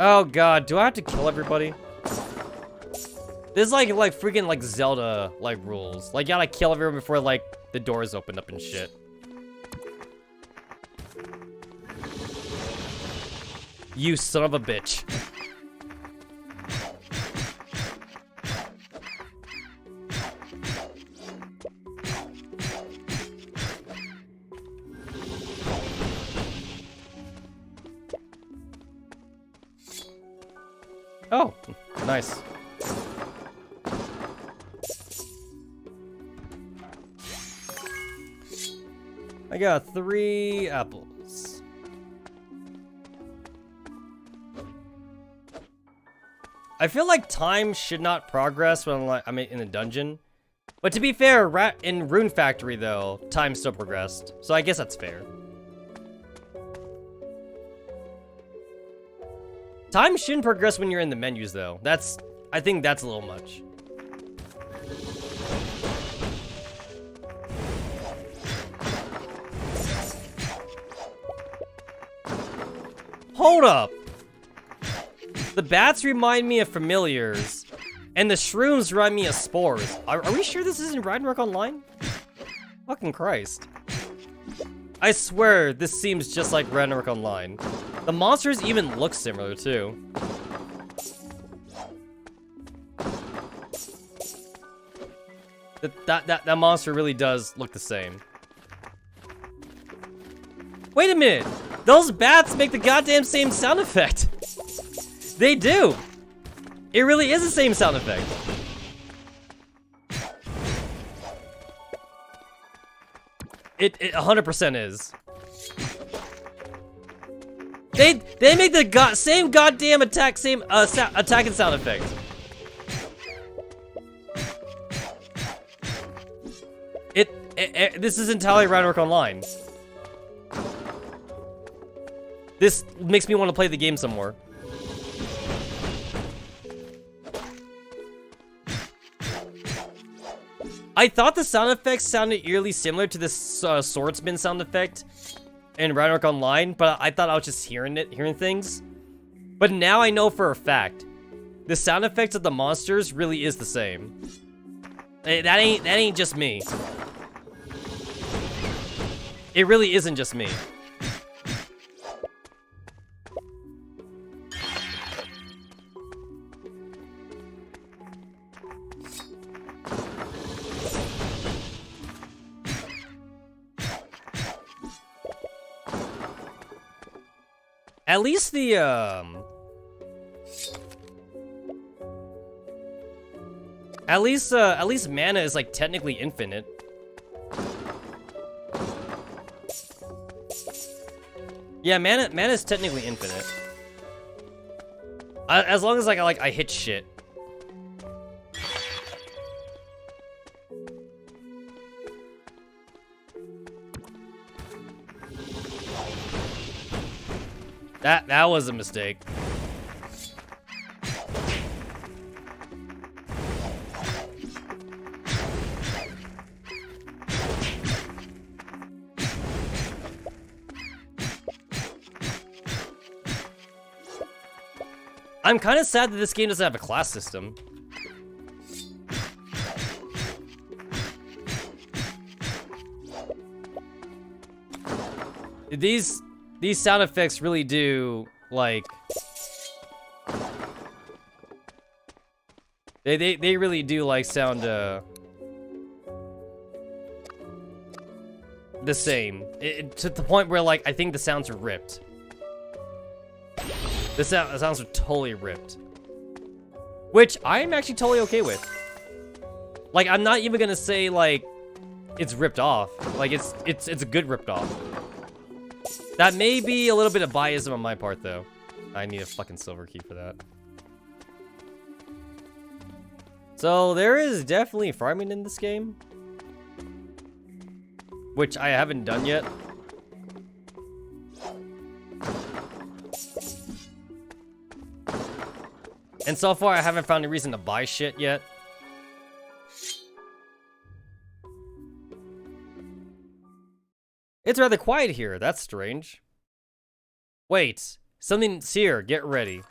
Oh god, do I have to kill everybody? This is like freaking like Zelda like rules. Like you gotta kill everyone before like the doors open up and shit. You son of a bitch. Oh, nice. I got 3 apples. I feel like time should not progress when I'm in a dungeon. But to be fair, in Rune Factory though, time still progressed. So I guess that's fair. Time shouldn't progress when you're in the menus, though. I think that's a little much. Hold up. The bats remind me of familiars, and the shrooms remind me of spores. Are we sure this isn't Ragnarok Online? Fucking Christ. I swear, this seems just like Ragnarok Online. The monsters even look similar, too. That monster really does look the same. Wait a minute! Those bats make the goddamn same sound effect! They do! It really is the same sound effect. It 100% is. They make the same goddamn attack, same attack and sound effect. This is entirely Ragnarok Online. This makes me want to play the game some more. I thought the sound effects sounded eerily similar to this swordsman sound effect in Ragnarok Online, but I thought I was just hearing things. But now I know for a fact, the sound effects of the monsters really is the same. That ain't just me. It really isn't just me. At least the, At least mana is, like, technically infinite. Yeah, mana is technically infinite. As long as, I hit shit. That was a mistake. I'm kind of sad that this game doesn't have a class system. These sound effects really do, like... They really do, like, sound, the same. To the point where, like, I think the sounds are ripped. The sounds are totally ripped. Which I'm actually totally okay with. Like, I'm not even gonna say, like, it's ripped off. Like, it's a good ripped off. That may be a little bit of biasm on my part, though. I need a fucking silver key for that. So, there is definitely farming in this game. Which I haven't done yet. And so far, I haven't found a reason to buy shit yet. It's rather quiet here. That's strange. Wait. Something's here. Get ready.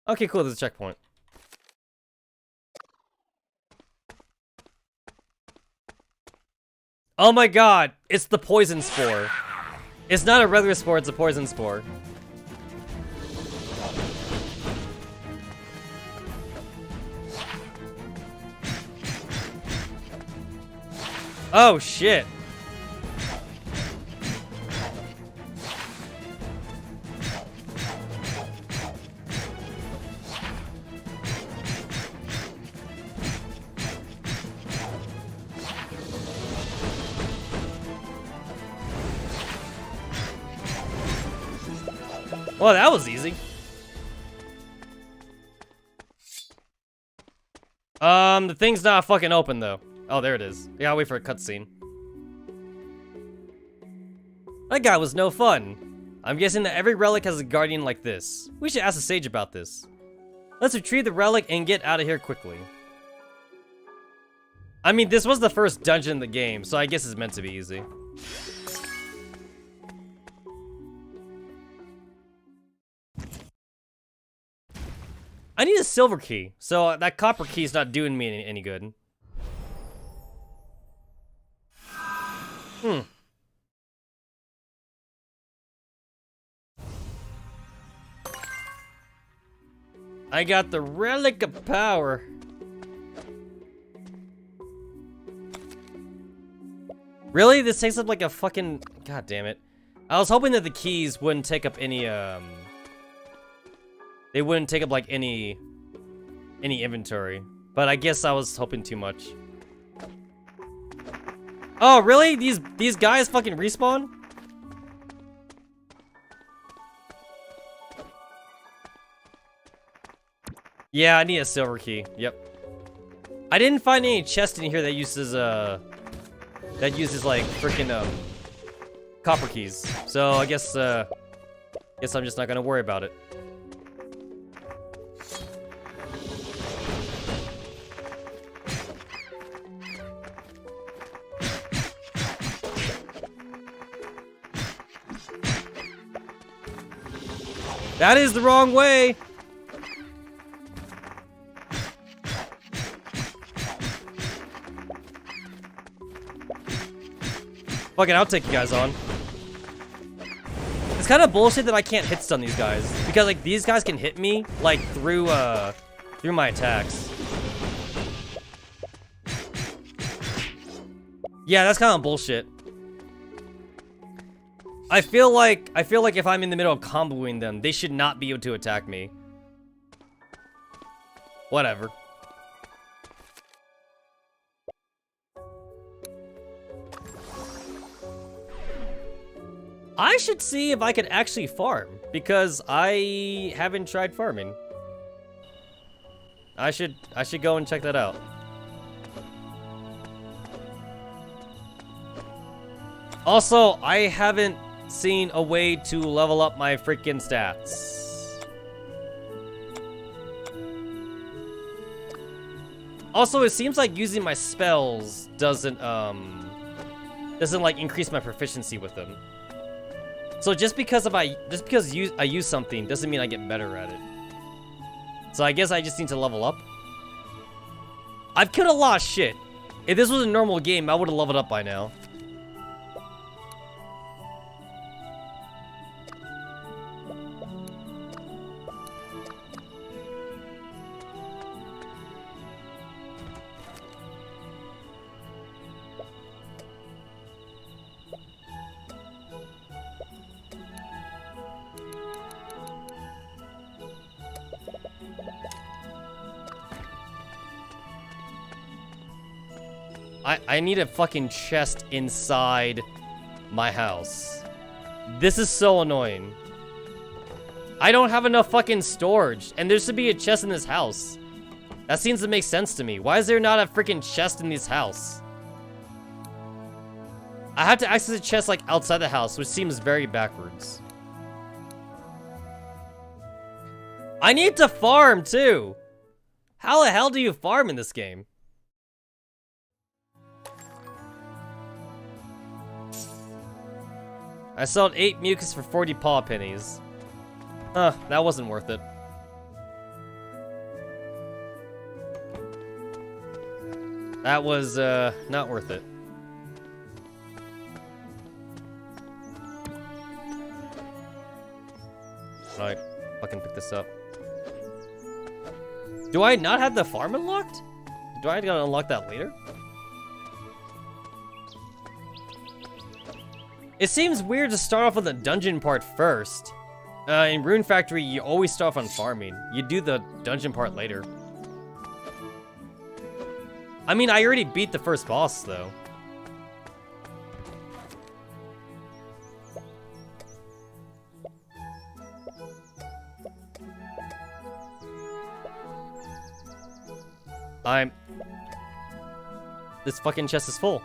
Okay, cool. There's a checkpoint. Oh my god. It's the poison spore. It's not a regular spore. It's a poison spore. Oh, shit. Well, that was easy. The thing's not fucking open, though. Oh, there it is. I gotta wait for a cutscene. That guy was no fun. I'm guessing that every relic has a guardian like this. We should ask the sage about this. Let's retrieve the relic and get out of here quickly. I mean, this was the first dungeon in the game, so I guess it's meant to be easy. I need a silver key, so that copper key is not doing me any good. I got the Relic of Power. Really? This takes up like a fucking... God damn it. I was hoping that the keys wouldn't take up any, They wouldn't take up like any inventory. But I guess I was hoping too much. Oh, really? These guys fucking respawn? Yeah, I need a silver key. Yep. I didn't find any chest in here that uses like freaking copper keys. So I guess I'm just not gonna worry about it. That is the wrong way. Fuck it, I'll take you guys on. It's kind of bullshit that I can't hit stun these guys. Because, like, these guys can hit me, like, through my attacks. Yeah, that's kind of bullshit. I feel like if I'm in the middle of comboing them, they should not be able to attack me. Whatever. I should see if I could actually farm, because I haven't tried farming. I should go and check that out. Also, I haven't seen a way to level up my freaking stats. Also, it seems like using my spells doesn't like increase my proficiency with them. So just because I use something doesn't mean I get better at it. So I guess I just need to level up. I've killed a lot of shit. If this was a normal game, I would have leveled up by now. I need a fucking chest inside my house. This is so annoying. I don't have enough fucking storage, and there should be a chest in this house. That seems to make sense to me. Why is there not a freaking chest in this house? I have to access a chest like outside the house, which seems very backwards. I need to farm too. How the hell do you farm in this game? I sold 8 mucus for 40 paw pennies. Huh, that wasn't worth it. That was, not worth it. Alright, fucking pick this up. Do I not have the farm unlocked? Do I gotta unlock that later? It seems weird to start off with the dungeon part first. In Rune Factory, you always start off on farming. You do the dungeon part later. I mean, I already beat the first boss, though. This fucking chest is full.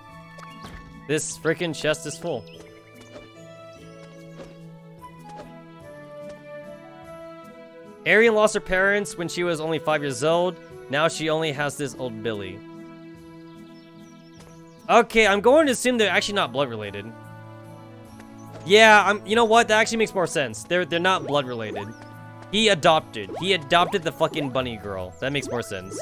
This freaking chest is full. Arian lost her parents when she was only 5 years old. Now she only has this old Billy. Okay, I'm going to assume they're actually not blood related. Yeah, you know what? That actually makes more sense. They're not blood related. He adopted the fucking bunny girl. That makes more sense.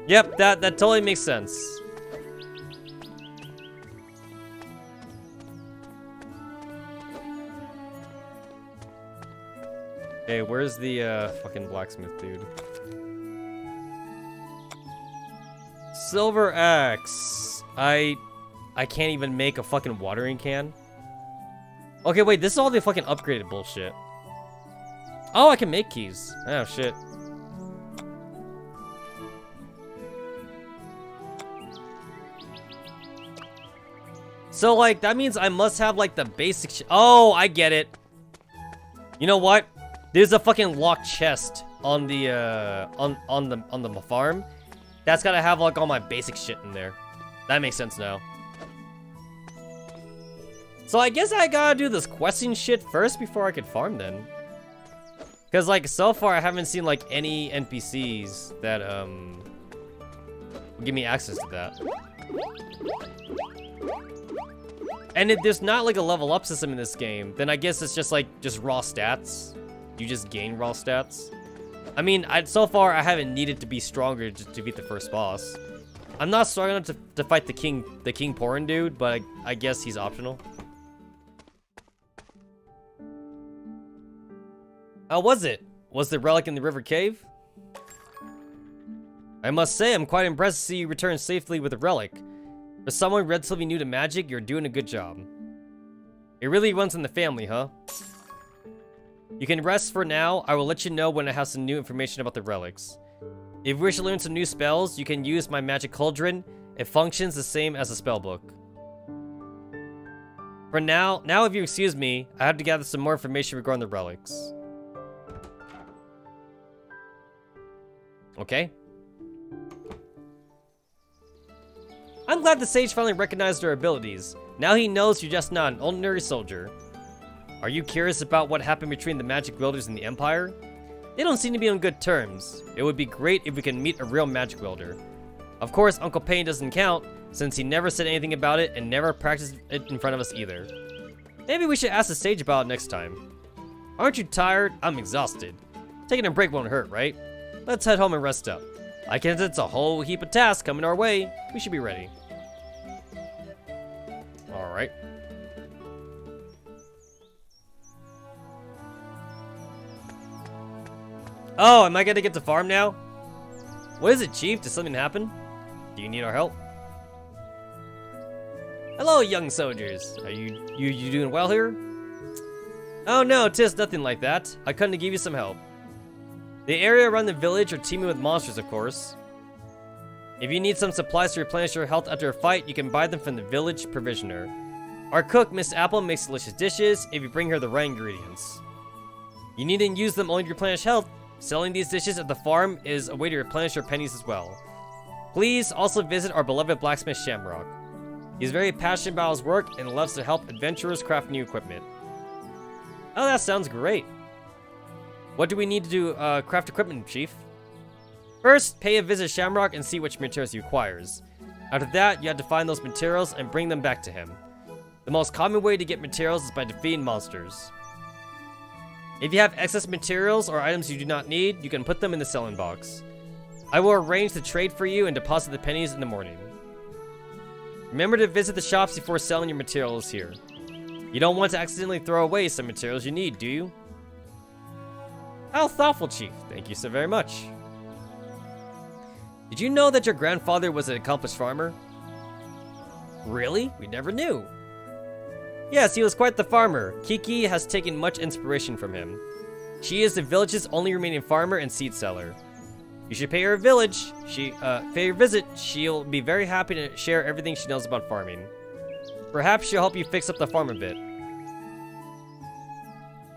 Yep, that totally makes sense. Okay, where's the fucking blacksmith dude? Silver axe. I can't even make a fucking watering can. Okay, wait, this is all the fucking upgraded bullshit. Oh, I can make keys. Oh, shit. So, like, that means I must have, like, the basic oh, I get it. You know what? There's a fucking locked chest on the, on the farm. That's gotta have, like, all my basic shit in there. That makes sense now. So I guess I gotta do this questing shit first before I could farm then. Cause like so far I haven't seen like any NPCs that give me access to that. And if there's not like a level up system in this game, then I guess it's just like raw stats. You just gain raw stats. I mean, so far I haven't needed to be stronger to defeat the first boss. I'm not strong enough to fight the king Porin dude, but I guess he's optional. How was it? Was the relic in the river cave? I must say, I'm quite impressed to see you return safely with a relic. For someone relatively new to magic, you're doing a good job. It really runs in the family, huh? You can rest for now. I will let you know when I have some new information about the relics. If you wish to learn some new spells, you can use my magic cauldron. It functions the same as a spellbook. For now, if you excuse me, I have to gather some more information regarding the relics. Okay. I'm glad the sage finally recognized our abilities. Now he knows you're just not an ordinary soldier. Are you curious about what happened between the magic wielders and the Empire? They don't seem to be on good terms. It would be great if we can meet a real magic wielder. Of course, Uncle Payne doesn't count, since he never said anything about it and never practiced it in front of us either. Maybe we should ask the sage about it next time. Aren't you tired? I'm exhausted. Taking a break won't hurt, right? Let's head home and rest up. I can sense a whole heap of tasks coming our way. We should be ready. Alright. Oh, am I gonna get to farm now? What is it, Chief? Did something happen? Do you need our help? Hello, young soldiers. Are you doing well here? Oh no, 'tis nothing like that. I couldn't give you some help. The area around the village are teeming with monsters, of course. If you need some supplies to replenish your health after a fight, you can buy them from the village provisioner. Our cook, Miss Apple, makes delicious dishes if you bring her the right ingredients. You needn't use them only to replenish health. Selling these dishes at the farm is a way to replenish your pennies as well. Please also visit our beloved blacksmith Shamrock. He's very passionate about his work and loves to help adventurers craft new equipment. Oh, that sounds great. What do we need to do craft equipment, Chief? First, pay a visit to Shamrock and see which materials he requires. After that, you have to find those materials and bring them back to him. The most common way to get materials is by defeating monsters. If you have excess materials or items you do not need, you can put them in the selling box. I will arrange the trade for you and deposit the pennies in the morning. Remember to visit the shops before selling your materials here. You don't want to accidentally throw away some materials you need, do you? How thoughtful, Chief. Thank you so very much. Did you know that your grandfather was an accomplished farmer? Really? We never knew. Yes, he was quite the farmer. Kiki has taken much inspiration from him. She is the village's only remaining farmer and seed seller. You should pay her a pay her visit. She'll be very happy to share everything she knows about farming. Perhaps she'll help you fix up the farm a bit.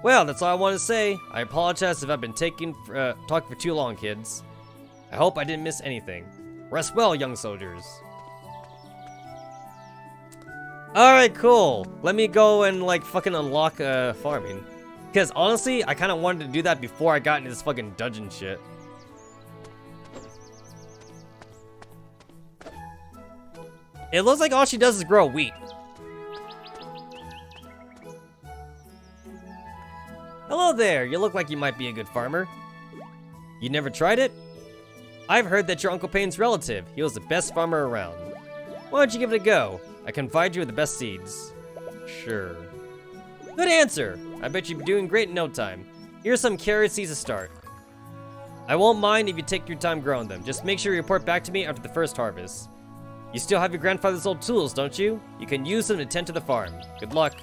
Well, that's all I want to say. I apologize if I've been talking for too long, kids. I hope I didn't miss anything. Rest well, young soldiers. Alright, cool. Let me go and, like, fucking unlock farming. Because, honestly, I kind of wanted to do that before I got into this fucking dungeon shit. It looks like all she does is grow wheat. Hello there, you look like you might be a good farmer. You never tried it? I've heard that your Uncle Payne's relative. He was the best farmer around. Why don't you give it a go? I can provide you with the best seeds. Sure. Good answer! I bet you'd be doing great in no time. Here's some carrot seeds to start. I won't mind if you take your time growing them. Just make sure you report back to me after the first harvest. You still have your grandfather's old tools, don't you? You can use them to tend to the farm. Good luck.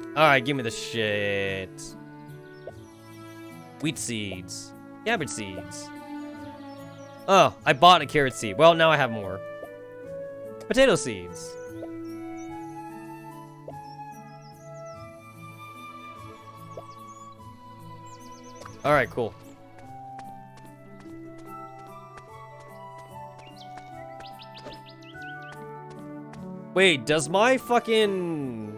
Alright, give me the shit. Wheat seeds. Cabbage seeds. Oh, I bought a carrot seed. Well, now I have more. Potato seeds. Alright, cool. Wait, does my fucking...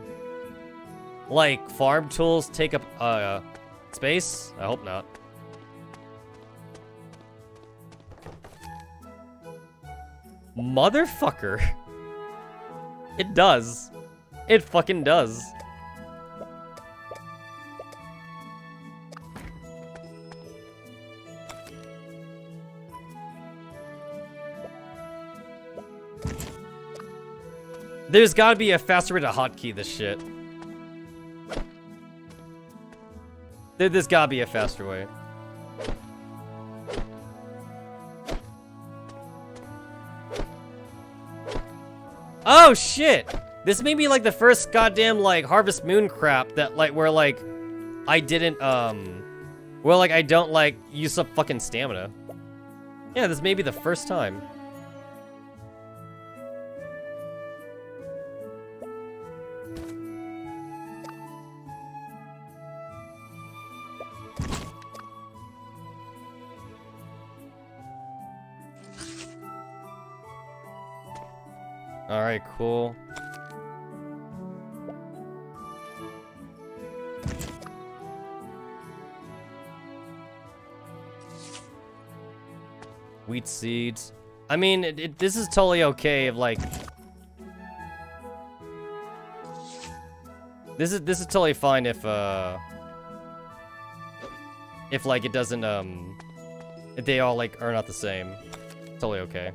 like, farm tools take up, space? I hope not. Motherfucker. It does. It fucking does. There's gotta be a faster way to hotkey this shit. There's gotta be a faster way. Oh shit! This may be like the first goddamn like Harvest Moon crap that like where like I didn't where like I don't like use up fucking stamina. Yeah, this may be the first time. Alright, cool. Wheat seeds. I mean, this is totally okay if like... This is totally fine if like it doesn't, if they all like are not the same. Totally okay.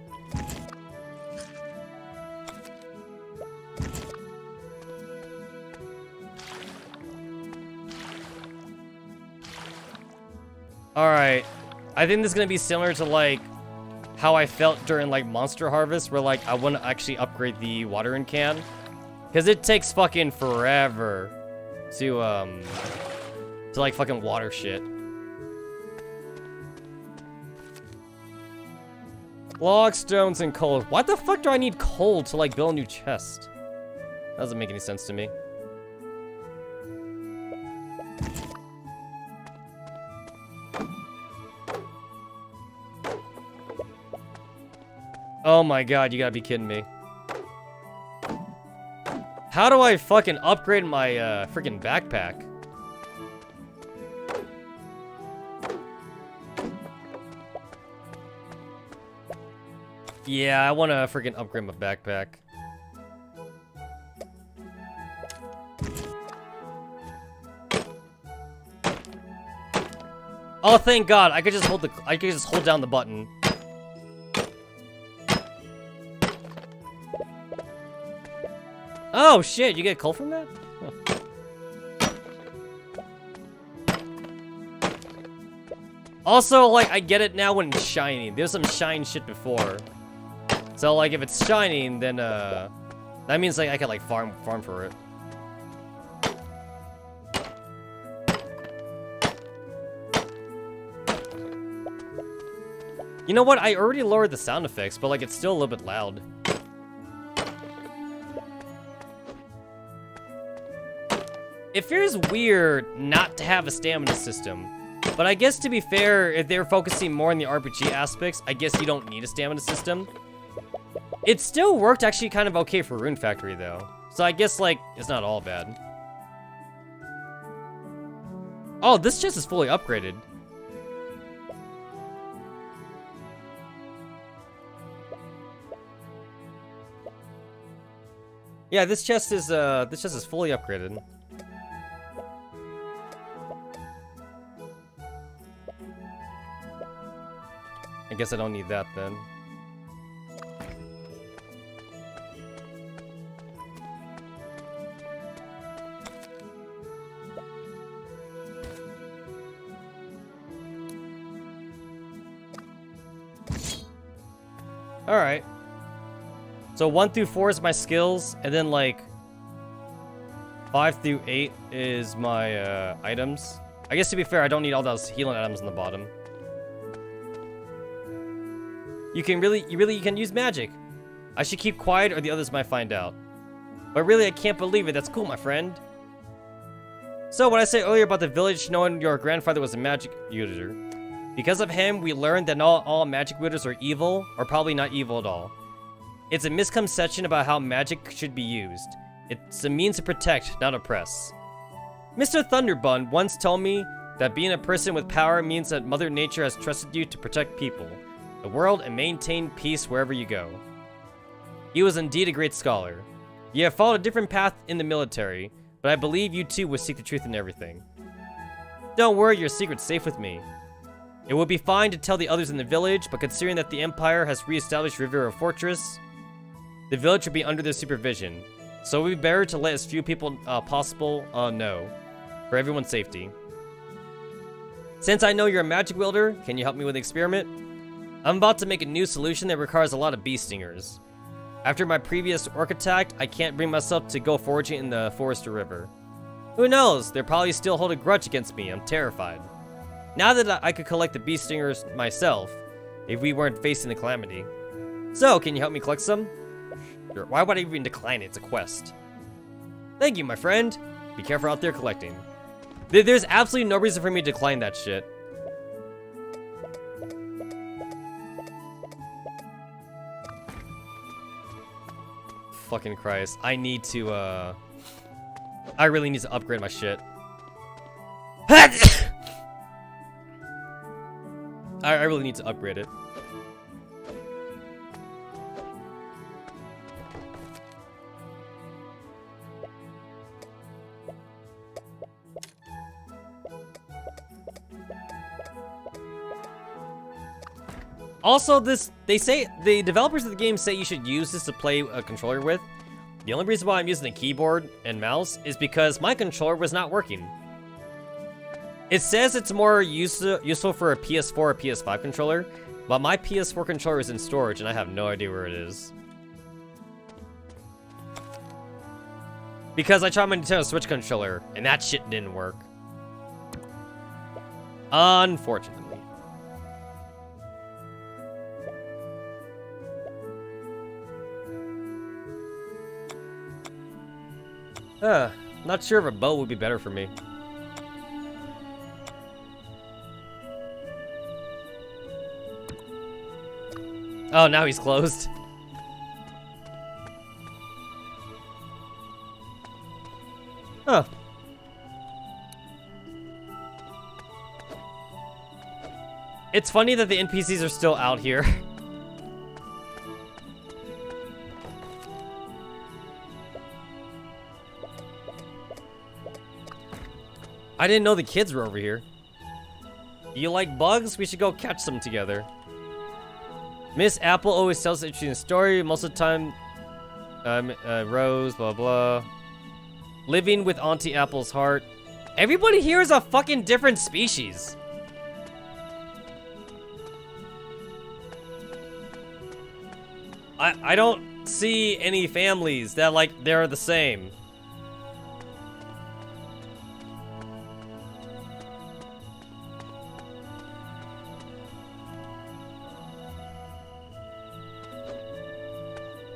Alright, I think this is gonna be similar to like how I felt during like Monster Harvest, where like I wouldn't actually upgrade the watering can, because it takes fucking forever to like fucking water shit. Log, stones, and coal. Why the fuck do I need coal to like build a new chest? That doesn't make any sense to me. Oh my god, you gotta be kidding me. How do I fucking upgrade my freaking backpack? Yeah, I wanna freaking upgrade my backpack. Oh, thank god, I could just hold down the button. Oh shit, you get coal from that? Huh. Also, like, I get it now when it's shining. There's some shine shit before. So, like, if it's shining, then, that means, like, I can, like, farm for it. You know what? I already lowered the sound effects, but, like, it's still a little bit loud. It feels weird not to have a stamina system, but I guess to be fair, if they're focusing more on the RPG aspects, I guess you don't need a stamina system. It still worked actually kind of okay for Rune Factory though, so I guess like, it's not all bad. Oh, this chest is fully upgraded. Yeah, this chest is fully upgraded. I guess I don't need that then. Alright. So 1 through 4 is my skills, and then like 5 through 8 is my items. I guess to be fair, I don't need all those healing items on the bottom. You can you can use magic. I should keep quiet or the others might find out. But really, I can't believe it. That's cool, my friend. So what I said earlier about the village knowing your grandfather was a magic user. Because of him, we learned that not all magic wielders are evil, or probably not evil at all. It's a misconception about how magic should be used. It's a means to protect, not oppress. Mr. Thunderbun once told me that being a person with power means that Mother Nature has trusted you to protect people, the world, and maintain peace wherever you go. He was indeed a great scholar. You have followed a different path in the military, but I believe you too will seek the truth in everything. Don't worry, your secret's safe with me. It would be fine to tell the others in the village, but considering that the Empire has re-established Rivera Fortress, the village would be under their supervision, so it would be better to let as few people possible know, for everyone's safety. Since I know you're a magic wielder, can you help me with the experiment? I'm about to make a new solution that requires a lot of bee stingers. After my previous orc attack, I can't bring myself to go foraging in the forest or river. Who knows, they'll probably still hold a grudge against me. I'm terrified. Now that I could collect the bee stingers myself, if we weren't facing the calamity. So, can you help me collect some? Sure. Why would I even decline it? It's a quest. Thank you, my friend. Be careful out there collecting. There's absolutely no reason for me to decline that shit. Fucking Christ. I need to, I really need to upgrade my shit. I really need to upgrade it. Also, they say, the developers of the game say you should use this to play a controller with. The only reason why I'm using the keyboard and mouse is because my controller was not working. It says it's more useful for a PS4 or PS5 controller, but my PS4 controller is in storage and I have no idea where it is. Because I tried my Nintendo Switch controller and that shit didn't work. Unfortunately. Not sure if a bow would be better for me. Oh, now he's closed. Huh. It's funny that the NPCs are still out here. I didn't know the kids were over here. You like bugs? We should go catch some together. Miss Apple always tells an interesting story. Most of the time, Rose, blah, blah. Living with Auntie Apple's heart. Everybody here is a fucking different species. I don't see any families that, like, they're the same.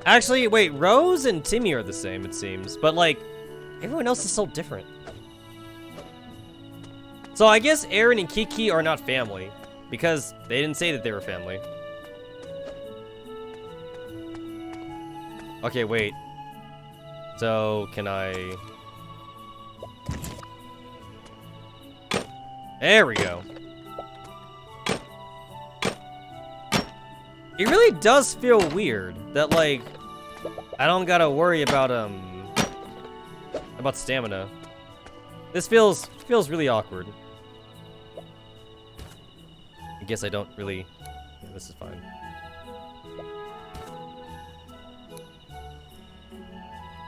Actually, wait, Rose and Timmy are the same, it seems. But, like, everyone else is so different. So I guess Aaron and Kiki are not family, because they didn't say that they were family. Okay, wait. So, can I... There we go. It really does feel weird that, like, I don't gotta worry about stamina. This feels really awkward. I guess I don't really. Yeah, this is fine.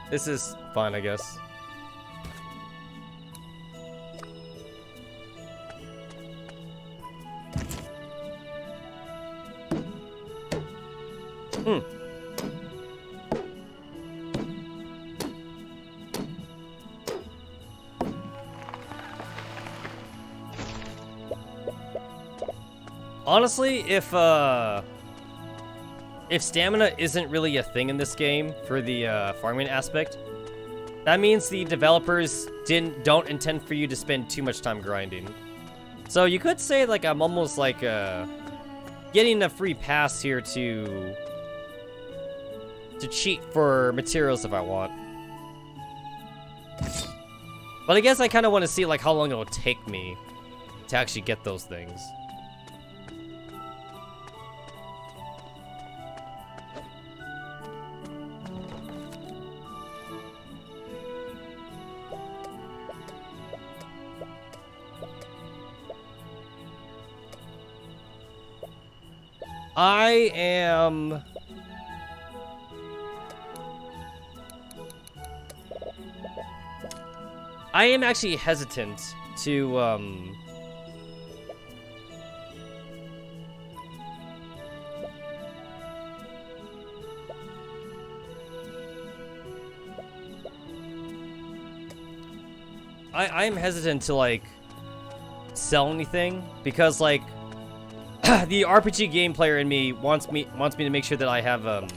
This is fine, I guess. Honestly, if stamina isn't really a thing in this game for the farming aspect, that means the developers don't intend for you to spend too much time grinding. So you could say like I'm almost like getting a free pass here to cheat for materials if I want. But I guess I kind of want to see like how long it'll take me to actually get those things. I am actually hesitant to I'm hesitant to like sell anything because like the RPG game player in me wants me to make sure that I have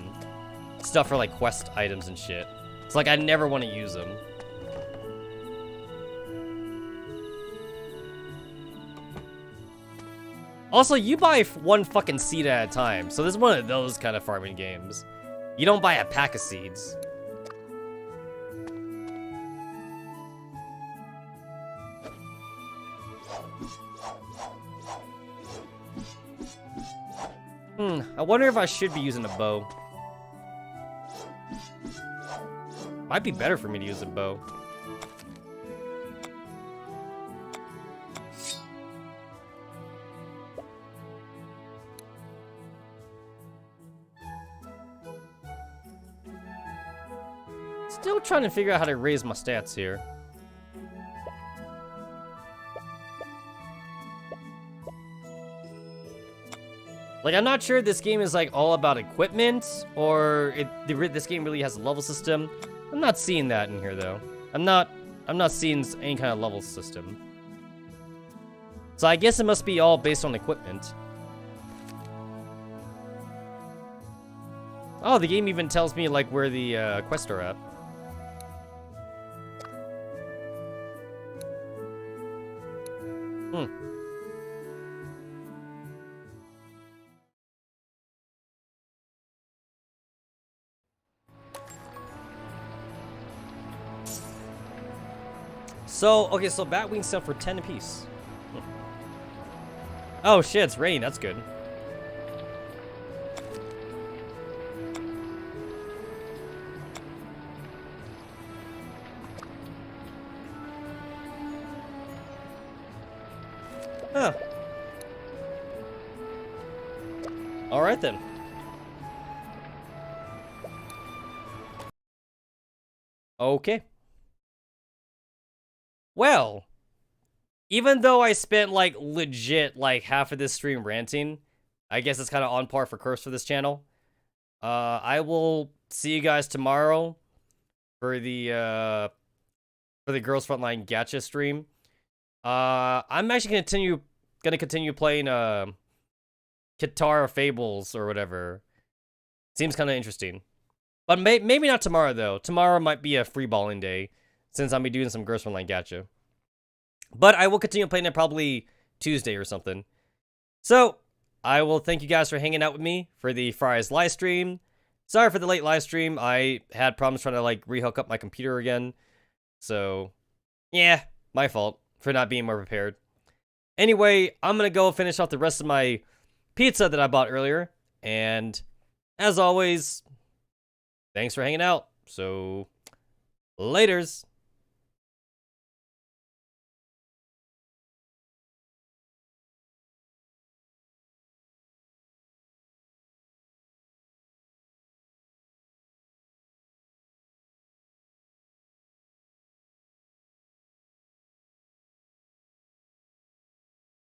stuff for like quest items and shit. It's like I never want to use them. Also, you buy one fucking seed at a time, so this is one of those kind of farming games. You don't buy a pack of seeds. I wonder if I should be using a bow. Might be better for me to use a bow. Still trying to figure out how to raise my stats here. Like, I'm not sure this game is, like, all about equipment, or this game really has a level system. I'm not seeing that in here, though. I'm not seeing any kind of level system. So I guess it must be all based on equipment. Oh, the game even tells me, like, where the quests are at. So, okay, so bat wings sell for 10 apiece. Oh shit, it's raining, that's good. Huh. Alright then. Okay. Well, even though I spent, like, legit, like, half of this stream ranting, I guess it's kind of on par for curse for this channel. I will see you guys tomorrow for the Girls Frontline Gacha stream. I'm actually gonna continue playing, Kitaria Fables or whatever. Seems kind of interesting. But maybe not tomorrow, though. Tomorrow might be a free balling day, since I'll be doing some Girls Frontline Gacha. But I will continue playing it probably Tuesday or something. So, I will thank you guys for hanging out with me for the Friday's live stream. Sorry for the late live stream. I had problems trying to, like, rehook up my computer again. So, yeah, my fault for not being more prepared. Anyway, I'm going to go finish off the rest of my pizza that I bought earlier. And, as always, thanks for hanging out. So, laters.